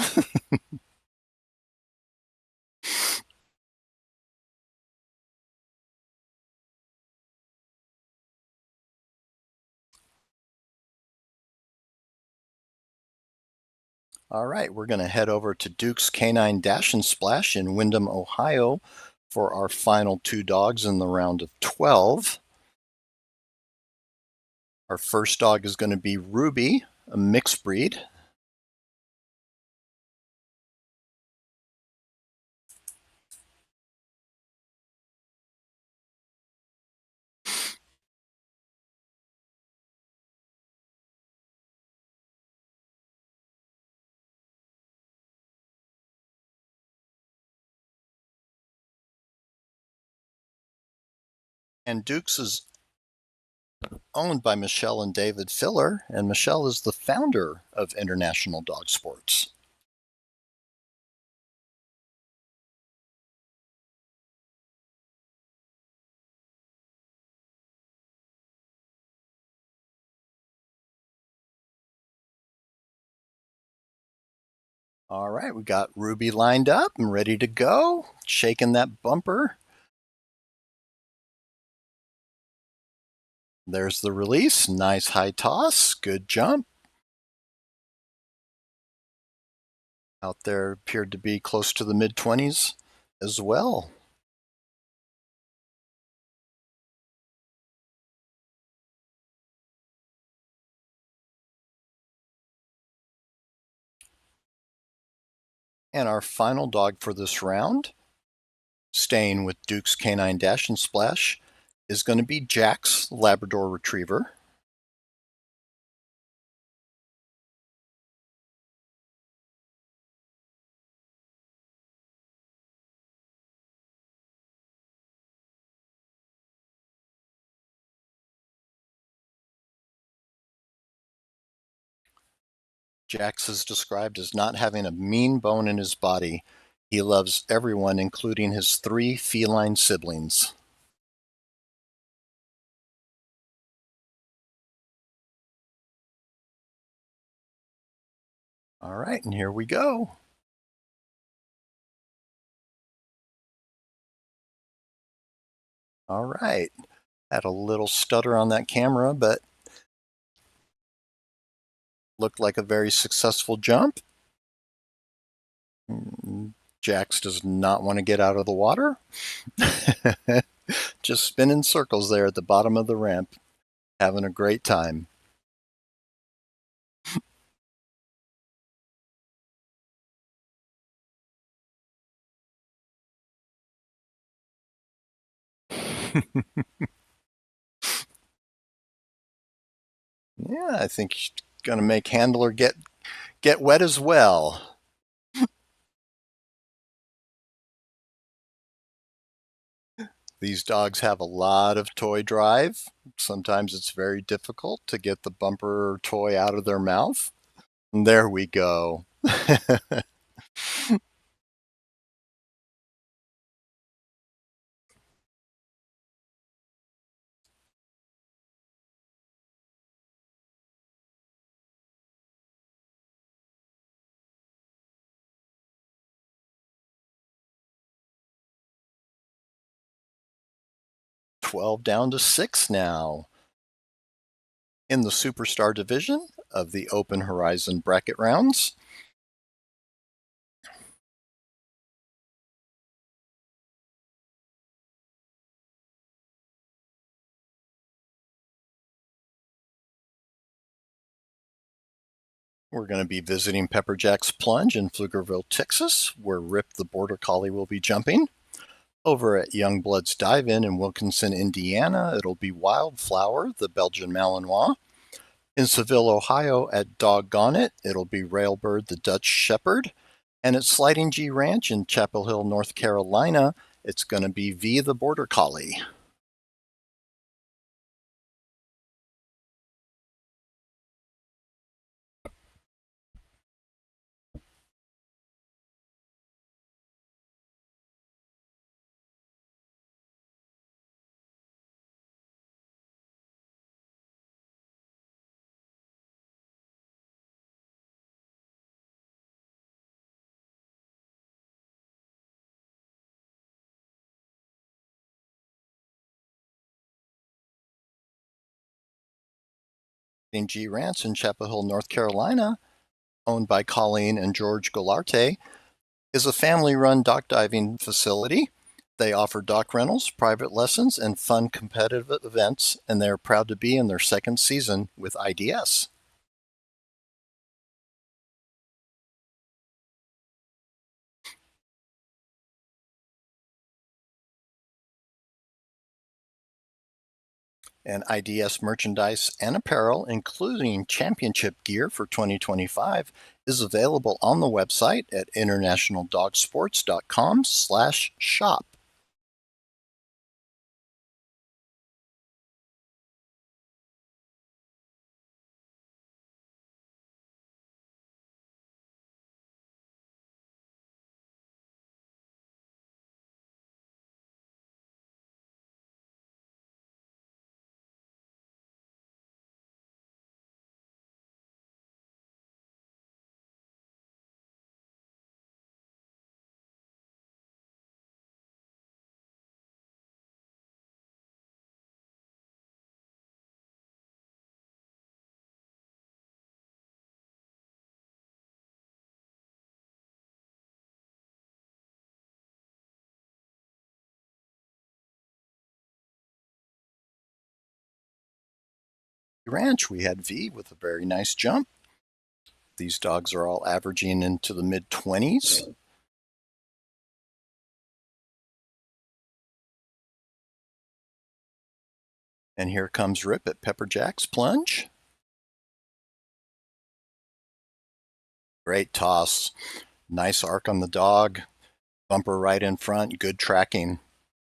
Speaker 1: All right, we're going to head over to Duke's Canine Dash and Splash in Windham, Ohio for our final two dogs in the round of 12. Our first dog is going to be Ruby, a mixed breed. And Duke's is owned by Michelle and David Filler, and Michelle is the founder of International Dog Sports. All right, we got Ruby lined up and ready to go, shaking that bumper. There's the release, nice high toss, good jump. Out there appeared to be close to the mid-20s as well. And our final dog for this round, staying with Duke's Canine Dash and Splash, is going to be Jack's Labrador Retriever. Jax is described as not having a mean bone in his body. He loves everyone, including his 3 feline siblings. All right, and here we go. All right. Had a little stutter on that camera, but looked like a very successful jump. Jax does not want to get out of the water. Just spinning circles there at the bottom of the ramp, having a great time. Yeah, I think she's gonna make handler get wet as well. These dogs have a lot of toy drive. Sometimes it's very difficult to get the bumper toy out of their mouth. And there we go. 12 down to 6 now. In the Superstar division of the Open Horizon bracket rounds, We're going to be visiting PepperJack's Plunge in Pflugerville, Texas, where Rip the Border Collie will be jumping. Over at Youngblood's Dive-In in Wilkinson, Indiana, it'll be Wildflower, the Belgian Malinois. In Seville, Ohio, at Doggone It, it'll be Railbird, the Dutch Shepherd. And at Sliding G Ranch in Chapel Hill, North Carolina, it's going to be V the Border Collie. G Ranch in Chapel Hill, North Carolina, owned by Colleen and George Golarte, is a family-run dock diving facility. They offer dock rentals, private lessons, and fun competitive events, and they're proud to be in their second season with IDS. And IDS merchandise and apparel, including championship gear for 2025, is available on the website at internationaldogsports.com/shop. Ranch, we had V with a very nice jump. These dogs are all averaging into the mid-20s. And here comes Rip at PepperJack's Plunge. Great toss. Nice arc on the dog. Bumper right in front. Good tracking.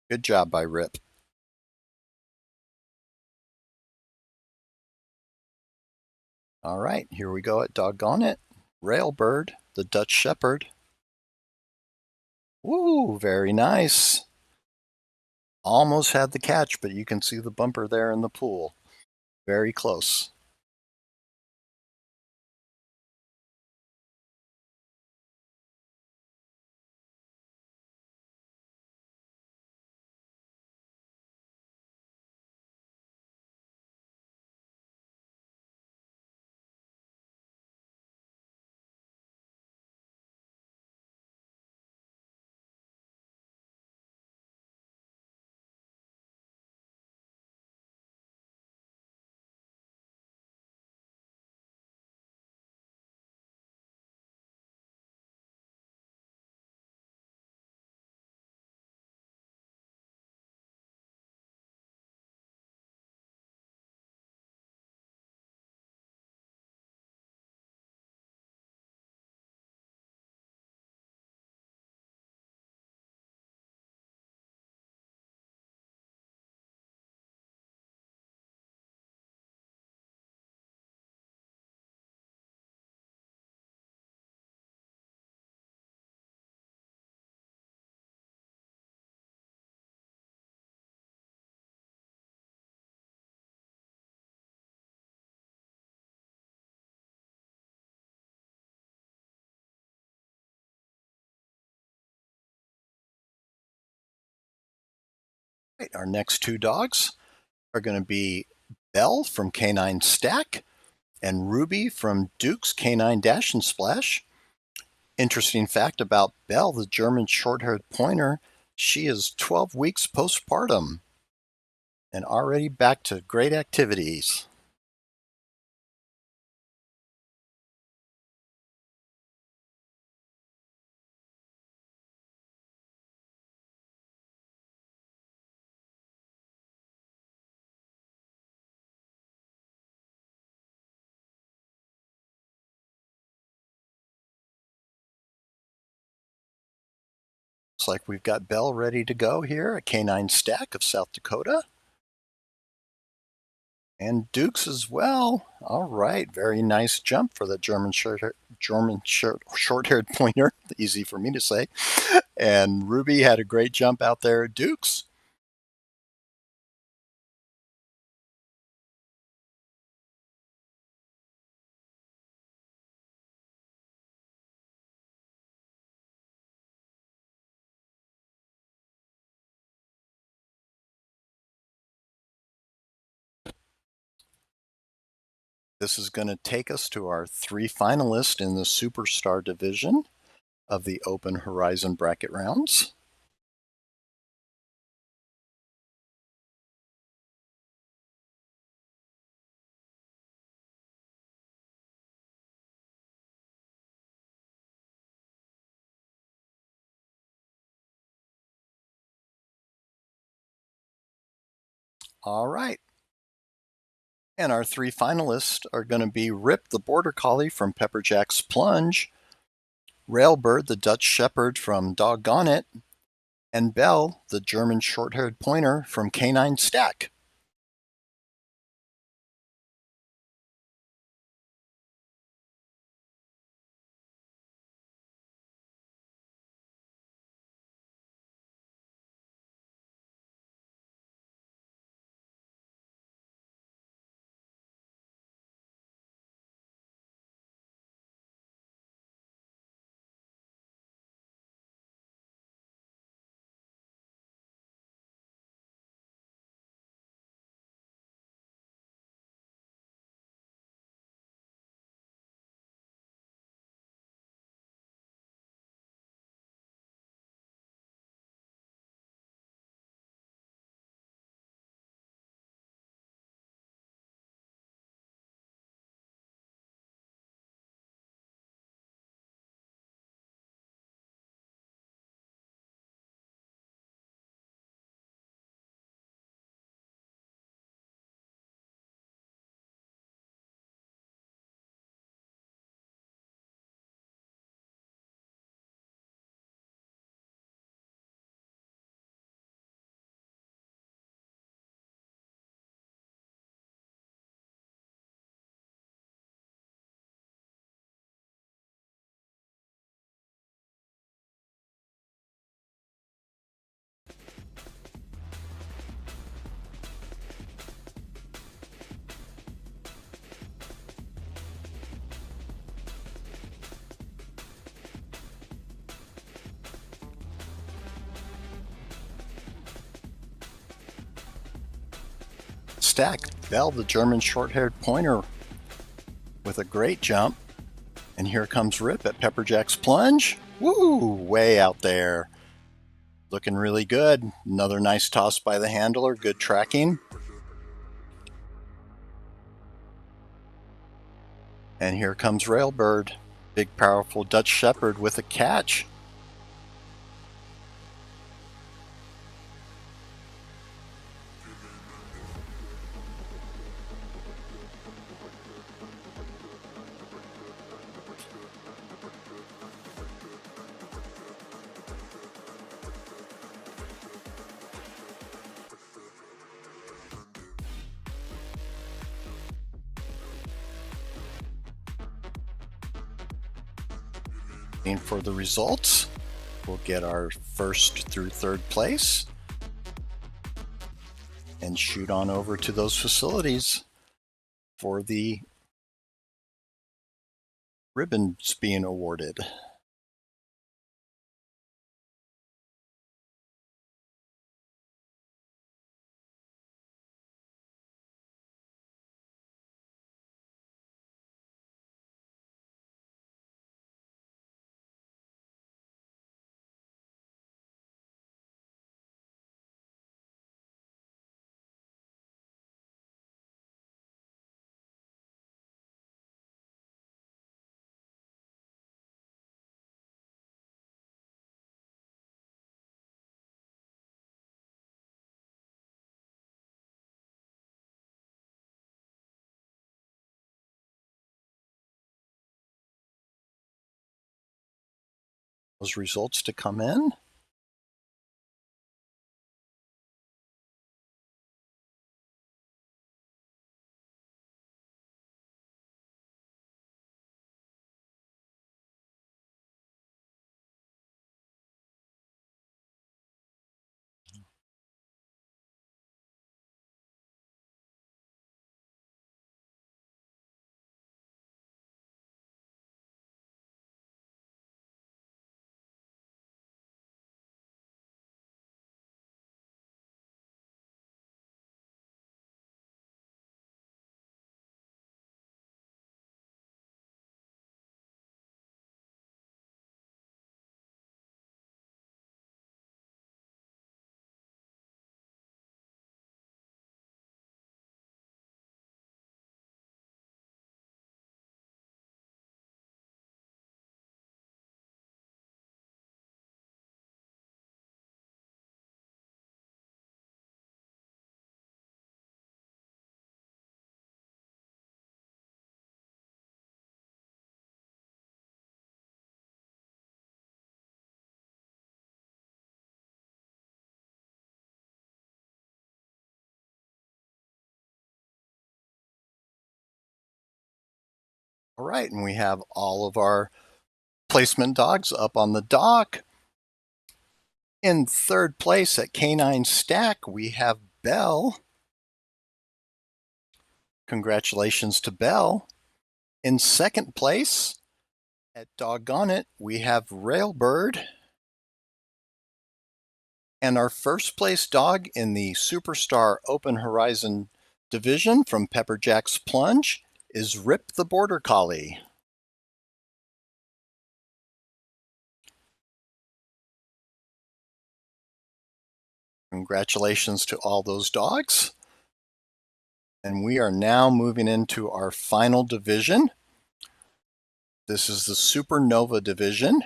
Speaker 1: Good job by Rip. All right, here we go at Doggone It. Railbird, the Dutch Shepherd. Woo, very nice. Almost had the catch, but you can see the bumper there in the pool. Very close. Right, our next two dogs are going to be Belle from Canine Stack and Ruby from Duke's Canine Dash and Splash. Interesting fact about Belle, the German short-haired pointer, she is 12 weeks postpartum and already back to great activities. Looks like we've got Belle ready to go here, a canine stack of South Dakota. And Dukes as well. All right, very nice jump for the German short-haired pointer. Easy for me to say. And Ruby had a great jump out there at Dukes. This is going to take us to our 3 finalists in the Superstar division of the Open Horizon bracket rounds. All right. And our 3 finalists are going to be Rip the Border Collie from PepperJack's Plunge, Railbird the Dutch Shepherd from Doggone It, and Belle the German short-haired pointer from Canine Stack. Stack, Belle the German short-haired pointer with a great jump. And here comes Rip at PepperJack's Plunge. Woo! Way out there. Looking really good. Another nice toss by the handler. Good tracking. And here comes Railbird. Big, powerful Dutch Shepherd with a catch. And for the results, we'll get our first through third place and shoot on over to those facilities for the ribbons being awarded. Those results to come in. All right, and we have all of our placement dogs up on the dock. In third place at Canine Stack, we have Belle. Congratulations to Belle. In second place at Doggone It, we have Railbird. And our first place dog in the Superstar Open Horizon division from PepperJack's Plunge is Rip the Border Collie. Congratulations to all those dogs. And we are now moving into our final division. This is the Supernova division.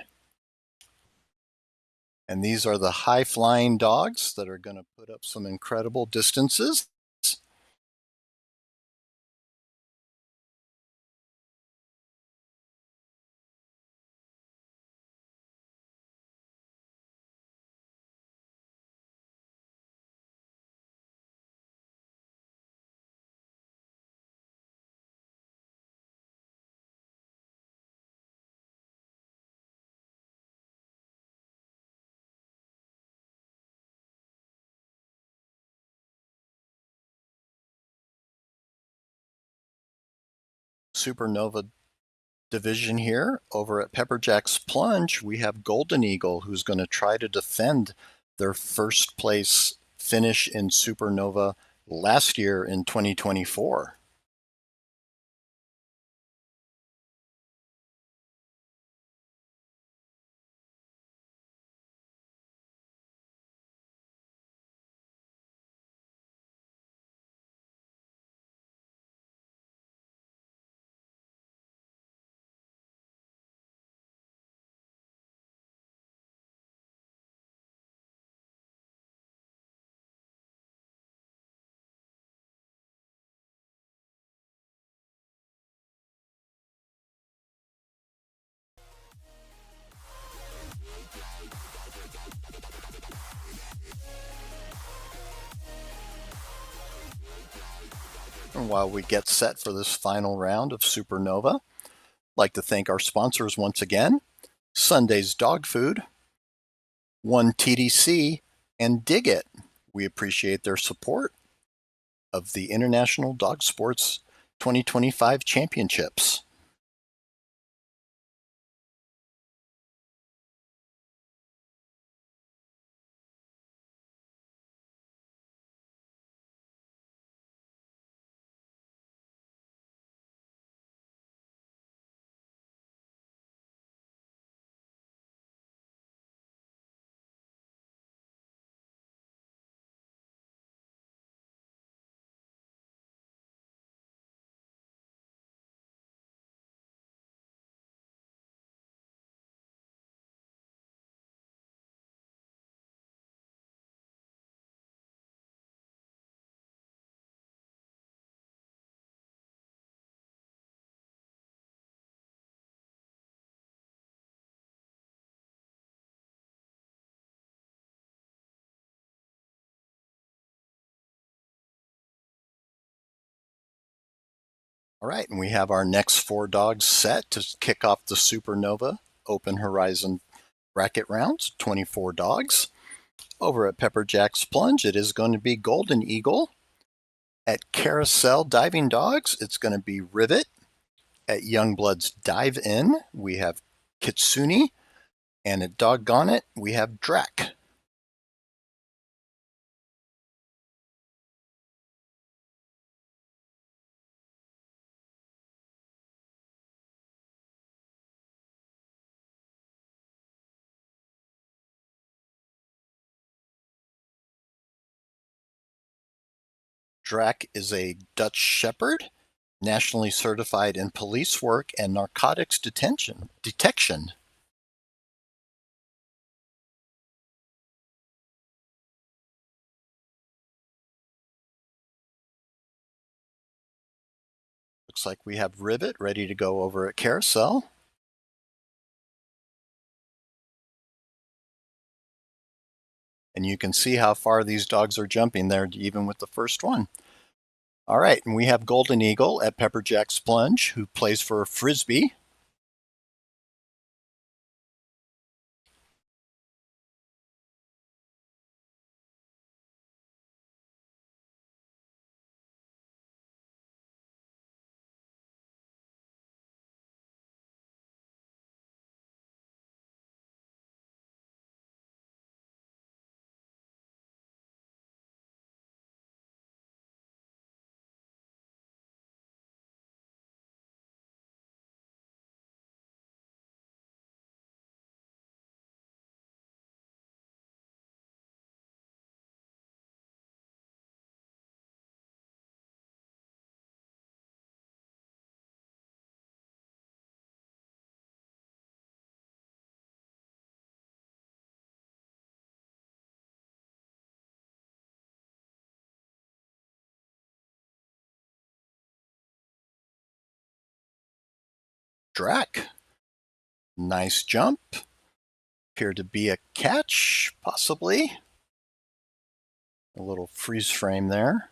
Speaker 1: And these are the high-flying dogs that are going to put up some incredible distances. Supernova division here. Over at PepperJack's Plunge, we have Golden Eagle, who's going to try to defend their first place finish in Supernova last year in 2024. And while we get set for this final round of Supernova, I'd like to thank our sponsors once again, Sunday's Dog Food, One TDC, and Dig It. We appreciate their support of the International Dog Sports 2025 Championships. All right, and we have our next 4 dogs set to kick off the Supernova Open Horizon bracket rounds, 24 dogs. Over at PepperJack's Plunge, it is going to be Golden Eagle. At Carousel Diving Dogs, it's going to be Rivet. At Youngblood's Dive In, we have Kitsune. And at Doggone It, we have Drac. Drac is a Dutch Shepherd, nationally certified in police work and narcotics detection. Looks like we have Rivet ready to go over at Carousel. And you can see how far these dogs are jumping there, even with the first one. All right, and we have Golden Eagle at PepperJack's Plunge, who plays for Frisbee. Drac, nice jump. Appeared to be a catch, possibly. A little freeze frame there.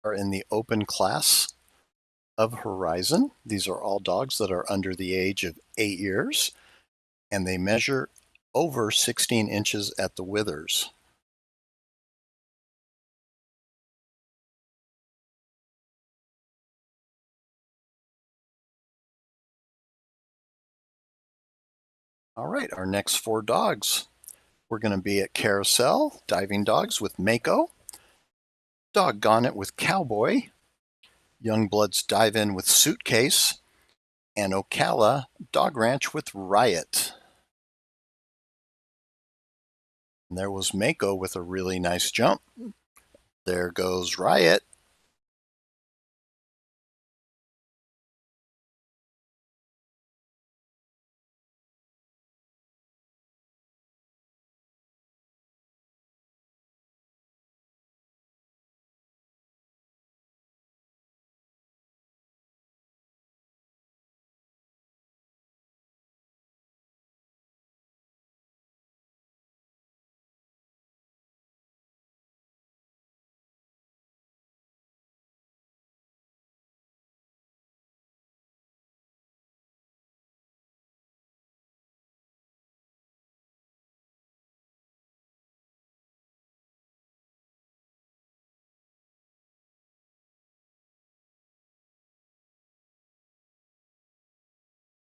Speaker 1: Are in the open class of Horizon. These are all dogs that are under the age of 8 years, and they measure over 16 inches at the withers. All right, our next 4 dogs. We're going to be at Carousel, Diving Dogs with Mako, Doggone It with Cowboy, Youngbloods Dive In with Suitcase, and Ocala Dog Ranch with Riot. And there was Mako with a really nice jump. There goes Riot.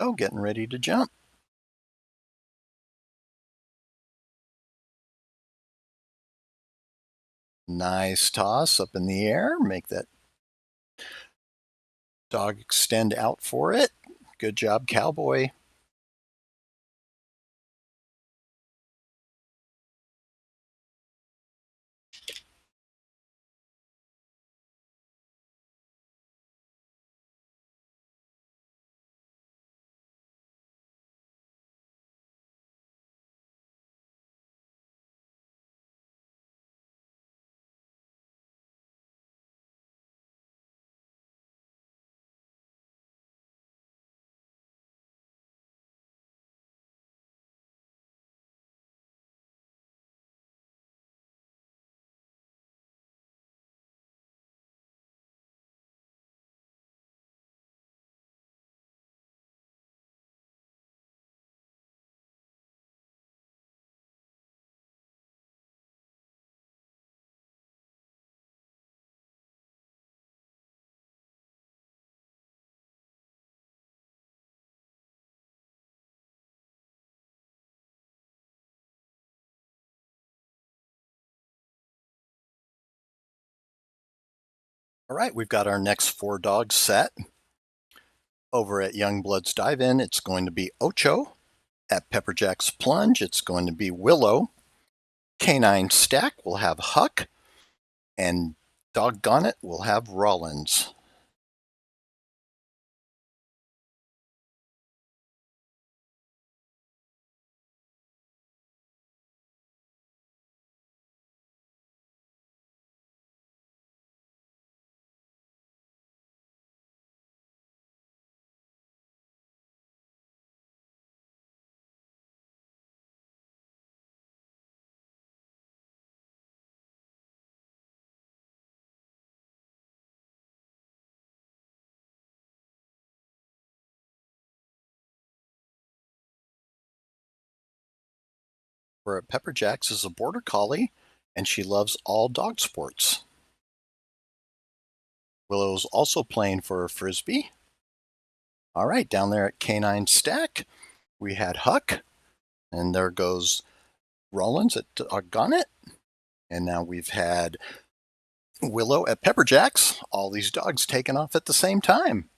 Speaker 1: Oh, getting ready to jump. Nice toss up in the air. Make that dog extend out for it. Good job, Cowboy. All right, we've got our next 4 dogs set. Over at Youngblood's Dive-In, it's going to be Ocho. At PepperJack's Plunge, it's going to be Willow. Canine Stack will have Huck. And Doggone It will have Rollins. Over at PepperJack's is a Border Collie, and she loves all dog sports. Willow's also playing for a Frisbee. All right, down there at Canine Stack, we had Huck, and there goes Rollins at Doggone It. And now we've had Willow at PepperJack's. All these dogs taking off at the same time.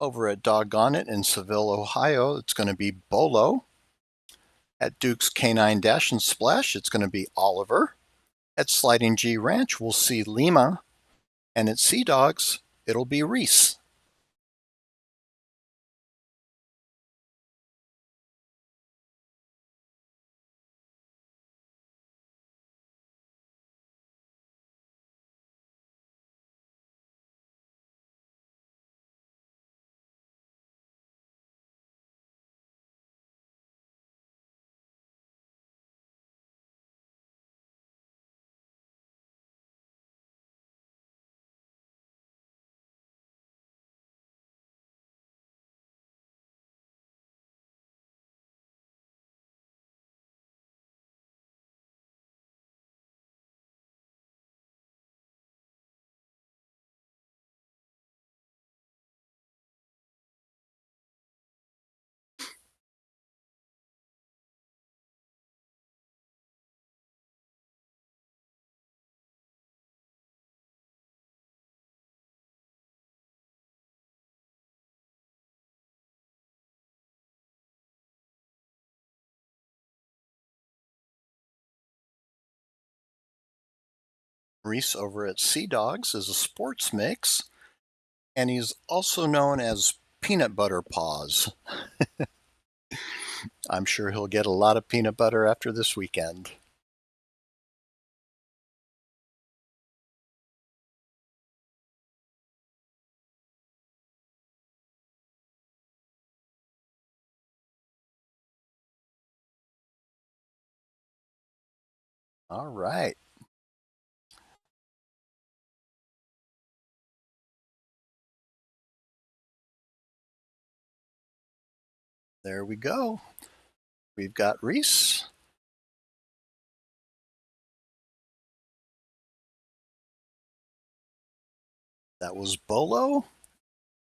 Speaker 1: Over at Doggone It in Seville, Ohio, it's going to be Bolo. At Duke's Canine Dash and Splash, it's going to be Oliver. At Sliding G Ranch, we'll see Lima. And at Sea Dogs, it'll be Reese. Reese over at Sea Dogs is a sports mix, and he's also known as Peanut Butter Paws. I'm sure he'll get a lot of peanut butter after this weekend. All right. There we go. We've got Reese. That was Bolo.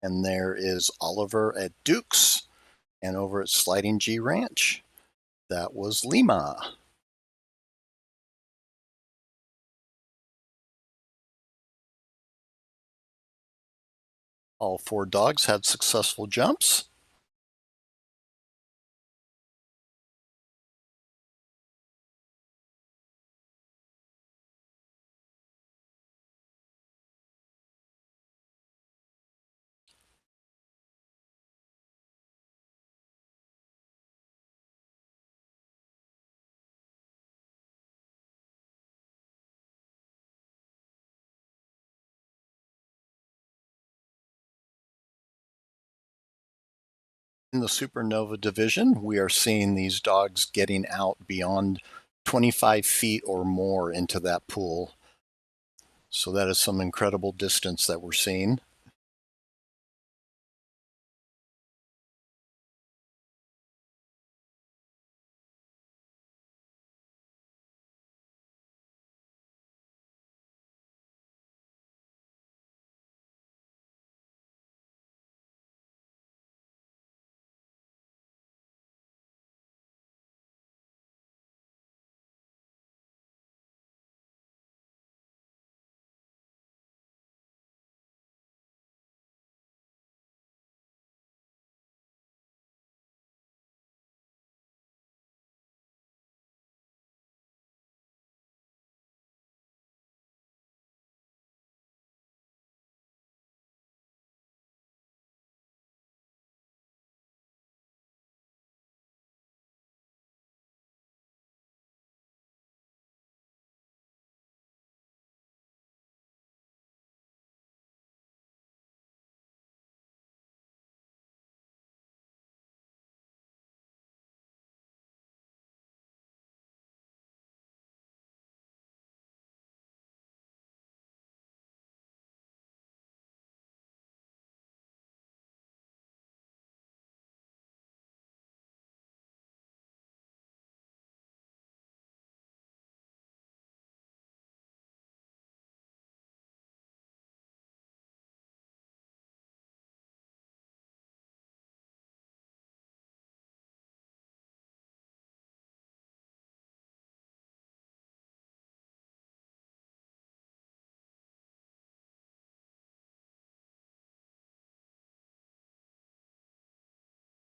Speaker 1: And there is Oliver at Duke's. And over at Sliding G Ranch, that was Lima. All 4 dogs had successful jumps. In the Supernova division, we are seeing these dogs getting out beyond 25 feet or more into that pool. So that is some incredible distance that we're seeing.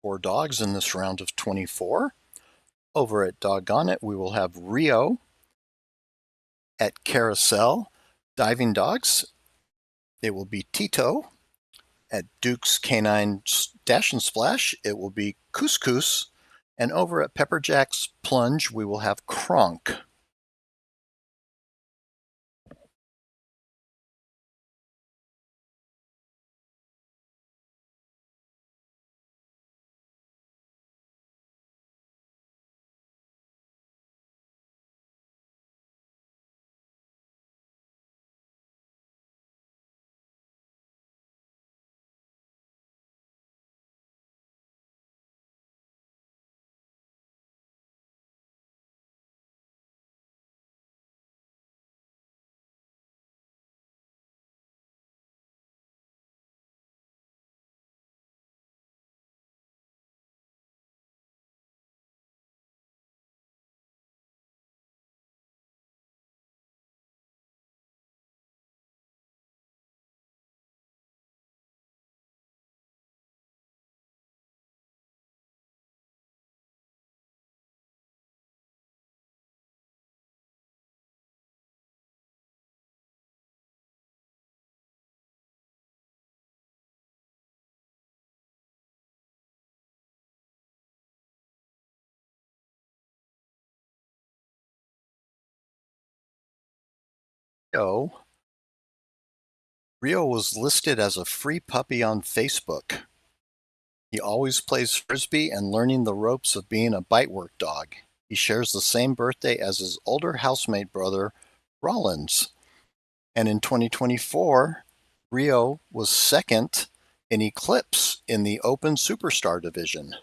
Speaker 1: Four dogs in this round of 24. Over at Doggone It, we will have Rio. At Carousel Diving Dogs, it will be Tito. At Duke's Canine Dash and Splash, it will be Couscous. And over at PepperJack's Plunge, we will have Kronk. Rio was listed as a free puppy on Facebook. He always plays frisbee and learning the ropes of being a bite work dog. He shares the same birthday as his older housemate brother, Rollins. And in 2024, Rio was second in Eclipse in the Open Superstar division.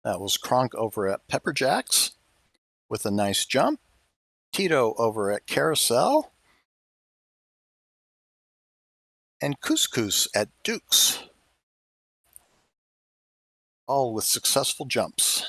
Speaker 1: That was Kronk over at PepperJack's with a nice jump. Tito over at Carousel. And Couscous at Duke's. All with successful jumps.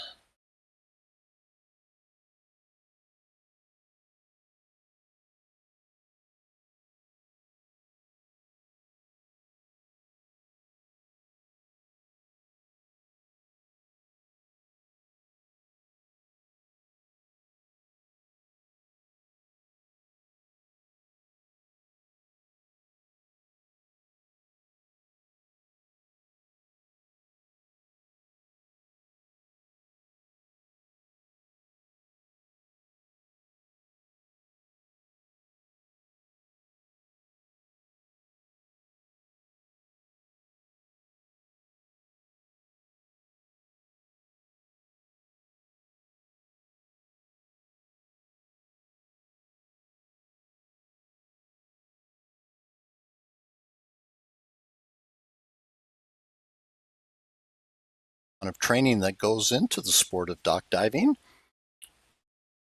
Speaker 1: Of training that goes into the sport of dock diving.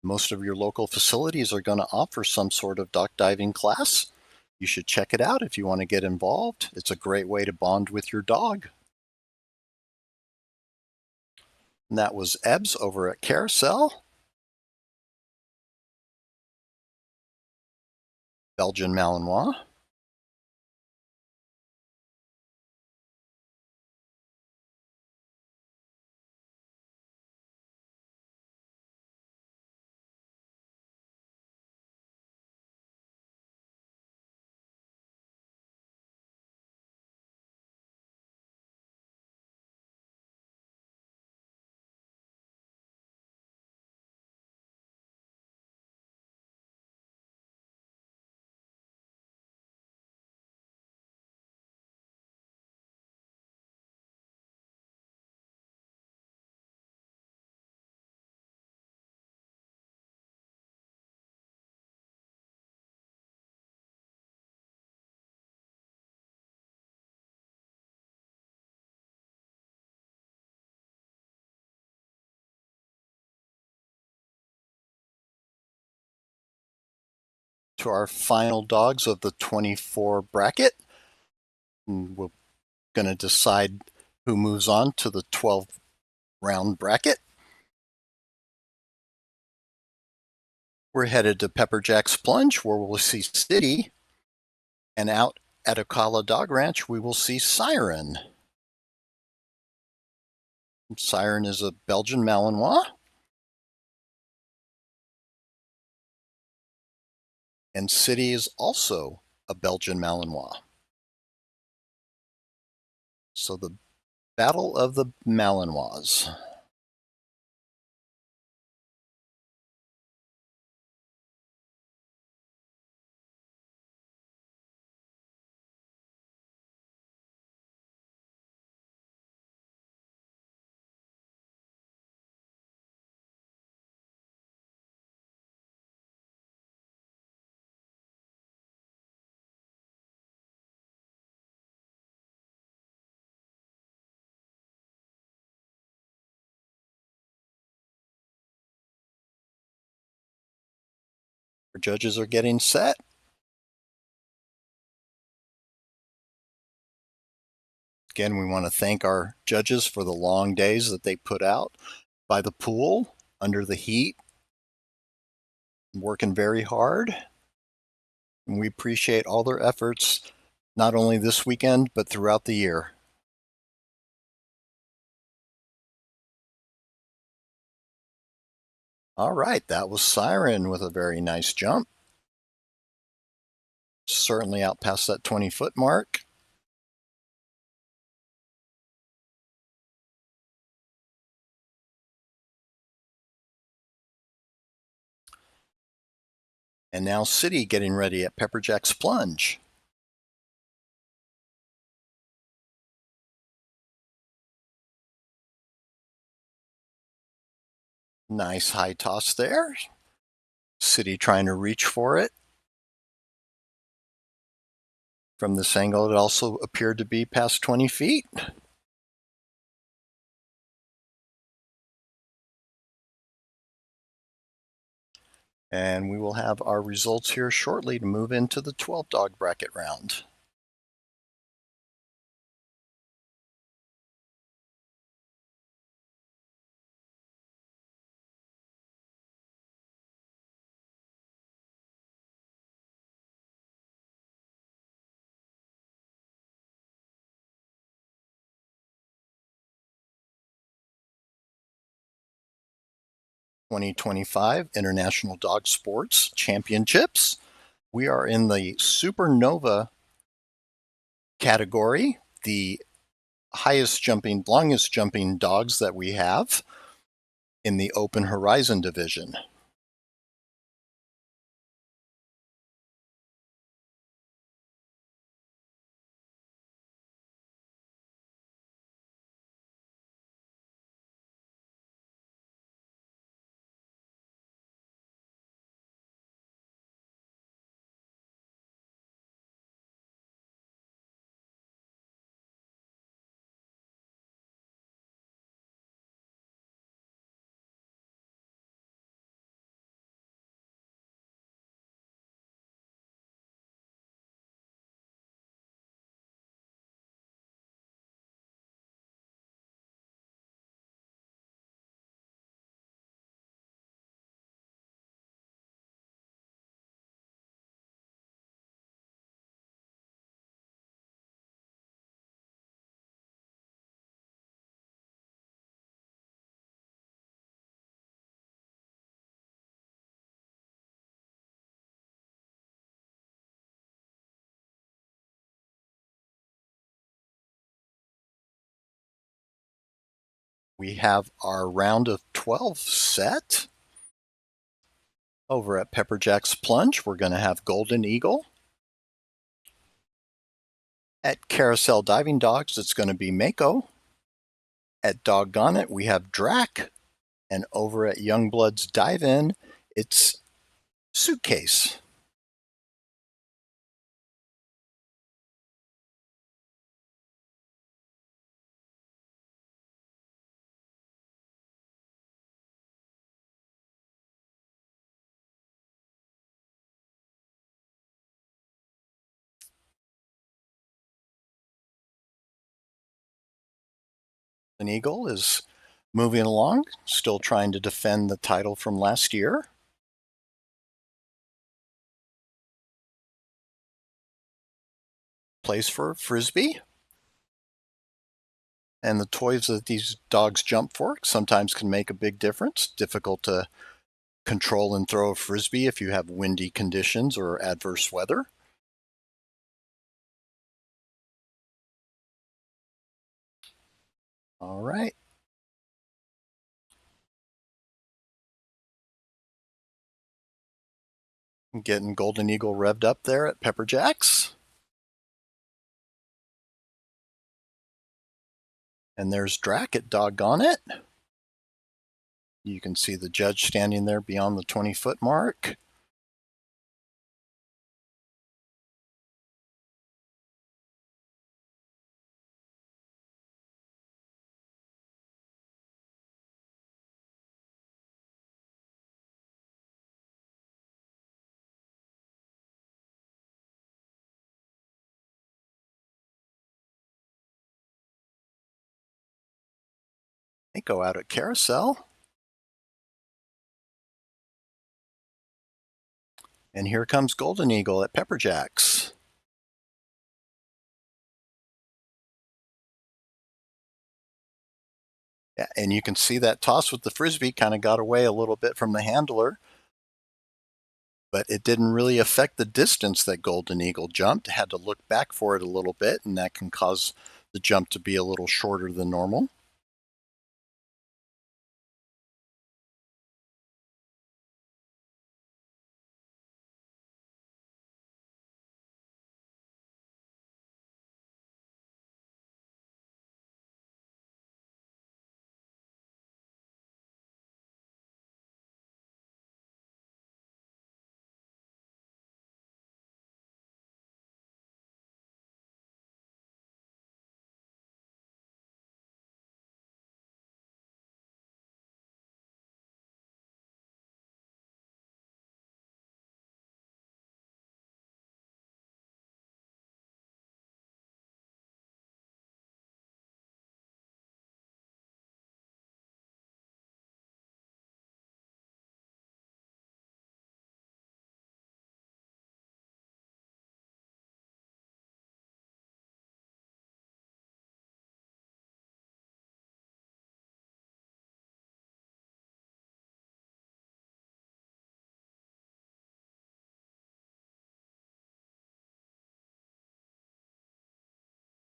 Speaker 1: Most of your local facilities are going to offer some sort of dock diving class. You should check it out if you want to get involved. It's a great way to bond with your dog. And that was Ebbs over at Carousel. Belgian Malinois. To our final dogs of the 24 bracket. And we're going to decide who moves on to the 12 round bracket. We're headed to PepperJack's Plunge, where we'll see City, and out at Ocala Dog Ranch, we will see Siren. Siren is a Belgian Malinois. And City is also a Belgian Malinois. So the Battle of the Malinois. Our judges are getting set. Again, we want to thank our judges for the long days that they put out by the pool under the heat, working very hard. And we appreciate all their efforts, not only this weekend, but throughout the year. All right, that was Siren with a very nice jump. Certainly out past that 20-foot mark. And now City getting ready at PepperJack's Plunge. Nice high toss there. City trying to reach for it. From this angle, it also appeared to be past 20 feet. And we will have our results here shortly to move into the 12 dog bracket round. (2025) International Dog Sports Championships. We are in the Supernova category, the longest jumping dogs that we have in the Open Horizon division. We have our round of 12 set. Over at PepperJack's Plunge, we're going to have Golden Eagle. At Carousel Diving Dogs, it's going to be Mako. At Doggone It, we have Drac. And over at Youngblood's Dive In, it's Suitcase. An Eagle is moving along, still trying to defend the title from last year. Plays for Frisbee. And the toys that these dogs jump for sometimes can make a big difference. Difficult to control and throw a Frisbee if you have windy conditions or adverse weather. All right. Getting Golden Eagle revved up there at PepperJack's. And there's Drac at Doggone It. You can see the judge standing there beyond the 20-foot mark. They go out at Carousel. And here comes Golden Eagle at PepperJack's. Yeah, and you can see that toss with the frisbee kind of got away a little bit from the handler, but it didn't really affect the distance that Golden Eagle jumped. Had to look back for it a little bit, and that can cause the jump to be a little shorter than normal.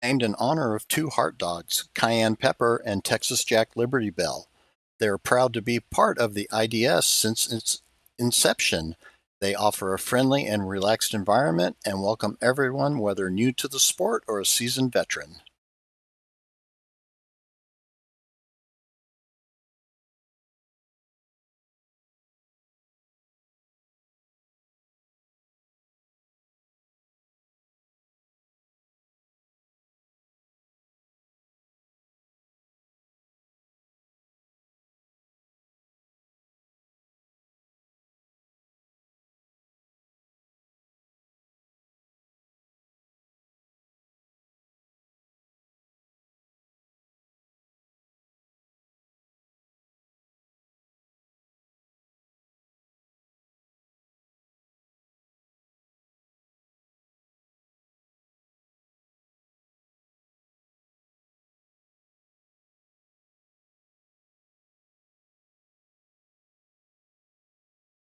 Speaker 1: Named in honor of two heart dogs, Cayenne Pepper and Texas Jack Liberty Bell. They are proud to be part of the IDS since its inception. They offer a friendly and relaxed environment and welcome everyone, whether new to the sport or a seasoned veteran.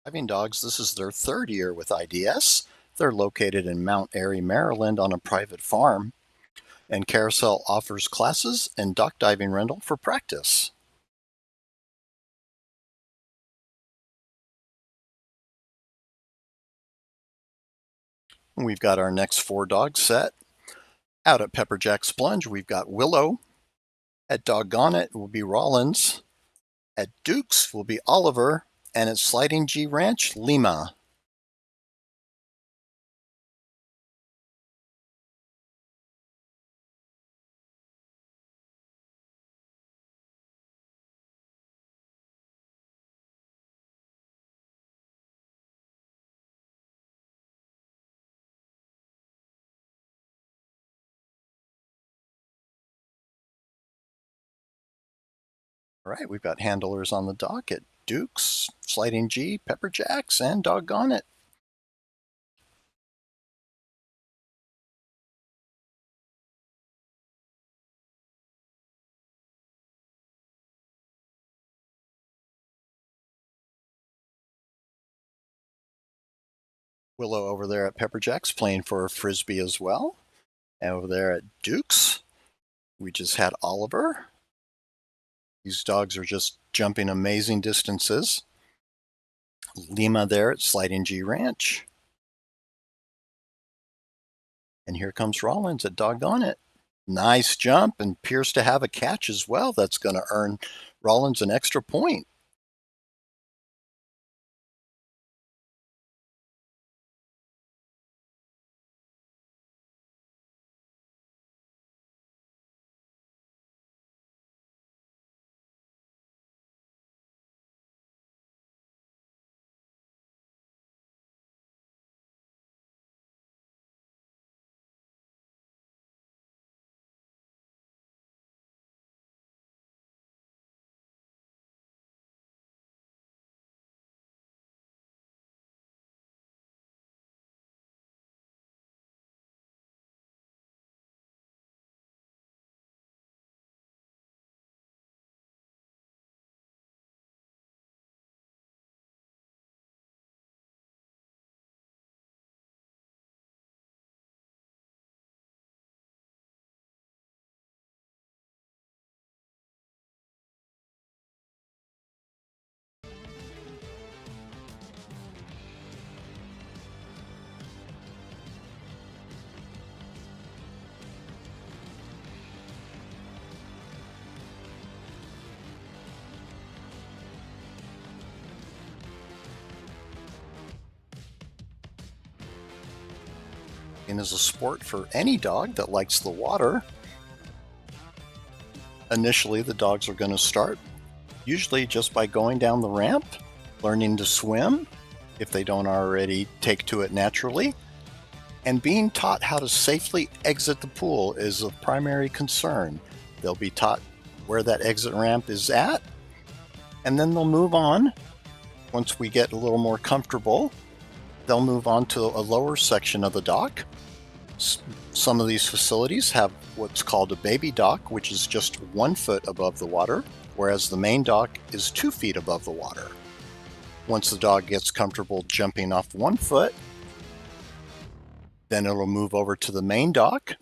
Speaker 1: Driving dogs, this is their third year with IDS. They're located in Mount Airy, Maryland on a private farm, and Carousel offers classes and dock diving rental for practice. We've got our next 4 dogs set. Out at PepperJack's Plunge, we've got Willow. At Doggone It will be Rollins. At Duke's will be Oliver. And at Sliding G Ranch, Lima. All right, we've got handlers on the dock at Duke's, Sliding G, PepperJack's, and Doggone It. Willow over there at PepperJack's playing for a frisbee as well. And over there at Duke's, we just had Oliver. These dogs are just jumping amazing distances. Lima there at Sliding G Ranch. And here comes Rollins at Doggone It. Nice jump and appears to have a catch as well. That's going to earn Rollins an extra point. and is a sport for any dog that likes the water. Initially, the dogs are going to start usually just by going down the ramp, learning to swim if they don't already take to it naturally, and being taught how to safely exit the pool is of primary concern. They'll be taught where that exit ramp is at, and then they'll move on. Once we get a little more comfortable, they'll move on to a lower section of the dock. Some of these facilities have what's called a baby dock, which is just 1 foot above the water, whereas the main dock is 2 feet above the water. Once the dog gets comfortable jumping off 1 foot, then it'll move over to the main dock,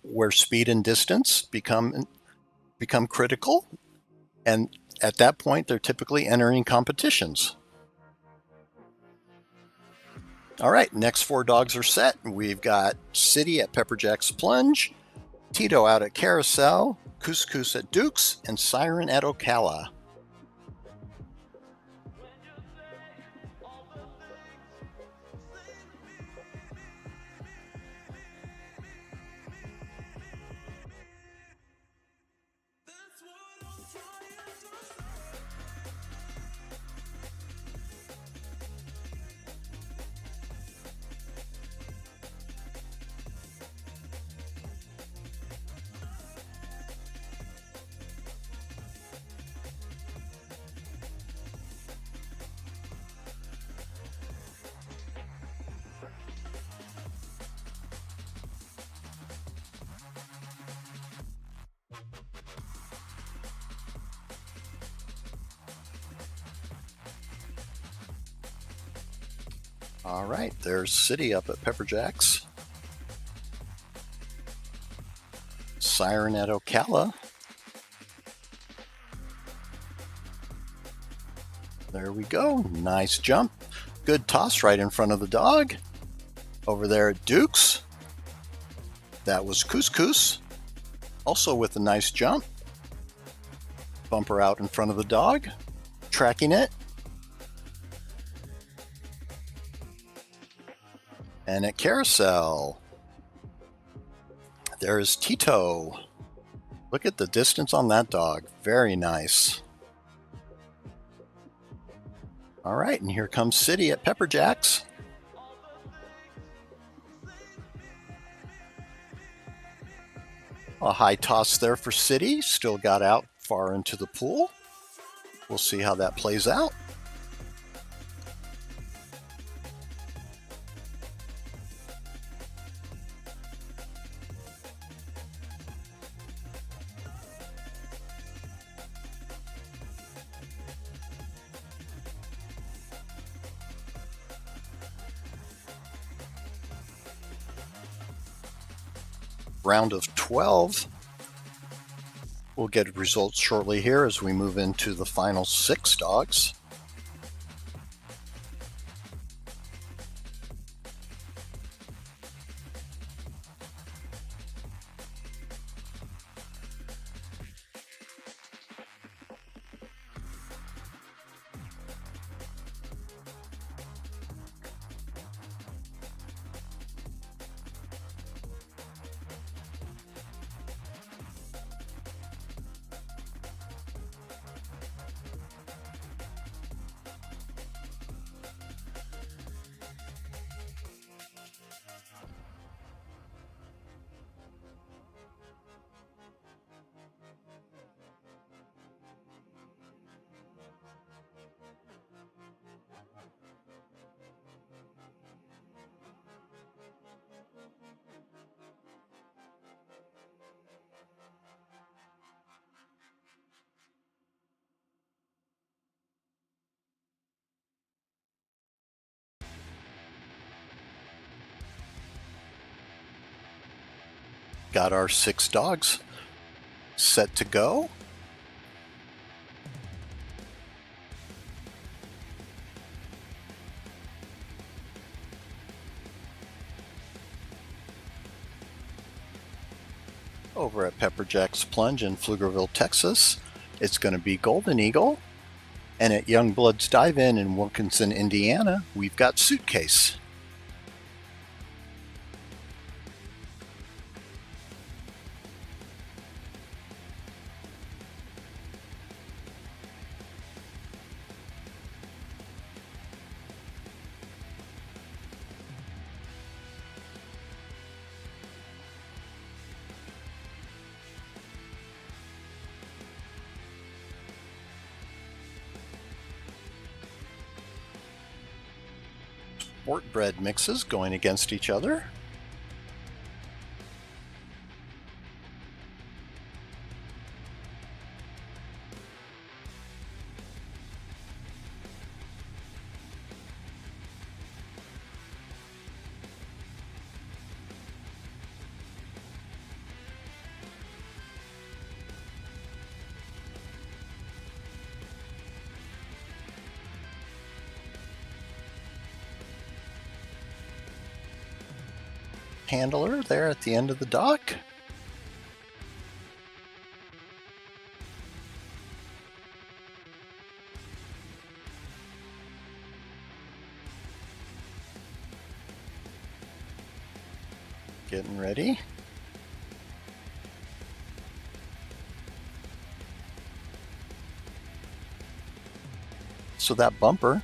Speaker 1: where speed and distance become critical, and at that point they're typically entering competitions. All right, next 4 dogs are set. We've got City at PepperJack's Plunge, Tito out at Carousel, Couscous at Duke's, and Siren at Ocala. All right, there's City up at PepperJack's. Siren at Ocala. There we go. Nice jump. Good toss right in front of the dog. Over there at Duke's. That was Couscous. Also with a nice jump. Bumper out in front of the dog. Tracking it. And at Carousel, there is Tito. Look at the distance on that dog. Very nice. All right, and here comes City at PepperJack's. A high toss there for City. Still got out far into the pool. We'll see how that plays out. Round of 12. We'll get results shortly here as we move into the final 6 dogs. Got our 6 dogs set to go. Over at PepperJack's Plunge in Pflugerville, Texas, it's going to be Golden Eagle. And at Youngblood's Dive-In in Wilkinson, Indiana, we've got Suitcase. sport bred mixes going against each other. Handler there at the end of the dock. Getting ready. So that bumper,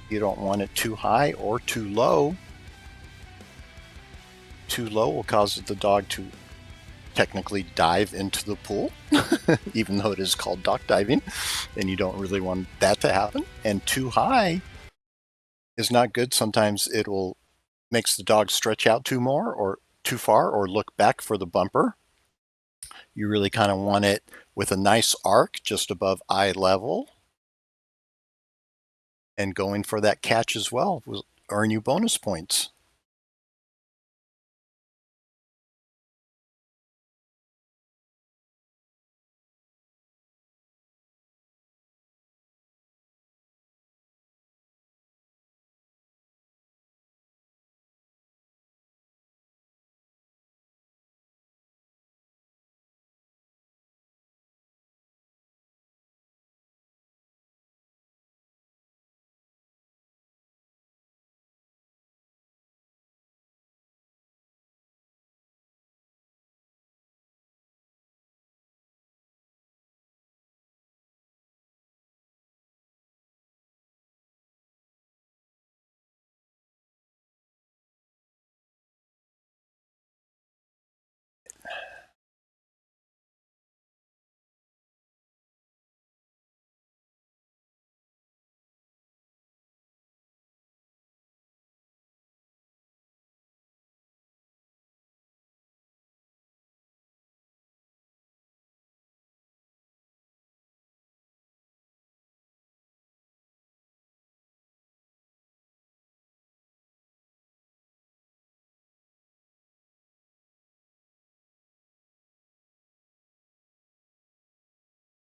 Speaker 1: you don't want it too high or too low. Too low will cause the dog to technically dive into the pool, even though it is called dock diving, and you don't really want that to happen. And too high is not good. Sometimes it will makes the dog stretch out too far or look back for the bumper. You really kind of want it with a nice arc just above eye level, and going for that catch as well will earn you bonus points.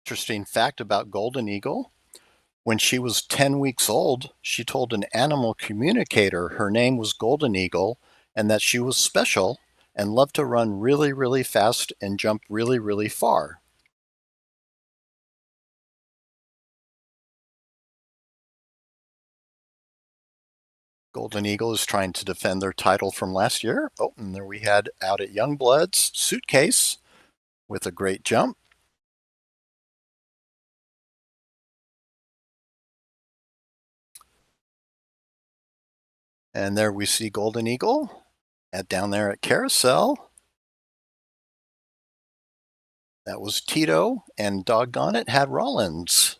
Speaker 1: Interesting fact about Golden Eagle. When she was 10 weeks old, she told an animal communicator her name was Golden Eagle and that she was special and loved to run really, really fast and jump really, really far. Golden Eagle is trying to defend their title from last year. Oh, and there we had out at Youngblood's Suitcase with a great jump. And there we see Golden Eagle down there at Carousel. That was Tito, and doggone it, had Rollins.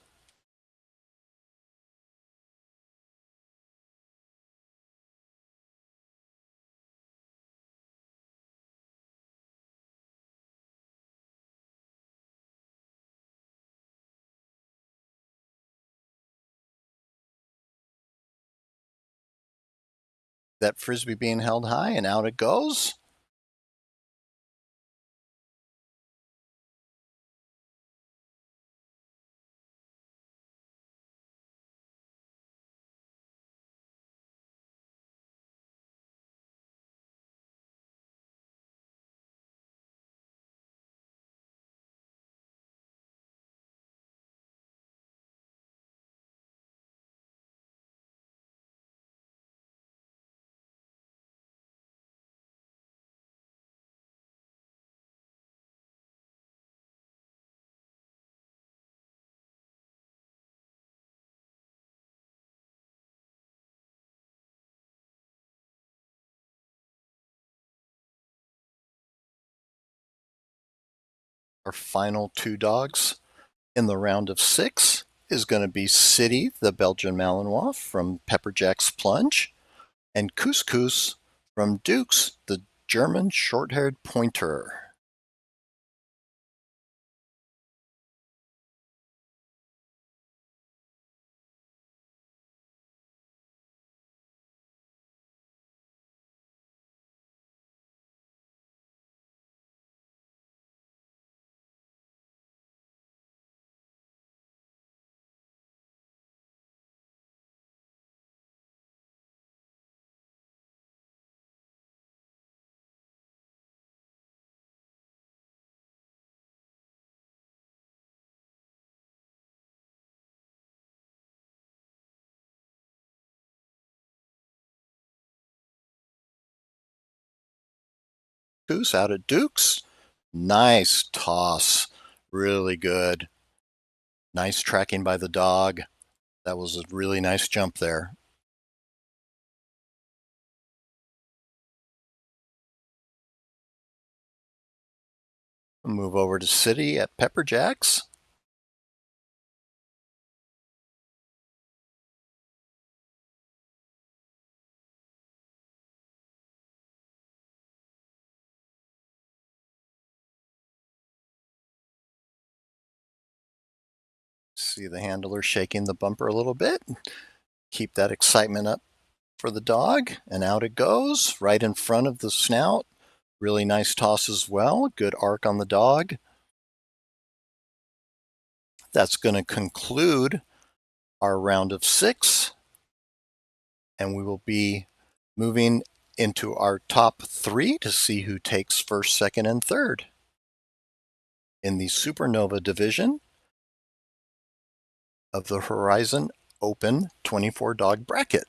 Speaker 1: That frisbee being held high, and out it goes. Our final two dogs in the round of 6 is going to be City, the Belgian Malinois from PepperJack's Plunge, and Couscous from Dukes, the German short-haired pointer. Coos out at Dukes. Nice toss. Really good. Nice tracking by the dog. That was a really nice jump there. Move over to City at PepperJack's. See the handler shaking the bumper a little bit. Keep that excitement up for the dog, and out it goes, right in front of the snout. Really nice toss as well. Good arc on the dog. That's going to conclude our round of 6, and we will be moving into our top 3 to see who takes first, second, and third. In the Supernova division of the Horizon Open 24 dog bracket.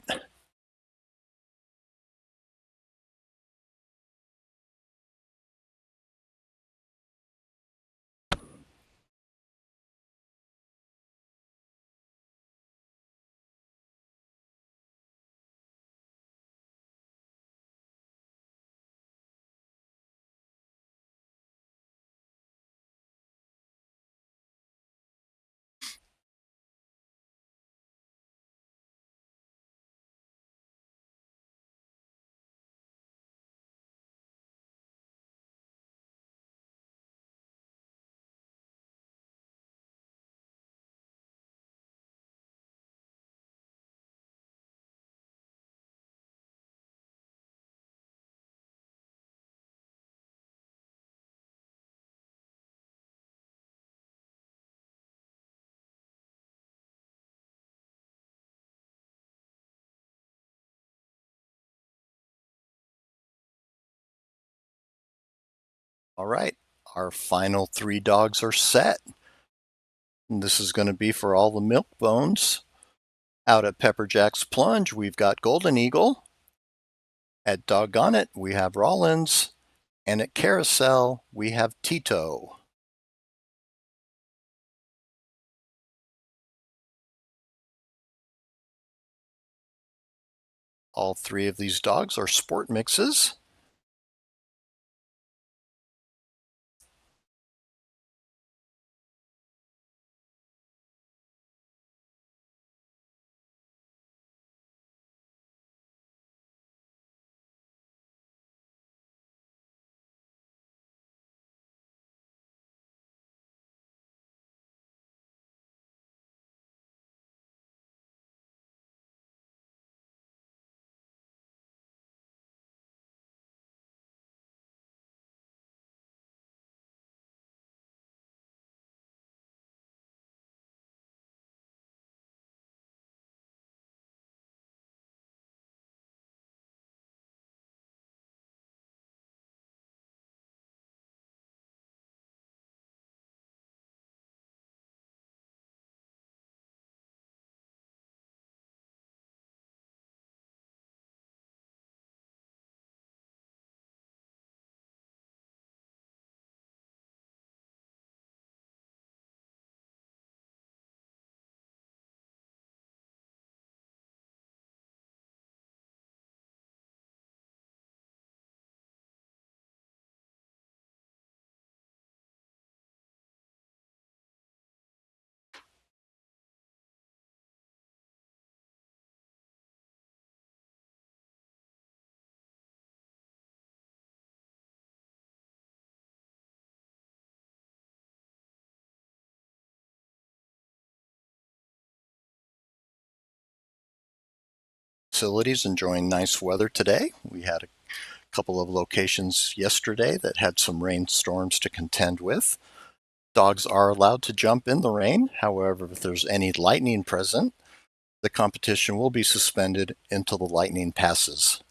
Speaker 1: All right, our final 3 dogs are set. And this is going to be for all the milk bones. Out at PepperJack's Plunge, we've got Golden Eagle. At Doggone It, we have Rollins. And at Carousel, we have Tito. All 3 of these dogs are sport mixes. facilities enjoying nice weather today. We had a couple of locations yesterday that had some rainstorms to contend with. Dogs are allowed to jump in the rain. However, if there's any lightning present, the competition will be suspended until the lightning passes.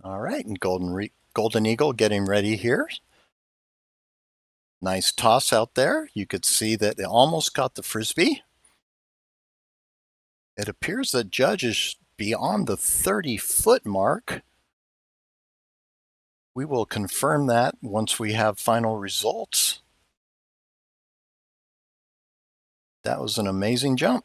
Speaker 1: All right, and Golden Eagle getting ready here. Nice toss out there. You could see that it almost got the frisbee. It appears that Judge is beyond the 30-foot mark. We will confirm that once we have final results. That was an amazing jump.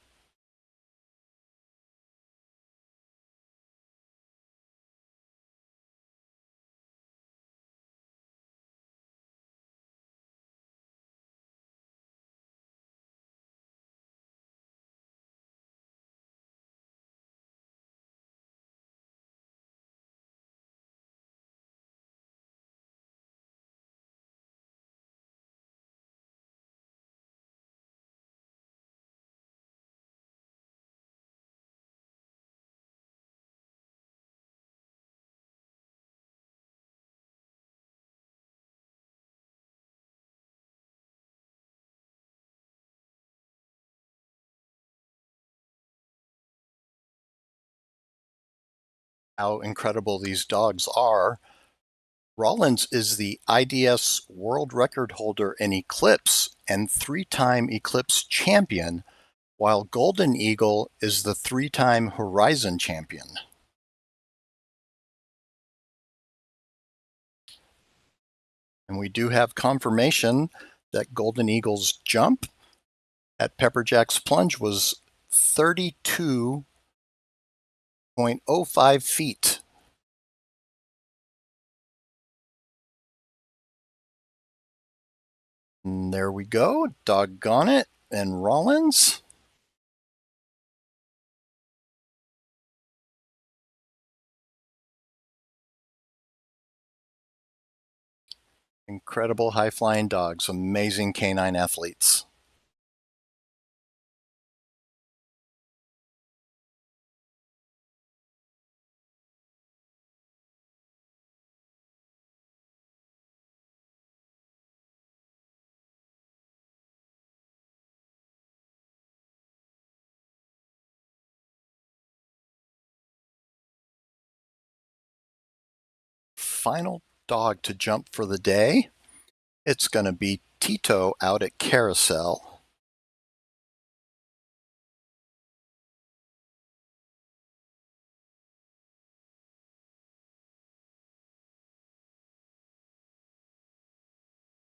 Speaker 1: How incredible these dogs are. Rollins is the IDS world record holder in Eclipse and 3-time Eclipse champion, while Golden Eagle is the 3-time Horizon champion. And we do have confirmation that Golden Eagle's jump at PepperJack's Plunge was 32.05 feet. And there we go, doggone it, and Rollins. Incredible high-flying dogs, amazing canine athletes. Final dog to jump for the day. It's going to be Tito out at Carousel.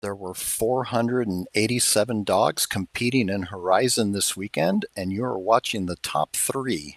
Speaker 1: There were 487 dogs competing in Horizon this weekend, and you're watching the top 3.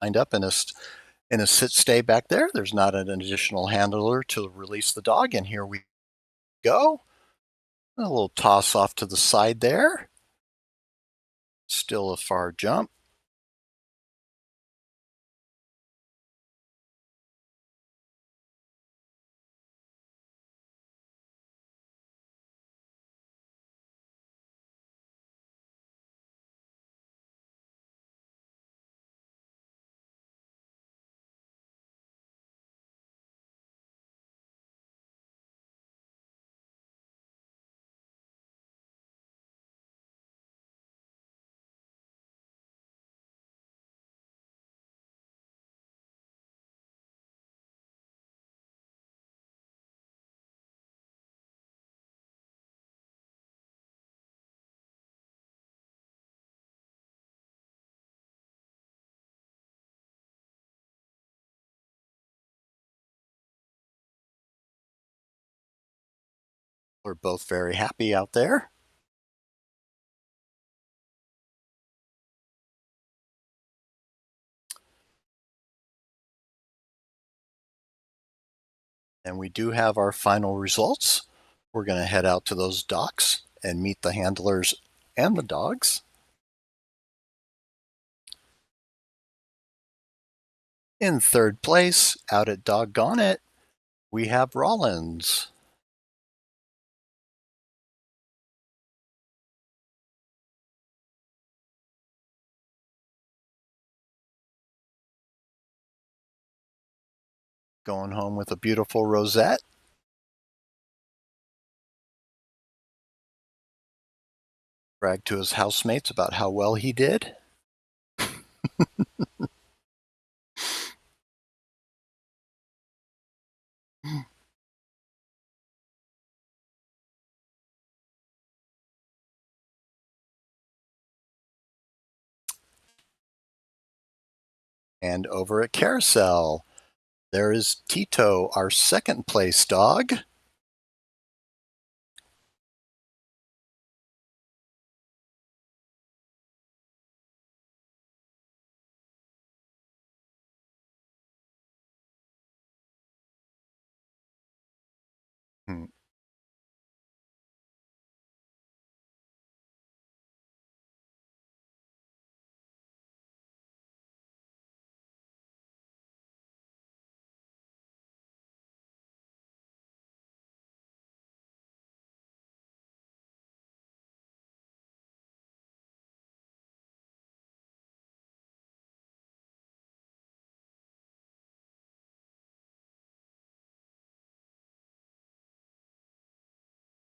Speaker 1: Lined up in a sit-stay back there. There's not an additional handler to release the dog, and here we go. A little toss off to the side there. Still a far jump. We're both very happy out there. And we do have our final results. We're going to head out to those docks and meet the handlers and the dogs. In third place, out at Doggone It, we have Rollins. Going home with a beautiful rosette. Bragged to his housemates about how well he did. And over at Carousel, there is Tito, our second place dog. Hmm.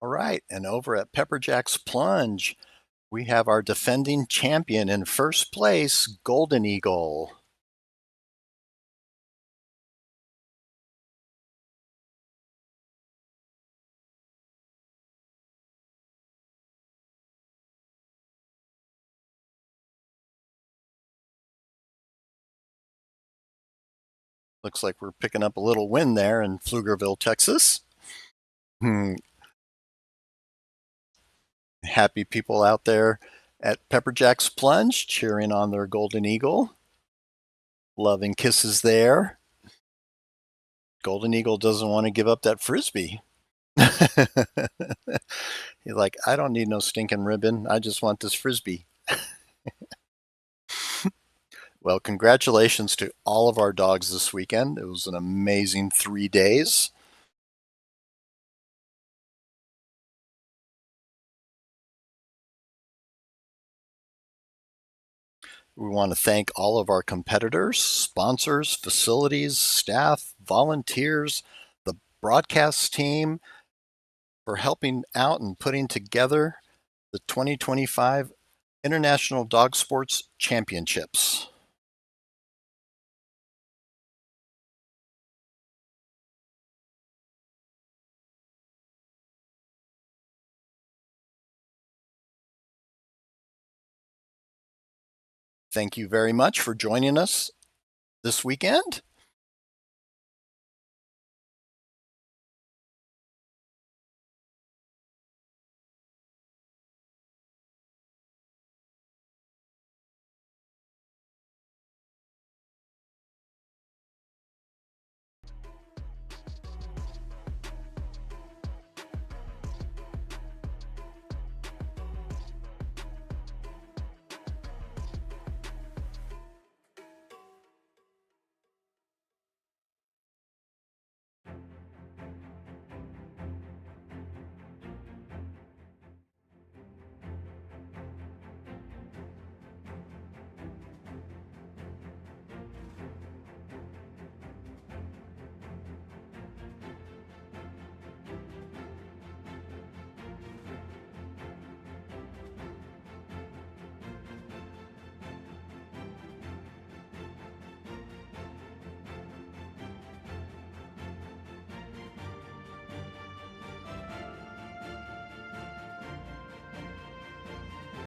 Speaker 1: All right, and over at PepperJack's Plunge, we have our defending champion in first place, Golden Eagle. Looks like we're picking up a little win there in Pflugerville, Texas. Happy people out there at PepperJack's Plunge cheering on their Golden Eagle. Loving kisses there. Golden Eagle doesn't want to give up that frisbee. He's like, I don't need no stinking ribbon. I just want this frisbee. Well, congratulations to all of our dogs this weekend. It was an amazing 3 days. We want to thank all of our competitors, sponsors, facilities, staff, volunteers, the broadcast team for helping out and putting together the 2025 International Dog Sports Championships. Thank you very much for joining us this weekend.